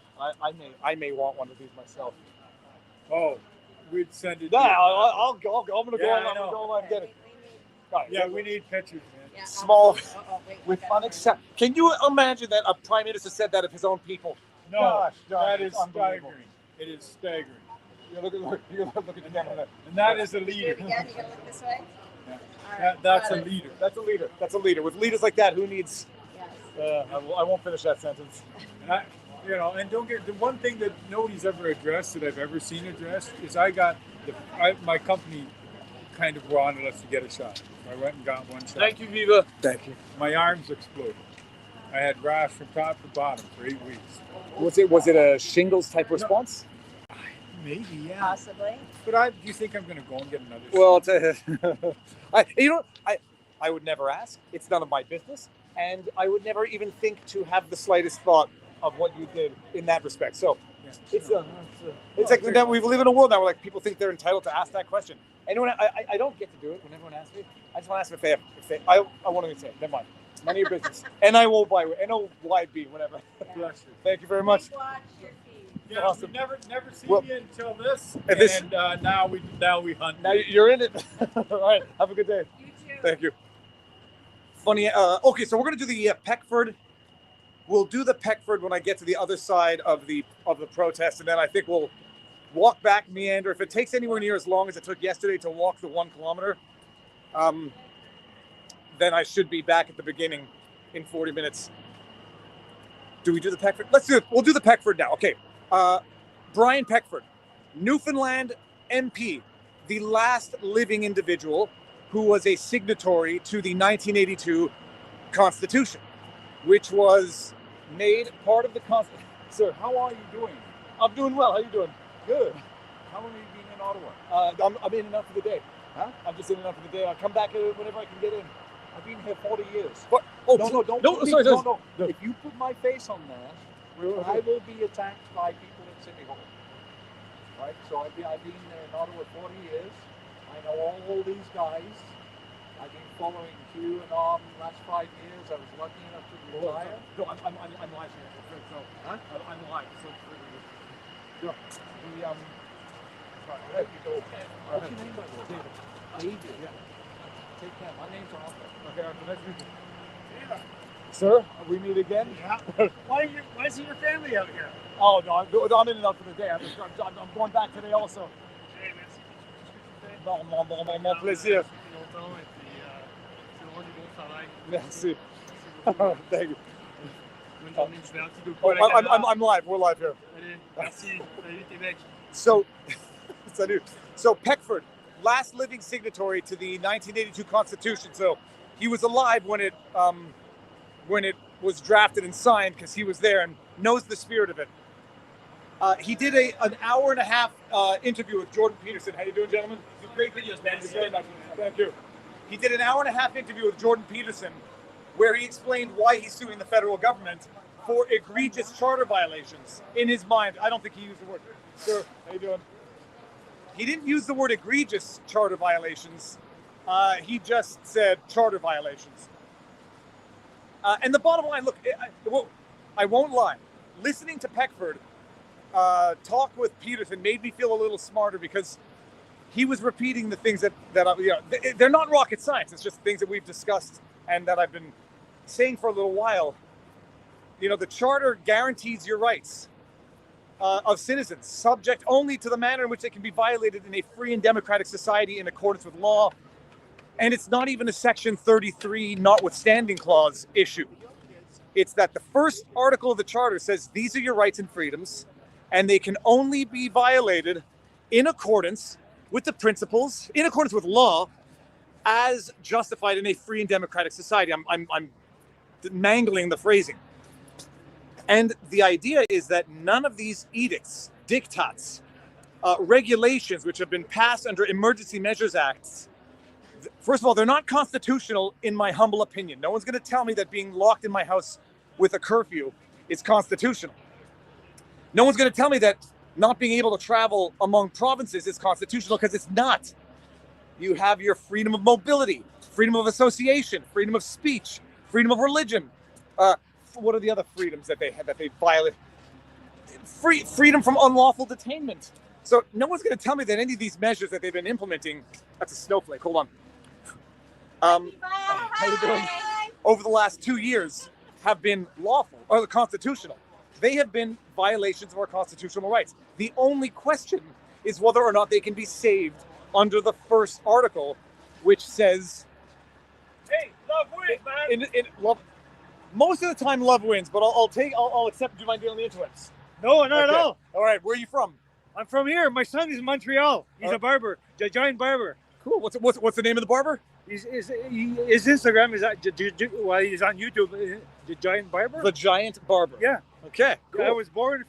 I may want one of these myself. Oh, we'd send it. Yeah, I'm gonna go online and get it. Right, yeah, we need pictures, man. Yeah, Small with unacceptable. Can you imagine that a prime minister said that of his own people? No, Gosh, that is unbelievable. staggering. It is staggering. You look at the camera. And that is a leader. Again, you gotta look this way. Yeah. Right, That's a leader. That's a leader. That's a leader. With leaders like that, who needs? Yes. I won't finish that sentence. And and don't get the one thing that nobody's ever addressed that I've ever seen addressed is my company kind of wanted us to get a shot. I went and got one shot. Thank you, Viva. Thank you. My arms exploded. I had rash from top to bottom for 8 weeks. Was it a shingles type response? Maybe, yeah. Possibly. But do you think I'm going to go and get another shot? Well, I'll tell you. I would never ask. It's none of my business, and I would never even think to have the slightest thought of what you did in that respect. So it's like that we live in a world now where like people think they're entitled to ask that question. Anyone, I don't get to do it when everyone asks me. I just want to ask them if they I won't even say it. Never mind. None of your business. And I won't buy it. NOYB, whatever. Bless you. Thank you very much. Yeah, Awesome. you never seen Well, me until this, and now we hunt. Now you're in it. All right. Have a good day. You too. Thank you. Funny. Okay, so we're gonna do the Peckford. We'll do the Peckford when I get to the other side of the protest, and then I think we'll walk back, meander. If it takes anywhere near as long as it took yesterday to walk the 1 kilometer, then I should be back at the beginning in 40 minutes. Do we do the Peckford? Let's do it. We'll do the Peckford now. Okay. Brian Peckford, Newfoundland MP, the last living individual who was a signatory to the 1982 Constitution, which was made part of the Constitution. Sir, how are you doing? I'm doing well. How you doing? Good. How long have you been in Ottawa? I'm in and out for the day. Huh? I'm just in and out for the day. I'll come back whenever I can get in. I've been here 40 years. What? Oh, no, sorry. No. If you put my face on there, I will be attacked by people at City Hall. Right? So I've been there in Ottawa 40 years. I know all these guys. I've been following Q and R the last 5 years. I was lucky enough to retire. No, I'm live here. So, Huh? I'm live. So, Sorry, I'll let you go. What's your name, by the way? David. David. Yeah. Take care. My name's Arthur. Okay, Arthur, nice to meet you. Sir, we meet again? Yeah. Why isn't your family out here? Oh no, I'm in and out for the day. I'm going back today also. Mon plaisir. Merci. Thank you. I'm live. We're live here. So, salut. So Peckford, last living signatory to the 1982 Constitution. So he was alive when it was drafted and signed because he was there and knows the spirit of it. He did an hour and a half interview with Jordan Peterson. How you doing, gentlemen? Great videos, man. Thank you. He did an hour and a half interview with Jordan Peterson where he explained why he's suing the federal government for egregious charter violations. In his mind, I don't think he used the word. Sir, how you doing? He didn't use the word egregious charter violations. He just said charter violations. And the bottom line, look, I won't lie. Listening to Peckford talk with Peterson made me feel a little smarter because he was repeating the things that they're not rocket science. It's just things that we've discussed and that I've been saying for a little while. You know, the charter guarantees your rights of citizens, subject only to the manner in which they can be violated in a free and democratic society in accordance with law. And it's not even a Section 33 notwithstanding clause issue. It's that the first article of the charter says these are your rights and freedoms, and they can only be violated in accordance with the principles, in accordance with law, as justified in a free and democratic society. I'm mangling the phrasing. And the idea is that none of these edicts, diktats, regulations which have been passed under emergency measures acts, first of all, they're not constitutional in my humble opinion. No one's going to tell me that being locked in my house with a curfew is constitutional. No one's going to tell me that not being able to travel among provinces is constitutional, because it's not. You have your freedom of mobility, freedom of association, freedom of speech, freedom of religion. What are the other freedoms that they violate? Freedom from unlawful detainment. So no one's going to tell me that any of these measures that they've been implementing, that's a snowflake, hold on. How you doing? Over the last 2 years have been lawful or constitutional. They have been violations of our constitutional rights. The only question is whether or not they can be saved under the first article, which says, Hey, love wins, man. Love, most of the time love wins, but I'll accept. Do you mind dealing the interwebs? No, not at all. All right, where are you from? I'm from here. My son is in Montreal. He's a barber, a giant barber. Cool. What's the name of the barber? His Instagram is he's on YouTube. The Giant Barber. The Giant Barber. Yeah. Okay. Cool. I was born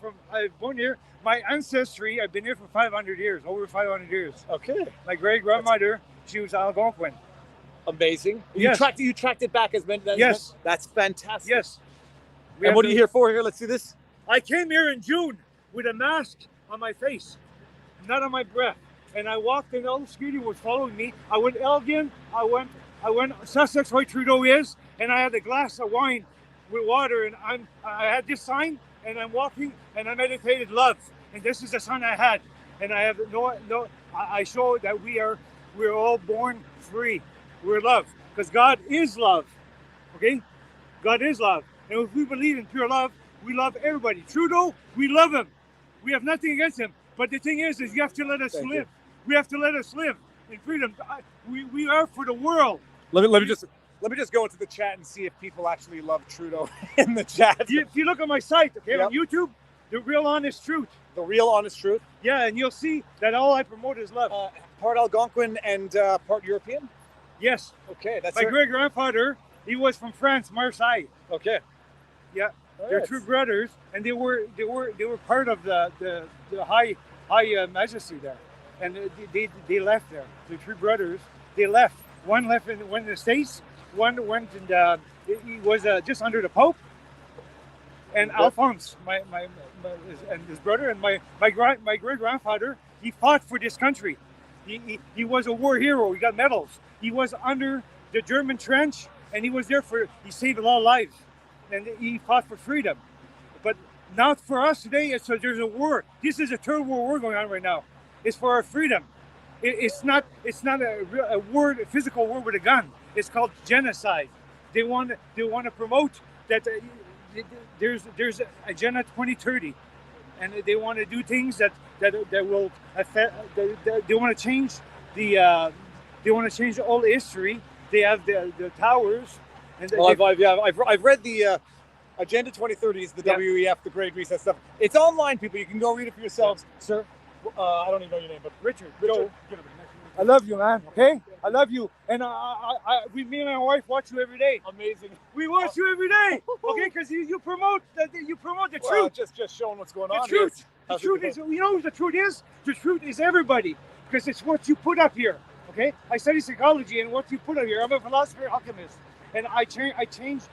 here. My ancestry. I've been here for 500 years. Over 500 years. Okay. My great grandmother. She was Algonquin. Amazing. Yes. You tracked it back as many. Yes. That's fantastic. Yes. And what are you here for? Here, let's see this. I came here in June with a mask on my face, not on my breath. And I walked, and all the security was following me. I went Elgin. I went Sussex, where Trudeau is, and I had a glass of wine with water, and I had this sign, and I'm walking, and I meditated love, and this is the sign I had, and I have I show that we're all born free. We're love, because God is love. Okay, God is love, and if we believe in pure love, we love everybody. Trudeau, we love him. We have nothing against him, but the thing is you have to let us live. We have to let us live in freedom. We are for the world. Let me just go into the chat and see if people actually love Trudeau in the chat. If you look at my site, okay, on YouTube, The Real Honest Truth. The Real Honest Truth. Yeah, and you'll see that all I promote is love. Part Algonquin and part European. Yes. Okay, that's my great grandfather He was from France, Marseille. Okay. Yeah, All they're right. true brothers, and they were part of the high majesty there, and they left there. The true brothers, they left. One left in the States. One went and he was just under the Pope. And Alphonse, and his brother, and my great grandfather, he fought for this country. He was a war hero. He got medals. He was under the German trench, and he was there he saved a lot of lives, and he fought for freedom. But now for us today, there's a war. This is a third world war going on right now. It's for our freedom. It's not a war, a physical war with a gun. It's called genocide. They want to promote that. There's Agenda 2030, and they want to do things that will affect. They want to change they want to change all history. They have the towers. And I've read the Agenda 2030 is the WEF, the Great Reset stuff. It's online, people. You can go read it for yourselves, sir. I don't even know your name, but Richard. I love you, man. Okay, I love you, and me and my wife watch you every day. Amazing. We watch you every day. Okay, because you promote the truth. Well, just showing what's going on. The truth. The truth is, you know what the truth is? The truth is everybody, because it's what you put up here. Okay, I study psychology, and what you put up here. I'm a philosopher, alchemist, and I change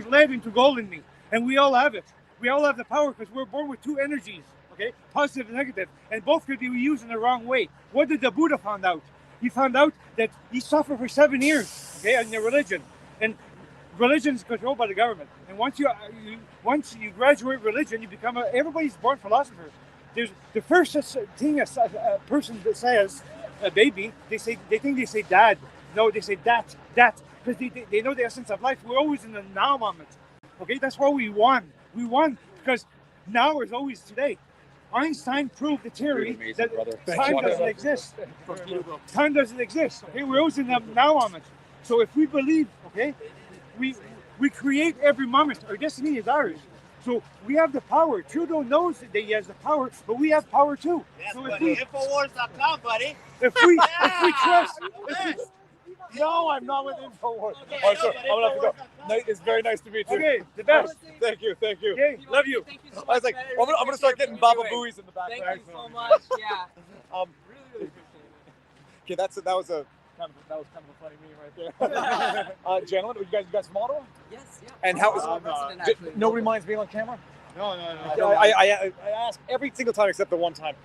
lead into gold in me, and we all have it. We all have the power because we're born with two energies. Okay, positive and negative, and both could be used in the wrong way. What did the Buddha find out? He found out that he suffered for 7 years, okay, in the religion, and religion is controlled by the government. And once you graduate religion, you become everybody's born philosophers. There's the first thing a person that says, a baby, they think they say dad. No, they say that, because they know the essence of life. We're always in the now moment. Okay, that's why we won. We won because now is always today. Einstein proved the theory that time doesn't exist. Time doesn't exist. Okay, we're always in the now moment. So if we believe, okay, we create every moment. Our destiny is ours. So we have the power. Trudeau knows that he has the power, but we have power too. Yes, so buddy. Infowars.com, buddy. If we trust. No, I'm not with InfoWars. Okay, I'm gonna have to go. It's very nice to meet you. Okay, the best. Thank you. Okay, love you. Thank you so much. I was like, I'm gonna start getting Baba Booey's in the background. Thank you so much. Yeah. Really okay, that was kind of a funny meme right there. Gentlemen, you guys from Ottawa? Yes. Yeah. And how? Nobody minds being on camera. No. I ask every single time except the one time.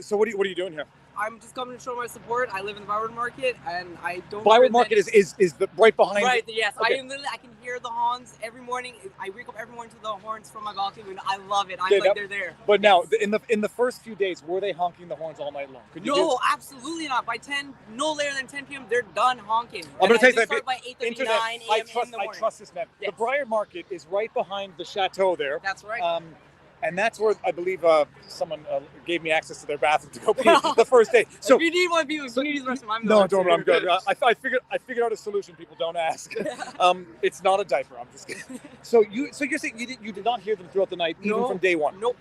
So what are you doing here? I'm just coming to show my support. I live in the Byward Market, and I don't. Byward Market is the right behind. Right. Yes. Okay. I can hear the horns every morning. I wake up every morning to the horns from my balcony window. I love it. I'm like they're there. But now, in the first few days, were they honking the horns all night long? No, absolutely not. By 10, no later than 10 p.m., they're done honking. I'm going to tell you something. By 8:39 a.m. in the morning. I trust this man. Yes. The Briar Market is right behind the chateau there. That's right. And that's where I believe someone gave me access to their bathroom to go pee the first day. So if you need one, people, if you need the rest of them, no, don't worry, I'm good. I figured out a solution. People don't ask. It's not a diaper. I'm just kidding. So you're saying you did not hear them throughout the night, even from day one? Nope.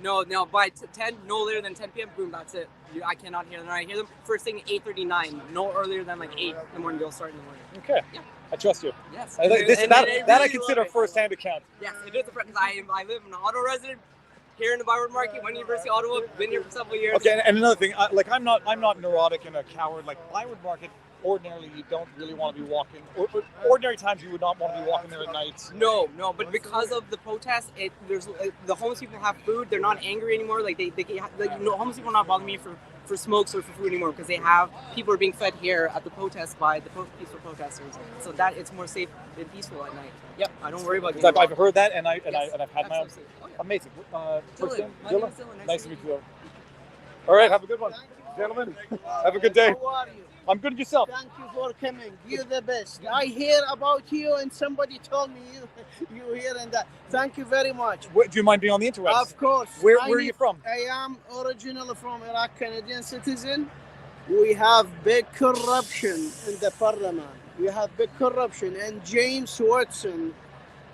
No. By 10, no later than 10 p.m. Boom, that's it. I cannot hear them. I hear them first thing 8:39. No earlier than like 8 in the morning. They'll start in the morning. Okay. Yeah. I trust you. Yes. That I consider first-hand account. Yes, it is because I live in an Ottawa resident here in the Byward Market, one University of Ottawa. Been here for several years. Okay, and another thing, I'm not neurotic and a coward. Like Byward Market, ordinarily you don't really want to be walking. Ordinary times you would not want to be walking there at night. No, but because of the protests, the homeless people have food. They're not angry anymore. Like homeless people are not bothering me for smokes or for food anymore because people are being fed here at the protest by the peaceful protesters. So that it's more safe and peaceful at night. Yep, I don't worry about getting I've heard that and I've had my own. Oh, yeah. Amazing. Dylan. Nice to meet you. All right, have a good one, gentlemen. Have a good day. How are you? I'm good. Yourself? Thank you for coming. You're the best. I hear about you, and somebody told me you here and that. Thank you very much. Do you mind being on the interwebs? Of course. Where are you from? I am originally from Iraq, Canadian citizen. We have big corruption in the parliament. We have big corruption, and James Watson,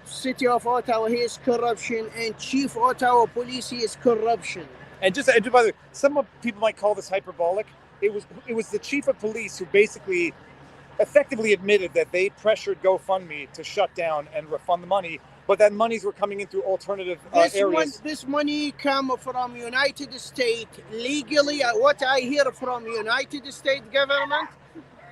City of Ottawa, he is corruption, and Chief Ottawa Police, he is corruption. And by the way, some people might call this hyperbolic. It was the chief of police who basically effectively admitted that they pressured GoFundMe to shut down and refund the money, but that monies were coming in through alternative areas. This money come from United States legally. What I hear from United States government,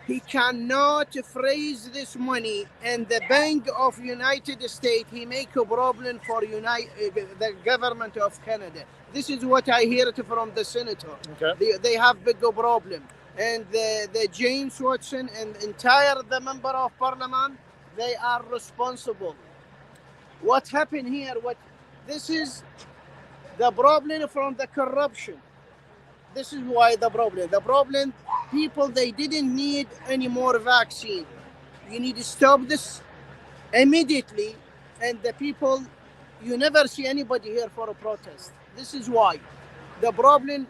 he cannot freeze this money, and the Bank of United States, he make a problem for the government of Canada. This is what I hear from the senator. Okay. They have big problem, and the James Watson and entire the member of parliament, they are responsible. What happened here? This is the problem from the corruption. This is why the problem, people, they didn't need any more vaccine. You need to stop this immediately. And the people, you never see anybody here for a protest. This is why. The problem,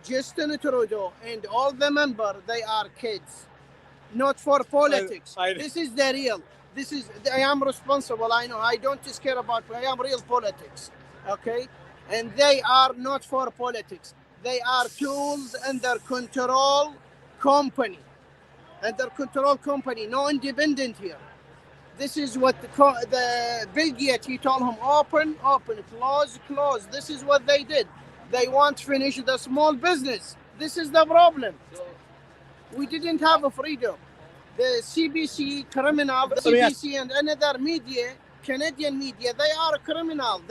Justin Trudeau and all the members, they are kids. Not for politics. This is the real. I am responsible, I know. I don't just care about, I am real politics. Okay? And they are not for politics. They are tools under control company. No independent here. This is what the Bill Gates, he told him, open, close. This is what they did. They want to finish the small business. This is the problem. We didn't have a freedom. The CBC criminal, the CBC and another media, Canadian media, they are criminal.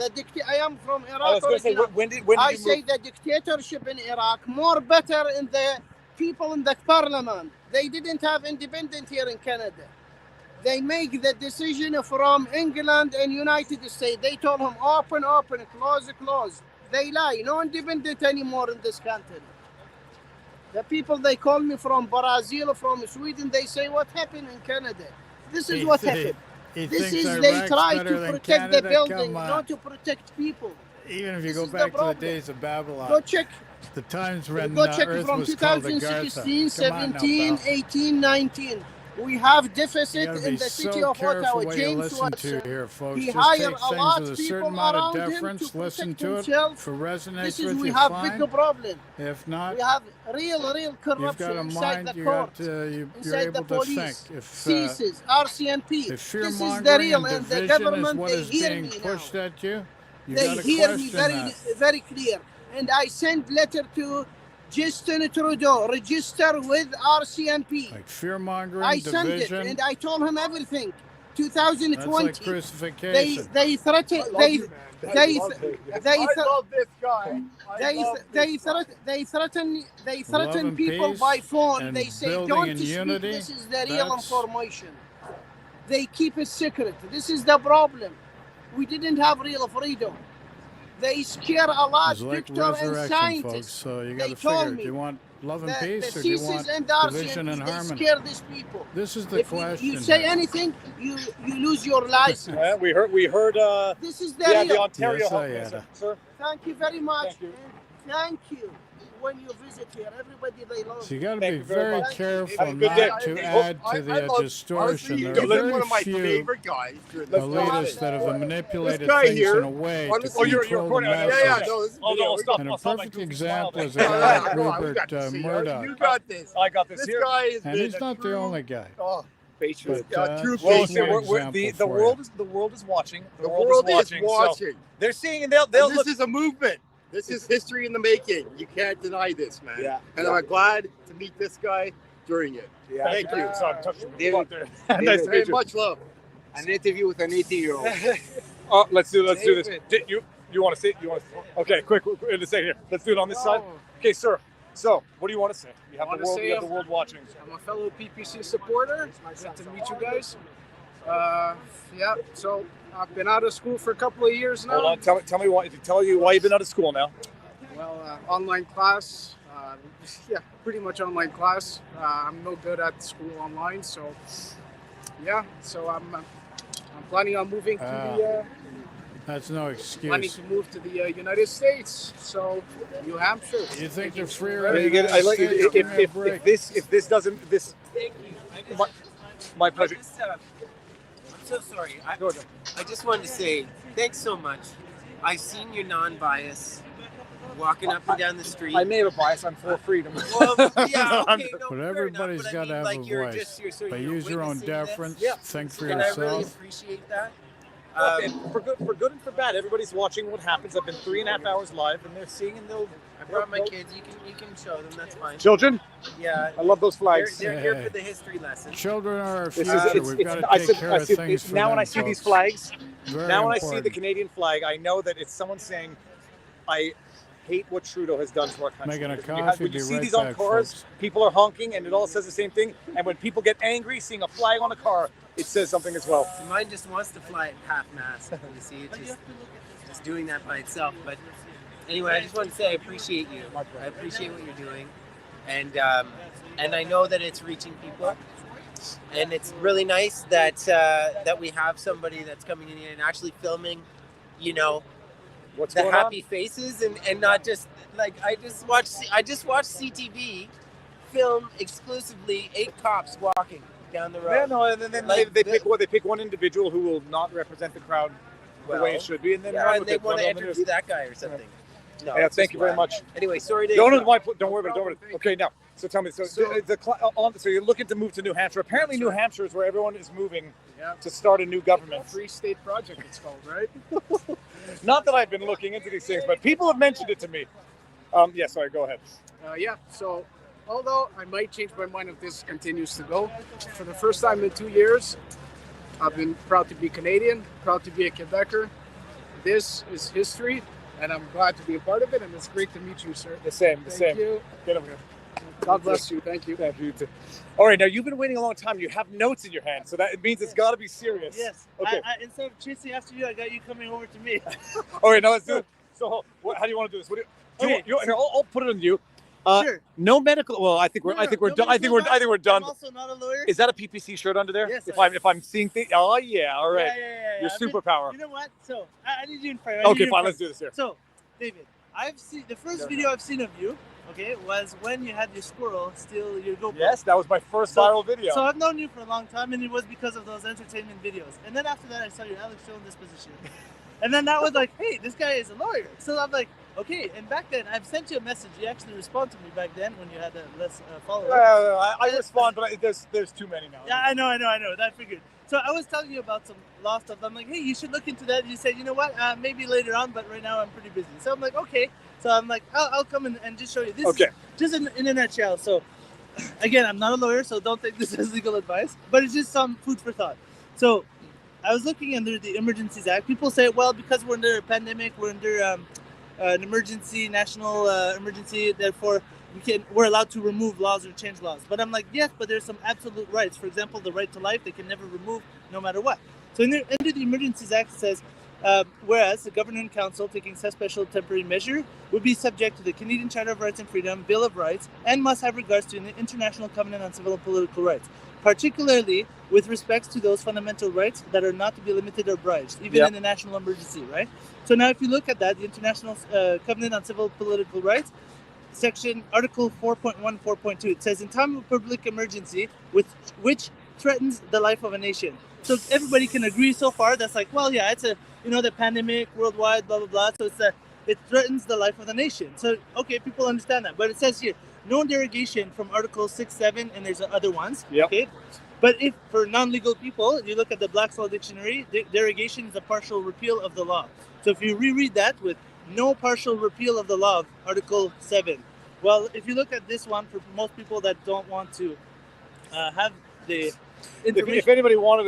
I am from Iraq. I was going to say, when did you I say the dictatorship in Iraq more better in the people in the parliament. They didn't have independence here in Canada. They make the decision from England and United States. They told him open, close. They lie. No independent anymore in this country. The people, they call me from Brazil, from Sweden, they say, what happened in Canada? This is what happened. They try to protect the building, not to protect people. Even if you go back to the days of Babylon. Go check. The times when Go check Earth from was called 2016, Agartha. 17, 18, 19. We have deficit in the city of Ottawa. James Watson, here, folks. he Just hired take a things lot with of a certain people amount of around him deference, to listen protect to himself. it. If it resonates This is with we you, have fine. big problem. If not, we have real you've corruption got a inside mind, the you court, got, you're inside able the police, to think. If, CSIS, RCMP. if fear This is the mongering real, and and the division government, is what they is hear being me pushed now. at you, you They got to hear me question very clear. And I sent letter to Justin Trudeau, register with RCMP. Like fear mongering, I sent division. it, and I told him everything. 2020. That's like crucifixion. They threatened. I love this guy. They threaten Love and people peace by phone. and They say building don't in speak. unity, This is the real that's- information. They keep it secret. This is the problem. We didn't have real freedom. They scare a lot It's like doctors and resurrection, scientists. folks. So you got They to told figure, do me you want love and the peace, or do you CSIS want and the division and RCMP, they harmony? scare these people. This is the If question. you say here. anything, you lose your license. We heard. This is the the real. Ontario Yes, Health I Minister, had. sir. Thank you very much. Thank you. When you visit here, everybody they love. So you got to Thank be you very very much. careful Have a good not day. to add to the distortion. Honestly, There you're are very one of my few favorite guys. elitists that have manipulated guy things here, in a way to honestly, you're control the recording. message. No, this is video. And a perfect example is a Yeah, guy like come on, we Rupert got to see you. Murdoch. You got this. I got this This here. guy is And he's not the only guy. Oh, Patriot. But, true Well, patriot. the world is watching. The world is watching. So they're seeing, and they'll And look. this is a movement. This is history in the making. You can't deny this, man. Yeah. And I'm glad to meet this guy during it. Yeah. Thank you. So I'm touching the David, spot there. Nice to Very meet you. much love. An interview with an 80-year-old. Oh, let's do this. You want to say? You want to? Okay, quick. In a second here. Let's do it on this side. Okay, sir. So, what do you want to say? You have the world. You have the world watching. I'm a fellow PPC supporter. Good to meet you guys. Yeah, so I've been out of school for a couple of years now. Hold on. Tell me why. Tell you why you've been out of school now. Well, online class. Yeah, pretty much online class. I'm no good at school online, so yeah. So I'm planning on moving to the. That's no Planning excuse. to move to the United States. So New Hampshire. You think they're freer? I mean, you get, I like if this doesn't this. My pleasure. I'm so sorry. I just wanted to say thanks so much. I've seen your non-bias, walking up and down the street. I may have a bias. I'm for freedom. Well, yeah, okay, no, But fair everybody's enough, got to have like, a you're voice. just- you're sort of- But you're use your own witnessing this. deference. Yeah. Think for And I really yourself. appreciate that. For good and for bad, everybody's watching what happens. I've been 3.5 hours live, and they're seeing, and they'll. I brought my kids. You can show them. That's fine. Children? Yeah. I love those flags. They're here for the history lesson. Children are our This future. is, We've got to I take said- care I of said- things for now when them, I see these folks. flags, Very now when I see important. the Canadian flag, I know that it's someone saying, I hate what Trudeau has done to our country. Making a Because when you coffee, when you be see right these on back, cars, folks. people are honking, and it all says the same thing. And when people get angry seeing a flag on a car, it says something as well. So mine just wants to fly at half-mast. You see, it's just doing that by itself. But anyway, I just want to say I appreciate you. I appreciate what you're doing, and I know that it's reaching people, and it's really nice that that we have somebody that's coming in here and actually filming, you know, what's the going happy faces and not just like I just watched CTV film exclusively 8 cops walking down the road. Yeah, no, and then Like, they pick one individual who will not represent the crowd the way it should be, and then yeah, run and with they it. want to Run on the interview news. that guy or something. No, Yeah, it's thank just you very whack. much. Anyway, sorry to Don't interrupt. don't worry about it. Okay, now, so tell me, so you're looking to move to New Hampshire. Apparently, New Hampshire is where everyone is moving to start a new government. Free State Project, it's called, right? Not that I've been looking into these things, but people have mentioned it to me. Yeah, sorry, go ahead. Yeah, so although I might change my mind if this continues to go, for the first time in 2 years, I've been proud to be Canadian, proud to be a Quebecer. This is history, and I'm glad to be a part of it, and it's great to meet you, sir. The same. Thank you. Get over here. God bless you. Thank you. Thank you too. All right, now you've been waiting a long time. You have notes in your hand, so that it means it's got to be serious. Yes. Okay. Instead of chasing after you, I got you coming over to me. All right, now let's do it. So, how do you want to do this? What do you, Okay. here, I'll put it on you. Sure. No medical. Well, I think we're done. I think we're done. I'm also not a lawyer. Is that a PPC shirt under there? Yes, If I'm seeing things. Oh yeah. All right. Yeah. Your I've been- superpower. You know what? So I need you in front. Okay, fine. Let's do this here. So, David, I've seen the first video I've seen of you. Okay, was when you had your squirrel steal your GoPro. Yes, that was my first viral video. So I've known you for a long time, and it was because of those entertainment videos. And then after that, I saw your Alex Jones disposition. And then that was like, hey, this guy is a lawyer. So I'm like, okay. And back then, I've sent you a message. You actually responded to me back then when you had less followers. I respond, but there's too many now. Yeah, I know. I figured. So I was telling you about some law stuff. I'm like, hey, you should look into that. You said, you know what? Maybe later on, but right now I'm pretty busy. So I'm like, okay. So I'm like, I'll come and just show you. This is just in a nutshell. So again, I'm not a lawyer, so don't take this as legal advice, but it's just some food for thought. So I was looking under the Emergencies Act. People say, well, because we're under a pandemic, we're under an emergency, national emergency, therefore we're allowed to remove laws or change laws. But I'm like, yes, but there's some absolute rights. For example, the right to life, they can never remove no matter what. So under the Emergencies Act, it says, whereas the Governing Council taking such special temporary measure would be subject to the Canadian Charter of Rights and Freedom, Bill of Rights, and must have regards to the International Covenant on Civil and Political Rights, particularly with respects to those fundamental rights that are not to be limited or abridged, even in a national emergency, right? So now if you look at that, the International Covenant on Civil and Political Rights, section Article 4.1, 4.2, it says, in time of public emergency, which threatens the life of a nation. So everybody can agree so far. That's like, well, yeah, it's the pandemic worldwide, blah, blah, blah. So it threatens the life of the nation. So, okay, people understand that. But it says here, no derogation from Article 6, 7, and there's other ones. Yep. Okay. But if for non-legal people, you look at the Black's Law Dictionary, derogation is a partial repeal of the law. So if you reread that with no partial repeal of the law of Article 7. Well, if you look at this one, for most people that don't want to have the If anybody wanted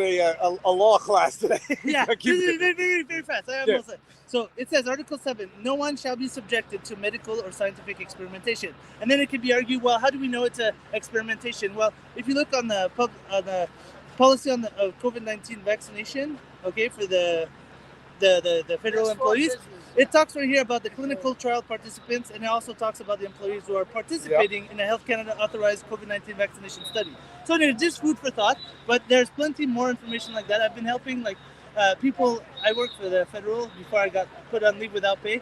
a law class today, yeah, keep it. very fast. I almost said. So it says Article 7, no one shall be subjected to medical or scientific experimentation. And then it can be argued, well, how do we know it's a experimentation? Well, if you look on the policy on the COVID-19 vaccination, okay, for the federal employees, it talks right here about the clinical trial participants, and it also talks about the employees who are participating in a Health Canada authorized COVID-19 vaccination study. So there's just food for thought, but there's plenty more information like that. I've been helping people. I worked for the federal before I got put on leave without pay.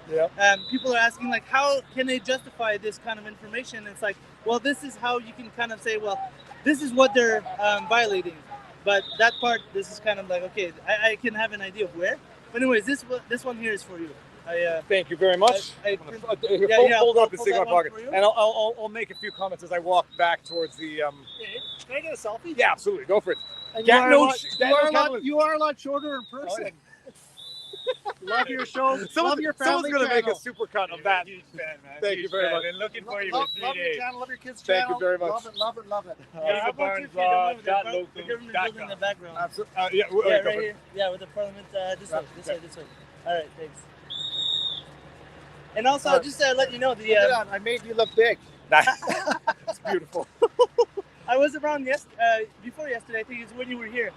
People are asking how can they justify this kind of information? It's like, well, this is how you can kind of say, well, this is what they're violating. But that part, this is kind of like, okay, I can have an idea of where. But anyways, this one here is for you. Thank you very much. Hold up and stick in my pocket, and I'll make a few comments as I walk back towards the. Can I get a selfie? Yeah, absolutely. Go for it. And you are a lot shorter in person. Love your show. Love your family. Someone's gonna make a channel. super cut of that. Huge fan, man. Thank you very much. Been looking for you Love, for 3 love your days. channel. Love your kids' Thank channel. you very much. Love it. Love it. Love it. Viva Frei The government building in the background. Absolutely. Yeah, right here. Yeah, with the parliament. This way. All right, thanks. And also, just to let you know, I made you look big. It's beautiful. I was around before yesterday. I think it's when you were here.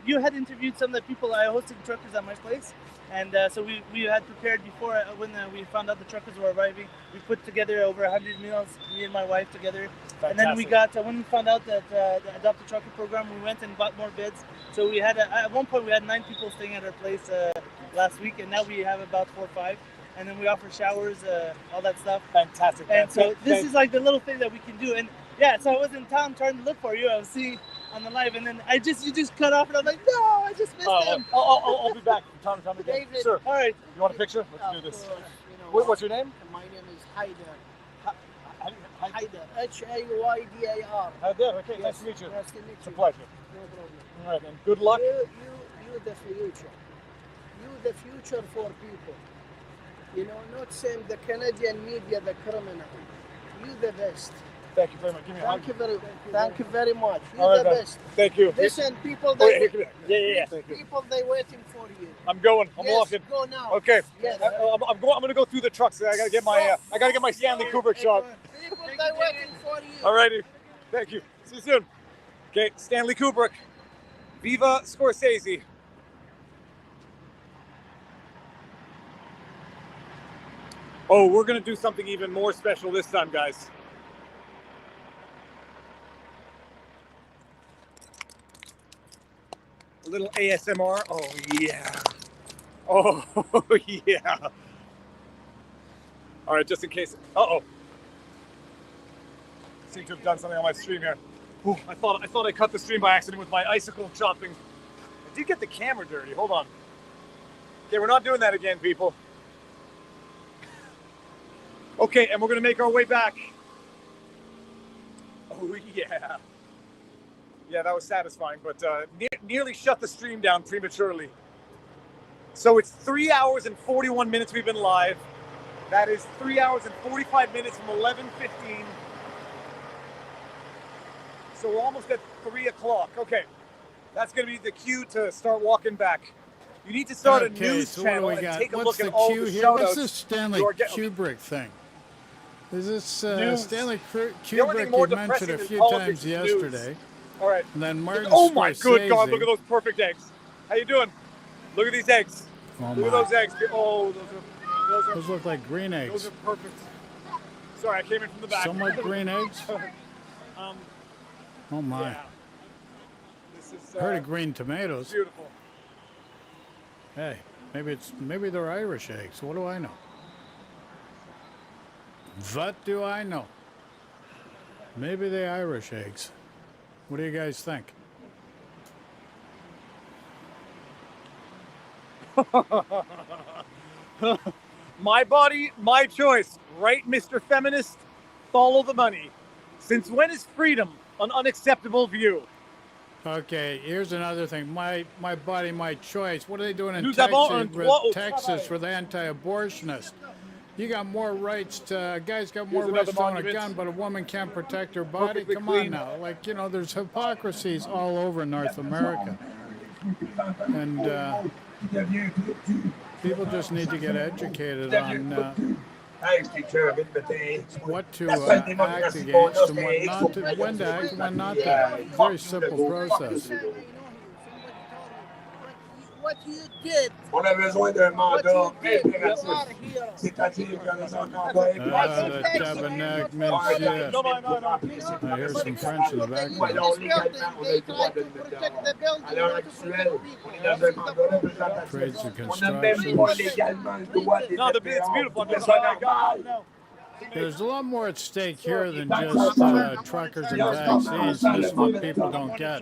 You had interviewed some of the people. I hosted truckers at my place, and so we had prepared before when we found out the truckers were arriving. We put together over 100 meals, me and my wife together. Fantastic. And then we got when we found out that the Adopt a Trucker program, we went and bought more beds. So we had at one point we had 9 people staying at our place last week, and now we have about 4 or 5. And then we offer showers, all that stuff. Fantastic. And so this is like the little thing that we can do. And yeah, so I was in town trying to look for you. I was seeing on the live, and then you just cut off, and I'm like, no, I just missed him. I'll be back from time to time again. David. Sure. All right. You want a picture? Let's do this. Of course, you know, What's your name? My name is Haider. Haider. Haydar. Haider. Okay. Yes. Nice to meet you. Nice to meet you. It's a pleasure. No problem. All right, then. Good luck. You the future. You the future for people. You know, not same the Canadian media, the criminal. You the best. Thank you very much. Give me a hug. Thank you very much. You All right, the man. best. Thank you. Listen, people, Yeah. Thank you. People, they waiting for you. I'm going. I'm Yes, walking. go now. Okay. Yes. I'm gonna go through the trucks. I gotta get my Stanley Kubrick shot. People, they waiting for you. Alrighty. Thank you. See you soon. Okay, Stanley Kubrick. Viva Scorsese. Oh, we're gonna do something even more special this time, guys. A little ASMR. Oh yeah. Oh yeah. All right, just in case. Uh-oh. Seem to have done something on my stream here. Ooh, I thought I cut the stream by accident with my icicle chopping. I did get the camera dirty. Hold on. Okay, we're not doing that again, people. Okay, and we're gonna make our way back. Oh yeah. Yeah, that was satisfying, but nearly shut the stream down prematurely. So it's 3 hours and 41 minutes we've been live. That is 3 hours and 45 minutes from 11:15. So we're almost at 3 o'clock. Okay, that's gonna be the cue to start walking back. You need to start a news channel and take a look at all the shout What's outs. this Stanley Kubrick thing? Is this Stanley Kubrick more you mentioned depressing a than few politics times is news. yesterday? All right. And then Martin Oh my good Scorsese. God! Look at those perfect eggs. How you doing? Look at these eggs. Oh Look at my. those eggs. Oh, Those look like green eggs. Those are perfect. Sorry, I came in from the back. Somewhat green eggs? Oh my. Yeah. This is, I heard of green tomatoes. Beautiful. Hey, maybe they're Irish eggs. What do I know? What do I know? Maybe they're Irish eggs. What do you guys think? My body, my choice. Right, Mr. Feminist? Follow the money. Since when is freedom an unacceptable view? Okay, here's another thing. My body, my choice. What are they doing in Nous Texas, avons un droit au travail. with anti-abortionists? You got more rights to, guys got more Here's rights another to own a monument. gun, but a woman can't protect her body? Perfectly Come clean. on now. Like, you know, there's hypocrisies all over North America. And people just need to get educated on what to act against and what not to, when to act and when not to act. Very simple process. What you did. On a besoin d'un mandat impératif. impératif. C'est-à-dire que les emplois The tabernacle means, yeah. I hear some French in the background. À l'heure actuelle, on est dans un mandat représentatif. Trades and On n'a même pas légalement le droit de No, it's beautiful. personnes légales. There's a lot more at stake here than just truckers and vaccines. This is what people don't get.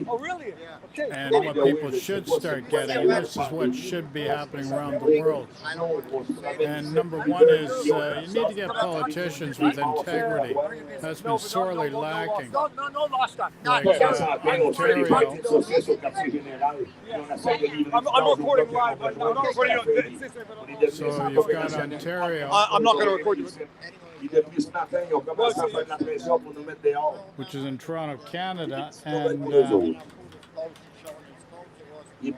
Oh, really? Okay. And what people should start getting. This is what should be happening around the world. And number one is you need to get politicians with integrity. That's been sorely lacking. No lost on. Like Ontario. I'm recording live right now. I'm not recording you. So you've got Ontario. I'm not going to record you. Which is in Toronto, Canada, and the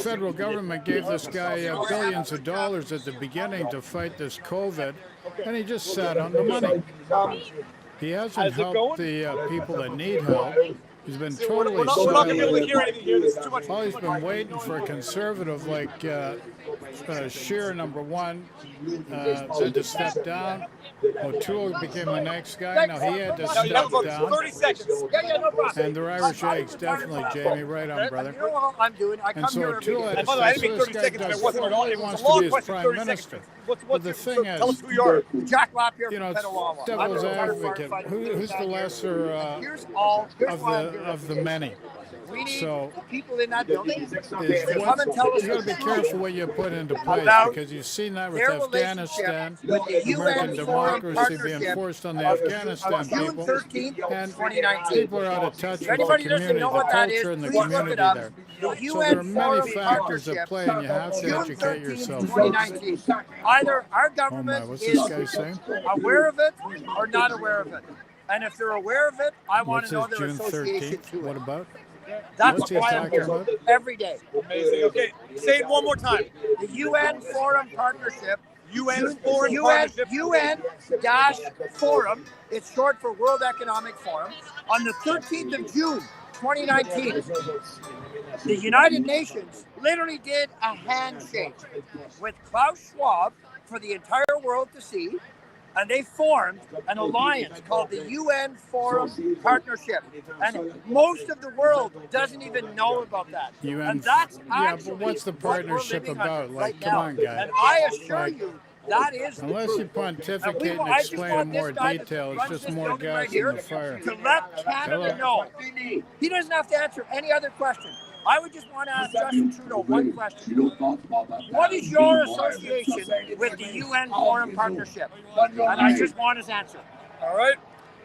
federal government gave this guy billions of dollars at the beginning to fight this COVID, and he just sat on the money. He hasn't helped the people that need help. He's been totally silent. We're not going to be able to hear anything here. This is too much. Well, he's been waiting for a conservative like Scheer, number one, to step down. O'Toole became the next guy. Now he had to step down. 30 seconds. And they're Irish eggs, definitely, Jamie. Right on, brother. You know what I'm doing? I come And so here every O'Toole day. had to step. So this guy does what he wants to be as prime minister. But the thing is, Jack Lapierre you know, from it's Ottawa. devil's I'm a advocate. firefighter. Who's the lesser Here's why I'm here. of the many? We need So people in that building is to come and tell us you got to be careful what you put into place, about because you've seen that with their Afghanistan, relationship with the American UN Foreign democracy being Partnership forced on the of Afghanistan June people, 13th, and 2019. people are out of touch If with the anybody doesn't community, know the what that is, culture, and the please look community it up. there. The So there are UN many Foreign factors at Partnership, play, and you have to June educate 13th, yourself. 2019. Either our Oh my, government what's is this guy saying? aware of it or not aware of it. And if they're aware of it, I want What's to know this, their June association 13th? to What it. about? That's What's he why I'm talking here about? every day. Amazing. Okay, say it one more time. The UN Forum Partnership. UN Foreign Partnership. UN-Forum. It's short for World Economic Forum. On the 13th of June, 2019, the United Nations literally did a handshake with Klaus Schwab for the entire world to see. And they formed an alliance called the UN Forum Partnership. And most of the world doesn't even know about that. And that's but what's the partnership about? Like, come on, guys. And I assure you, that is the Unless truth. you pontificate and I just explain in want this more guy that detail, it's runs just this more building gas right in here the fire. to let Canada know. He doesn't have to answer any other question. I would just want to ask Justin Trudeau one question. What is your association with the UN Foreign Partnership? And I just want his answer. All right.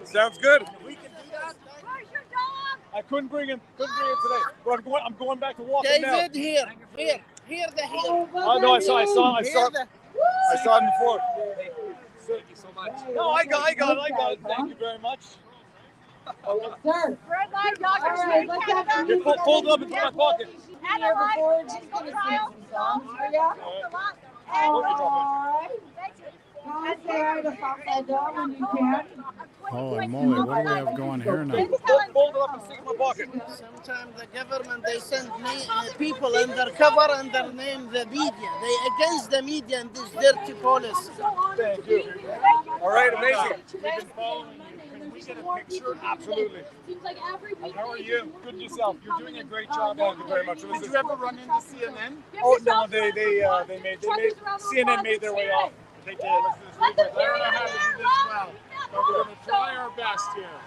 Sounds good. We can do that. I couldn't bring him today. But I'm going back to walking now. David, here the hill. Oh no, I saw him before. Thank you so much. No, I got it. Thank you very much. Sir. Red light, Dr. Get fold it up into my pocket. And here before, just gonna sing some songs for you. Alright. That's there to pop that down when you can. Holy moly, what do we have going here now? Fold it up and stick it in my pocket. Sometimes the government, they send people undercover and their name the media. They against the media and this dirty policy. Thank you. All right, amazing. We've been following you. Can we get a picture? Absolutely. How are you? Good and yourself. You're doing a great job. Thank you very much. Did you ever run into CNN? Oh no, they made CNN made their way off. They did. I don't know how to do this well, but we're going to try our best here.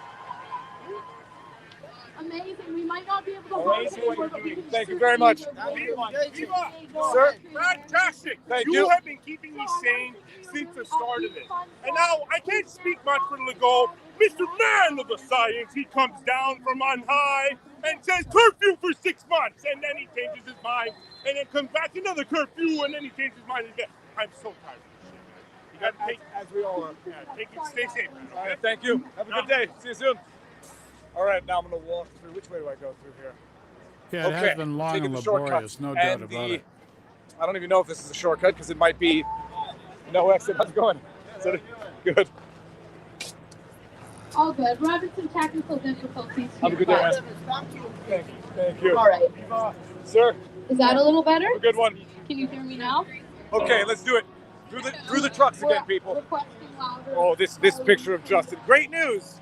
Amazing. We might not be able to Amazing what you're doing. Thank you very much. Sir, fantastic. Thank you you. have been keeping me sane since the start of this. And now I can't speak much for Legault. Mr. Man of the Science, he comes down from on high and says curfew for 6 months, and then he changes his mind, and then comes back another curfew, and then he changes his mind again. I'm so tired. You got to take, as we all are. Yeah, take it, stay safe. All right, thank you. Have a good day. See you soon. All right, now I'm going to walk through. Which way do I go through here? Yeah, it has been long Taking and the shortcut. laborious, no doubt And about it. I don't even know if this is a shortcut because it might be no exit. How's it going? Is it good? All good. We're having some technical difficulties here. Have a good day, man. Thank you. All right. Sir? Is that a little better? A good one. Can you hear me now? Okay, let's do it. Through the trucks again, people. Requesting louder. Oh, this picture of Justin. Great news.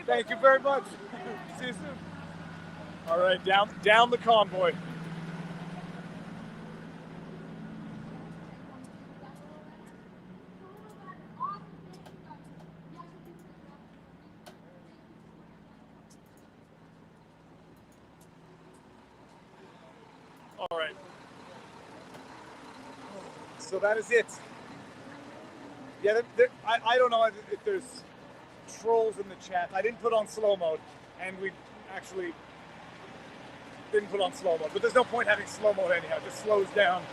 Thank you very much. See you soon. All right, down the convoy. All right. So that is it. Yeah, I don't know if there's trolls in the chat. I didn't put on slow mode, and we actually didn't put on slow mode. But there's no point having slow mode anyhow. It just slows down.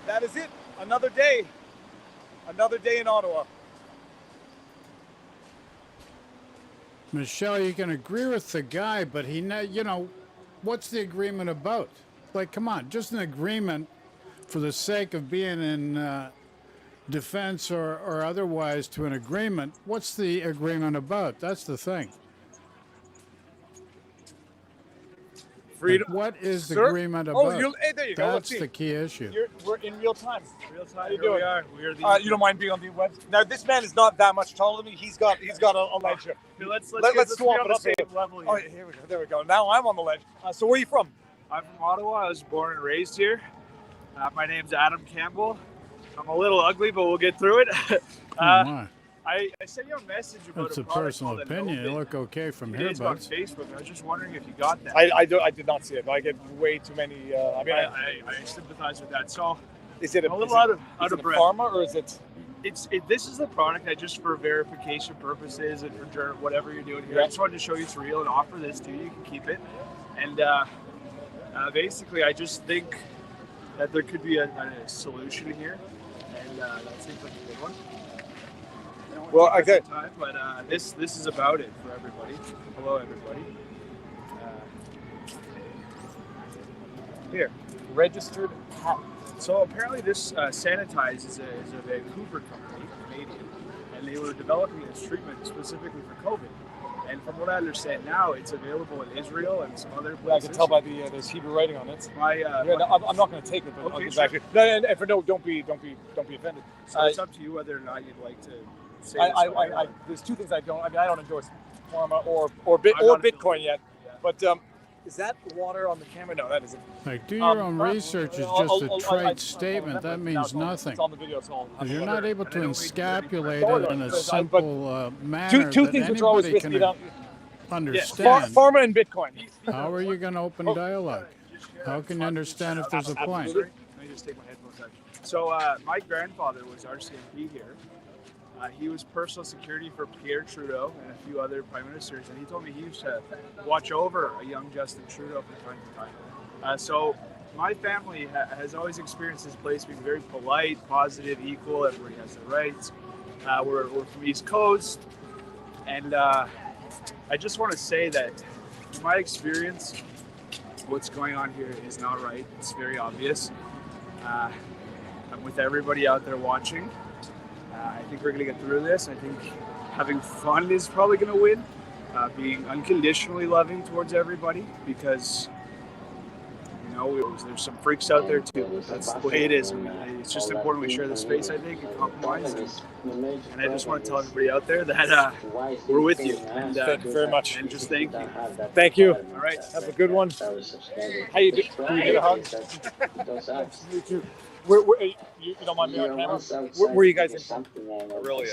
That is it. Another day. Another day in Ottawa. Michelle, you can agree with the guy, but what's the agreement about? Like, come on, just an agreement for the sake of being in defense or otherwise to an agreement. What's the agreement about? That's the thing. Freedom. Like, what is the Sir? agreement about? Hey, there you go. That's the key issue. We're in real time. Real time. How you Here doing? we are. We are the You don't mind being on the web? Now this man is not that much taller than me. He's got a ledge here. Let's swap be it on the up. same level here. Oh, here we go. There we go. Now I'm on the ledge. So where are you from? I'm from Ottawa. I was born and raised here. My name's Adam Campbell. I'm a little ugly, but we'll get through it. I sent you a message about That's a product personal called opinion. You Innovate. look okay from It here, is on bud. Facebook. I was just wondering if you got that. I did not see it. But I get way too many. I sympathize with that. So is it a little out of breath. Pharma or is it? This is a product that just for verification purposes and for whatever you're doing here. I just wanted to show you it's real and offer this to you. You can keep it. And basically, I just think that there could be a solution here, and that seems like a good one. Well, okay. But this is about it for everybody. Hello, everybody. Here, registered patent. So apparently this Sanitize is a Vancouver company, Canadian, and they were developing this treatment specifically for COVID. And from what I understand now, it's available in Israel and some other places. Yeah, I can tell by there's Hebrew writing on it. I'm not going to take it, but Okay, I'll sure. give it back. Don't be offended. So it's up to you whether or not you'd like to say this. There's two things I don't. I don't endorse pharma or Bitcoin yet. But is that water on the camera? No, that isn't. Like, do your own research is just a trite statement. That means nothing. It's on the video. It's all. Because you're not able to encapsulate it in a simple manner Two that things which are always anybody risky. can understand. Pharma and Bitcoin. How are you going to open dialogue? How can you understand if there's a point? Let me just take my headphones out. So my grandfather was RCMP here. He was personal security for Pierre Trudeau and a few other prime ministers, and he told me he used to watch over a young Justin Trudeau from time to time. So my family has always experienced this place being very polite, positive, equal. Everybody has their rights. We're from East Coast, and I just want to say that in my experience, what's going on here is not right. It's very obvious. With everybody out there watching, I think we're going to get through this. I think having fun is probably going to win. Being unconditionally loving towards everybody, because there's some freaks out there too. That's the way it is. And it's just important we share the space, I think, and compromise. And I just want to tell everybody out there that we're with you. And, thank you very much. And just thank you. Thank you. All right. Have a good one. How you doing? Can we get a hug? Nice to meet you. You don't mind me on camera? Where are you guys in? Really?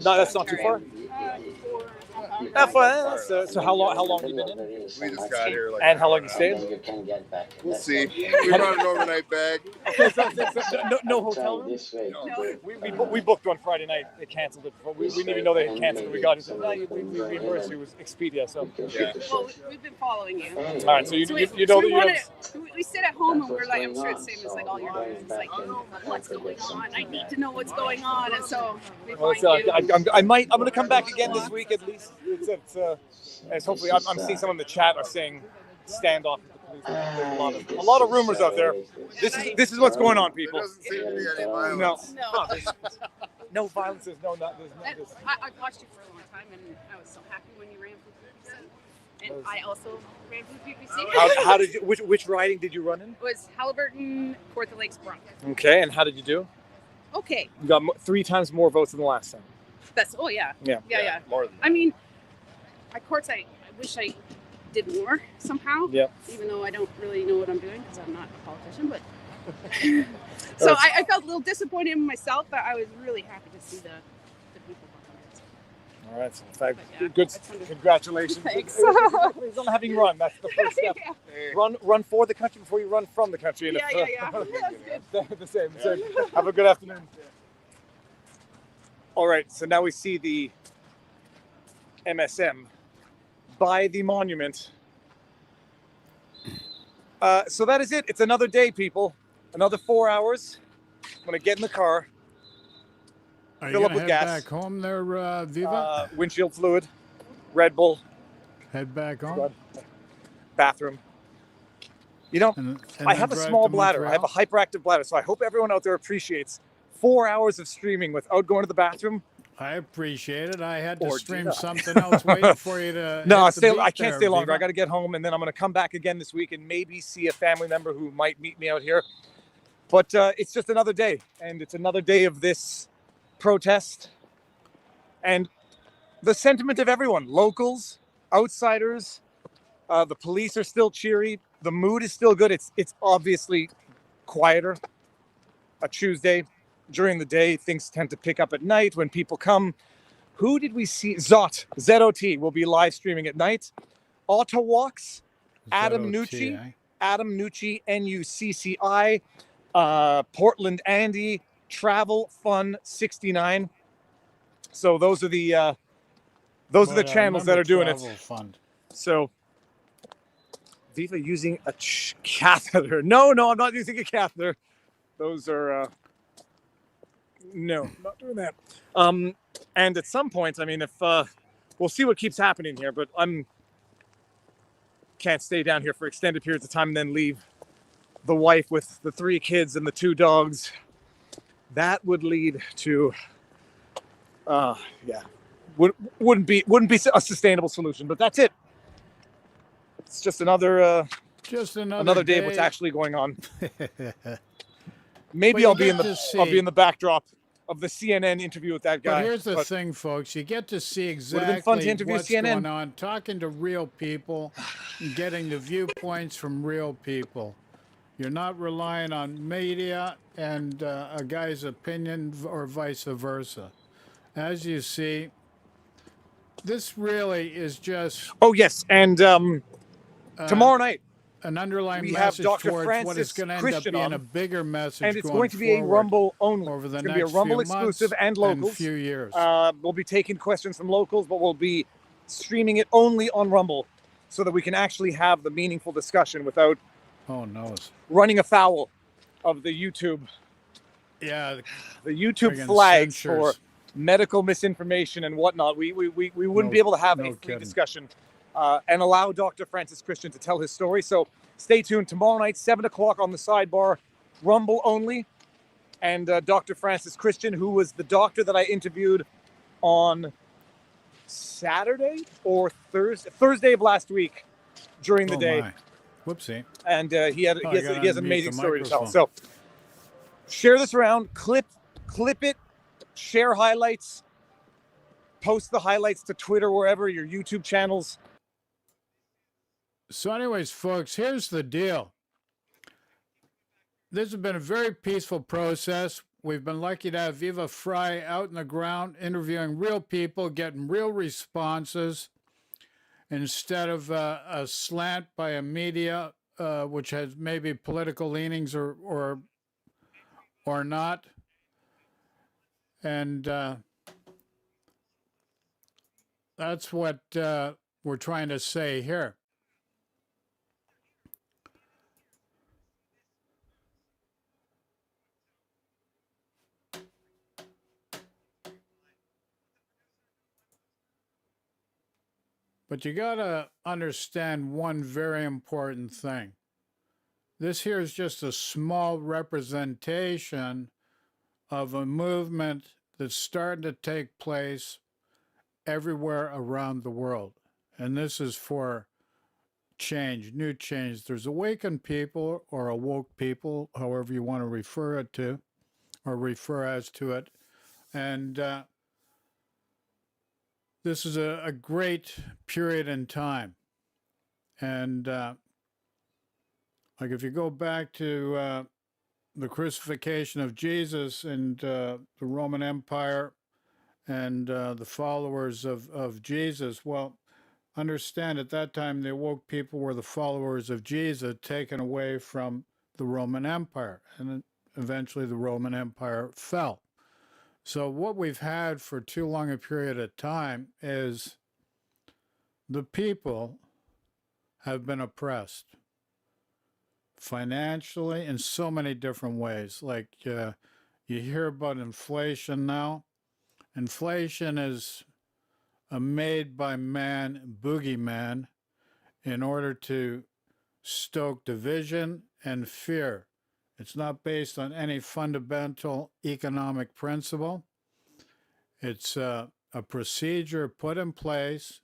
No, that's not too far. So how long have you been in? We just got here. And how long you stayed? We'll see. We brought an overnight bag. Okay, so no hotel room? No. We booked one Friday night. They canceled it. We didn't even know they had canceled it. We got it. So we reimbursed you. It was Expedia. So. Yeah. Well, we've been following you. All right. So you we sit at home and we're like, I'm sure it's the same as like all your doing. It's like, what's going on? I need to know what's going on, and so we find you. I'm going to come back again this week at least. It's hopefully I'm seeing some in the chat are saying standoff with the police. There's a lot of rumors out there. This is what's going on, people. There doesn't seem to be any violence. No violence. There's no. I've watched you for a long time, and I was so happy when you ran for PPC. And I also ran for PPC. How did you? Which riding did you run in? It was Halliburton, Kawartha Lakes, Bronx. Okay, and how did you do? Okay. You got 3 times more votes than the last time. That's yeah. Yeah. Yeah. More than I mean, my courts, I wish I did more somehow. Yeah. Even though I don't really know what I'm doing because I'm not a politician, but so I felt a little disappointed in myself, but I was really happy to see the people behind it. All right. So in fact, good. Congratulations. Thanks. Congratulations on having run. That's the first step. Run for the country before you run from the country. And Yeah. the same. Have a good afternoon. All right. So now we see the MSM by the monument. So that is it. It's another day, people. Another 4 hours. I'm gonna get in the car. Are you Fill up gonna with head gas. back home there, Viva? Windshield fluid, Red Bull. Head back home. Bathroom. You know, and I then have a drive small to bladder. I have a hyperactive bladder, so I hope everyone out there appreciates 4 hours of streaming without going to the bathroom. I appreciate it. I had to Or stream did I? something else waiting for you to. No, hit the beat I can't there, stay longer. Viva. I got to get home, and then I'm going to come back again this week and maybe see a family member who might meet me out here. But it's just another day, and it's another day of this protest. And the sentiment of everyone, locals, outsiders, the police are still cheery. The mood is still good. It's obviously quieter. A Tuesday during the day, things tend to pick up at night when people come. Who did we see? ZOT will be live streaming at night. Ottawalks, Adam Nucci, Nucci, Portland Andy, Travel Fun 69. So those are the channels that are doing it. Fund. So Viva using a catheter. No, I'm not using a catheter. Those are no, I'm not doing that. And at some point, I mean, if we'll see what keeps happening here, but can't stay down here for extended periods of time and then leave the wife with the 3 kids and the 2 dogs. That would lead to wouldn't be a sustainable solution. But that's it. It's just another day of what's actually going on. Maybe I'll be in the backdrop of the CNN interview with that guy. But here's the thing, folks. You get to see Would've been fun to exactly interview what's CNN. going on, talking to real people, and getting the viewpoints from real people. You're not relying on media and a guy's opinion or vice versa. As you see, this really is just... Oh, yes. And tomorrow night, an underlying we have message Dr. towards what is Francis going to end up Christian being on, a bigger message and it's going to be a forward Rumble only. over the It's going next to be a Rumble few months exclusive and locals. few years. We'll be taking questions from locals, but we'll be streaming it only on Rumble so that we can actually have the meaningful discussion without running afoul of the YouTube. Yeah, the YouTube friggin' flags censors. for medical misinformation and whatnot. We wouldn't be able to have a free discussion and allow Dr. Francis Christian to tell his story. So stay tuned tomorrow night, 7 o'clock on the sidebar, Rumble only. And Dr. Francis Christian, who was the doctor that I interviewed on Saturday or Thursday of last week during the day. My. Whoopsie. And he has an amazing story to tell. microphone. So share this around, clip it, share highlights, post the highlights to Twitter, wherever, your YouTube channels. So anyways, folks, here's the deal. This has been a very peaceful process. We've been lucky to have Viva Frei out in the ground, interviewing real people, getting real responses, instead of a slant by a media which has maybe political leanings or not. And that's what we're trying to say here. But you got to understand one very important thing. This here is just a small representation of a movement that's starting to take place everywhere around the world. And this is for change, new change. There's awakened people or awoke people, however you want to refer it to, or refer as to it. And this is a great period in time. And like if you go back to the crucifixion of Jesus and the Roman Empire and the followers of Jesus, well, understand at that time the woke people were the followers of Jesus taken away from the Roman Empire. And eventually the Roman Empire fell. So what we've had for too long a period of time is the people have been oppressed financially in so many different ways. Like you hear about inflation now. Inflation is a made by man boogeyman in order to stoke division and fear. It's not based on any fundamental economic principle. It's a procedure put in place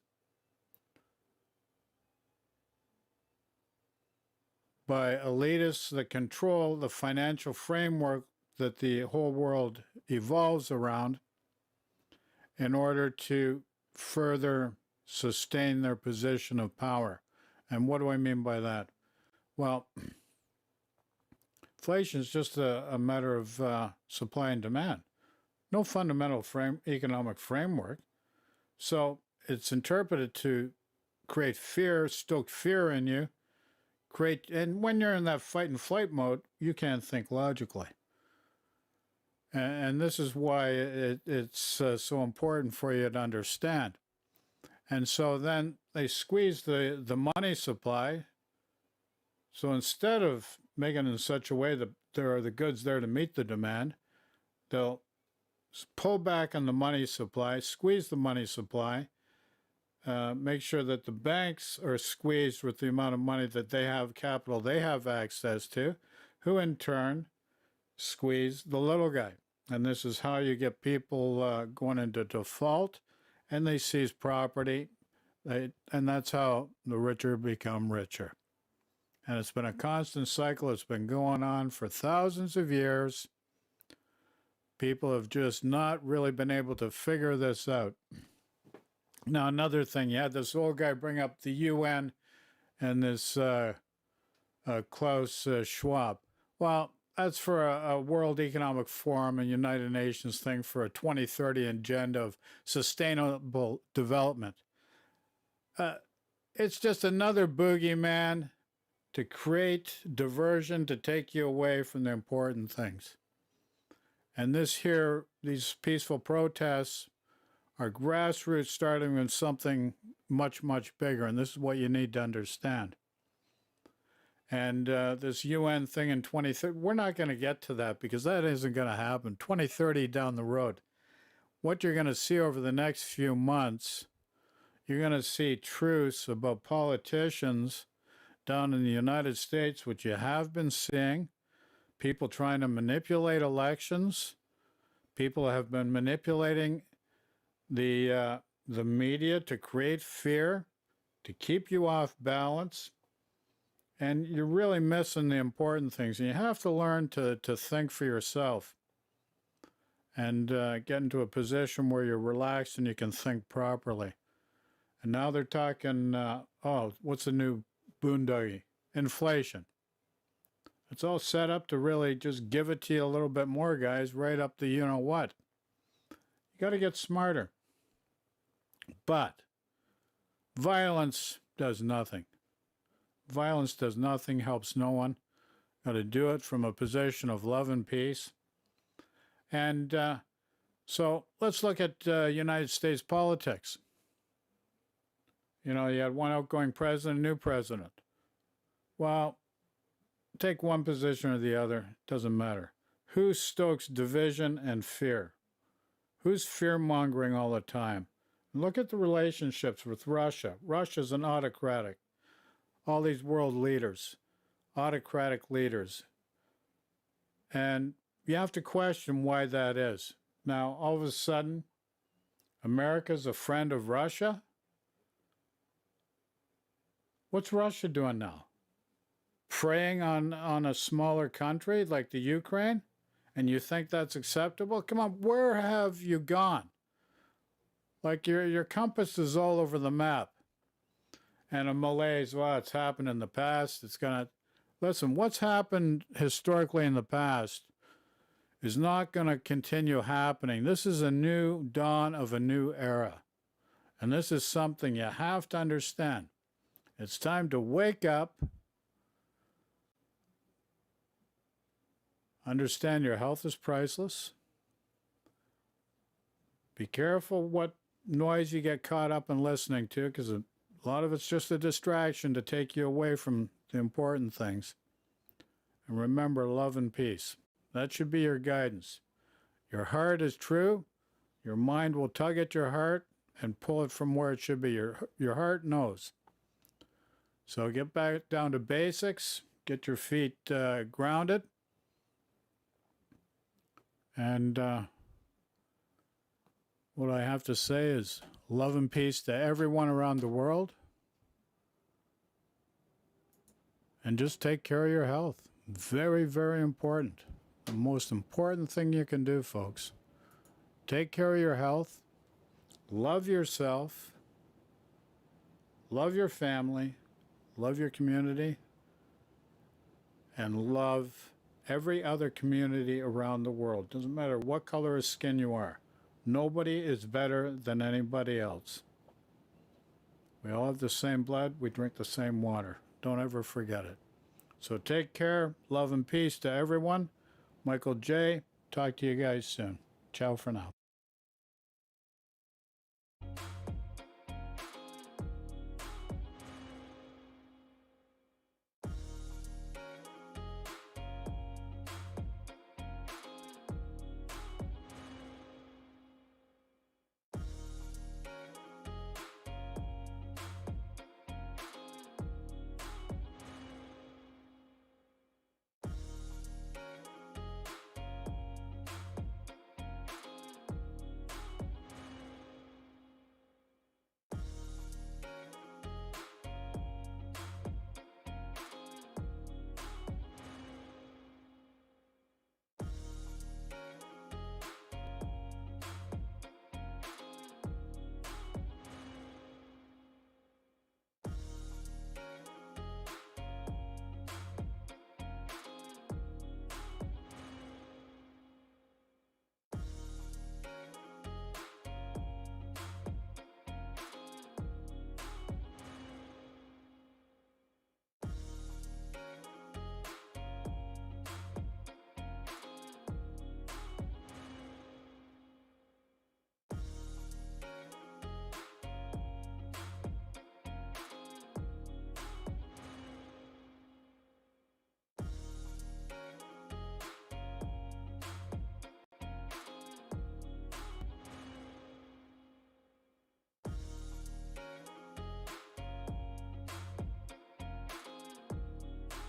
by elitists that control the financial framework that the whole world evolves around in order to further sustain their position of power. And what do I mean by that? Well, inflation is just a matter of supply and demand. No fundamental economic framework. So it's interpreted to create fear, stoke fear in you, and when you're in that fight and flight mode, you can't think logically. And this is why it's so important for you to understand. And so then they squeeze the money supply. So instead of making it in such a way that there are the goods there to meet the demand, they'll pull back on the money supply, squeeze the money supply, make sure that the banks are squeezed with the amount of money that they have, capital they have access to, who in turn squeeze the little guy. And this is how you get people going into default, and they seize property, and that's how the richer become richer. And it's been a constant cycle. It's been going on for thousands of years. People have just not really been able to figure this out. Now, another thing, you had this old guy bring up the UN and this Klaus Schwab. Well, that's for a World Economic Forum and United Nations thing for a 2030 agenda of sustainable development. It's just another boogeyman to create diversion, to take you away from the important things. And these peaceful protests are grassroots, starting with something much, much bigger. And this is what you need to understand. And this UN thing in 2030, we're not going to get to that because that isn't going to happen. 2030 down the road. What you're going to see over the next few months, you're going to see truths about politicians down in the United States, which you have been seeing. People trying to manipulate elections. People have been manipulating the media to create fear, to keep you off balance. And you're really missing the important things. And you have to learn to think for yourself and get into a position where you're relaxed and you can think properly. And now they're talking, what's the new boondoggle? Inflation. It's all set up to really just give it to you a little bit more, guys, right up the you-know-what. You got to get smarter. But violence does nothing. Violence does nothing, helps no one. Got to do it from a position of love and peace. And so let's look at United States politics. You know, you had one outgoing president, a new president. Well, take one position or the other, doesn't matter. Who stokes division and fear? Who's fear-mongering all the time? Look at the relationships with Russia. Russia's an autocratic. All these world leaders, autocratic leaders. And you have to question why that is. Now, all of a sudden, America's a friend of Russia? What's Russia doing now? Preying on a smaller country like the Ukraine? and you think that's acceptable? Come on, where have you gone? Like your compass is all over the map. And a malaise, well, it's happened in the past. It's going to... Listen, what's happened historically in the past is not going to continue happening. This is a new dawn of a new era. And this is something you have to understand. It's time to wake up. Understand your health is priceless. Be careful what noise you get caught up in listening to, because a lot of it's just a distraction to take you away from the important things. And remember, love and peace. That should be your guidance. Your heart is true. Your mind will tug at your heart and pull it from where it should be. Your heart knows. So get back down to basics. Get your feet grounded. And what I have to say is love and peace to everyone around the world. And just take care of your health. Very, very important. The most important thing you can do, folks. Take care of your health. Love yourself. Love your family. Love your community. And love every other community around the world. Doesn't matter what color of skin you are. Nobody is better than anybody else. We all have the same blood. We drink the same water. Don't ever forget it. So take care. Love and peace to everyone. Michael J. Talk to you guys soon. Ciao for now.